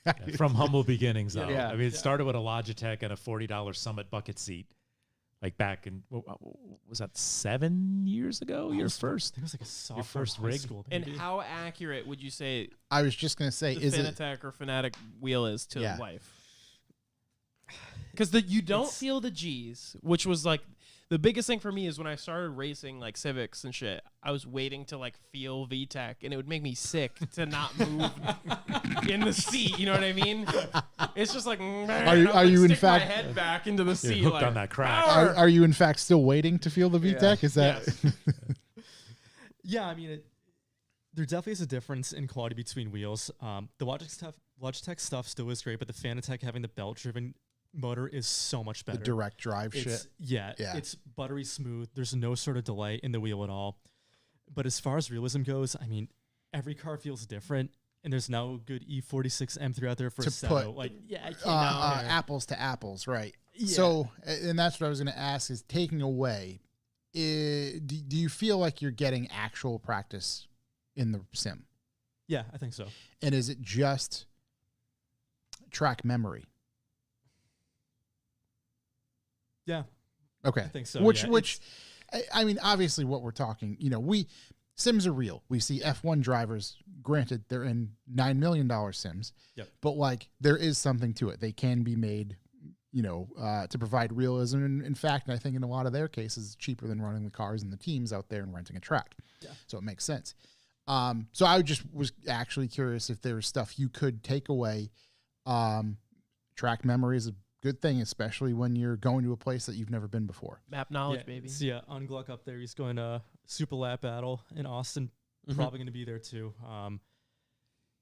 S3: fucking-
S1: From humble beginnings, though.
S4: Yeah.
S1: I mean, it started with a Logitech and a $40 Summit bucket seat. Like back in what was that 7 years ago? Your first.
S5: I think it was like a sophomore
S1: first
S5: high
S1: rig?
S5: school,
S3: And
S5: maybe.
S3: how accurate would you say
S2: I was just gonna say,
S3: the
S2: is it?
S3: Fanatec or Fanatic wheel is to
S2: Yeah.
S3: life? Because you don't feel the G's, which was like the biggest thing for me is when I started racing like Civics and shit. I was waiting to like feel VTEC, and it would make me sick to not move in the seat. You know what I mean? It's just like
S2: Are you in
S3: stick
S2: fact-
S3: my head back into the
S1: You're
S3: seat?
S1: hooked
S3: Like,
S1: on that crack.
S2: Are you in fact still waiting to feel the VTEC? Is that?
S5: Yeah, I mean, there definitely is a difference in quality between wheels. The Logitech stuff still is great, but the Fanatec having the belt-driven motor is so much
S2: The
S5: better.
S2: direct drive shit.
S5: Yeah,
S2: Yeah.
S5: it's buttery smooth. There's no sort of delay in the wheel at all. But as far as realism goes, I mean, every car feels different, and there's no good E46 M3 out there for
S2: To
S5: a
S2: put,
S5: Seto. Like, yeah, I can't.
S2: Apples to apples, right?
S5: Yeah.
S2: So, and that's what I was going to ask: is taking away, do you feel like you're getting actual practice in the sim,
S5: Yeah, I think so.
S2: and is it just track memory?
S5: Yeah,
S2: Okay,
S5: I think so.
S2: Which,
S5: yeah.
S2: which, I mean, obviously, what we're talking, sims are real. We see F1 drivers. Granted, they're in $9 million sims,
S5: Yep.
S2: but like there is something to it. They can be made, to provide realism. And in fact, I think in a lot of their cases, it's cheaper than running the cars and the teams out there and renting a track.
S5: Yeah.
S2: So it makes sense. So I just was actually curious if there was stuff you could take away. Track memory is a good thing, especially when you're going to a place that you've never been before.
S3: map knowledge,
S5: yeah,
S3: baby.
S5: So yeah, Ungluck up there. He's going to Super Lap Battle in Austin. Probably going to be there too. I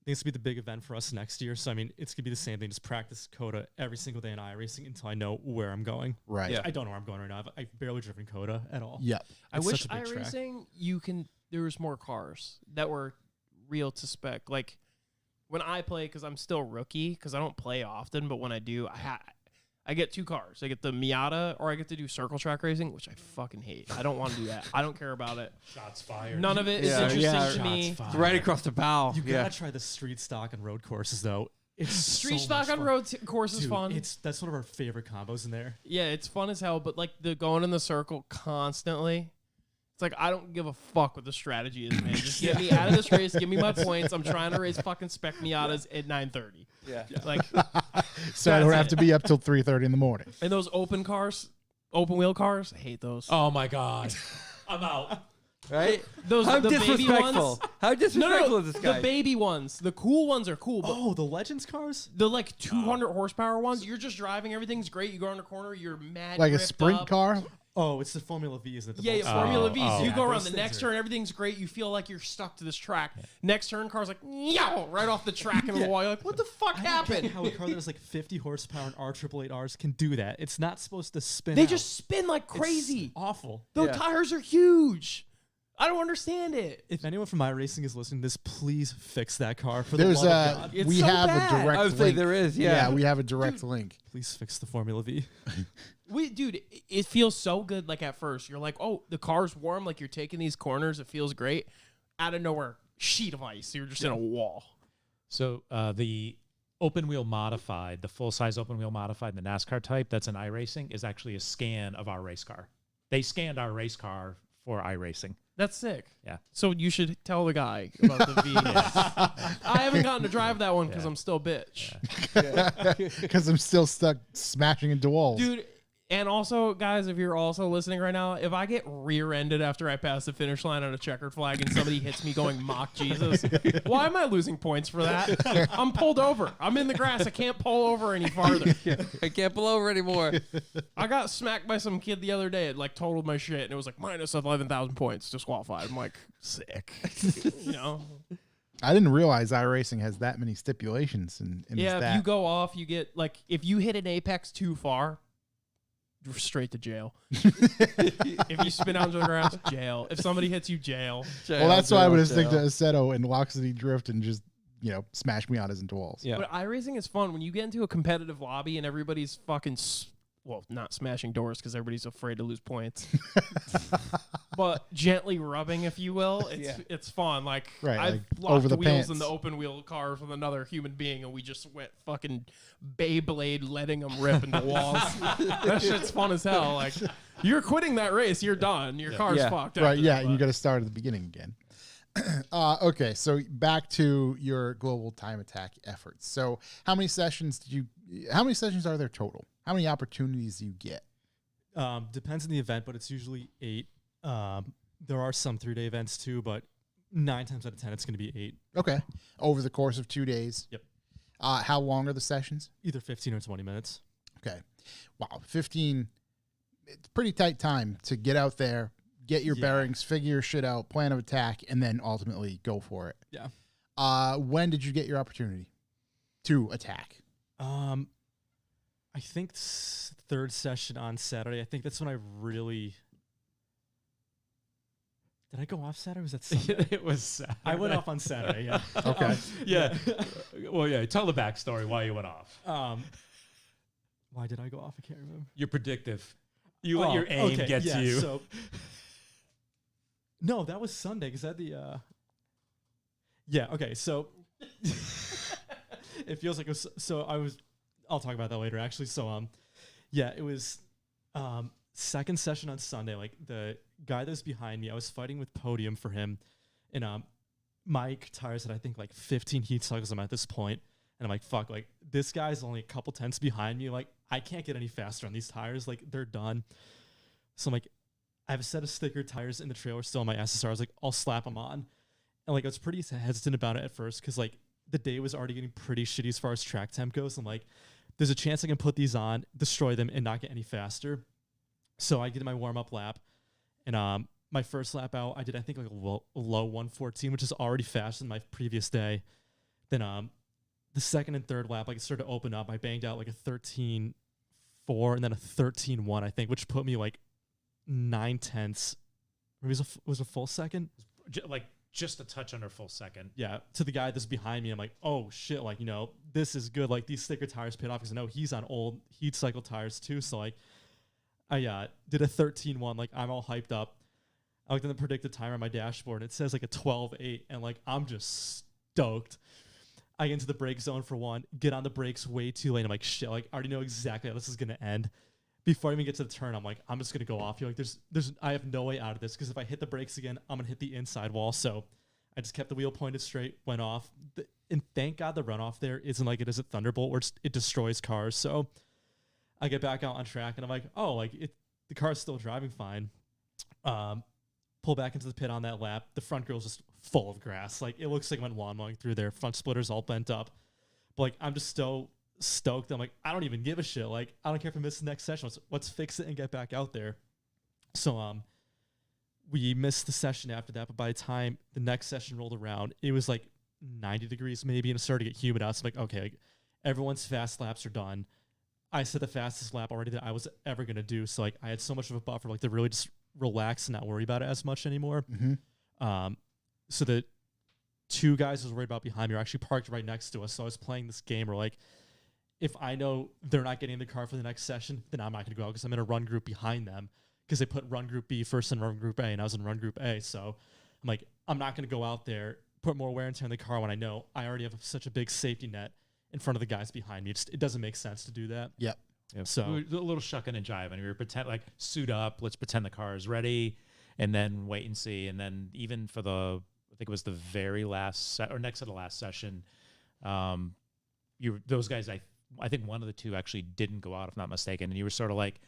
S5: think it's going to be the big event for us next year. So, I mean, it's going to be the same thing. Just practice COTA every single day in iRacing until I know where I'm going.
S2: Right.
S4: Yeah.
S5: I don't know where I'm going right now. I've barely driven COTA at all.
S2: Yep.
S3: I
S5: It's
S3: wish
S5: such a big track.
S3: iRacing there was more cars that were real to spec. Like when I play, because I'm still rookie, because I don't play often, but when I do, I get two cars. I get the Miata, or I get to do circle track racing, which I fucking hate. I don't want to do that. I don't care about it.
S1: Shots fired.
S3: None of it is
S4: Yeah,
S3: interesting
S4: yeah.
S3: to me.
S1: Shots
S4: It's right across the bow.
S5: You
S4: yeah.
S5: gotta try the street stock and road courses though. It's
S3: Street
S5: so
S3: stock
S5: much
S3: on
S5: fun.
S3: road course is
S5: Dude,
S3: fun.
S5: That's one of our favorite combos in there.
S3: Yeah, it's fun as hell, but like the going in the circle constantly. It's like I don't give a fuck what the strategy is, man. Just get me out of this race, give me my points. I'm trying to race fucking spec Miatas at 9:30.
S4: Yeah.
S3: Like,
S2: So I don't
S3: That's
S2: have
S3: it.
S2: to be up till 3:30 in the morning.
S3: and those open cars, open wheel cars, I hate those.
S1: Oh my god. I'm out.
S4: Right?
S3: Those
S4: How
S3: the baby
S4: disrespectful.
S3: ones.
S4: How disrespectful is this
S3: The
S4: guy?
S3: baby ones. The cool ones are cool, but
S5: Oh, the Legends cars?
S3: the like 200 horsepower ones, you're just driving, everything's great. You go around the corner, you're mad.
S2: Like a
S3: ripped
S2: sprint
S3: up.
S2: car.
S5: Oh, it's the Formula V, isn't it? The
S3: Yeah, yeah,
S5: Volkswagen?
S3: Formula V. So
S1: oh.
S3: you go
S5: Yeah,
S3: around
S5: those
S3: the
S5: things
S3: next
S5: are-
S3: turn, everything's great. You feel like you're stuck to this track. Next turn, car's like, yow, right off the track in the wall. You're like, what the fuck
S5: I don't
S3: happened?
S5: get how a car that has like 50 horsepower and R888Rs can do that. It's not supposed to spin
S3: They
S5: out.
S3: just spin like
S5: It's
S3: crazy.
S5: awful.
S3: Those
S4: Yeah.
S3: tires are huge. I don't understand it.
S5: If anyone from iRacing is listening to this, please fix that car for
S2: There's
S5: the love of God.
S3: It's
S2: we
S3: so
S2: have
S3: bad.
S2: a direct
S4: I would say
S2: link.
S4: there is, yeah.
S2: we have a direct link.
S5: Please fix the Formula V.
S3: Dude, it feels so good. Like at first, you're like, oh, the car's warm. Like you're taking these corners. It feels great. Out of nowhere, sheet of ice. You're just in a wall.
S1: So the open wheel modified, the full size open wheel modified, the NASCAR type that's in iRacing is actually a scan of our race car. They scanned our race car for iRacing.
S3: That's sick.
S1: Yeah.
S3: So you should tell the guy about the V. I haven't gotten to drive that one because I'm still a bitch.
S2: Because I'm still stuck smashing into walls.
S3: Dude, and also, guys, if you're also listening right now, if I get rear-ended after I pass the finish line on a checkered flag and somebody hits me going mock Jesus, why am I losing points for that? I'm pulled over. I'm in the grass. I can't pull over any farther.
S4: I can't pull over anymore.
S3: I got smacked by some kid the other day. It like totaled my shit, and it was like minus 11,000 points, disqualified. I'm like, sick. You know?
S2: I didn't realize iRacing has that many stipulations. And
S3: Yeah,
S2: that.
S3: if you go off, you get like if you hit an apex too far, you're straight to jail. If you spin out into the grass, jail. If somebody hits you, jail.
S2: well, that's why I would stick to Assetto and Loxity Drift and just smash Miatas into walls.
S1: Yeah.
S3: But iRacing is fun when you get into a competitive lobby and everybody's fucking well, not smashing doors because everybody's afraid to lose points, but gently rubbing, if you will. It's fun. Like,
S2: Right,
S3: I've
S2: like
S3: locked
S2: over the
S3: wheels
S2: pants.
S3: in the open wheel cars with another human being, and we just went fucking Beyblade, letting them rip into walls. That shit's fun as hell. Like, you're quitting that race, you're done. Your car's
S4: Yeah.
S3: fucked.
S2: Right,
S3: after
S2: yeah,
S3: that,
S2: and you
S3: but-
S2: got to start at the beginning again. Okay, so back to your global time attack efforts. So, how many sessions are there total? How many opportunities do you get?
S5: Depends on the event, but it's usually 8. There are some 3-day events too, but 9 times out of 10, it's going to be 8.
S2: Okay, over the course of 2 days.
S5: Yep.
S2: How long are the sessions?
S5: Either 15 or 20 minutes.
S2: Okay, wow, 15. It's pretty tight time to get out there, get your
S5: Yeah.
S2: bearings, figure your shit out, plan of attack, and then ultimately go for it.
S5: Yeah.
S2: When did you get your opportunity to attack?
S5: I think third session on Saturday. I think that's when I really. Did I go off Saturday? Or was that Sunday?
S1: It was.
S5: I went off on Saturday. Yeah.
S2: Okay.
S1: Yeah. Well, yeah. Tell the backstory why you went off.
S5: Why did I go off? I can't remember.
S1: You're predictive. You let your aim get to you.
S5: So, no, that was Sunday because that the. Yeah. Okay. So it feels like it was. So I was. I'll talk about that later. Actually. So yeah, it was second session on Sunday. Like the guy that was behind me, I was fighting with Podium for him, and my tires had I think like 15 heat cycles. I'm at this point, and I'm like, fuck, like this guy's only a couple tenths behind me. Like I can't get any faster on these tires. Like they're done. So I'm like, I have a set of sticker tires in the trailer still on my SSR. I was like, I'll slap them on, and like I was pretty hesitant about it at first because like the day was already getting pretty shitty as far as track temp goes. I'm like, there's a chance I can put these on, destroy them, and not get any faster. So I did my warm-up lap, and my first lap out, I did I think like a low 114, which is already faster than my previous day. Then the second and third lap, like it started to open up. I banged out like a 13.4 and then a 13.1, I think, which put me like 9 tenths. Maybe it was a full second.
S1: Like just a touch under full second.
S5: Yeah, to the guy that's behind me, I'm like, oh shit, like, you know, this is good. Like these sticker tires paid off because I know he's on old heat cycle tires too. So like, I did a 13.1. Like I'm all hyped up. I looked at the predicted timer on my dashboard. And it says like a 12.8, and like I'm just stoked. I get into the brake zone for one, get on the brakes way too late. I'm like, shit, like I already know exactly how this is gonna end. Before I even get to the turn, I'm like, I'm just gonna go off here. Like I have no way out of this because if I hit the brakes again, I'm gonna hit the inside wall. So I just kept the wheel pointed straight, went off, and thank God the runoff there isn't like it is at Thunderbolt where it destroys cars. So I get back out on track and I'm like, oh, like the car's still driving fine. Pull back into the pit on that lap. The front grill's just full of grass. Like it looks like I went lawn mowing through there. Front splitter's all bent up. But like I'm just so stoked. I'm like, I don't even give a shit. Like I don't care if I miss the next session. Let's fix it and get back out there. So we missed the session after that, but by the time the next session rolled around, it was like 90 degrees maybe, and it started to get humid out. So I'm like, okay, like, everyone's fast laps are done. I set the fastest lap already that I was ever gonna do. So like I had so much of a buffer, like to really just relax and not worry about it as much anymore.
S2: Mm-hmm.
S5: So the two guys I was worried about behind me are actually parked right next to us. So I was playing this game where like, if I know they're not getting in the car for the next session, then I'm not going to go out because I'm in a run group behind them because they put run group B first and run group A, and I was in run group A. So I'm like, I'm not going to go out there, put more wear and tear in the car when I know I already have such a big safety net in front of the guys behind me. It doesn't make sense to do that.
S2: Yep.
S5: So
S1: We were a little shucking and jiving. We were pretend like suit up. Let's pretend the car is ready, and then wait and see. And then even for the, I think it was the very last or next to the last session, those guys. I think one of the two actually didn't go out, if not mistaken. And you were sort of like,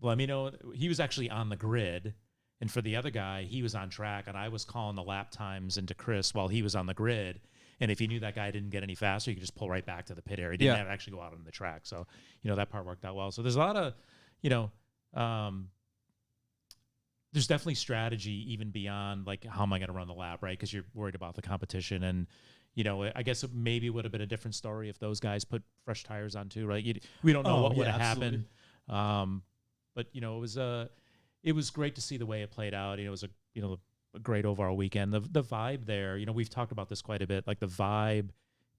S1: let me know. He was actually on the grid, and for the other guy, he was on track, and I was calling the lap times into Chris while he was on the grid. And if you knew that guy didn't get any faster, you could just pull right back to the pit area. He didn't have to actually go out on the track. So, that part worked out well. So there's a lot of, there's definitely strategy even beyond like, how am I going to run the lap, right? Because you're worried about the competition. And, I guess it maybe would have been a different story if those guys put fresh tires on too, right? We don't know what would have happened. But, it was great to see the way it played out. It was a great overall weekend. The vibe there, we've talked about this quite a bit, like the vibe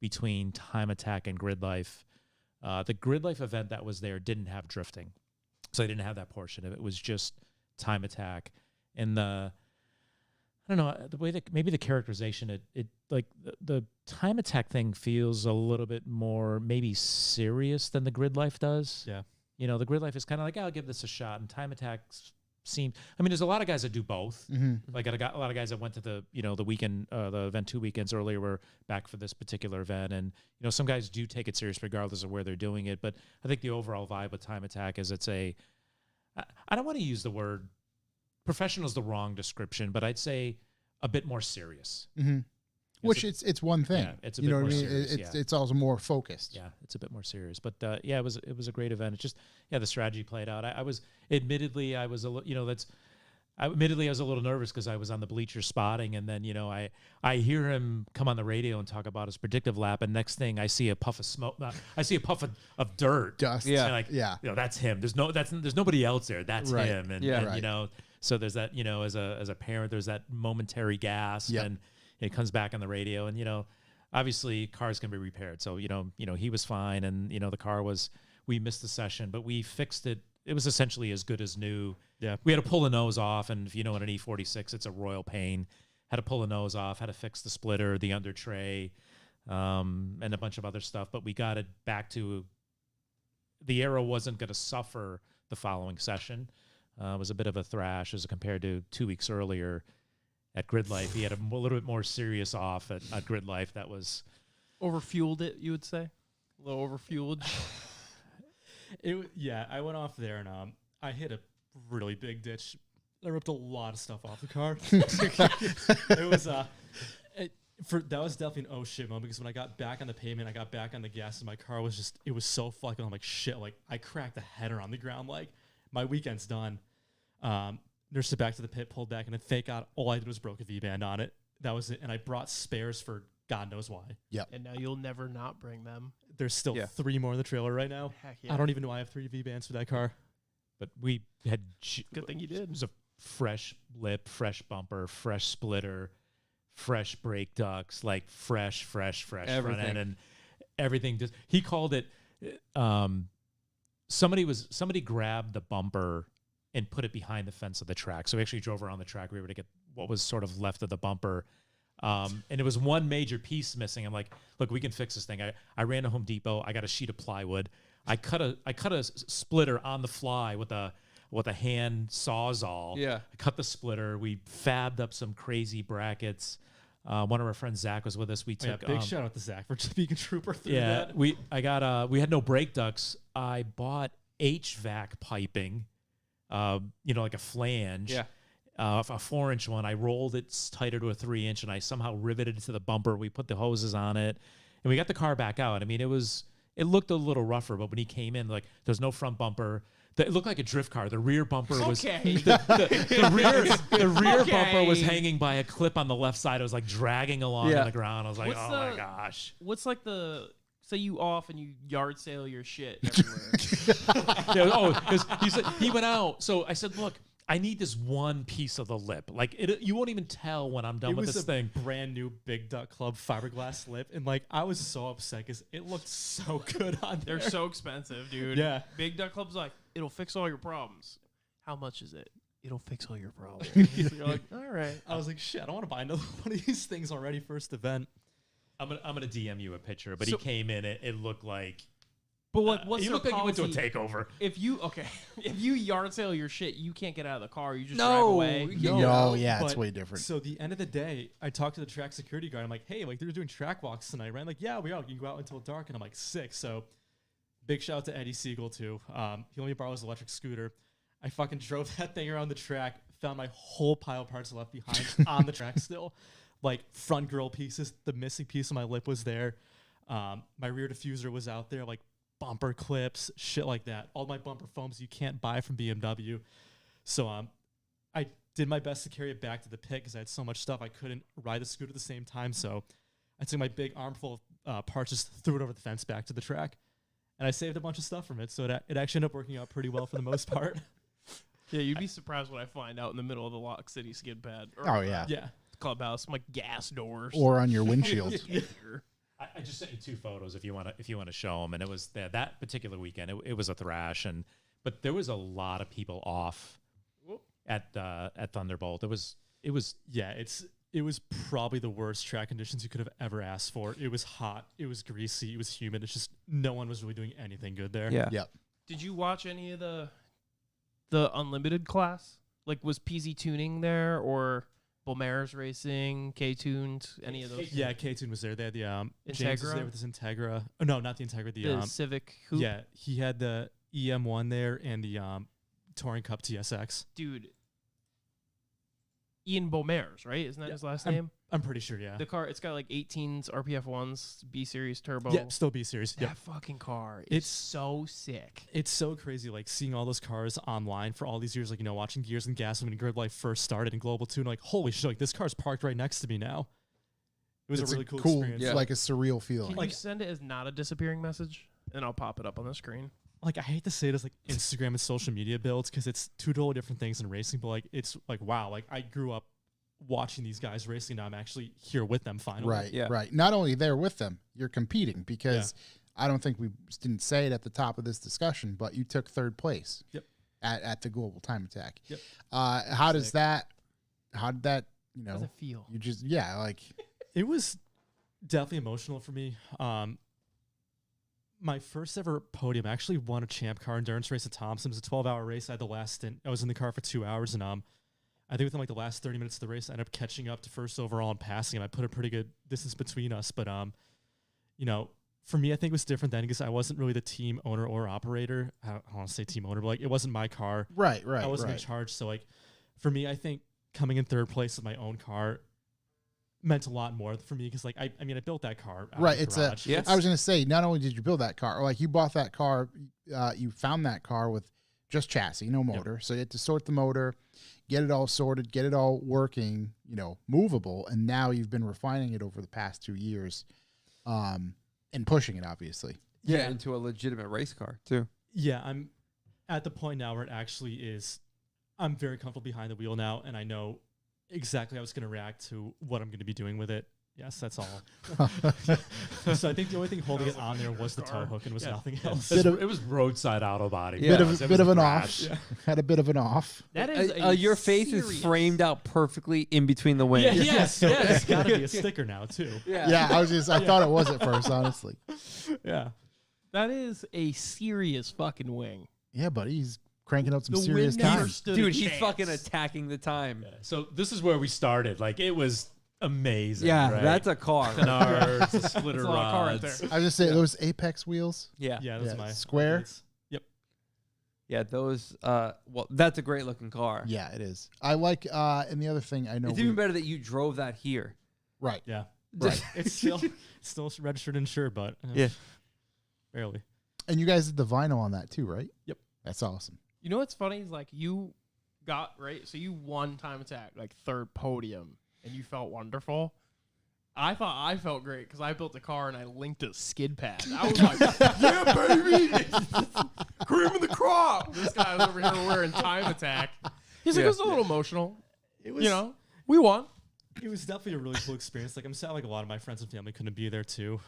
S1: between Time Attack and Grid Life The Grid Life event that was there didn't have drifting, so I didn't have that portion of it. It was just time attack, and I don't know, the way that maybe the characterization, it like the time attack thing feels a little bit more maybe serious than the Grid Life does.
S5: Yeah.
S1: You know, the Grid Life is kind of like, I'll give this a shot, and time attacks seem. I mean, there's a lot of guys that do both. Like I got a lot of guys that went to the the weekend, the event 2 weekends earlier were back for this particular event, and some guys do take it serious regardless of where they're doing it. But I think the overall vibe with time attack is it's a. I don't want to use the word professional is the wrong description, but I'd say a bit more serious.
S2: Which it's one thing.
S1: Yeah, it's a bit more serious.
S2: It's also more focused.
S1: Yeah, it's a bit more serious. But yeah, it was a great event. It's just the strategy played out. I was admittedly I was a little nervous because I was on the bleacher spotting, and then I hear him come on the radio and talk about his predictive lap, and next thing I see a puff of smoke. I see a puff of dirt,
S2: dust.
S1: Yeah, that's him. There's nobody else there. That's
S2: right.
S1: him. And,
S4: Yeah.
S1: and so there's that as a parent, there's that momentary gasp, and it comes back on the radio, and obviously cars can be repaired. So he was fine, and the car was. We missed the session, but we fixed it. It was essentially as good as new.
S5: Yeah.
S1: We had to pull the nose off, and if you know, in an E46, it's a royal pain. Had to pull the nose off, had to fix the splitter, the under tray, and a bunch of other stuff. But we got it back to the Aero wasn't going to suffer the following session. It was a bit of a thrash as compared to 2 weeks earlier at Grid Life. He had a little bit more serious off at Grid Life. That was
S3: Overfueled it, you would say? A little overfueled.
S5: I went off there and I hit a really big ditch. I ripped a lot of stuff off the car. It was that was definitely an oh shit moment, because when I got back on the pavement, I got back on the gas, and my car was it was so fucking. I'm like shit. Like I cracked the header on the ground. Like my weekend's done. Nursed it back to the pit, pulled back, and then thank God all I did was broke a V-band on it. That was it. And I brought spares for God knows why.
S3: And now you'll never not bring them.
S5: There's still 3 more in the trailer right now.
S3: Heck yeah.
S5: I don't even know I have 3 V-bands for that car.
S1: But we had
S3: Good thing you did.
S1: It was a fresh lip, fresh bumper, fresh splitter, fresh brake ducts, like fresh front
S4: Everything.
S1: end, and everything. Just he called it. Somebody grabbed the bumper and put it behind the fence of the track. So we actually drove around the track. We were to get what was sort of left of the bumper. And it was one major piece missing. I'm like, look, we can fix this thing. I ran to Home Depot. I got a sheet of plywood. I cut a splitter on the fly with a hand sawzall.
S4: Yeah.
S1: I cut the splitter. We fabbed up some crazy brackets. One of our friends, Zach, was with us. We took
S5: big shout out to Zach for just being a trooper through
S1: yeah.
S5: that.
S1: We had no brake ducts. I bought HVAC piping, like a flange.
S4: Yeah.
S1: A 4-inch one. I rolled it tighter to a 3-inch, and I somehow riveted it to the bumper. We put the hoses on it, and we got the car back out. I mean, it looked a little rougher, but when he came in, like there's no front bumper. It looked like a drift car. The rear bumper was the rear bumper was hanging by a clip on the left side. It was like dragging along on the ground. I was like, my gosh.
S3: What's like say you off and you yard sale your shit everywhere?
S1: He went out. So I said, look, I need this one piece of the lip. Like you won't even tell when I'm done with this thing.
S5: Brand new Big Duck Club fiberglass lip, and like I was so upset because it looked so good on there.
S3: They're so expensive, dude.
S5: Yeah.
S3: Big Duck Club's like, it'll fix all your problems. How much is it? It'll fix all your problems. So you're like, all right.
S5: I was like, shit, I don't want to buy another one of these things already. First event.
S1: I'm gonna DM you a picture, but he came in. It looked like.
S3: But what's
S1: he
S3: the
S1: looked like he went to a
S3: policy?
S1: takeover.
S3: If you yard sale your shit, you can't get out of the car. You just
S4: No,
S3: drive away.
S2: No, yeah, it's
S5: But-
S2: way different.
S5: So the end of the day, I talked to the track security guard. I'm like, hey, like they're doing track walks tonight, right? Like, yeah, we are. You can go out until dark. And I'm like, sick. So big shout out to Eddie Siegel too. He let me borrow his electric scooter. I fucking drove that thing around the track, found my whole pile of parts left behind on the track still. Like front grill pieces, the missing piece of my lip was there. My rear diffuser was out there, like bumper clips, shit like that. All my bumper foams you can't buy from BMW. So I did my best to carry it back to the pit because I had so much stuff I couldn't ride the scooter at the same time. So I took my big armful of parts, just threw it over the fence back to the track. And I saved a bunch of stuff from it. So it actually ended up working out pretty well for the most part.
S3: Yeah, you'd be surprised what I find out in the middle of the Lock City skid pad.
S2: Oh, yeah.
S5: Yeah.
S3: Clubhouse, like gas doors.
S2: Or on your windshield.
S1: I just sent you 2 photos if you want to show them, and it was that particular weekend. It was a thrash, but there was a lot of people off at Thunderbolt. It was
S5: it was probably the worst track conditions you could have ever asked for. It was hot, it was greasy, it was humid. It's just no one was really doing anything good there.
S4: Yeah.
S2: Yep.
S3: Did you watch any of the unlimited class? Like, was PZ Tuning there or Bulmares Racing, K-Tuned, any of those?
S5: Yeah, K-Tune was there. They had the James was
S3: Integra?
S5: there with his Integra. Oh, no, not the Integra.
S3: The Civic Coupe?
S5: Yeah, he had the EM1 there and the Touring Cup TSX.
S3: Dude. Ian Bulmares, right? Isn't that his last name?
S5: I'm pretty sure, yeah.
S3: The car, it's got like 18s, RPF 1s, B Series turbo.
S5: Yeah, still B Series.
S3: That
S5: Yep.
S3: fucking car is
S5: It's-
S3: so sick.
S5: It's so crazy, like, seeing all those cars online for all these years, like, watching Gears and Gas when Grid Life first started in Global 2, and like, holy shit, like, this car's parked right next to me now. It was
S2: It's
S5: a really cool experience.
S4: Yeah.
S2: like a surreal feeling.
S3: Can you send it as not a disappearing message? And I'll pop it up on the screen.
S5: Like, I hate to say it as, like, Instagram and social media builds because it's 2 totally different things in racing, but, like, it's, like, wow, like, I grew up watching these guys racing. Now I'm actually here with them finally.
S2: Right,
S4: Yeah.
S2: right. Not only there with them, you're competing because I don't think we didn't say it at the top of this discussion, but you took 3rd place.
S5: Yep.
S2: At the Global Time Attack.
S5: Yep.
S2: How did that,
S3: How does it feel?
S2: you just, like,
S5: It was definitely emotional for me. My first ever podium, I actually won a champ car endurance race at Thompson. It was a 12-hour race. I had the last stint. I was in the car for 2 hours, and I think within like the last 30 minutes of the race, I ended up catching up to first overall and passing him. I put a pretty good distance between us, but for me, I think it was different then because I wasn't really the team owner or operator. I don't want to say team owner, but like it wasn't my car.
S2: right.
S5: I wasn't in charge. So like for me, I think coming in 3rd place with my own car meant a lot more for me because like I built that car out
S2: Right,
S5: of the
S2: it's
S5: garage.
S4: Yeah.
S2: I was going to say, not only did you build that car, like you bought that car, you found that car with just chassis, no motor. So you had to sort the motor, get it all sorted, get it all working, movable. And now you've been refining it over the past 2 years and pushing it, obviously.
S4: Yeah, into a legitimate race car too.
S5: Yeah, I'm at the point now where it actually is. I'm very comfortable behind the wheel now, and I know exactly how it's going to react to what I'm going to be doing with it. Yes, that's all. So I think the only thing holding it on there was the tow hook and was nothing else.
S2: Bit of-
S1: It was roadside auto body.
S4: Yeah.
S2: Bit of an off. Had a bit of an off.
S3: That is
S4: Your face is framed out perfectly in between the wings.
S5: Yes, it's got to be a sticker now too.
S2: Yeah, I thought it was at first, honestly.
S5: Yeah.
S3: That is a serious fucking wing.
S2: Yeah, buddy, he's cranking out some
S3: The
S2: serious
S3: wind never
S2: time.
S3: stood
S4: Dude,
S3: a
S4: he's
S3: chance.
S4: fucking attacking the time.
S1: So this is where we started. Like it was amazing.
S4: Yeah,
S1: right?
S4: that's a car.
S1: Canards, the splitter
S3: That's a lot of car right
S1: rods.
S3: there.
S2: I was just saying, those Apex wheels.
S4: Yeah.
S5: Yeah, those
S2: Yeah,
S5: are my
S2: square?
S5: updates. Yep.
S4: Yeah, those well, that's a great looking car.
S2: Yeah, it is. I like, and the other thing I know.
S4: It's even better that you drove that here.
S2: Right.
S5: Yeah.
S2: Right.
S5: It's still registered and insured, but
S4: Yeah.
S5: barely.
S2: And you guys did the vinyl on that too, right?
S5: Yep.
S2: That's awesome.
S3: You know what's funny is like you got right, so you won Time Attack, like 3rd podium, and you felt wonderful. I thought I felt great because I built a car and I linked a skid pad. I was like, yeah, baby, cream of the crop. This guy was over here wearing Time Attack. He's like, it was a little emotional.
S5: It was,
S3: We won.
S5: It was definitely a really cool experience. Like I'm sad, like a lot of my friends and family couldn't be there too.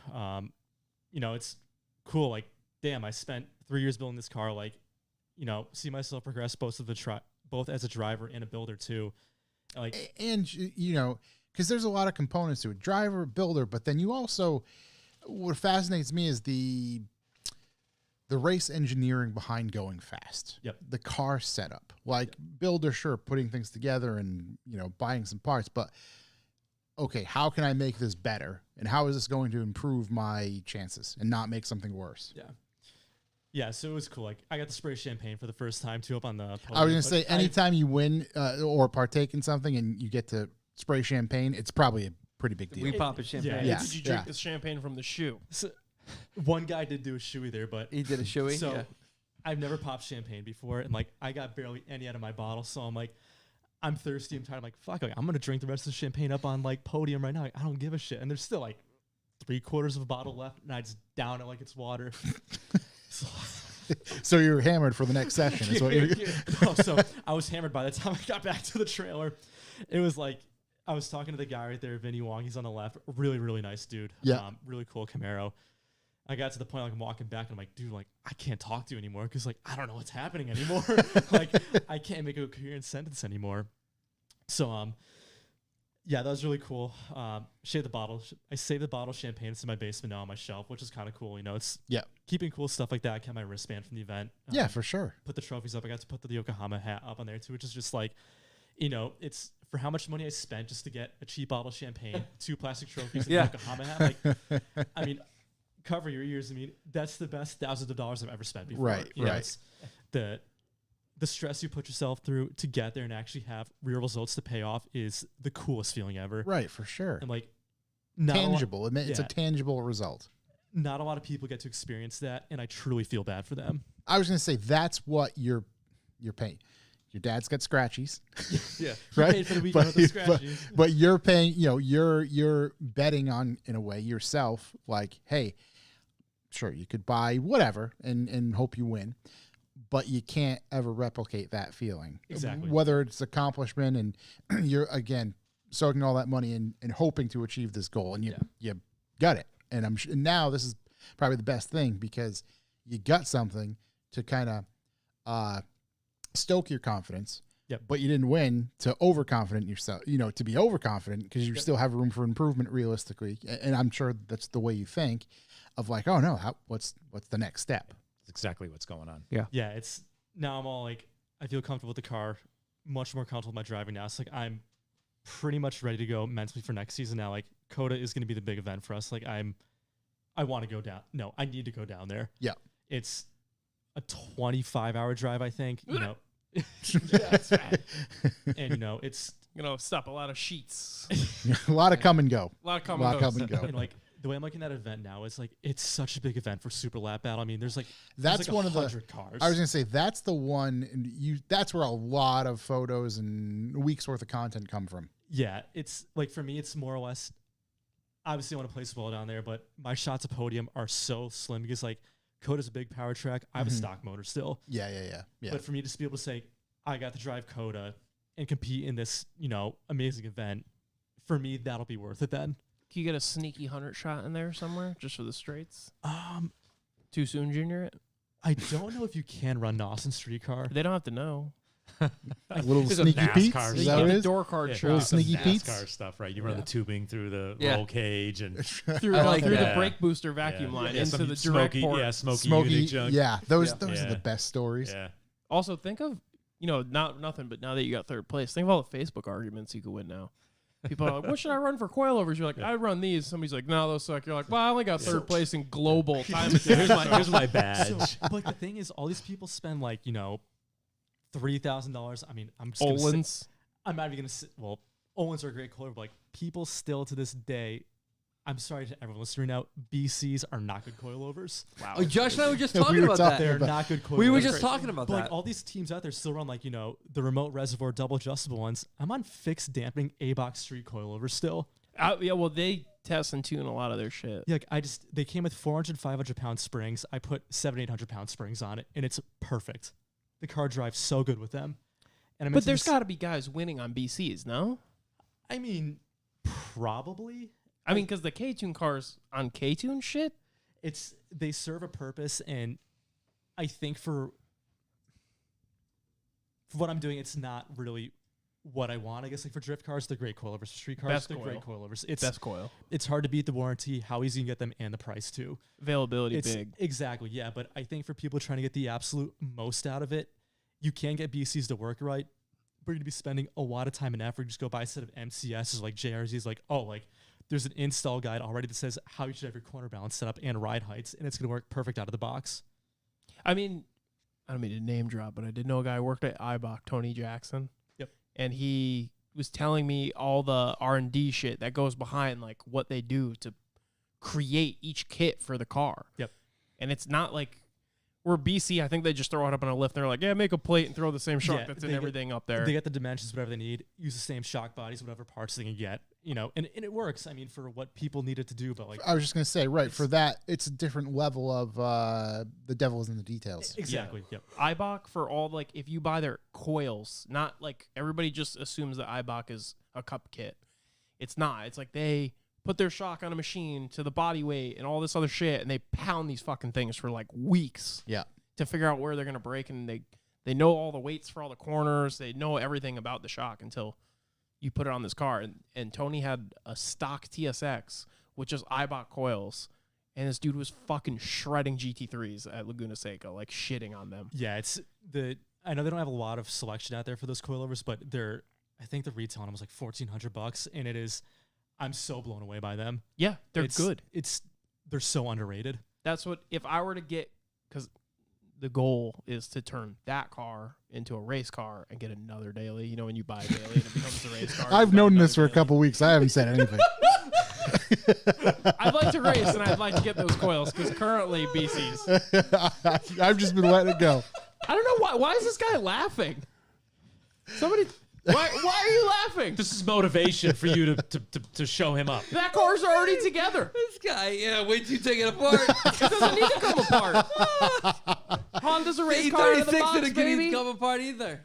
S5: It's cool. Like, damn, I spent 3 years building this car. Like, see myself progress both as a driver and a builder too. Like,
S2: And because there's a lot of components to it, driver, builder, but then you also, what fascinates me is the race engineering behind going fast.
S5: Yep.
S2: The car setup, like builder, sure, putting things together and buying some parts, but okay, how can I make this better, and how is this going to improve my chances and not make something worse?
S5: yeah. So it was cool. Like I got to spray champagne for the first time too up on the podium.
S2: I was going to
S5: but
S2: say, anytime you win or partake in something and you get to spray champagne, it's probably a pretty big deal.
S4: We pop a champagne.
S2: Yeah.
S3: Did you drink the champagne from the shoe?
S5: So, one guy did do a shoey there, but
S4: He did a shoey.
S5: so
S4: yeah.
S5: I've never popped champagne before, and like I got barely any out of my bottle, so I'm like, I'm thirsty, I'm tired, I'm like, fuck, like, I'm gonna drink the rest of the champagne up on like podium right now. Like, I don't give a shit, and there's still like 3/4 of a bottle left, and I just down it like it's water.
S2: So you're hammered for the next session. Is what you're.
S5: No, so I was hammered by the time I got back to the trailer. It was like I was talking to the guy right there, Vinny Wong. He's on the left. Really, really nice dude.
S2: Yeah.
S5: Really cool Camaro. I got to the point like I'm walking back and I'm like, dude, like I can't talk to you anymore because like I don't know what's happening anymore. Like I can't make a coherent sentence anymore. So yeah, that was really cool. Saved the bottle. I saved the bottle of champagne. It's in my basement now on my shelf, which is kind of cool. You know, it's keeping cool stuff like that. I kept my wristband from the event.
S2: Yeah, for sure.
S5: Put the trophies up. I got to put the Yokohama hat up on there too, which is just like, you know, it's for how much money I spent just to get a cheap bottle of champagne, 2 plastic trophies, and a Yokohama hat. Like, I mean, cover your ears. I mean, that's the best thousands of dollars I've ever spent before.
S2: Right,
S5: You know,
S2: right.
S5: it's the stress you put yourself through to get there and actually have real results to pay off is the coolest feeling ever.
S2: Right, for sure.
S5: And like,
S2: Tangible. It's a tangible result.
S5: Not a lot of people get to experience that, and I truly feel bad for them.
S2: I was going to say that's what you're paying. Your dad's got scratchies.
S5: Yeah,
S2: Right?
S5: paid for the weekend with the scratchies.
S2: But you're paying, you know, you're betting on, in a way, yourself, like, hey, sure, you could buy whatever and hope you win, but you can't ever replicate that feeling.
S5: Exactly.
S2: Whether it's accomplishment and you're, again, soaking all that money and hoping to achieve this goal, and you got it. And I'm sure now this is probably the best thing because you got something to kind of stoke your confidence.
S5: Yep.
S2: But you didn't win to overconfident yourself, you know, to be overconfident because you still have room for improvement realistically. And I'm sure that's the way you think of like, oh no, what's the next step?
S1: That's exactly what's going on.
S5: Yeah, it's now I'm all like, I feel comfortable with the car, much more comfortable with my driving now. It's like I'm pretty much ready to go mentally for next season now. Like COTA is going to be the big event for us. Like I want to go down. No, I need to go down there.
S2: Yeah.
S5: It's a 25-hour drive, I think. You know, and you know, it's
S3: stop a lot of sheets.
S2: A lot of come and go.
S3: A lot of
S2: A lot of come and go.
S5: and like the way I'm looking at that event now, it's like it's such a big event for Super Lap Battle. I mean, there's like
S2: That's one of the
S5: 100 cars.
S2: I was gonna say that's the one, and that's where a lot of photos and weeks worth of content come from.
S5: Yeah, it's like for me, it's more or less. Obviously, I want to place well down there, but my shots of podium are so slim because like COTA's a big power track. I have a stock motor still.
S2: Yeah.
S5: But for me to just be able to say I got to drive COTA and compete in this, you know, amazing event, for me that'll be worth it then.
S3: Can you get a sneaky 100 shot in there somewhere just for the straights? Too soon, Junior?
S5: I don't know if you can run NOS in street car.
S3: They don't have to know.
S2: A little
S1: There's a
S2: sneaky
S1: NASCAR
S2: Pete.
S1: stuff.
S2: Is
S3: You
S2: that
S3: get
S2: what it
S3: the
S2: is?
S3: door card
S1: Yeah,
S3: shot
S2: Sneaky
S1: some
S2: Pete's?
S1: NASCAR stuff, right? You run
S3: Yeah.
S1: the tubing through the
S4: Yeah.
S1: roll cage and
S3: through,
S4: like
S3: through the
S1: that.
S3: brake booster vacuum
S1: Yeah.
S3: line
S1: Yeah,
S3: into
S1: some
S3: the direct
S1: smoky,
S3: port.
S1: yeah, smoky
S2: Smoky.
S1: unit junk.
S2: Yeah, those
S1: Yeah.
S2: are the best stories.
S1: Yeah.
S3: Also, think of, not nothing, but now that you got third place, think of all the Facebook arguments you could win now. People are like, what should I run for coilovers? You're like, I run these. Somebody's like, no, those suck. You're like, well, I only got third place in global time attack.
S1: Here's my badge.
S5: But the thing is, all these people spend like, $3,000. I mean, I'm just gonna say,
S3: Olin's.
S5: I'm not even gonna say, well, Olin's are a great coilover, but like people still to this day, I'm sorry to everyone listening now, BCs are not good coilovers.
S3: Wow.
S4: Oh, Josh and I were just
S2: We
S4: talking
S2: were
S4: about
S2: talking
S4: that.
S5: They're
S2: about-
S5: not good coilovers.
S4: We were just talking about
S5: But
S4: that.
S5: like all these teams out there still run like, the remote reservoir double adjustable ones. I'm on fixed damping A-box street coilovers still.
S3: Yeah, well, they test and tune a lot of their shit.
S5: Yeah, like they came with 400, 500 pound springs. I put 700, 800 pound springs on it, and it's perfect. The car drives so good with them. And
S3: But there's got to be guys winning on BCs, no?
S5: I mean, probably.
S3: I mean, because the K-Tune cars on K-Tune shit,
S5: They serve a purpose, and I think for what I'm doing, it's not really what I want. I guess like for drift cars, they're great coilovers. For street cars,
S3: Best
S5: they're great
S3: coil.
S5: coilovers.
S3: best coil.
S5: It's hard to beat the warranty, how easy you can get them, and the price too.
S3: Availability
S5: It's
S3: big.
S5: exactly, yeah. But I think for people trying to get the absolute most out of it, you can get BCs to work right, but you're gonna be spending a lot of time and effort. Just go buy a set of MCSs like JRZs, like there's an install guide already that says how you should have your corner balance set up and ride heights, and it's gonna work perfect out of the box.
S3: I mean, I don't mean to name drop, but I did know a guy who worked at IBOC, Tony Jackson.
S5: Yep.
S3: And he was telling me all the R&D shit that goes behind like what they do to create each kit for the car.
S5: Yep.
S3: And it's not like we're BC. I think they just throw it up on a lift. They're like, yeah, make a plate and throw the same shock
S5: Yeah,
S3: that's in
S5: they get-
S3: everything up there.
S5: They get the dimensions, whatever they need, use the same shock bodies, whatever parts they can get, and it works. I mean, for what people needed to do, but like
S2: I was just gonna say, right, for that, it's a different level of the devil is in the details.
S5: exactly, yep.
S3: IBOC for all if you buy their coils, not like everybody just assumes that IBOC is a cup kit. It's not. It's like they put their shock on a machine to the body weight and all this other shit, and they pound these fucking things for like weeks.
S2: Yeah.
S3: To figure out where they're gonna break, and they know all the weights for all the corners. They know everything about the shock until you put it on this car. And Tony had a stock TSX with just Ibach coils, and this dude was fucking shredding GT3s at Laguna Seca, like shitting on them.
S5: Yeah, I know they don't have a lot of selection out there for those coilovers, but I think the retail on them was like $1,400, and it is. I'm so blown away by them.
S3: Yeah, they're good.
S5: They're so underrated.
S3: That's what, if I were to get, because the goal is to turn that car into a race car and get another daily. You know, when you buy a daily and it becomes a race car.
S2: I've known this for a couple weeks. I haven't said anything.
S3: I'd like to race, and I'd like to get those coils, because currently BC's.
S2: I've just been letting it go.
S3: I don't know why. Why is this guy laughing? Somebody. Why are you laughing?
S1: This is motivation for you to show him up.
S3: That car's already together.
S4: This guy, wait till you take it apart.
S3: It doesn't need to come apart. Honda's a race car in the
S4: E36
S3: box,
S4: didn't
S3: baby.
S4: come apart either.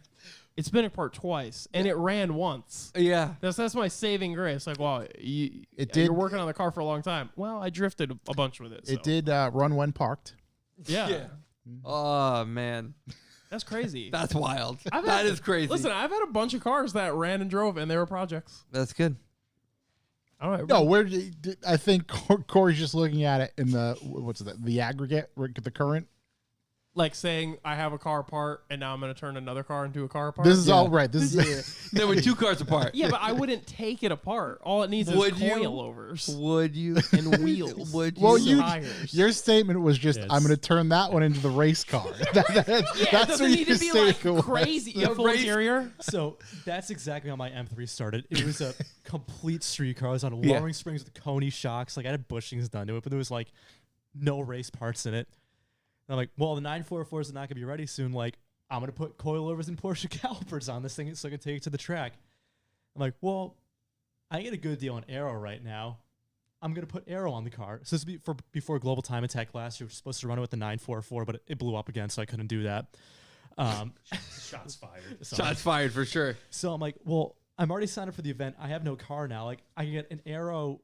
S3: It's been apart twice, and it ran once.
S4: Yeah.
S3: That's my saving grace. Like, wow, you're working on the car for a long time. Well, I drifted a bunch with it. So.
S2: It did run when parked.
S3: Yeah.
S4: Oh man,
S3: That's crazy.
S4: that's wild.
S3: I've
S4: That
S3: had-
S4: is crazy.
S3: Listen, I've had a bunch of cars that ran and drove, and they were projects.
S4: That's good.
S3: All right.
S2: No, I think Corey's just looking at it in the aggregate, the current.
S3: Like saying, I have a car part, and now I'm going to turn another car into a car apart.
S2: This is all right. This is
S4: There were two cars apart.
S3: Yeah, but I wouldn't take it apart. All it needs
S4: Would
S3: is
S4: you?
S3: coilovers
S4: Would you?
S3: and wheels.
S4: Would you?
S2: well.
S3: Tires.
S2: Your statement was just,
S1: Yes.
S2: I'm going to turn that one into the race car.
S3: Yeah, it
S2: That's
S3: doesn't
S2: what
S3: need
S2: you
S3: to be
S2: say
S3: like
S2: it was.
S3: crazy. You have full
S4: race-
S3: interior.
S5: So that's exactly how my M3 started. It was a complete street car. I was on
S4: Yeah.
S5: lowering springs with Coney shocks. Like I had bushings done to it, but there was like no race parts in it. And I'm like, well, the 944 is not gonna be ready soon. Like I'm gonna put coilovers and Porsche calipers on this thing so I can take it to the track. I'm like, well, I get a good deal on aero right now. I'm gonna put aero on the car. So this is before Global Time Attack last year. We were supposed to run it with the 944, but it blew up again, so I couldn't do that.
S1: Shots fired.
S4: Shots fired for sure.
S5: So I'm like, well, I'm already signed up for the event. I have no car now. Like I can get an aero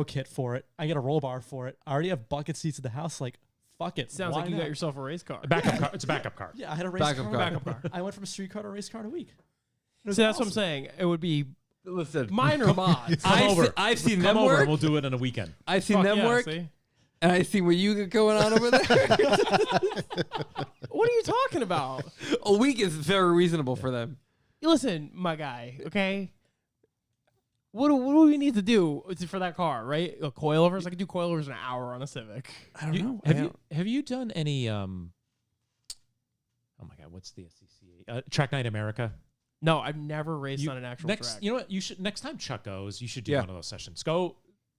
S5: kit for it. I get a roll bar for it. I already have bucket seats at the house. Like, fuck it.
S3: Sounds
S5: Why
S3: like you
S5: not?
S3: got yourself a race car.
S1: A backup car. It's a backup car.
S5: Yeah, I had a race
S4: Backup car.
S3: Backup car.
S5: I went from a street car to a race car in a week. It was
S3: See, that's what I'm
S5: awesome.
S3: saying. It would be
S4: Listen,
S3: minor mods.
S4: I've seen
S1: Come
S4: them
S1: over
S4: work.
S1: and we'll do it in a weekend.
S4: I've seen
S3: Fuck
S4: them
S3: yeah,
S4: work,
S3: see?
S4: and I've seen what you got going on over there.
S3: What are you talking about?
S4: A week is very reasonable for them.
S3: Listen, my guy, okay? What do we need to do for that car, right? Coilovers? I could do coilovers in an hour on a Civic.
S4: I don't know.
S1: Have you done any oh my god, what's the SCCA? Track Night America?
S3: No, I've never raced on an actual track.
S1: You know what? You should next time Chuck goes, you should do
S4: Yeah.
S1: one of those sessions. Go.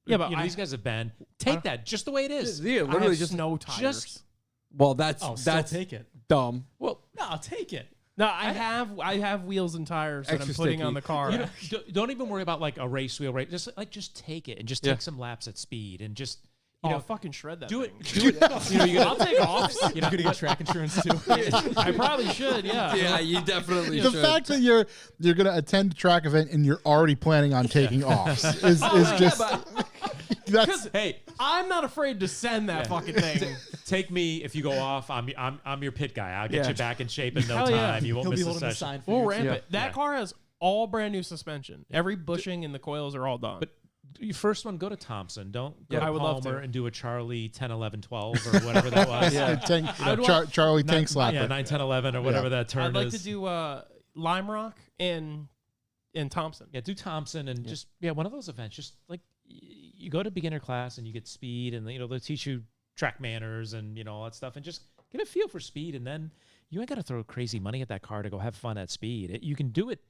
S3: Yeah, but
S1: these guys have been. Take that just the way it is.
S4: Yeah,
S3: I
S4: literally
S3: have
S4: just
S3: snow tires.
S1: just-
S4: Well, that's
S5: Oh, still
S4: that's
S5: take it.
S4: dumb.
S1: Well,
S5: No, I'll take it.
S3: No, I have wheels and tires that I'm
S4: Extra
S3: putting
S4: sticky.
S3: on the car.
S1: you know, don't even worry about like a race wheel race. Just take it and just
S4: Yeah.
S1: take some laps at speed and just
S3: fucking shred that
S1: do
S3: thing.
S1: it. Do it. You know, you
S3: I'll take off.
S5: You're gonna get track insurance too.
S3: I probably should, yeah.
S4: Yeah, you definitely
S2: The
S4: should.
S2: fact that you're going to attend a track event and you're already planning on taking off is just that's
S1: Hey,
S3: I'm not afraid to send that fucking thing.
S1: take me if you go off. I'm your pit guy. I'll get
S4: Yeah.
S1: you back in shape in no
S3: Hell
S1: time.
S3: yeah.
S1: You won't
S5: He'll
S1: miss
S5: be
S1: a
S5: holding the
S1: session.
S5: sign for
S3: We'll
S5: you.
S3: ramp
S4: Yeah.
S3: it. That
S1: Yeah.
S3: car has all brand new suspension. Every bushing and the coils are all done.
S1: But your first one, go to Thompson. Don't go
S3: Yeah,
S1: to
S3: I would love
S1: Palmer
S3: to.
S1: and do a Charlie 10, 11, 12 or whatever that was.
S3: I'd want-
S2: Charlie Tank Slapper.
S1: Yeah, 9, 10, 11 or whatever that turn
S3: I'd like
S1: is.
S3: to do Lime Rock and Thompson.
S1: Yeah, do Thompson and just one of those events. Just like you go to beginner class and you get speed, and they'll teach you track manners and all that stuff, and just get a feel for speed. And then you ain't got to throw crazy money at that car to go have fun at speed. You can do it.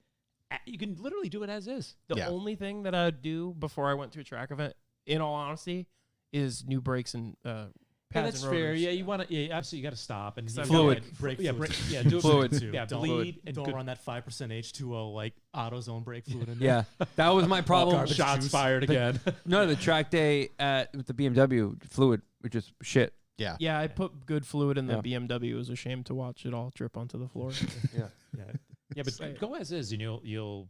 S1: You can literally do it as is.
S3: The
S2: Yeah.
S3: only thing that I would do before I went to a track event, in all honesty, is new brakes and pads
S1: That's
S3: and
S1: fair.
S3: rotors.
S1: Yeah, you want to. Yeah, absolutely, you got to stop and
S4: Fluid.
S5: Brake
S1: Yeah,
S5: fluid.
S1: yeah, do
S4: Fluid.
S1: it. Yeah,
S5: Don't-
S1: bleed and
S5: Don't
S1: good.
S5: run that 5% H2O like AutoZone brake fluid in there.
S4: Yeah, that was my problem.
S5: garbage.
S1: Shots
S5: juice.
S1: fired again.
S4: No, the track day with the BMW fluid, which is shit.
S2: Yeah.
S3: Yeah, I put good fluid in the
S4: Yeah.
S3: BMW. It was a shame to watch it all drip onto the floor.
S5: Yeah.
S1: Yeah, but go as is, and you'll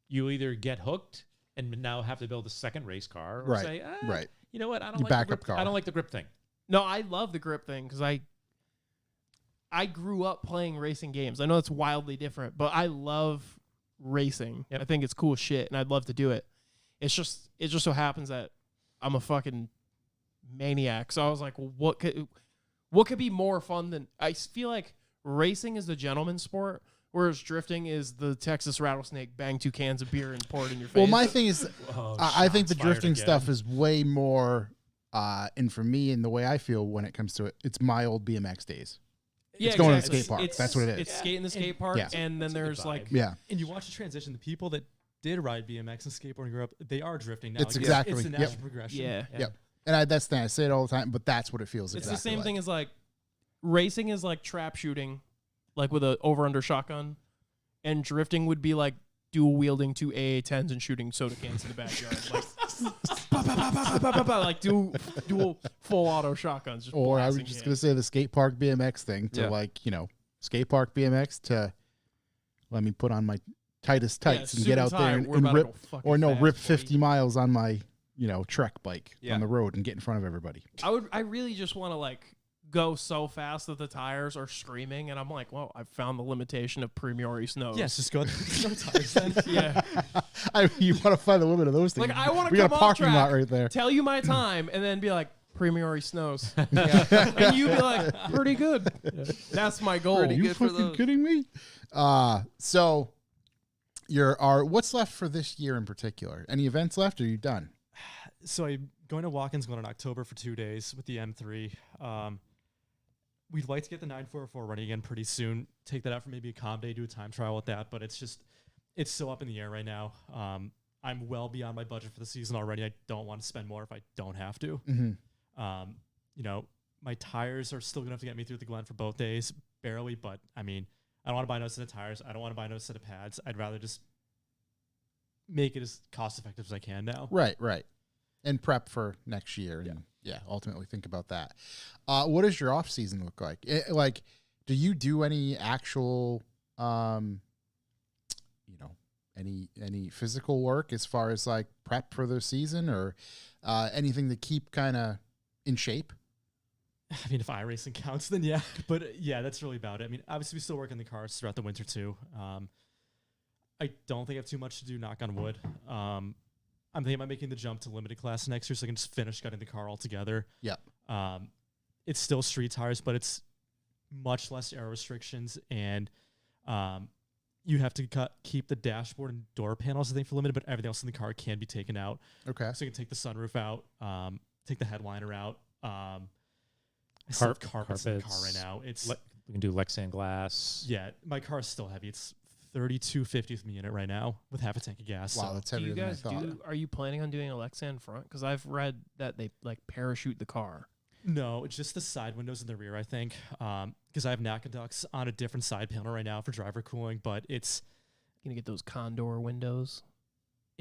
S1: either get hooked and now have to build a second race car, or
S2: Right,
S1: say,
S2: right.
S1: you know what, I don't
S2: You
S1: like
S2: backup
S1: the grip,
S2: car.
S1: I don't like the grip thing.
S3: No, I love the grip thing because I grew up playing racing games. I know it's wildly different, but I love racing.
S1: Yep.
S3: I think it's cool shit, and I'd love to do it. It just so happens that I'm a fucking maniac. So I was like, well, what could be more fun than? I feel like racing is the gentleman's sport, whereas drifting is the Texas rattlesnake. Bang 2 cans of beer and pour it in your face.
S2: Well, my thing is,
S1: Oh,
S2: I think the
S1: shots fired
S2: drifting
S1: again.
S2: stuff is way more. And for me, and the way I feel when it comes to it, it's my old BMX days. It's going to the
S3: exactly.
S2: skate park. That's what it is.
S3: It's skating the skate park,
S2: Yeah.
S3: and then
S1: It's a good
S3: there's
S1: vibe.
S3: like
S2: Yeah,
S5: And you watch the transition. The people that did ride BMX and skateboarding grew up, they are drifting now.
S2: It's
S5: Like,
S2: exactly-
S5: It's a
S2: yep.
S5: natural progression.
S3: yeah.
S2: Yep. And that's the thing. I say it all the time, but that's what it feels.
S3: It's
S2: exactly
S3: the same
S2: like.
S3: thing as like racing is like trap shooting, like with a over under shotgun, and drifting would be like dual wielding 2 AA-10s and shooting soda cans in the backyard, like like dual full auto shotguns. Just
S2: Or I was
S3: blasting
S2: just
S3: cans.
S2: gonna say the skate park BMX thing to
S4: Yeah.
S2: like skate park BMX to let me put on my tightest tights and
S3: super
S2: get out there
S3: tight.
S2: and,
S3: We're
S2: and
S3: about to
S2: rip
S3: go fucking
S2: or no
S3: fast,
S2: rip
S3: buddy.
S2: 50 miles on my Trek bike
S4: Yeah.
S2: on the road and get in front of everybody.
S3: I really just want to like go so fast that the tires are screaming, and I'm like, well, I've found the limitation of Primori snows.
S5: Yes, just go out there with no tires then.
S3: Yeah.
S2: You want to find the limit of those things?
S3: Like, I wanna
S2: We got
S3: come
S2: a
S3: off
S2: parking lot
S3: track.
S2: right there.
S3: Tell you my time, and then be like, Primori snows. And you be like, pretty good. That's my goal.
S2: Are you
S4: good for
S2: fucking
S4: those.
S2: kidding me? So what's left for this year in particular? Any events left? Or are you done?
S5: So I'm going to Watkins going in October for 2 days with the M3. We'd like to get the 944 running again pretty soon. Take that out for maybe a comp day, do a time trial with that. But it's so up in the air right now. I'm well beyond my budget for the season already. I don't want to spend more if I don't have to.
S2: Mm-hmm.
S5: My tires are still going to have to get me through the Glen for both days, barely. But I mean, I don't want to buy another set of tires. I don't want to buy another set of pads. I'd rather just make it as cost effective as I can now.
S2: Right. And prep for next year. And ultimately think about that. What does your off season look like? Do you do any actual, any physical work as far as like prep for the season or anything to keep kind of in shape?
S5: I mean, if iRacing counts, then yeah. But yeah, that's really about it. I mean, obviously, we still work on the cars throughout the winter too. I don't think I have too much to do, knock on wood. I'm thinking about making the jump to limited class next year so I can just finish gutting the car altogether.
S2: Yep.
S5: It's still street tires, but it's much less air restrictions. And you have to keep the dashboard and door panels, I think, for limited, but everything else in the car can be taken out.
S2: Okay.
S5: So you can take the sunroof out, take the headliner out. I still have carpets in the car right now. It's
S1: We can do Lexan glass.
S5: yeah, my car is still heavy. It's 3250 with me in it right now with half a tank of gas.
S2: Wow,
S5: So
S2: that's
S3: Do
S2: heavier
S3: you
S2: than I
S3: guys
S2: thought.
S3: are you planning on doing a Lexan front? Because I've read that they like parachute the car.
S5: no, it's just the side windows in the rear, I think. Because I have NACA ducts on a different side panel right now for driver cooling, but it's
S3: Gonna get those Condor windows.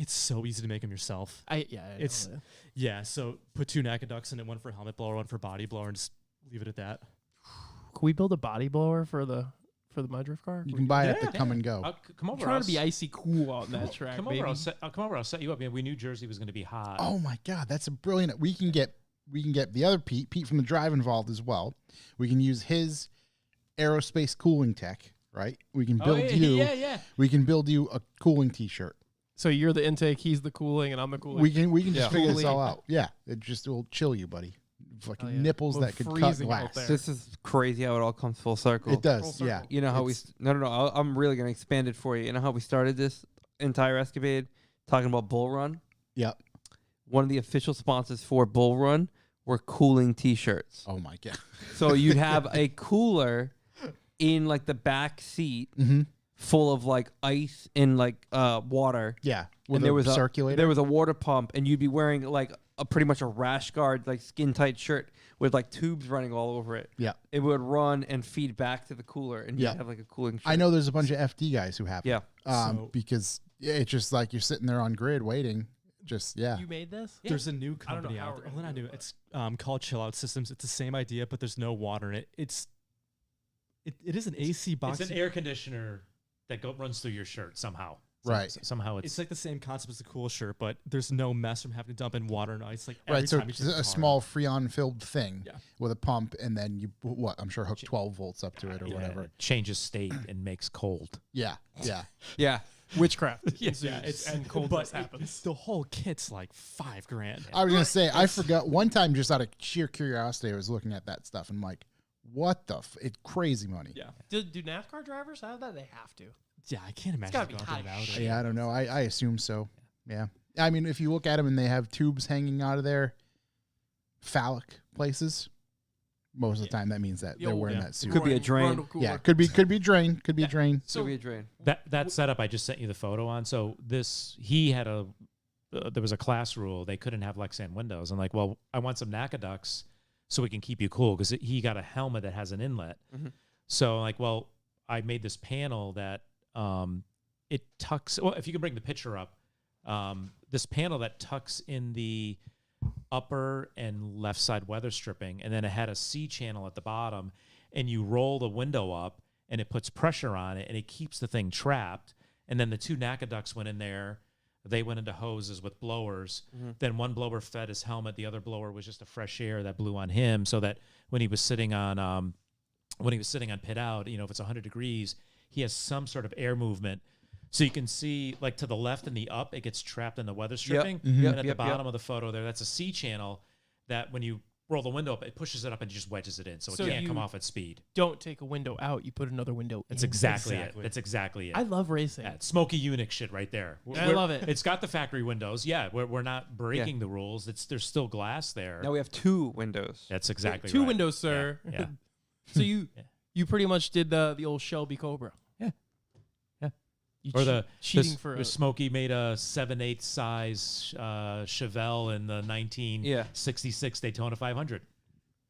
S5: so easy to make them yourself.
S3: I
S5: It's-
S3: know that.
S5: Yeah, so put 2 NACA ducts in it, one for helmet blower, one for body blower, and just leave it at that.
S3: Can we build a body blower for my drift car?
S2: You can buy it at the
S1: Yeah.
S2: Come and Go.
S1: Come
S3: I'm
S1: over.
S3: trying
S1: I'll
S3: to be
S1: s-
S3: icy cool out in that track,
S1: Come
S3: baby.
S1: over. Come over. I'll set you up. Yeah, we knew Jersey was going to be hot.
S2: Oh my God, that's a brilliant. We can get the other Pete from the drive involved as well. We can use his aerospace cooling tech, right? We can build
S1: yeah.
S2: We can build you a cooling T-shirt.
S3: So you're the intake, he's the cooling, and I'm the cooling.
S2: We can just
S4: Yeah.
S2: figure this
S3: Cooling.
S2: all out. Yeah, it will chill you, buddy. Fucking
S3: Hell yeah.
S2: nipples
S3: We're
S2: that could cut
S3: freezing out
S2: glass.
S3: there.
S4: This is crazy how it all comes full circle.
S2: It does,
S3: Full circle.
S2: yeah.
S4: You know how
S2: It's-
S4: no. I'm really gonna expand it for you. You know how we started this entire escapade talking about Bull Run.
S2: Yep.
S4: One of the official sponsors for Bull Run were cooling T-shirts.
S2: Oh my God.
S4: So you'd have a cooler in like the back seat,
S2: Mm-hmm.
S4: full of like ice and like water.
S2: Yeah. With
S4: And there
S2: a
S4: was
S2: circulator.
S4: There was a water pump, and you'd be wearing like a pretty much a rash guard, like skin tight shirt with like tubes running all over it.
S2: Yeah.
S4: It would run and feed back to the cooler, and you'd
S2: Yeah.
S4: have like a cooling shirt.
S2: I know there's a bunch of FD guys who have it.
S4: Yeah.
S5: So-
S2: Because it's just like you're sitting there on grid waiting. Just
S3: You made this?
S5: There's a new
S3: I don't know
S5: company
S3: how
S5: out
S3: we're
S5: there.
S3: gonna
S5: Well, not
S3: do
S5: new.
S3: it.
S5: It's called Chill Out Systems. It's the same idea, but there's no water in it. It is an AC box.
S1: It's an air conditioner that runs through your shirt somehow.
S2: Right.
S1: Somehow
S5: It's like the same concept as the cool shirt, but there's no mess from having to dump in water and ice. Like every
S2: Right, so
S5: time you
S2: it's
S5: take the
S2: a
S5: car
S2: small
S5: out.
S2: Freon filled thing
S5: Yeah.
S2: with a pump, and then you I'm sure hook 12 volts up to it or
S1: yeah,
S2: whatever.
S1: it changes state and makes cold.
S2: Yeah, yeah.
S4: Yeah.
S3: Witchcraft.
S5: Yeah,
S3: ensues,
S5: it's
S3: and coldness
S5: but
S3: happens.
S5: The whole kit's like $5,000.
S2: I was gonna say I forgot one time, just out of sheer curiosity, I was looking at that stuff and I'm like, what the? It's crazy money.
S5: Yeah,
S3: Do NASCAR drivers have that? They have to.
S5: yeah. I can't imagine
S3: gotta be
S5: going
S3: high
S5: without
S3: shit.
S5: it.
S2: Yeah, I don't know. I assume so. Yeah. I mean, if you look at them and they have tubes hanging out of their phallic places, most of the time that means that they're wearing that suit.
S4: Could be a drain.
S2: Yeah, could be drain. Could be drain.
S4: Could be a drain.
S1: That setup I just sent you the photo on. So he had there was a class rule. They couldn't have Lexan windows. I'm like, well, I want some NACA ducts so we can keep you cool, because he got a helmet that has an inlet.
S4: Mhm.
S1: So I'm like, well, I made this panel that it tucks. Well, if you can bring the picture up, this panel that tucks in the upper and left side weather stripping, and then it had a C channel at the bottom, and you roll the window up and it puts pressure on it and it keeps the thing trapped. And then the two NACA ducts went in there. They went into hoses with blowers. Then one blower fed his helmet. The other blower was just a fresh air that blew on him, so that when he was sitting on pit out, if it's 100 degrees, he has some sort of air movement. So you can see, like, to the left and the up, it gets trapped in the weather stripping.
S2: Mhm.
S1: And at the bottom of the photo there, that's a C channel that when you roll the window up, it pushes it up and just wedges it in, so it
S3: So
S1: can't come
S3: you-
S1: off at speed.
S3: Don't take a window out. You put another window
S1: That's
S3: in.
S1: exactly
S5: Exactly.
S1: it. That's exactly it.
S3: I love racing.
S1: Yeah, it's Smokey Unix shit right there.
S3: I love it.
S1: It's got the factory windows. Yeah, we're not breaking the rules. There's still glass there.
S4: Now we have 2 windows.
S1: That's exactly
S3: Two
S1: right.
S3: windows, sir.
S1: Yeah.
S3: So you
S1: Yeah.
S3: you pretty much did the old Shelby Cobra.
S1: Yeah. Yeah.
S3: You
S1: Or the
S3: cheating for a
S1: Smokey made a 7/8 size Chevelle in the 1966 Daytona 500.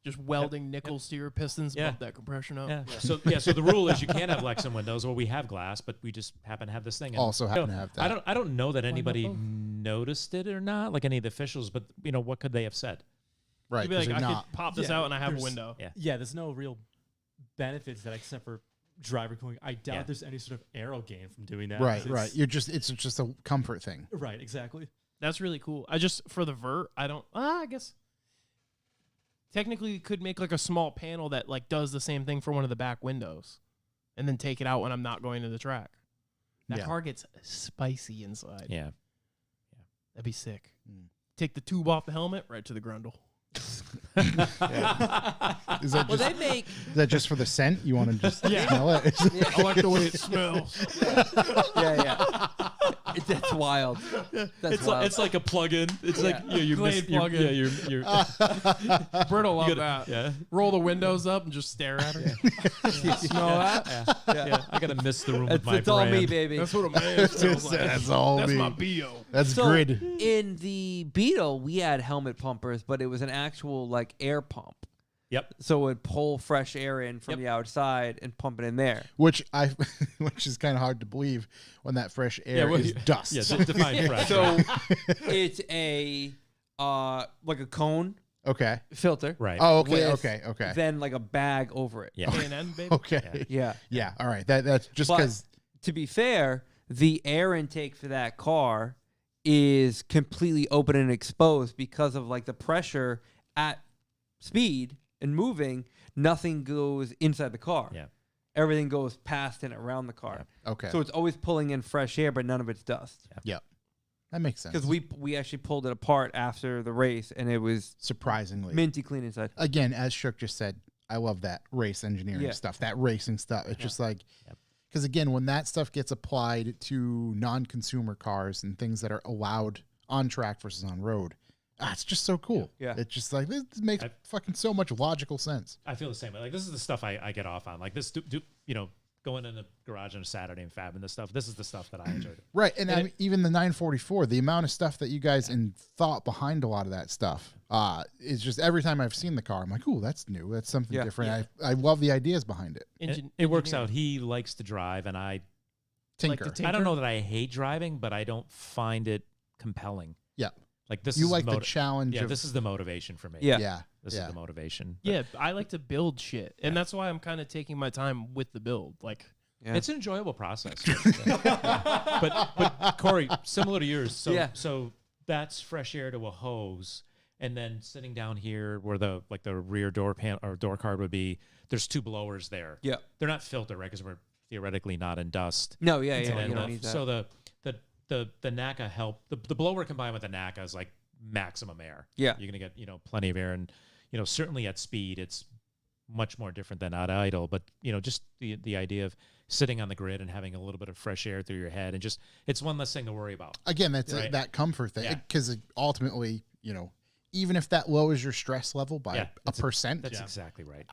S3: just welding nickel steer pistons,
S1: Yeah.
S3: bump that compression up.
S1: Yeah. So the rule is you can't have Lexan windows, or we have glass, but we just happen to have this thing. And
S2: Also happen to have that.
S1: I don't know that anybody
S3: both?
S1: noticed it or not, like any of the officials. But what could they have said?
S2: Right.
S3: You'd be
S2: 'cause
S3: like,
S2: they're
S3: I
S2: not.
S3: could pop this
S5: Yeah,
S3: out and I have a
S5: there's-
S3: window.
S1: Yeah.
S5: Yeah, there's no real benefits that except for driver cooling. I doubt
S1: Yeah.
S5: there's any sort of aero gain from doing that.
S2: Right,
S5: It's-
S2: right. It's just a comfort thing.
S5: Right, exactly.
S3: That's really cool. I just for the vert, I don't. I guess technically you could make like a small panel that like does the same thing for one of the back windows, and then take it out when I'm not going to the track. That
S2: Yeah.
S3: car gets spicy inside.
S1: Yeah.
S3: That'd be sick.
S2: Mm.
S3: Take the tube off the helmet, right to the grundle.
S2: Is that
S4: Well,
S2: just
S4: they make
S2: is that just for the scent? You want to just smell it?
S3: I like the way it smells.
S4: yeah. That's wild. That's wild.
S1: It's like a plug-in. It's like you
S3: Glade plug-in.
S1: you're
S3: Bert will love
S1: you
S3: that.
S1: yeah.
S3: Roll the windows up and just stare at her. Smell that?
S1: Yeah. I gotta miss the room with my
S4: it's all me,
S1: brand.
S4: baby.
S3: That's what a man smells like.
S2: That's all
S3: That's
S2: me.
S3: my BO.
S2: That's
S4: So
S2: grid.
S4: in the Beetle, we had helmet pumpers, but it was an actual like air pump.
S1: Yep.
S4: So it would pull fresh air in from
S1: Yep.
S4: the outside and pump it in there.
S2: Which is kind of hard to believe when that fresh air
S1: well,
S2: is dust.
S1: Yeah. Define fresh.
S4: So it's a like a cone
S2: Okay.
S4: filter,
S1: right.
S2: Oh, okay.
S4: With
S2: Okay.
S4: then like a bag over it.
S1: Yeah.
S3: K&N, baby.
S2: Okay.
S4: Yeah.
S2: Yeah. All right. That's just
S4: But
S2: because.
S4: to be fair, the air intake for that car is completely open and exposed because of like the pressure at speed and moving. Nothing goes inside the car.
S1: Yeah.
S4: Everything goes past and around the car.
S2: Okay.
S4: So it's always pulling in fresh air, but none of it's dust.
S2: Yep. That makes sense.
S4: Because we actually pulled it apart after the race, and it was
S2: surprisingly,
S4: minty clean inside.
S2: again, as Shook just said, I love that race engineering
S4: Yeah.
S2: stuff, that racing stuff. It's just like,
S1: Yep.
S2: because again, when that stuff gets applied to non-consumer cars and things that are allowed on track versus on road, it's just so cool.
S4: Yeah.
S2: It's just like, this makes fucking so much logical sense.
S1: I feel the same way. Like, this is the stuff I get off on. Like, this, going in the garage on a Saturday and fabbing this stuff. This is the stuff that I enjoyed.
S2: Right. And I mean, even the 944, the amount of stuff that you guys and thought behind a lot of that stuff is just every time I've seen the car, I'm like, ooh, that's new. That's something
S4: Yeah.
S2: different. I love the ideas behind it.
S1: It works out. He likes to drive, and I
S2: Tinker.
S3: Like the
S1: I don't know that I hate driving, but I don't find it compelling.
S2: Yeah.
S1: Like, this
S2: You
S1: is
S2: like the challenge
S1: Yeah,
S2: of,
S1: this is the motivation for me.
S4: Yeah.
S2: yeah.
S1: This is the motivation.
S3: Yeah, I like to build shit, and that's why I'm kind of taking my time with the build. Like,
S4: Yeah.
S1: It's an enjoyable process. but Corey, similar to yours. So
S4: Yeah.
S1: so that's fresh air to a hose, and then sitting down here where the rear door pan or door card would be. There's two blowers there.
S4: Yeah.
S1: They're not filtered, right? Because we're theoretically not in dust.
S4: No, yeah.
S1: And
S4: You don't need that.
S1: so the NACA help the blower combined with the NACA is like maximum air.
S4: Yeah.
S1: You're gonna get plenty of air, and certainly at speed it's much more different than at idle. But just the idea of sitting on the grid and having a little bit of fresh air through your head, and just it's one less thing to worry about.
S2: Again, that's
S1: Right.
S2: that comfort thing,
S1: Yeah.
S2: because ultimately, even if that lowers your stress level by
S1: Yeah,
S2: a percent,
S1: That's exactly right.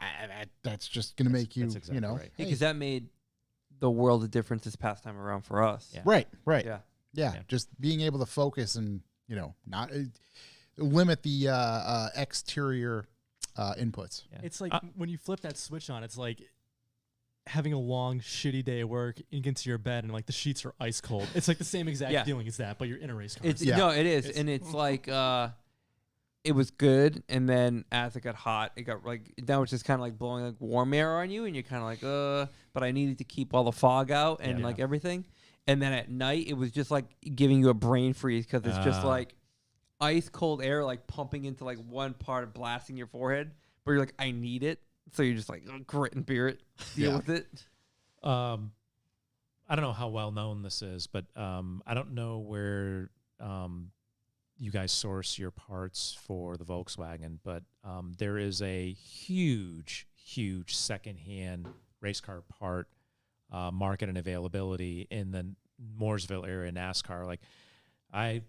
S2: that's just going to make you,
S1: That's exactly right.
S2: hey,
S4: Because that made the world of difference this past time around for us.
S1: Yeah.
S2: right.
S4: Yeah.
S2: Yeah,
S1: Yeah.
S2: just being able to focus and not limit the exterior inputs.
S1: Yeah.
S5: It's like when you flip that switch on, it's like having a long, shitty day at work. You get into your bed and like the sheets are ice cold. It's like the same exact
S4: Yeah.
S5: feeling as that, but you're in a race car.
S4: It's
S2: Yeah.
S4: no, it is,
S5: It's-
S4: and it's like it was good, and then as it got hot, it got like now it's just kind of like blowing like warm air on you, and you're kind of like but I needed to keep all the fog out and
S1: Yeah.
S4: like everything, and then at night it was just like giving you a brain freeze because it's just
S1: Ah.
S4: like ice cold air like pumping into like one part of blasting your forehead, but you're like I need it, so you're just like grit and bear it, deal
S2: Yeah.
S4: with it.
S1: I don't know how well known this is, but I don't know where you guys source your parts for the Volkswagen, but there is a huge secondhand race car part market and availability in the Mooresville area, NASCAR. Like, I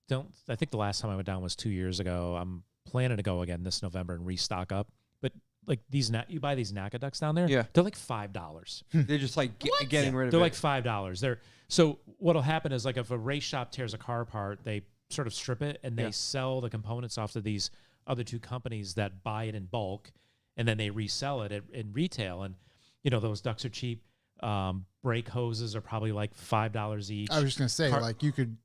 S1: think the last time I went down was 2 years ago. I'm planning to go again this November and restock up. But like you buy these NACA ducks down there,
S4: Yeah.
S1: they're like $5.
S4: They're just like getting rid of
S1: They're
S4: it.
S1: like $5. So what'll happen is like if a race shop tears a car apart, they sort of strip it and they
S4: Yeah.
S1: sell the components off to these other two companies that buy it in bulk, and then they resell it in retail. And those ducks are cheap. Brake hoses are probably like $5 each.
S2: I was just going to say,
S1: Car-
S2: like you could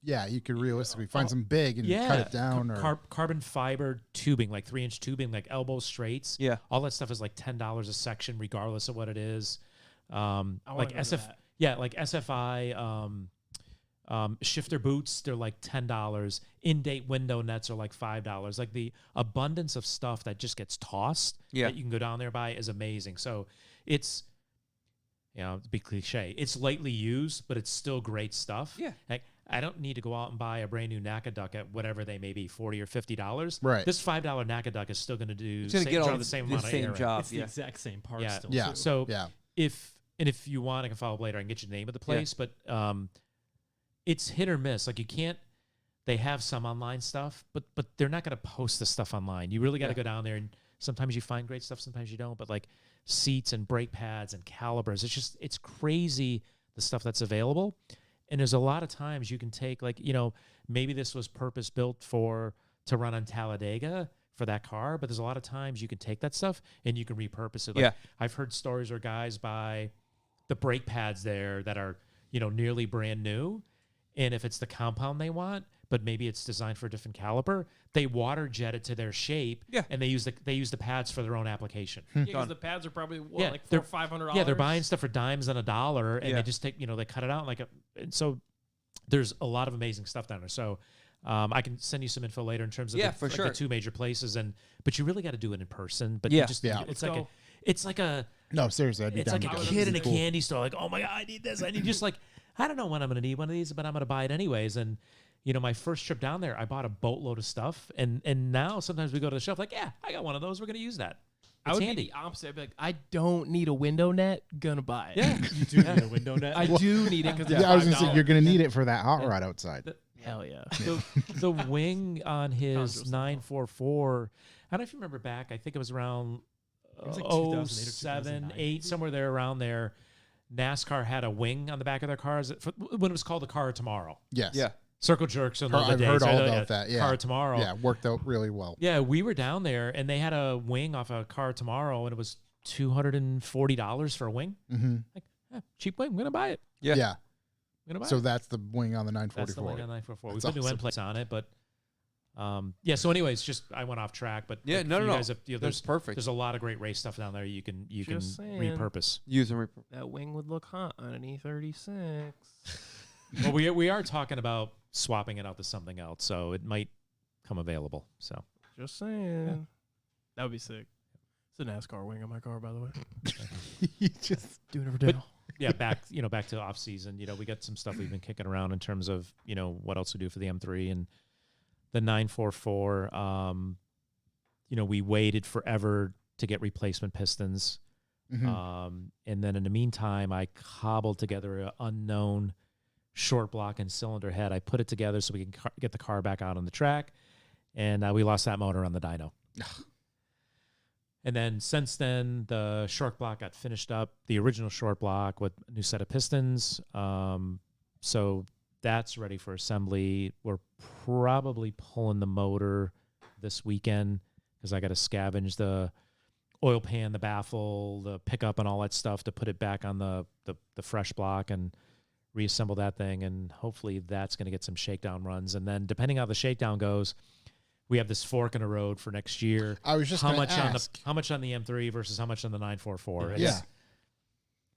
S2: realistically find some big and cut it down, or
S1: carbon fiber tubing, like 3-inch tubing, like elbow straights.
S4: Yeah.
S1: All that stuff is like $10 a section, regardless of what it is.
S5: wanna
S1: Like
S5: go to that.
S1: like SFI shifter boots, they're like $10. In-date window nets are like $5. Like the abundance of stuff that just gets tossed that you can go down there buy is amazing. So it's, to be cliche, it's lightly used, but it's still great stuff.
S4: Yeah.
S1: Like I don't need to go out and buy a brand new NACA duck at whatever they may be, $40 or $50.
S2: Right.
S1: This $5 NACA duck is still going to do
S4: It's gonna get all
S1: the same amount of air.
S4: job.
S5: It's the
S4: Yeah.
S5: exact same part
S1: Yeah.
S5: still.
S2: Yeah.
S5: too.
S1: So
S2: yeah,
S1: if you want, I can follow up later. I can get you the name of the place, but it's hit or miss. Like you can't. They have some online stuff, but they're not going to post the stuff online. You really got to go down there, and sometimes you find great stuff, sometimes you don't. But like seats and brake pads and calipers, it's crazy the stuff that's available. And there's a lot of times you can take maybe this was purpose built to run on Talladega for that car, but there's a lot of times you can take that stuff and you can repurpose it. Like,
S4: Yeah.
S1: I've heard stories where guys buy the brake pads there that are nearly brand new, and if it's the compound they want, but maybe it's designed for a different caliper, they water jet it to their shape.
S4: Yeah.
S1: And they use the pads for their own application.
S3: Yeah, because the pads are probably like
S1: they're
S3: $500.
S1: Yeah, they're buying stuff for dimes and $1, and
S4: Yeah.
S1: they just take they cut it out and so there's a lot of amazing stuff down there. So I can send you some info later in terms of
S4: for sure.
S1: the two major places, but you really got to do it in person. But
S4: Yeah.
S1: you just
S2: Yeah.
S1: it's like a
S2: no, seriously, I'd be
S1: it's
S2: down
S1: like
S2: to
S1: a
S2: go.
S1: kid in a
S2: It'd be cool.
S1: candy store, like, oh my God, I need this. I need just like, I don't know when I'm going to need one of these, but I'm going to buy it anyways. And, my first trip down there, I bought a boatload of stuff. And now sometimes we go to the shelf like, yeah, I got one of those. We're going to use that.
S3: I
S1: It's
S3: would
S1: handy.
S3: be the opposite. I'd be like, I don't need a window net. Gonna buy it.
S1: Yeah.
S5: You do need a window net.
S3: I do need it because
S2: Yeah, I was going to say you're going to need it for that hot rod outside.
S3: Hell yeah.
S1: The wing on his
S3: Contro's
S1: 944, I don't know if you remember back, I think it was around
S5: It was like 2008 or
S1: 07,
S5: 2009.
S1: 8, somewhere there around there. NASCAR had a wing on the back of their cars when it was called the Car of Tomorrow.
S2: Yes.
S4: Yeah.
S1: Circle jerks on the
S2: I've
S1: days.
S2: heard all
S1: right?
S2: about that. Yeah.
S1: Car of Tomorrow.
S2: Yeah, worked out really well.
S1: Yeah, we were down there and they had a wing off a Car of Tomorrow, and it was $240 for a wing.
S2: Mm-hmm.
S1: Like, cheap wing. I'm gonna buy it.
S4: Yeah.
S1: I'm gonna buy
S2: So
S1: it.
S2: that's the wing on the
S1: That's the
S2: 944.
S1: wing on 944. We
S2: That's
S1: put new
S2: awesome.
S1: end plates on it, but Yeah. So, anyways, just I went off track, but
S4: Yeah,
S1: like,
S4: no,
S1: if
S4: no,
S1: you
S4: no.
S1: guys have,
S4: That's perfect.
S1: There's a lot of great race stuff down there. You can
S3: Just saying.
S1: repurpose.
S4: Use and
S3: That wing would look hot on an E36.
S1: Well, we are talking about swapping it out to something else, so it might come available. So
S3: Just saying. That would be sick. It's a NASCAR wing on my car, by the way.
S2: You just
S3: Doing it for
S1: But-
S3: Dale.
S1: yeah, back to off season. We got some stuff we've been kicking around in terms of what else we do for the M3 and the 944. We waited forever to get replacement pistons. And then in the meantime, I cobbled together an unknown short block and cylinder head. I put it together so we can get the car back out on the track, and we lost that motor on the dyno. And then since then, the short block got finished up, the original short block with a new set of pistons. So that's ready for assembly. We're probably pulling the motor this weekend because I got to scavenge the oil pan, the baffle, the pickup, and all that stuff to put it back on the fresh block and reassemble that thing. And hopefully that's going to get some shakedown runs. And then depending on how the shakedown goes, we have this fork in the road for next year.
S2: I was just
S1: how
S2: gonna
S1: much
S2: ask.
S1: how much on the M3 versus how much on the 944.
S2: Yeah.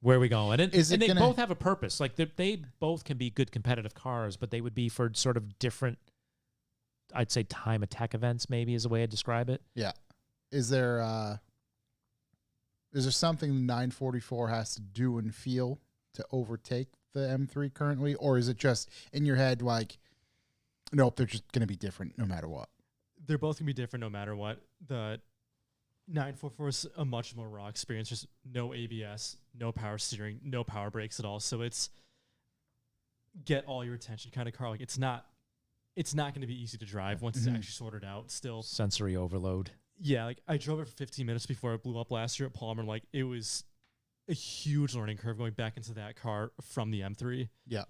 S1: Where are we going? And
S2: Is it
S1: they
S2: gonna-
S1: both have a purpose. Like they both can be good competitive cars, but they would be for sort of different, I'd say, time attack events. Maybe is a way to describe it.
S2: Yeah. Is there something the 944 has to do and feel to overtake the M3 currently, or is it just in your head like, nope, they're just going to be different no matter what?
S5: They're both going to be different no matter what. The 944 is a much more raw experience. Just no ABS, no power steering, no power brakes at all. So it's get all your attention kind of car. Like it's not going to be easy to drive once it's actually sorted out. Still,
S1: Sensory overload.
S5: yeah. Like I drove it for 15 minutes before it blew up last year at Palmer. Like it was a huge learning curve going back into that car from the M3.
S2: Yeah.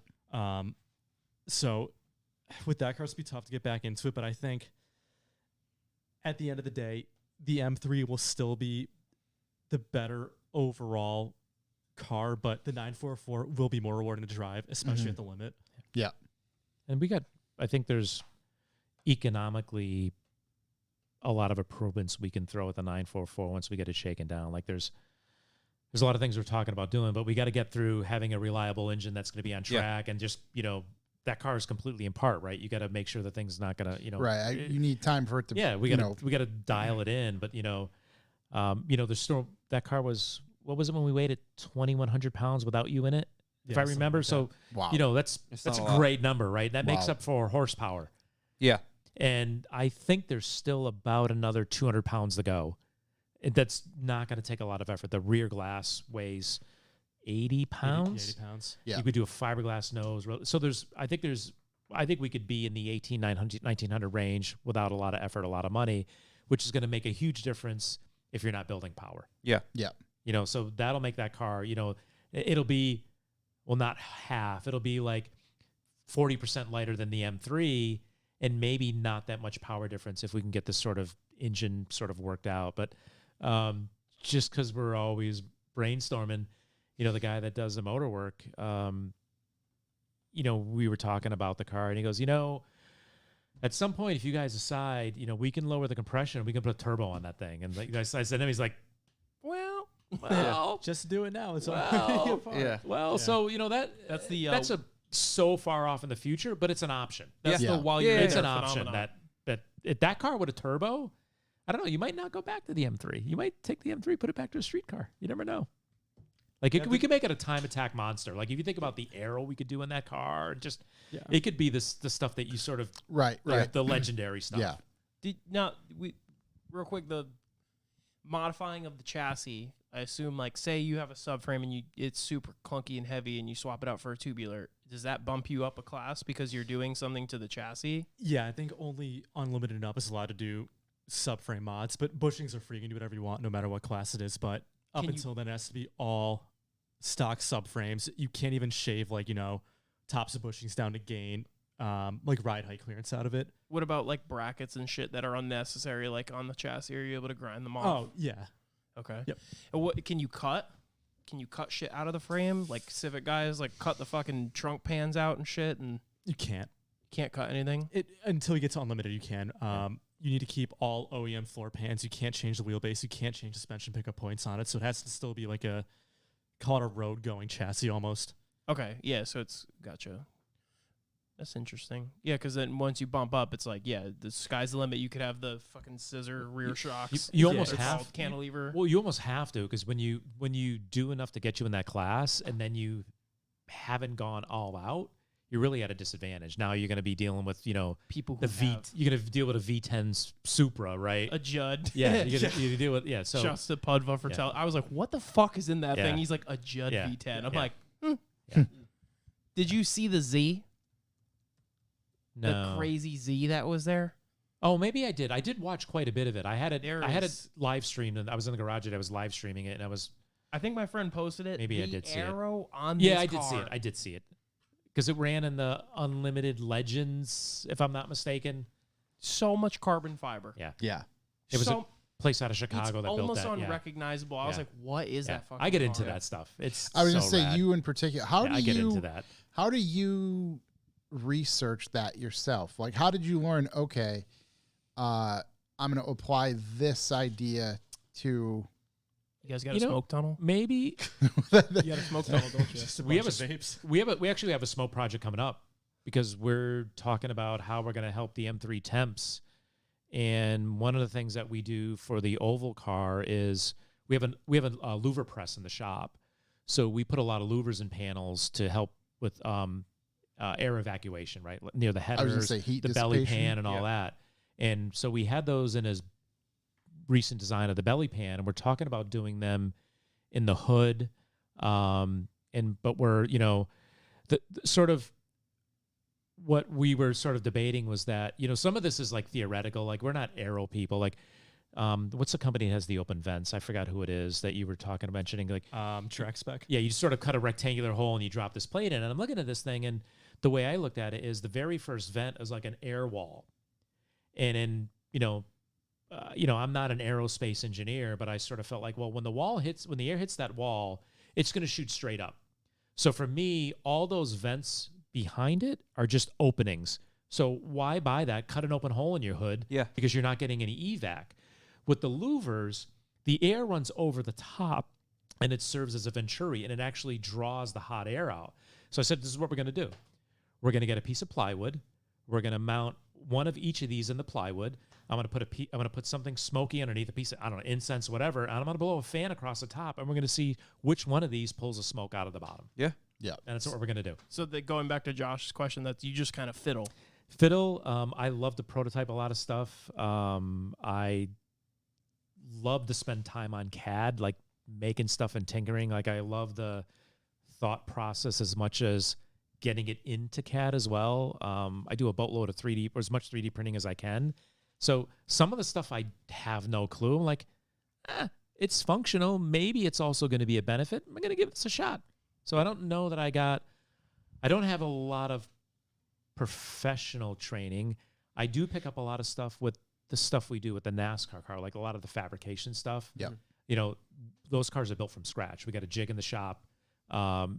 S5: So with that car, it's be tough to get back into it. But I think at the end of the day, the M3 will still be the better overall car, but the 944 will be more rewarding to drive, especially at the limit.
S2: Yeah.
S1: And I think there's economically a lot of improvements we can throw at the 944 once we get it shaken down. Like there's a lot of things we're talking about doing, but we got to get through having a reliable engine that's going to be on track and just, that car is completely in part, right? You got to make sure the thing's not going to,
S2: Right. You need time for it to,
S1: yeah, we got to dial it in, but there's still, that car was, what was it when we weighed it 2,100 pounds without you in it? If
S5: Yeah,
S1: I remember.
S5: something like
S1: So,
S2: wow.
S1: that's
S4: not
S1: a
S4: a lot.
S1: great number, right? That makes
S2: Wow.
S1: up for horsepower.
S4: Yeah.
S1: And I think there's still about another 200 pounds to go. That's not going to take a lot of effort. The rear glass weighs 80 pounds.
S5: 80 pounds.
S2: Yeah.
S1: You could do a fiberglass nose. So I think we could be in the 1900 range without a lot of effort, a lot of money, which is going to make a huge difference if you're not building power.
S4: Yeah.
S2: Yeah.
S1: So that'll make that car, it'll be, well, not half. It'll be like 40% lighter than the M3 and maybe not that much power difference if we can get this sort of engine sort of worked out. But just because we're always brainstorming, the guy that does the motor work, we were talking about the car and he goes, at some point, if you guys decide,
S3: Mm-hmm.
S1: we can lower the compression, we can put a turbo on that thing. And like I said to him, he's like,
S3: Well,
S1: well,
S5: Just do it now. It's
S1: well,
S4: Yeah.
S1: well,
S5: Yeah.
S1: so
S3: that's the
S1: that's a so far off in the future, but it's an option.
S3: that's
S2: Yeah.
S3: the while
S4: Yeah,
S3: you're
S1: It's
S3: there
S1: an option
S3: phenomenon.
S1: that if that car with a turbo, I don't know, you might not go back to the M3. You might take the M3, put it back to a street car. You never know. Like we could make it a time attack monster. Like if you think about the aero we could do in that car, just
S5: Yeah.
S1: it could be the stuff that you sort of
S2: Right. Right.
S1: the legendary stuff.
S2: Yeah.
S3: Real quick, the modifying of the chassis. I assume, like, say you have a subframe and it's super clunky and heavy, and you swap it out for a tubular. Does that bump you up a class because you're doing something to the chassis?
S5: Yeah, I think only Unlimited and Up is allowed to do subframe mods, but bushings are free. You can do whatever you want, no matter what class it is. But up
S3: Can you-
S5: until then, it has to be all stock subframes. You can't even shave, like, tops of bushings down to gain, like, ride height clearance out of it.
S3: What about like brackets and shit that are unnecessary, like on the chassis? Are you able to grind them off?
S5: Oh, yeah.
S3: Okay.
S5: Yep.
S3: And what can you cut? Can you cut shit out of the frame? Like Civic guys, like cut the fucking trunk pans out and shit. And
S5: You can't.
S3: Can't cut anything.
S5: Until you get to unlimited, you can. You need to keep all OEM floor pans. You can't change the wheelbase. You can't change suspension pickup points on it. So it has to still be like call it a road going chassis almost.
S3: Okay, yeah, so it's gotcha. That's interesting. Yeah, because then once you bump up, it's like, yeah, the sky's the limit. You could have the fucking scissor rear shocks.
S1: You
S3: Yeah,
S1: almost
S3: they're
S1: have
S3: called cantilever.
S1: Well, you almost have to, because when you do enough to get you in that class, and then you haven't gone all out, you're really at a disadvantage. Now you're going to be dealing with
S3: People who
S1: you're going to deal with a V10 Supra, right?
S3: a Judd.
S1: Yeah, you deal with So
S3: Just a Pudva for
S1: Yeah.
S3: I was like, what the fuck is in that
S1: Yeah.
S3: thing? He's like, a Judd
S1: Yeah.
S3: V10. I'm
S1: Yeah.
S3: like,
S1: Yeah.
S3: Did you see the Z?
S1: no.
S3: The crazy Z that was there?
S1: Oh, maybe I did. I did watch quite a bit of it. I had it.
S3: There
S1: I had it
S3: is-
S1: live streamed, and I was in the garage and I was live streaming it, and I was.
S3: I think my friend posted it.
S1: Maybe I
S3: the
S1: did see it.
S3: arrow on
S1: Yeah,
S3: this
S1: I did see it.
S3: car.
S1: I did see it because it ran in the Unlimited Legends, if I'm not mistaken.
S3: So much carbon fiber.
S1: Yeah,
S2: Yeah.
S1: it was
S3: so,
S1: a place out of
S3: it's
S1: Chicago that built
S3: almost
S1: that. Yeah.
S3: unrecognizable. I was
S1: Yeah.
S3: like, what is
S1: Yeah.
S3: that fucking
S1: I get into
S3: car?
S1: that stuff. It's.
S2: I was
S1: so
S2: gonna say
S1: rad.
S2: you in particular. How
S1: Yeah,
S2: do
S1: I get
S2: you
S1: into that.
S2: How do you research that yourself? Like, how did you learn? Okay, I'm going to apply this idea to.
S3: You guys got a
S1: You know-
S3: smoke tunnel?
S1: Maybe
S3: You got a smoke tunnel, don't you?
S5: Just a
S1: We have
S5: bunch of
S1: a
S5: vapes.
S1: we actually have a smoke project coming up because we're talking about how we're going to help the M3 temps. And one of the things that we do for the oval car is we have a louver press in the shop. So we put a lot of louvers in panels to help with air evacuation, right? Near the
S2: I was going
S1: headers,
S2: to say heat
S1: the belly
S2: dissipation.
S1: pan and all that. And so we had those in his recent design of the belly pan, and we're talking about doing them in the hood. But we're, the sort of what we were sort of debating was that, some of this is like theoretical, like we're not aero people. Like, what's the company that has the open vents? I forgot who it is that you were mentioning. Like,
S5: Track spec.
S1: yeah, you just sort of cut a rectangular hole and you drop this plate in. And I'm looking at this thing, and the way I looked at it is the very first vent is like an air wall. And in, I'm not an aerospace engineer, but I sort of felt like, well, when the air hits that wall, it's going to shoot straight up. So for me, all those vents behind it are just openings. So why buy that? Cut an open hole in your hood.
S4: Yeah.
S1: Because you're not getting any evac. With the louvers, the air runs over the top and it serves as a venturi and it actually draws the hot air out. So I said, this is what we're going to do. We're going to get a piece of plywood. We're going to mount one of each of these in the plywood. I'm going to put something smoky underneath, a piece of, I don't know, incense, whatever, and I'm going to blow a fan across the top, and we're going to see which one of these pulls the smoke out of the bottom.
S4: Yeah.
S2: Yeah.
S1: And that's what we're going to do.
S3: So going back to Josh's question, that you just kind of fiddle.
S1: Fiddle, I love to prototype a lot of stuff. I love to spend time on CAD, like making stuff and tinkering. Like I love the thought process as much as getting it into CAD as well. I do a boatload of 3D, or as much 3D printing as I can. So some of the stuff I have no clue. I'm like, it's functional. Maybe it's also going to be a benefit. I'm going to give this a shot. So I don't know that I don't have a lot of professional training. I do pick up a lot of stuff with the stuff we do with the NASCAR car, like a lot of the fabrication stuff.
S2: Yeah.
S1: Those cars are built from scratch. We got a jig in the shop.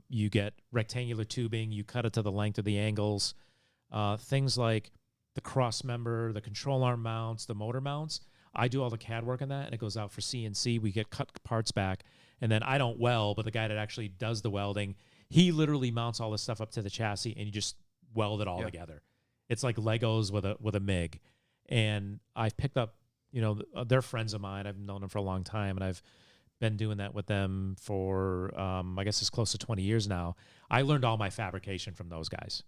S1: You get rectangular tubing. You cut it to the length of the angles. Things like the cross member, the control arm mounts, the motor mounts. I do all the CAD work on that, and it goes out for CNC. We get cut parts back, and then I don't weld, but the guy that actually does the welding, he literally mounts all this stuff up to the chassis, and you just weld it all together. It's like Legos with a MIG. And I've picked up, they're friends of mine. I've known them for a long time, and I've been doing that with them for, I guess it's close to 20 years now. I learned all my fabrication from those guys,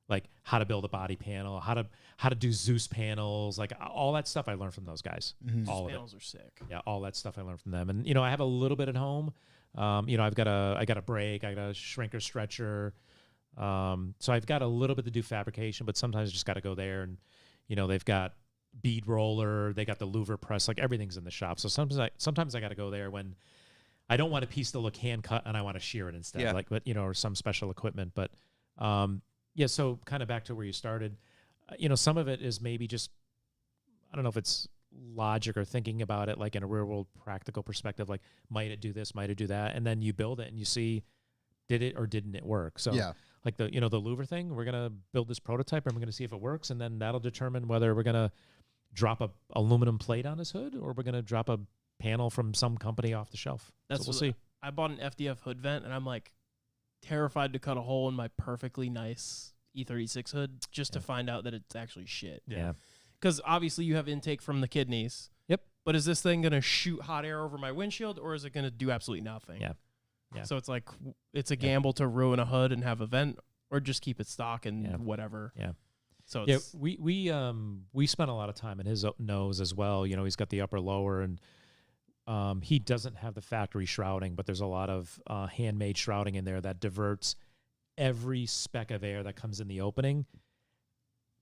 S1: like how to build a body panel, how to do Zeus panels, like all that stuff I learned from those guys.
S2: Mhm.
S1: All of it.
S3: Panels are sick.
S1: Yeah, all that stuff I learned from them. And I have a little bit at home. I got a brake, I got a shrinker stretcher. So I've got a little bit to do fabrication, but sometimes I just got to go there and they've got bead roller, they got the louver press, like everything's in the shop. So sometimes I got to go there when I don't want a piece to look hand cut and I want to shear it instead, or some special equipment. But so kind of back to where you started, some of it is maybe just, I don't know if it's logic or thinking about it like in a real world practical perspective, like might it do this, might it do that, and then you build it and you see did it or didn't it work. So
S2: Yeah.
S1: like the Louver thing. We're gonna build this prototype and we're gonna see if it works, and then that'll determine whether we're gonna drop a aluminum plate on his hood or we're gonna drop a panel from some company off the shelf.
S3: That's
S1: so we'll
S3: what
S1: see.
S3: I bought an FDF hood vent, and I'm like terrified to cut a hole in my perfectly nice E36 hood just to find out that it's actually shit.
S1: Yeah.
S3: Because obviously you have intake from the kidneys.
S1: Yep.
S3: But is this thing going to shoot hot air over my windshield, or is it going to do absolutely nothing?
S1: Yeah. Yeah.
S3: So it's like it's a gamble to ruin a hood and have a vent, or just keep it stock and whatever.
S1: Yeah.
S3: So
S1: Yeah,
S3: it's,
S1: we spent a lot of time in his nose as well. You know, he's got the upper lower, and he doesn't have the factory shrouding, but there's a lot of handmade shrouding in there that diverts every speck of air that comes in the opening.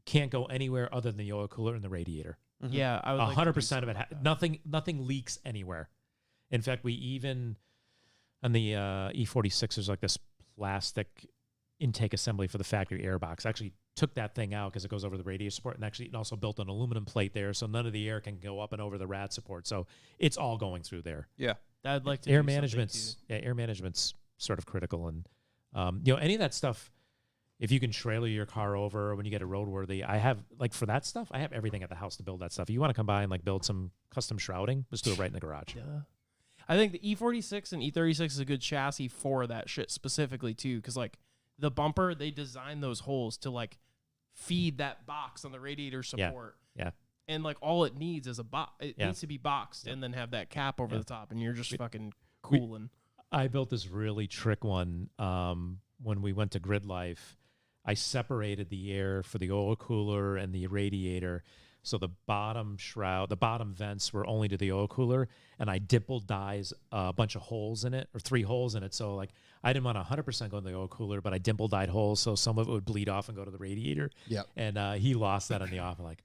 S1: Can't go anywhere other than the oil cooler and the radiator.
S3: yeah, I would
S1: 100% of it. Nothing leaks anywhere. In fact, we even on the E46, there's like this plastic intake assembly for the factory air box. Actually took that thing out because it goes over the radiator support, and actually it also built an aluminum plate there, so none of the air can go up and over the rad support. So it's all going through there.
S4: Yeah.
S3: I'd like to
S1: Air
S3: do something
S1: management's
S3: too.
S1: air management's sort of critical, and any of that stuff. If you can trailer your car over when you get it roadworthy, I have like for that stuff, I have everything at the house to build that stuff. If you want to come by and like build some custom shrouding, let's do it right in the garage.
S3: Yeah. I think the E46 and E36 is a good chassis for that shit specifically too, because like the bumper, they designed those holes to like feed that box on the radiator support.
S1: Yeah.
S3: And like all it needs is a box. It
S1: Yeah.
S3: needs to be boxed and then have that cap over
S1: Yeah.
S3: the top, and you're just fucking cooling.
S1: I built this really trick one when we went to Grid Life. I separated the air for the oil cooler and the radiator. So the bottom shroud, the bottom vents were only to the oil cooler, and I dimple dyes a bunch of holes in it, or 3 holes in it. So like I didn't want 100% go in the oil cooler, but I dimple dyed holes so some of it would bleed off and go to the radiator.
S2: Yep.
S1: And he lost that on the off. I'm like,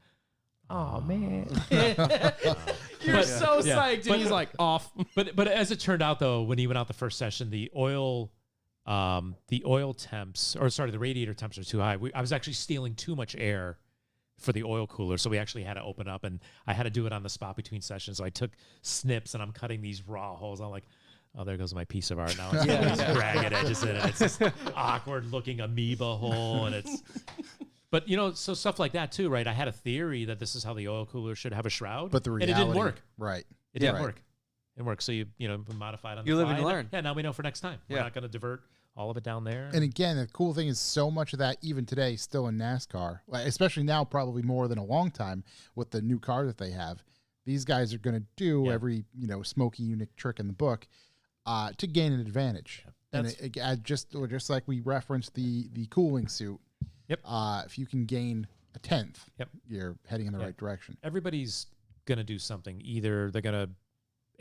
S4: Oh man.
S3: You're so
S1: yeah.
S3: psyched, and he's like off.
S1: But as it turned out though, when he went out the first session, the oil temps, or sorry, the radiator temps are too high. I was actually stealing too much air for the oil cooler, so we actually had to open up, and I had to do it on the spot between sessions. So I took snips, and I'm cutting these raw holes. I'm like, oh, there goes my piece of art. Now it's these ragged edges in it. It's this awkward looking amoeba hole, and it's. But so stuff like that too, right? I had a theory that this is how the oil cooler should have a shroud,
S2: But the reality,
S1: and it didn't work.
S2: Right.
S1: It didn't
S2: Right.
S1: work. It worked. So you modify it on
S4: You
S1: the
S4: live and
S1: fly.
S4: learn.
S1: Yeah, now we know for next time. We're
S4: Yeah.
S1: not going to divert all of it down there.
S2: And again, the cool thing is so much of that, even today, still in NASCAR, like, especially now, probably more than a long time with the new car that they have. These guys are going to do every smoky unique trick in the book to gain an advantage. And just like we referenced the cooling suit.
S1: Yep.
S2: If you can gain a 10th,
S1: Yep.
S2: you're heading in the right direction.
S1: Everybody's going to do something. Either they're going to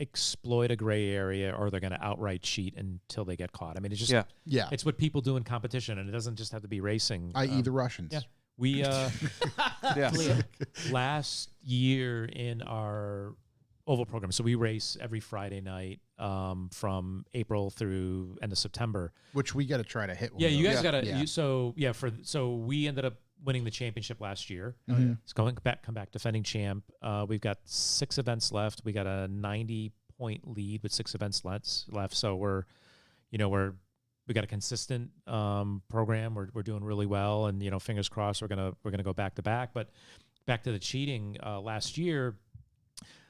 S1: exploit a gray area, or they're going to outright cheat until they get caught. I mean, it's just
S2: Yeah.
S1: it's what people do in competition, and it doesn't just have to be racing.
S2: I.e. the Russians.
S1: Yeah. We
S4: Yeah.
S1: last year in our oval program, so we race every Friday night from April through end of September.
S2: Which we got to try to hit. One
S1: Yeah,
S2: of
S1: you
S2: those.
S1: guys got to.
S2: Yeah.
S1: So we ended up winning the championship last year.
S2: Mhm.
S1: It's come back defending champ. We've got 6 events left. We got a 90-point lead with 6 events left. So we got a consistent program. We're doing really well, and fingers crossed we're gonna go back to back. But back to the cheating, last year,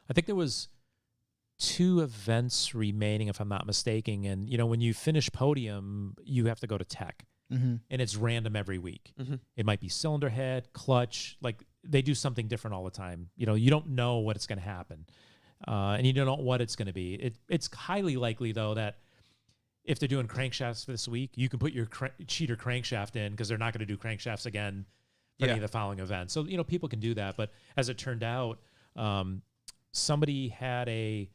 S1: I think there was 2 events remaining, if I'm not mistaken. And when you finish podium, you have to go to tech.
S2: Mm-hmm.
S1: And it's random every week.
S4: Mhm.
S1: It might be cylinder head, clutch. Like they do something different all the time. You don't know what it's going to happen, and you don't know what it's going to be. It's highly likely though that if they're doing crankshafts this week, you can put your cheater crankshaft in because they're not going to do crankshafts again for any of the following events. So people can do that. But as it turned out, somebody had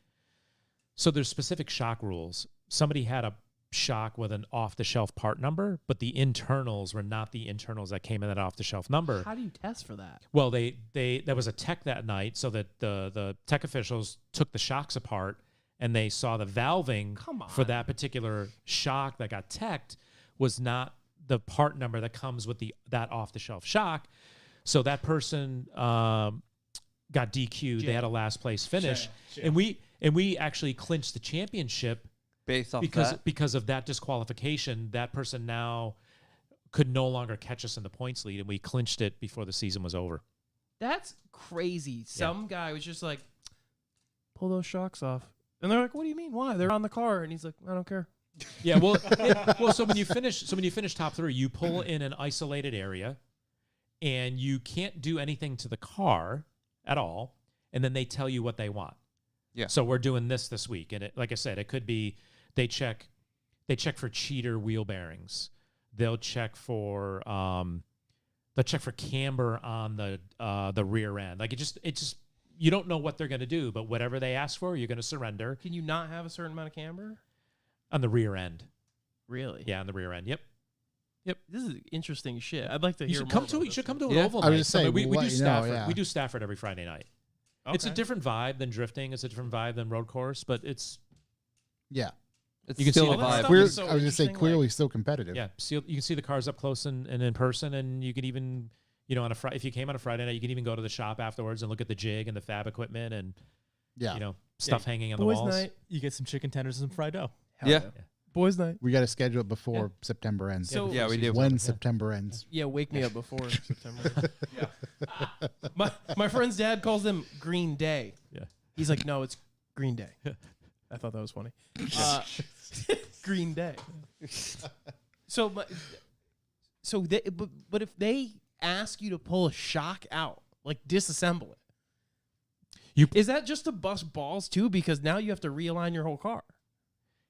S1: so there's specific shock rules. Somebody had a shock with an off-the-shelf part number, but the internals were not the internals that came in that off-the-shelf number.
S3: How do you test for that?
S1: Well, there was a tech that night, so that the tech officials took the shocks apart and they saw the valving for that particular shock that got teched was not the part number that comes with that off-the-shelf shock. So that person got DQ'd. They had a last place finish, and we actually clinched the championship
S4: Based off
S1: because of that disqualification. That person now could no longer catch us in the points lead, and we clinched it before the season was over.
S3: That's crazy. Some guy was just like, pull those shocks off. And they're like, what do you mean? Why? They're on the car. And he's like, I don't care.
S1: Yeah, well, so when you finish top 3, you pull in an isolated area, and you can't do anything to the car at all, and then they tell you what they want.
S4: Yeah.
S1: So we're doing this week, and like I said, it could be they check for cheater wheel bearings. They'll check for camber on the rear end. Like it just you don't know what they're going to do, but whatever they ask for, you're going to surrender.
S3: Can you not have a certain amount of camber?
S1: On the rear end.
S3: Really?
S1: Yeah, on the rear end. Yep.
S3: This is interesting shit. I'd like to hear
S1: You should
S3: more
S1: come
S3: about
S1: to
S3: this.
S1: you should come to an
S4: Yeah.
S1: oval
S2: I was
S1: night.
S2: just saying,
S1: we
S2: we'll
S1: do
S2: let you know,
S1: Stafford.
S2: yeah.
S1: We do Stafford every Friday night. It's a
S3: Okay.
S1: different vibe than drifting. It's a different vibe than road course, but it's
S2: Yeah.
S4: It's
S1: You can
S4: still
S1: see
S4: a
S1: the
S4: vibe.
S3: stuff
S2: Clear,
S3: is so
S2: I was just saying,
S3: interesting,
S2: clearly
S3: like-
S2: still competitive.
S1: yeah. See, you can see the cars up close and in person, and you can even on if you came on a Friday night, you can even go to the shop afterwards and look at the jig and the fab equipment and
S2: Yeah.
S1: stuff hanging on the
S3: Boys
S1: walls.
S3: night.
S5: You get some chicken tenders and some fried dough.
S3: Hell
S4: Yeah.
S3: Boys night.
S2: We got to schedule it before September ends.
S3: So-
S4: Yeah, we do.
S2: when September ends.
S3: Yeah, wake me up before September. My friend's dad calls them Green Day.
S1: Yeah.
S3: He's like, no, it's Green Day. I thought that was funny. Green Day. But if they ask you to pull a shock out, like disassemble it, is that just to bust balls too? Because now you have to realign your whole car.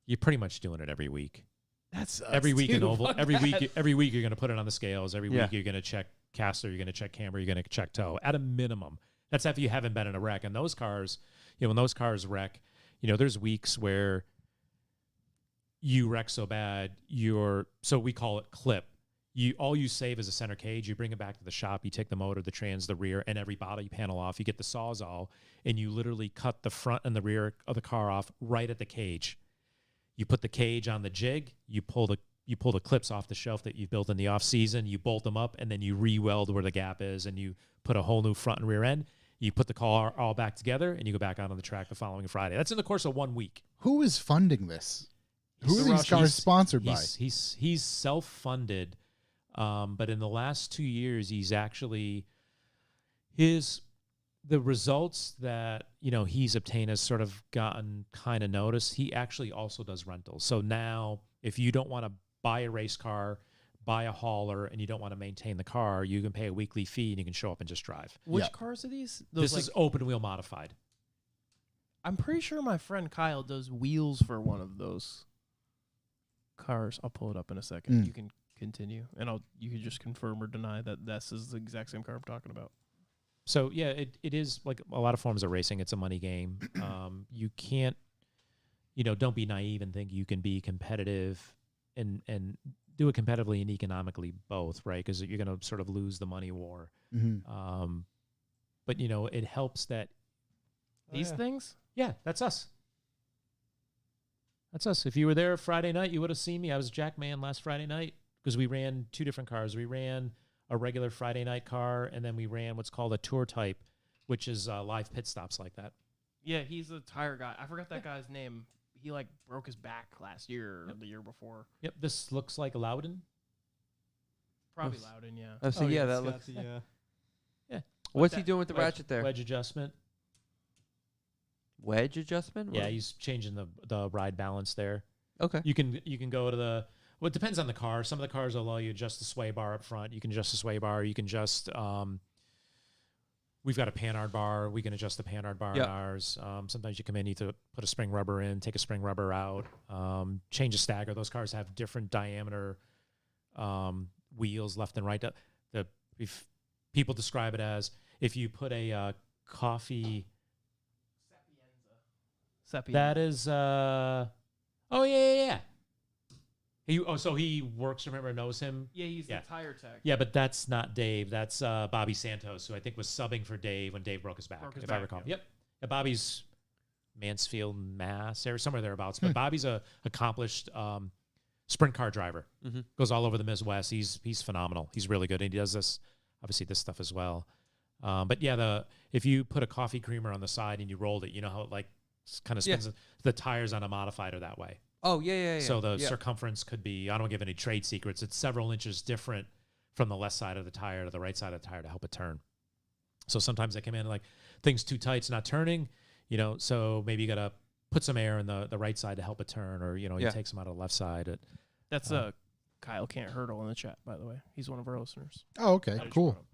S1: You're pretty much doing it every week.
S3: That's
S1: Every week in
S3: too.
S1: oval.
S3: Fuck
S1: Every
S3: that.
S1: week you're going to put it on the scales. Every
S4: Yeah.
S1: week you're going to check caster. You're going to check camber. You're going to check toe at a minimum. That's after you haven't been in a wreck. And those cars, when those cars wreck, there's weeks where you wreck so bad, so we call it clip. All you save is a center cage. You bring it back to the shop. You take the motor, the trans, the rear, and every body panel off. You get the Sawzall, and you literally cut the front and the rear of the car off right at the cage. You put the cage on the jig. You pull the clips off the shelf that you've built in the off season. You bolt them up, and then you re-weld where the gap is, and you put a whole new front and rear end. You put the car all back together, and you go back out on the track the following Friday. That's in the course of 1 week.
S2: Who is funding this? Who are
S1: The
S2: these
S1: Rush-
S2: cars
S1: he's-
S2: sponsored by?
S1: He's self-funded, but in the last 2 years, he's actually the results that he's obtained has sort of gotten kind of noticed. He actually also does rentals. So now, if you don't want to buy a race car, buy a hauler, and you don't want to maintain the car, you can pay a weekly fee and you can show up and just drive.
S3: Which
S2: Yeah.
S3: cars are these?
S1: This is open wheel modified.
S3: I'm pretty sure my friend Kyle does wheels for one of those cars. I'll pull it up in a second.
S2: Mm.
S3: You can continue, and you can just confirm or deny that this is the exact same car I'm talking about.
S1: So yeah, it is like a lot of forms of racing. It's a money game. You can't, don't be naive and think you can be competitive and do it competitively and economically both, right? Because you're going to sort of lose the money war.
S2: Mm-hmm.
S1: But it helps that
S3: These things?
S1: yeah, that's us. That's us. If you were there Friday night, you would have seen me. I was Jack Man last Friday night because we ran 2 different cars. We ran a regular Friday night car, and then we ran what's called a tour type, which is live pit stops like that.
S3: Yeah, he's a tire guy. I forgot that guy's name. He broke his back last year or the year before.
S1: Yep, this looks like Loudon.
S3: Probably
S1: Yes.
S3: Loudon, yeah.
S4: Oh, so yeah,
S5: it's
S4: that
S5: got
S4: looks.
S5: the,
S4: What's he
S1: That
S4: doing with the ratchet there?
S1: Wedge adjustment.
S4: Wedge adjustment?
S1: Yeah,
S4: What-
S1: he's changing the ride balance there.
S4: Okay.
S1: You can go to the. Well, it depends on the car. Some of the cars will allow you to adjust the sway bar up front. You can adjust the sway bar. You can just. We've got a panhard bar. We can adjust the panhard bar
S4: Yep.
S1: in ours. Sometimes you come in, you need to put a spring rubber in, take a spring rubber out, change a stagger. Those cars have different diameter wheels, left and right. If people describe it as if you put a coffee.
S3: Seppi.
S1: That is. Oh yeah. So he works. Remember, knows him.
S3: Yeah, he's
S1: Yeah.
S3: the tire tech.
S1: Yeah, but that's not Dave. That's Bobby Santos, who I think was subbing for Dave when Dave broke his back,
S3: Broke his
S1: if I
S3: back,
S1: recall.
S3: yeah.
S1: Yep. Yeah, Bobby's Mansfield, Mass, or somewhere thereabouts. But Bobby's a accomplished sprint car driver.
S4: Mhm.
S1: Goes all over the Midwest. He's phenomenal. He's really good, and he does this stuff as well. But yeah, if you put a coffee creamer on the side and you rolled it, you know how it kind of
S4: Yeah.
S1: spins. The tires on a modified are that way.
S4: Oh, yeah.
S1: So the
S4: yeah.
S1: circumference could be, I don't give any trade secrets, it's several inches different from the left side of the tire to the right side of the tire to help it turn. So sometimes they come in like things too tight, it's not turning, so maybe you got to put some air in the right side to help it turn, or, you take some out of the left side.
S3: That's Kyle Can't Hurdle in the chat, by the way. He's one of our listeners.
S2: Oh, okay,
S3: I just
S2: cool.
S3: brought him.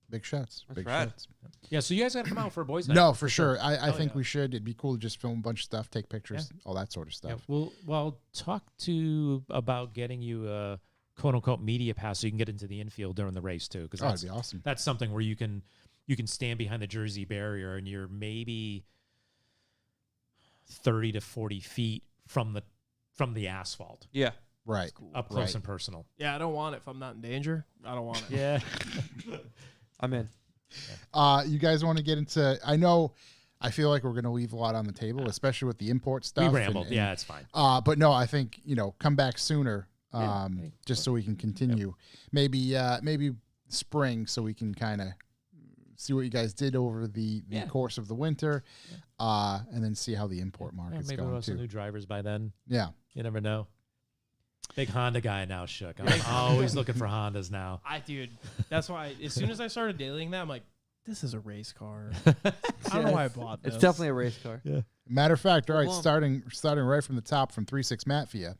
S2: Big shots.
S4: That's
S2: Big
S4: rad.
S2: shots.
S1: Yeah, so you guys got to come out for a boys' night.
S2: No, for sure. I think
S3: yeah.
S2: we should. It'd be cool to just film a bunch of stuff, take pictures, all that sort of
S1: Yeah,
S2: stuff.
S1: well, talk about getting you a quote unquote media pass so you can get into the infield during the race too, because
S2: That'd be awesome.
S1: that's something where you can stand behind the Jersey barrier and you're maybe 30 to 40 feet from the asphalt,
S4: Yeah.
S2: Right.
S1: up close
S2: Right.
S1: and personal.
S3: Yeah, I don't want it if I'm not in danger. I don't want it.
S1: Yeah.
S4: I'm in.
S2: You guys want to get into? I feel like we're going to leave a lot on the table, especially with the import
S1: We
S2: stuff.
S1: rambled. Yeah, it's fine.
S2: But no, I think come back sooner,
S1: Yeah.
S2: just so we can continue. Maybe spring, so we can kind of see what you guys did over the
S1: Yeah.
S2: course of the winter, and then see how the import market's
S1: Maybe we'll
S2: going
S1: have some
S2: too.
S1: new drivers by then.
S2: Yeah.
S1: You never know. Big Honda guy now, Shook. I'm always looking for Hondas now.
S3: Dude, that's why as soon as I started dealing that, I'm like, this is a race car. I don't know why I bought this.
S4: It's definitely a race car.
S1: Yeah.
S2: Matter of fact, all right,
S4: Well-
S2: starting right from the top from 36 Matvia.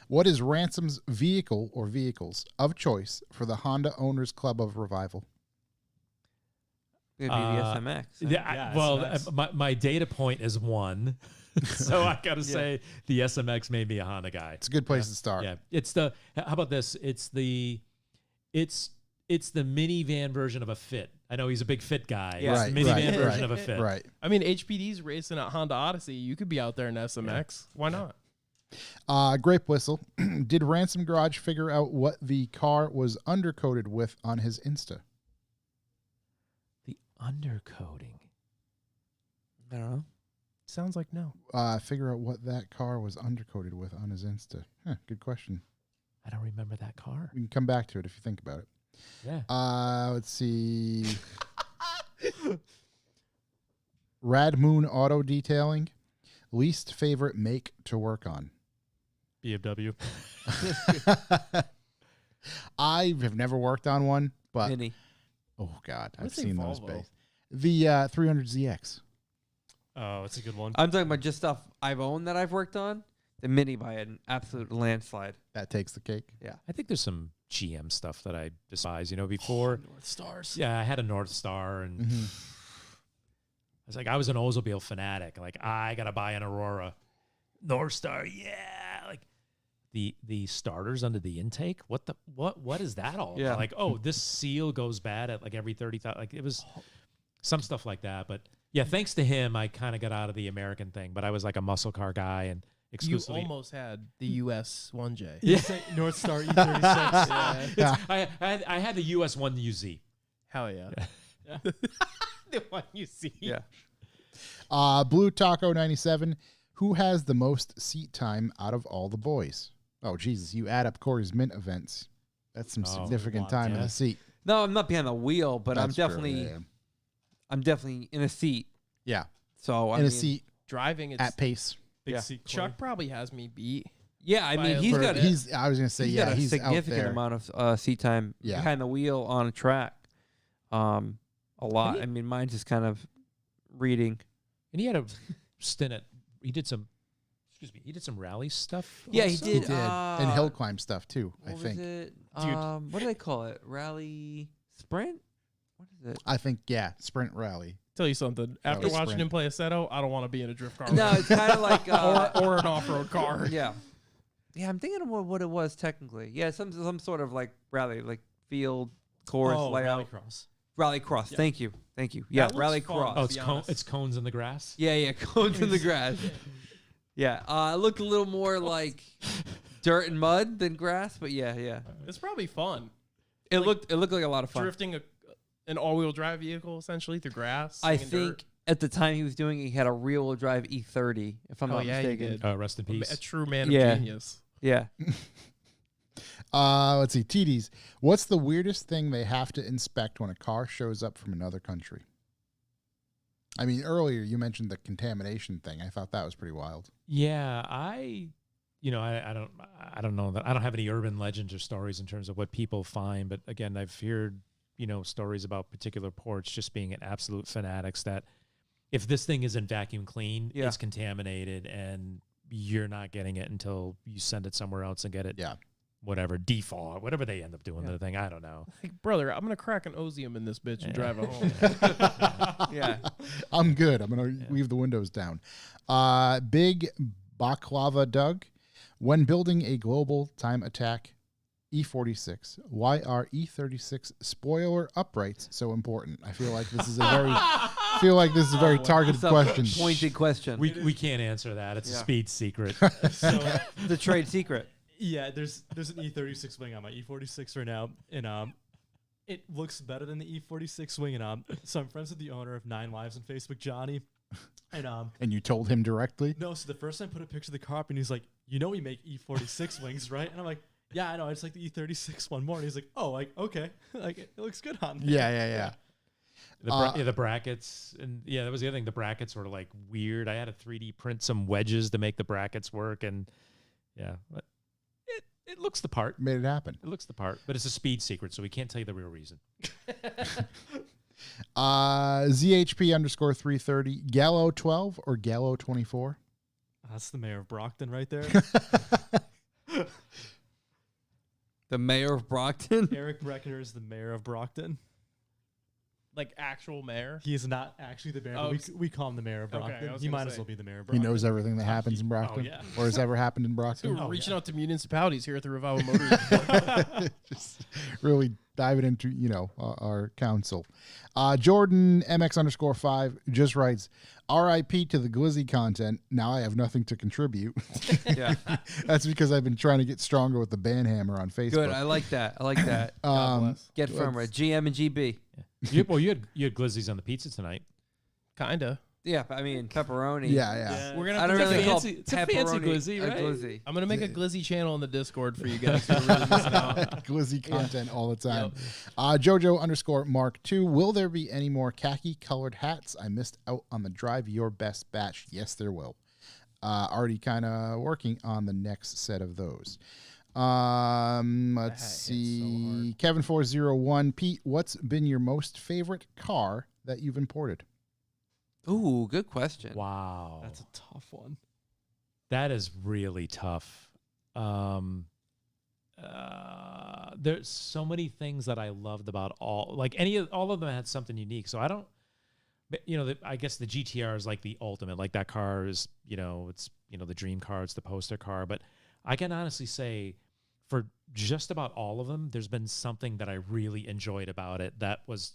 S2: What is Ransom's vehicle or vehicles of choice for the Honda Owners Club of Revival?
S4: It'd be the SMX.
S1: Yeah,
S5: Yeah,
S1: my data point is 1. So I got to say the SMX made me a Honda guy.
S2: It's a good place to start.
S1: Yeah. How about this? It's the minivan version of a Fit. I know he's a big Fit guy.
S4: Yeah.
S1: It's
S2: Right,
S1: the minivan
S2: right,
S1: version
S2: right,
S1: of a Fit.
S2: Right.
S3: I mean, HPD's racing at Honda Odyssey. You could be out there in SMX. Why not?
S2: Grape Whistle. Did Ransom Garage figure out what the car was undercoated with on his Insta?
S1: The undercoating.
S4: I don't know.
S3: Sounds like no.
S2: Figure out what that car was undercoated with on his Insta. Good question.
S1: I don't remember that car.
S2: We can come back to it if you think about it.
S1: Yeah.
S2: Let's see. Rad Moon Auto Detailing. Least favorite make to work on.
S5: BMW.
S2: I have never worked on one, but
S4: Mini.
S2: oh god,
S3: I
S2: I've
S3: would say
S2: seen those
S3: Volvo.
S2: bays. The 300ZX.
S5: Oh, it's a good one.
S4: I'm talking about just stuff I've owned that I've worked on. The Mini by an absolute landslide.
S2: That takes the cake.
S1: I think there's some GM stuff that I despise. Before.
S3: North Stars.
S1: Yeah, I had a North Star, and
S2: Mhm.
S1: I was an Oldsmobile fanatic. Like, I gotta buy an Aurora, North Star. Yeah, like the starters under the intake. What is that all?
S4: Yeah.
S1: About? Like, oh, this seal goes bad at like every 30,000. Like, it was some stuff like that. But yeah, thanks to him, I kind of got out of the American thing. But I was like a muscle car guy and
S3: You
S1: exclusively.
S3: almost had the US 1J.
S1: Yeah.
S5: North Star E36.
S3: Yeah.
S1: I had the US 1UZ.
S3: Hell yeah. The one you see.
S4: Yeah.
S2: Blue Taco 97. Who has the most seat time out of all the boys? Oh Jesus, you add up Corey's Mint events. That's some
S1: Oh,
S2: significant
S5: lot,
S2: time in
S1: yeah.
S2: a seat.
S4: No, I'm not behind the wheel, but
S2: That's true,
S4: I'm definitely in a seat.
S2: yeah.
S4: So
S2: In
S4: I
S2: a
S4: mean,
S2: seat
S3: Driving, it's
S2: at pace.
S5: Big
S4: Yeah.
S5: seat
S3: Chuck probably has me beat.
S4: Yeah, I mean
S3: By
S4: he's
S3: a
S4: got
S3: little
S2: I was gonna say,
S4: he's
S2: yeah,
S4: got a
S2: he's out
S4: significant
S2: there.
S4: amount of seat time
S2: Yeah.
S4: behind the wheel on a track. A lot.
S1: he-
S4: I mean, mine's just kind of reading.
S1: And he had a stint at. He did some rally stuff.
S4: Yeah, he
S1: also?
S2: He
S4: did.
S2: did, and hill climb stuff too. I
S4: What was
S2: think.
S4: it?
S5: Dude.
S4: What do they call it? Rally sprint? What is it?
S2: I think sprint rally.
S3: Tell you something. After
S2: was
S3: watching
S2: sprint.
S3: him play Assetto, I don't want to be in a drift car.
S4: No, it's kind of like
S3: or an off-road car.
S4: yeah. Yeah, I'm thinking of what it was technically. Yeah, some sort of like rally, like field course layout.
S5: Rallycross.
S4: Rallycross.
S5: Yeah.
S4: Thank you. Yeah,
S3: looks
S4: rally
S3: fun.
S4: cross.
S1: Oh,
S3: be honest.
S1: it's cones in the grass.
S4: Yeah, cones in the grass. Yeah, it looked a little more like dirt and mud than grass, but yeah.
S3: It's probably fun.
S4: It looked like a lot of fun.
S3: Drifting an all-wheel drive vehicle essentially through grass.
S4: I
S3: slinging
S4: think
S3: dirt.
S4: at the time he was doing it, he had a rear-wheel drive E30, if I'm
S3: Oh,
S4: not
S3: yeah, he
S4: mistaken.
S3: did.
S1: Rest in
S3: A
S1: peace.
S3: true man
S4: Yeah.
S3: of genius.
S4: Yeah.
S2: Let's see. TDs. What's the weirdest thing they have to inspect when a car shows up from another country? I mean, earlier you mentioned the contamination thing. I thought that was pretty wild.
S1: Yeah, I I don't know that I don't have any urban legends or stories in terms of what people find, but again, I've heard, stories about particular ports just being an absolute fanatics that if this thing isn't vacuum clean,
S4: Yeah.
S1: it's contaminated and you're not getting it until you send it somewhere else and get it.
S2: Yeah.
S1: Whatever default, whatever they end up doing to the thing, I don't know.
S3: Like, brother, I'm gonna crack an Ozium in this bitch and drive it home.
S4: Yeah.
S2: I'm good. I'm going to leave the windows down. Big Baklava Doug. When building a global time attack E46, why are E36 spoiler uprights so important? I feel like this is a very targeted
S4: It's a
S2: question.
S4: Pointed question.
S1: We can't answer that. It's a
S4: Yeah.
S1: speed secret.
S5: So
S4: the trade secret.
S5: yeah, there's an E36 wing on my E46 right now, and it looks better than the E46 wing. And so I'm friends with the owner of 9 Lives on Facebook, Johnny, and
S2: And you told him directly?
S5: no. So the first time I put a picture of the car up, and he's like, we make E46 wings, right? And I'm like, yeah, I know. It's like the E36 one more. And he's like, oh, like okay, like it looks good on me.
S2: Yeah.
S1: The brackets, and that was the other thing. The brackets were like weird. I had to 3D print some wedges to make the brackets work, and but it looks the part.
S2: Made it happen.
S1: It looks the part, but it's a speed secret, so we can't tell you the real reason.
S2: ZHP underscore 330. Gallo 12 or Gallo 24?
S5: That's the mayor of Brockton right there.
S4: The mayor of Brockton.
S5: Eric Breckener is the mayor of Brockton.
S3: Like actual mayor.
S5: He is not actually the mayor,
S3: Oh,
S5: but we call him the mayor of
S3: okay,
S5: Brockton.
S3: I was
S5: he
S3: gonna
S5: might as
S3: say.
S5: well be the mayor of
S2: He
S5: Brockton.
S2: knows everything that happens in Brockton
S5: yeah.
S2: or has ever happened in
S3: So
S2: Brockton.
S3: we're reaching out to municipalities here at the Revival Motors.
S2: Just really diving into, our council. Jordan MX underscore 5 just writes, RIP to the Glizzy content. Now I have nothing to contribute.
S4: Yeah.
S2: That's because I've been trying to get stronger with the band hammer on Facebook.
S4: Good. I like that. Get firmer. GM and GB.
S1: You had glizzies on the pizza tonight.
S3: Kinda.
S4: Yeah, I mean pepperoni.
S2: Yeah.
S3: We're gonna
S4: I
S3: have
S4: don't
S3: to
S4: really
S3: make
S4: call
S1: fancy- it's a fancy
S4: pepperoni
S1: glizzy,
S4: a
S1: right?
S4: glizzy.
S3: I'm gonna make a glizzy channel in the Discord for you guys. Who are really missing out.
S2: Glizzy content all the time. Jojo underscore Mark 2. Will there be any more khaki colored hats? I missed out on the Drive Your Best batch. Yes, there will. Already kind of working on the next set of those. Let's see. Kevin401. Pete, what's been your most favorite car that you've imported?
S4: Ooh, good question.
S1: Wow,
S5: That's a tough one.
S1: that is really tough. There's so many things that I loved about all of them had something unique. So I don't, I guess the GTR is like the ultimate. Like that car is, it's the dream car, it's the poster car. But I can honestly say, for just about all of them, there's been something that I really enjoyed about it that was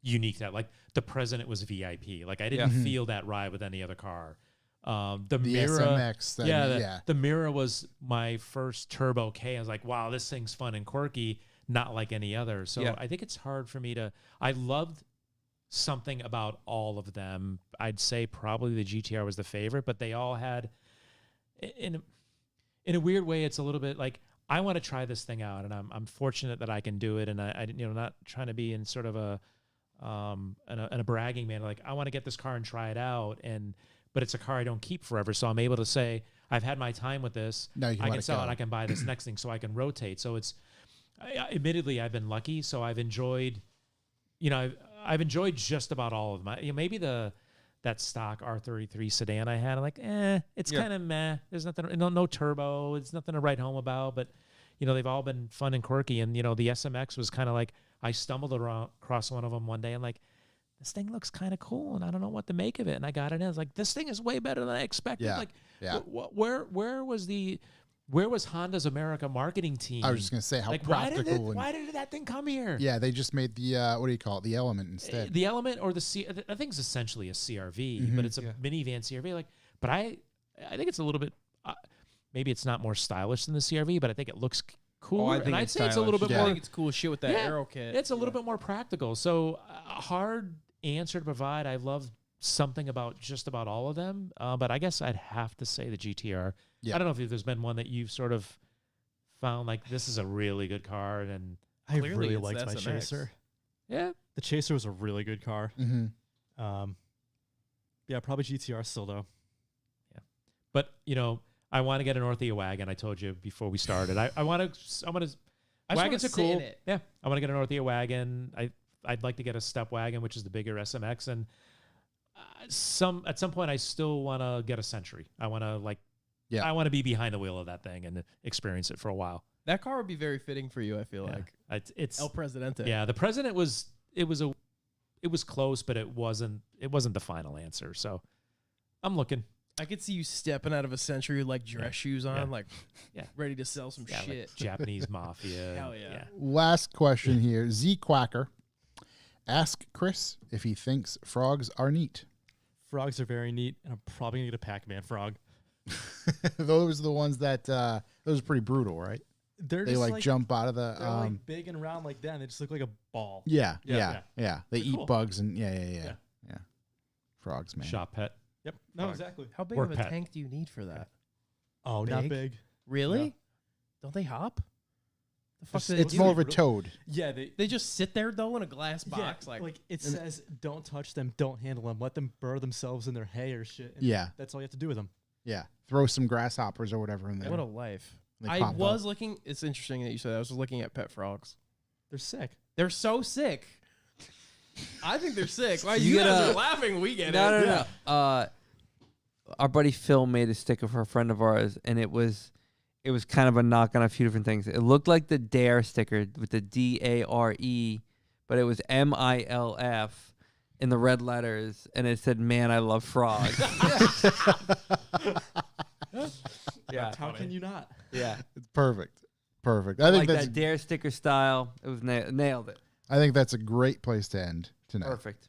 S1: unique. That like the President was VIP. Like I didn't feel that ride with any other car. The Mira,
S2: SMX.
S1: the Mira was my first Turbo K. I was like, wow, this thing's fun and quirky, not like any other. So I think it's hard for me to. I loved something about all of them. I'd say probably the GTR was the favorite, but they all had, in a weird way, it's a little bit like I want to try this thing out, and I'm fortunate that I can do it, and I not trying to be in sort of a bragging manner. Like I want to get this car and try it out, but it's a car I don't keep forever, so I'm able to say I've had my time with this.
S2: Now you
S1: I
S2: let
S1: can
S2: it
S1: sell it.
S2: go.
S1: And I can buy this next thing, so I can rotate. So it's, admittedly, I've been lucky, so I've enjoyed, I've enjoyed just about all of them. Maybe that stock R33 sedan I had, I'm like, it's kind of meh. There's nothing, no turbo. It's nothing to write home about, but they've all been fun and quirky. And the SMX was kind of like I stumbled across one of them one day and like, this thing looks kind of cool, and I don't know what to make of it. And I got it in. I was like, this thing is way better than I expected.
S2: Yeah,
S1: Like,
S2: yeah.
S1: Where was Honda's America marketing team?
S2: I was just going to say how
S1: like,
S2: practical.
S1: why did that thing come here?
S2: Yeah, they just made the, what do you call it? The Element instead.
S1: The Element or I think it's essentially a CRV, but it's a minivan CRV. Like, but I think it's a little bit, maybe it's not more stylish than the CRV, but I think it looks cooler.
S4: I think
S1: and I'd
S4: it's
S1: say it's a little bit
S3: I
S1: more.
S3: think it's cool shit with that aero kit.
S1: It's a little bit more practical. So a hard answer to provide. I love something about just about all of them, but I guess I'd have to say the GTR.
S2: Yeah.
S1: I don't know if there's been one that you've sort of found like this is a really good car, and
S5: I
S3: Clearly
S5: really
S3: it's
S5: liked
S3: the
S5: my
S3: SMX.
S5: Chaser.
S1: yeah,
S5: The Chaser was a really good car.
S2: Mm-hmm.
S5: Yeah, probably GTR still though.
S1: but I want to get a Northia wagon. I told you before we started. I want to. Wagons are
S3: sit in
S1: cool.
S3: it.
S1: Yeah, I want to get a Northia wagon. I'd like to get a step wagon, which is the bigger SMX, and at some point I still want to get a Century. I want to I want to be behind the wheel of that thing and experience it for a while.
S3: That car would be very fitting for you, I feel like.
S1: It's
S3: El Presidente.
S1: Yeah, the President was close, but it wasn't the final answer. So I'm looking.
S3: I could see you stepping out of a Century with like dress shoes on,
S1: Yeah.
S3: ready to sell some
S1: Yeah,
S3: shit.
S1: like Japanese mafia.
S3: Hell yeah.
S2: Last question here. Z Quacker. Ask Chris if he thinks frogs are neat.
S5: Frogs are very neat, and I'm probably going to get a Pac-Man frog.
S2: Those are the ones that, those are pretty brutal, right?
S5: They're
S2: They
S5: just
S2: jump out of the,
S5: they're like big and round like that, and they just look like a ball.
S2: yeah.
S5: Yeah.
S2: They
S5: They're
S2: eat
S5: cool.
S2: bugs and yeah. Frogs, man.
S1: Shop pet.
S5: Yep. No,
S1: Frog.
S5: exactly.
S3: How big
S1: Work
S3: of a
S1: pet.
S3: tank do you need for that?
S5: Oh,
S3: Big?
S5: not big.
S3: Really?
S5: Yeah.
S3: Don't they hop? The fuck
S5: It's-
S3: do they
S2: It's
S3: do?
S2: more of a toad.
S5: Yeah,
S3: They just sit there though in a glass box,
S5: yeah,
S3: like
S5: it says, don't touch them, don't handle them, let them burrow themselves in their hay or shit. and
S2: Yeah.
S5: That's all you have to do with them.
S2: Yeah. Throw some grasshoppers or whatever in there.
S3: what a life.
S2: They
S3: I
S2: pop
S3: was
S2: up.
S3: looking. It's interesting that you said that. I was looking at pet frogs.
S5: They're sick.
S3: They're so sick. I think they're sick. Why
S4: You
S3: you
S4: get
S3: guys
S4: a-
S3: are laughing? We get
S4: No,
S3: it.
S4: no, no. Our buddy Phil made a sticker for a friend of ours, and it was kind of a knock on a few different things. It looked like the Dare sticker with the DARE, but it was MILF in the red letters, and it said, "Man, I love frogs." Yeah,
S5: How can you not?
S4: yeah.
S2: It's perfect. Perfect. I think
S4: Like
S2: that's
S4: that Dare sticker style. It was nailed it.
S2: I think that's a great place to end tonight.
S4: Perfect.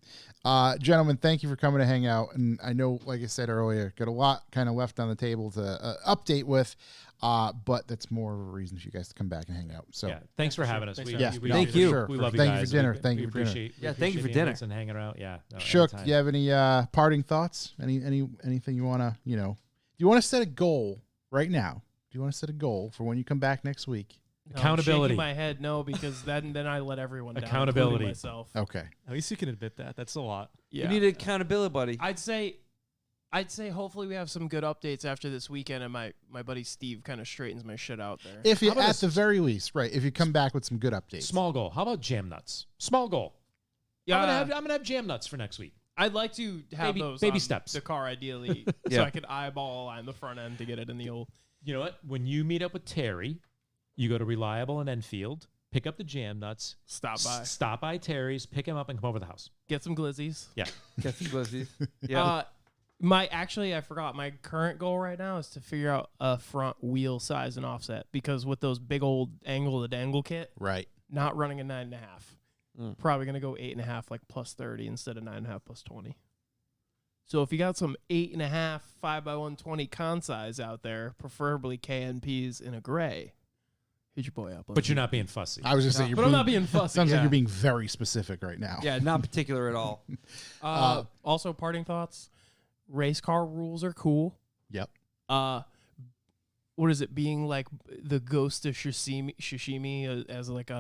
S2: Gentlemen, thank you for coming to hang out. And I know, like I said earlier, got a lot kind of left on the table to update with, but that's more of a reason for you guys to come back and hang out. So,
S1: Yeah, thanks for having us.
S3: Thanks
S1: We,
S3: for
S2: having
S1: we,
S2: us.
S1: we,
S4: Thank you.
S2: Sure.
S1: We love you
S2: Thank you
S1: guys.
S2: for dinner.
S1: We,
S2: Thank
S1: we
S2: you for dinner.
S1: appreciate, we
S4: Yeah, thank you
S1: appreciate
S4: for
S1: the
S4: dinner.
S1: invites and hanging out. Yeah. No,
S2: Shook,
S1: anytime.
S2: do you have any parting thoughts? Anything you want to, do you want to set a goal right now? Do you want to set a goal for when you come back next week?
S3: No, I'm
S1: Accountability.
S3: shaking my head, no, because then I let everyone down,
S1: Accountability.
S3: including myself.
S2: Okay.
S5: At least you can admit that. That's a lot.
S3: Yeah.
S4: You need accountability, buddy.
S3: I'd say hopefully we have some good updates after this weekend, and my buddy Steve kind of straightens my shit out there.
S2: If you,
S1: How about
S2: at
S1: this?
S2: the very least, right, if you come back with some good updates.
S1: Small goal. How about jam nuts? Small goal.
S3: Yeah,
S1: I'm gonna have jam nuts for next week.
S3: I'd like to have those
S1: baby
S3: on
S1: steps.
S3: the car ideally, so
S4: Yeah.
S3: I could eyeball on the front end to get it in the old.
S1: You know what? When you meet up with Terry, you go to Reliable and Enfield, pick up the jam nuts,
S3: Stop by,
S1: stop by Terry's, pick him up, and come over to the house.
S3: get some glizzies.
S1: Yeah.
S4: Get some glizzies. Yeah.
S3: I forgot my current goal right now is to figure out a front wheel size and offset, because with those big old angle to dangle kit,
S2: Right.
S3: not running a 9.5.
S4: Mm.
S3: Probably gonna go 8.5, like plus 30 instead of 9.5 plus 20. So if you got some 8.5 5x120 con size out there, preferably KNPs in a gray, hit your boy up.
S1: But you're not being fussy.
S2: I was just saying,
S3: But I'm not being fussy.
S2: Sounds like
S3: yeah.
S2: you're being very specific right now.
S4: Yeah, not particular at all.
S3: Also, parting thoughts: race car rules are cool.
S2: Yep.
S3: What is it? Being like the ghost of Shishimi as like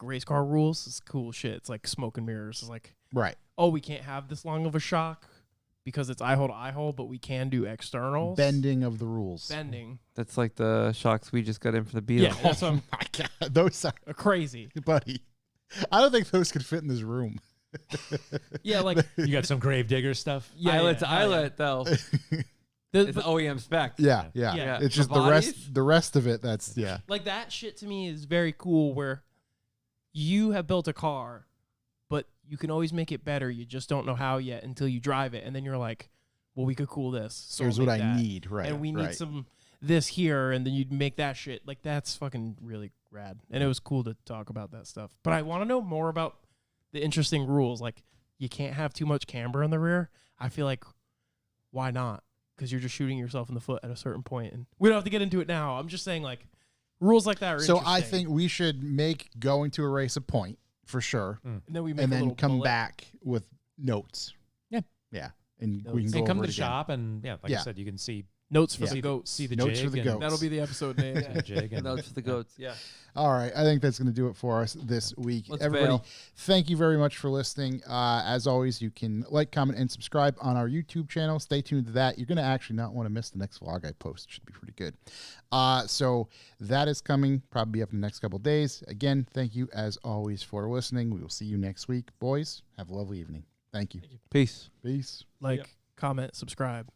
S3: race car rules is cool shit. It's like smoke and mirrors. It's like,
S2: Right.
S3: oh, we can't have this long of a shock because it's eye hole to eye hole, but we can do externals.
S2: Bending of the rules.
S3: Bending.
S4: That's like the shocks we just got in for the Beetle.
S3: Yeah, that's what
S2: My God, those are,
S3: crazy.
S2: buddy. I don't think those could fit in this room.
S3: Yeah, like
S1: You got some grave digger stuff?
S4: Eyelet to
S3: yeah, hell yeah.
S4: eyelet, though.
S3: The-
S4: It's OEM spec.
S2: Yeah.
S3: Yeah.
S2: It's just
S4: bodies?
S2: the rest of it. That's yeah.
S3: like that shit to me is very cool, where you have built a car, but you can always make it better. You just don't know how yet until you drive it, and then you're like, well, we could cool this. So
S2: Here's
S3: I'll
S2: what
S3: make
S2: I
S3: that.
S2: need. Right.
S3: And we need
S2: right.
S3: some this here, and then you'd make that shit. Like, that's fucking really rad. And it was cool to talk about that stuff. But I want to know more about the interesting rules. Like, you can't have too much camber in the rear. I feel like, why not? Because you're just shooting yourself in the foot at a certain point. And we don't have to get into it now. I'm just saying, like, rules like that are
S2: So
S3: interesting.
S2: I think we should make going to a race a point for sure,
S3: And then we make
S2: and
S3: a
S2: then
S3: little
S2: come
S3: bullet.
S2: back with notes.
S1: Yeah.
S2: Yeah. And
S3: Notes.
S2: we can go
S1: And come
S2: over
S1: to
S2: it
S1: the
S2: again.
S1: shop, and like
S2: Yeah.
S1: I said, you can see
S3: Notes for
S2: Yeah.
S3: the goats.
S1: See the
S2: Notes
S1: jig
S2: for the
S1: and-
S2: goats.
S3: That'll be the episode name.
S1: See the jig and-
S4: Notes for the goats. Yeah.
S2: All right. I think that's going to do it for us this week.
S4: Let's
S2: Everybody,
S4: bail.
S2: thank you very much for listening. As always, you can like, comment, and subscribe on our YouTube channel. Stay tuned to that. You're going to actually not want to miss the next vlog I post. It should be pretty good. So that is coming, probably up in the next couple of days. Again, thank you as always for listening. We will see you next week. Boys, have a lovely evening. Thank you.
S4: Peace.
S2: Peace.
S3: Like, comment, subscribe.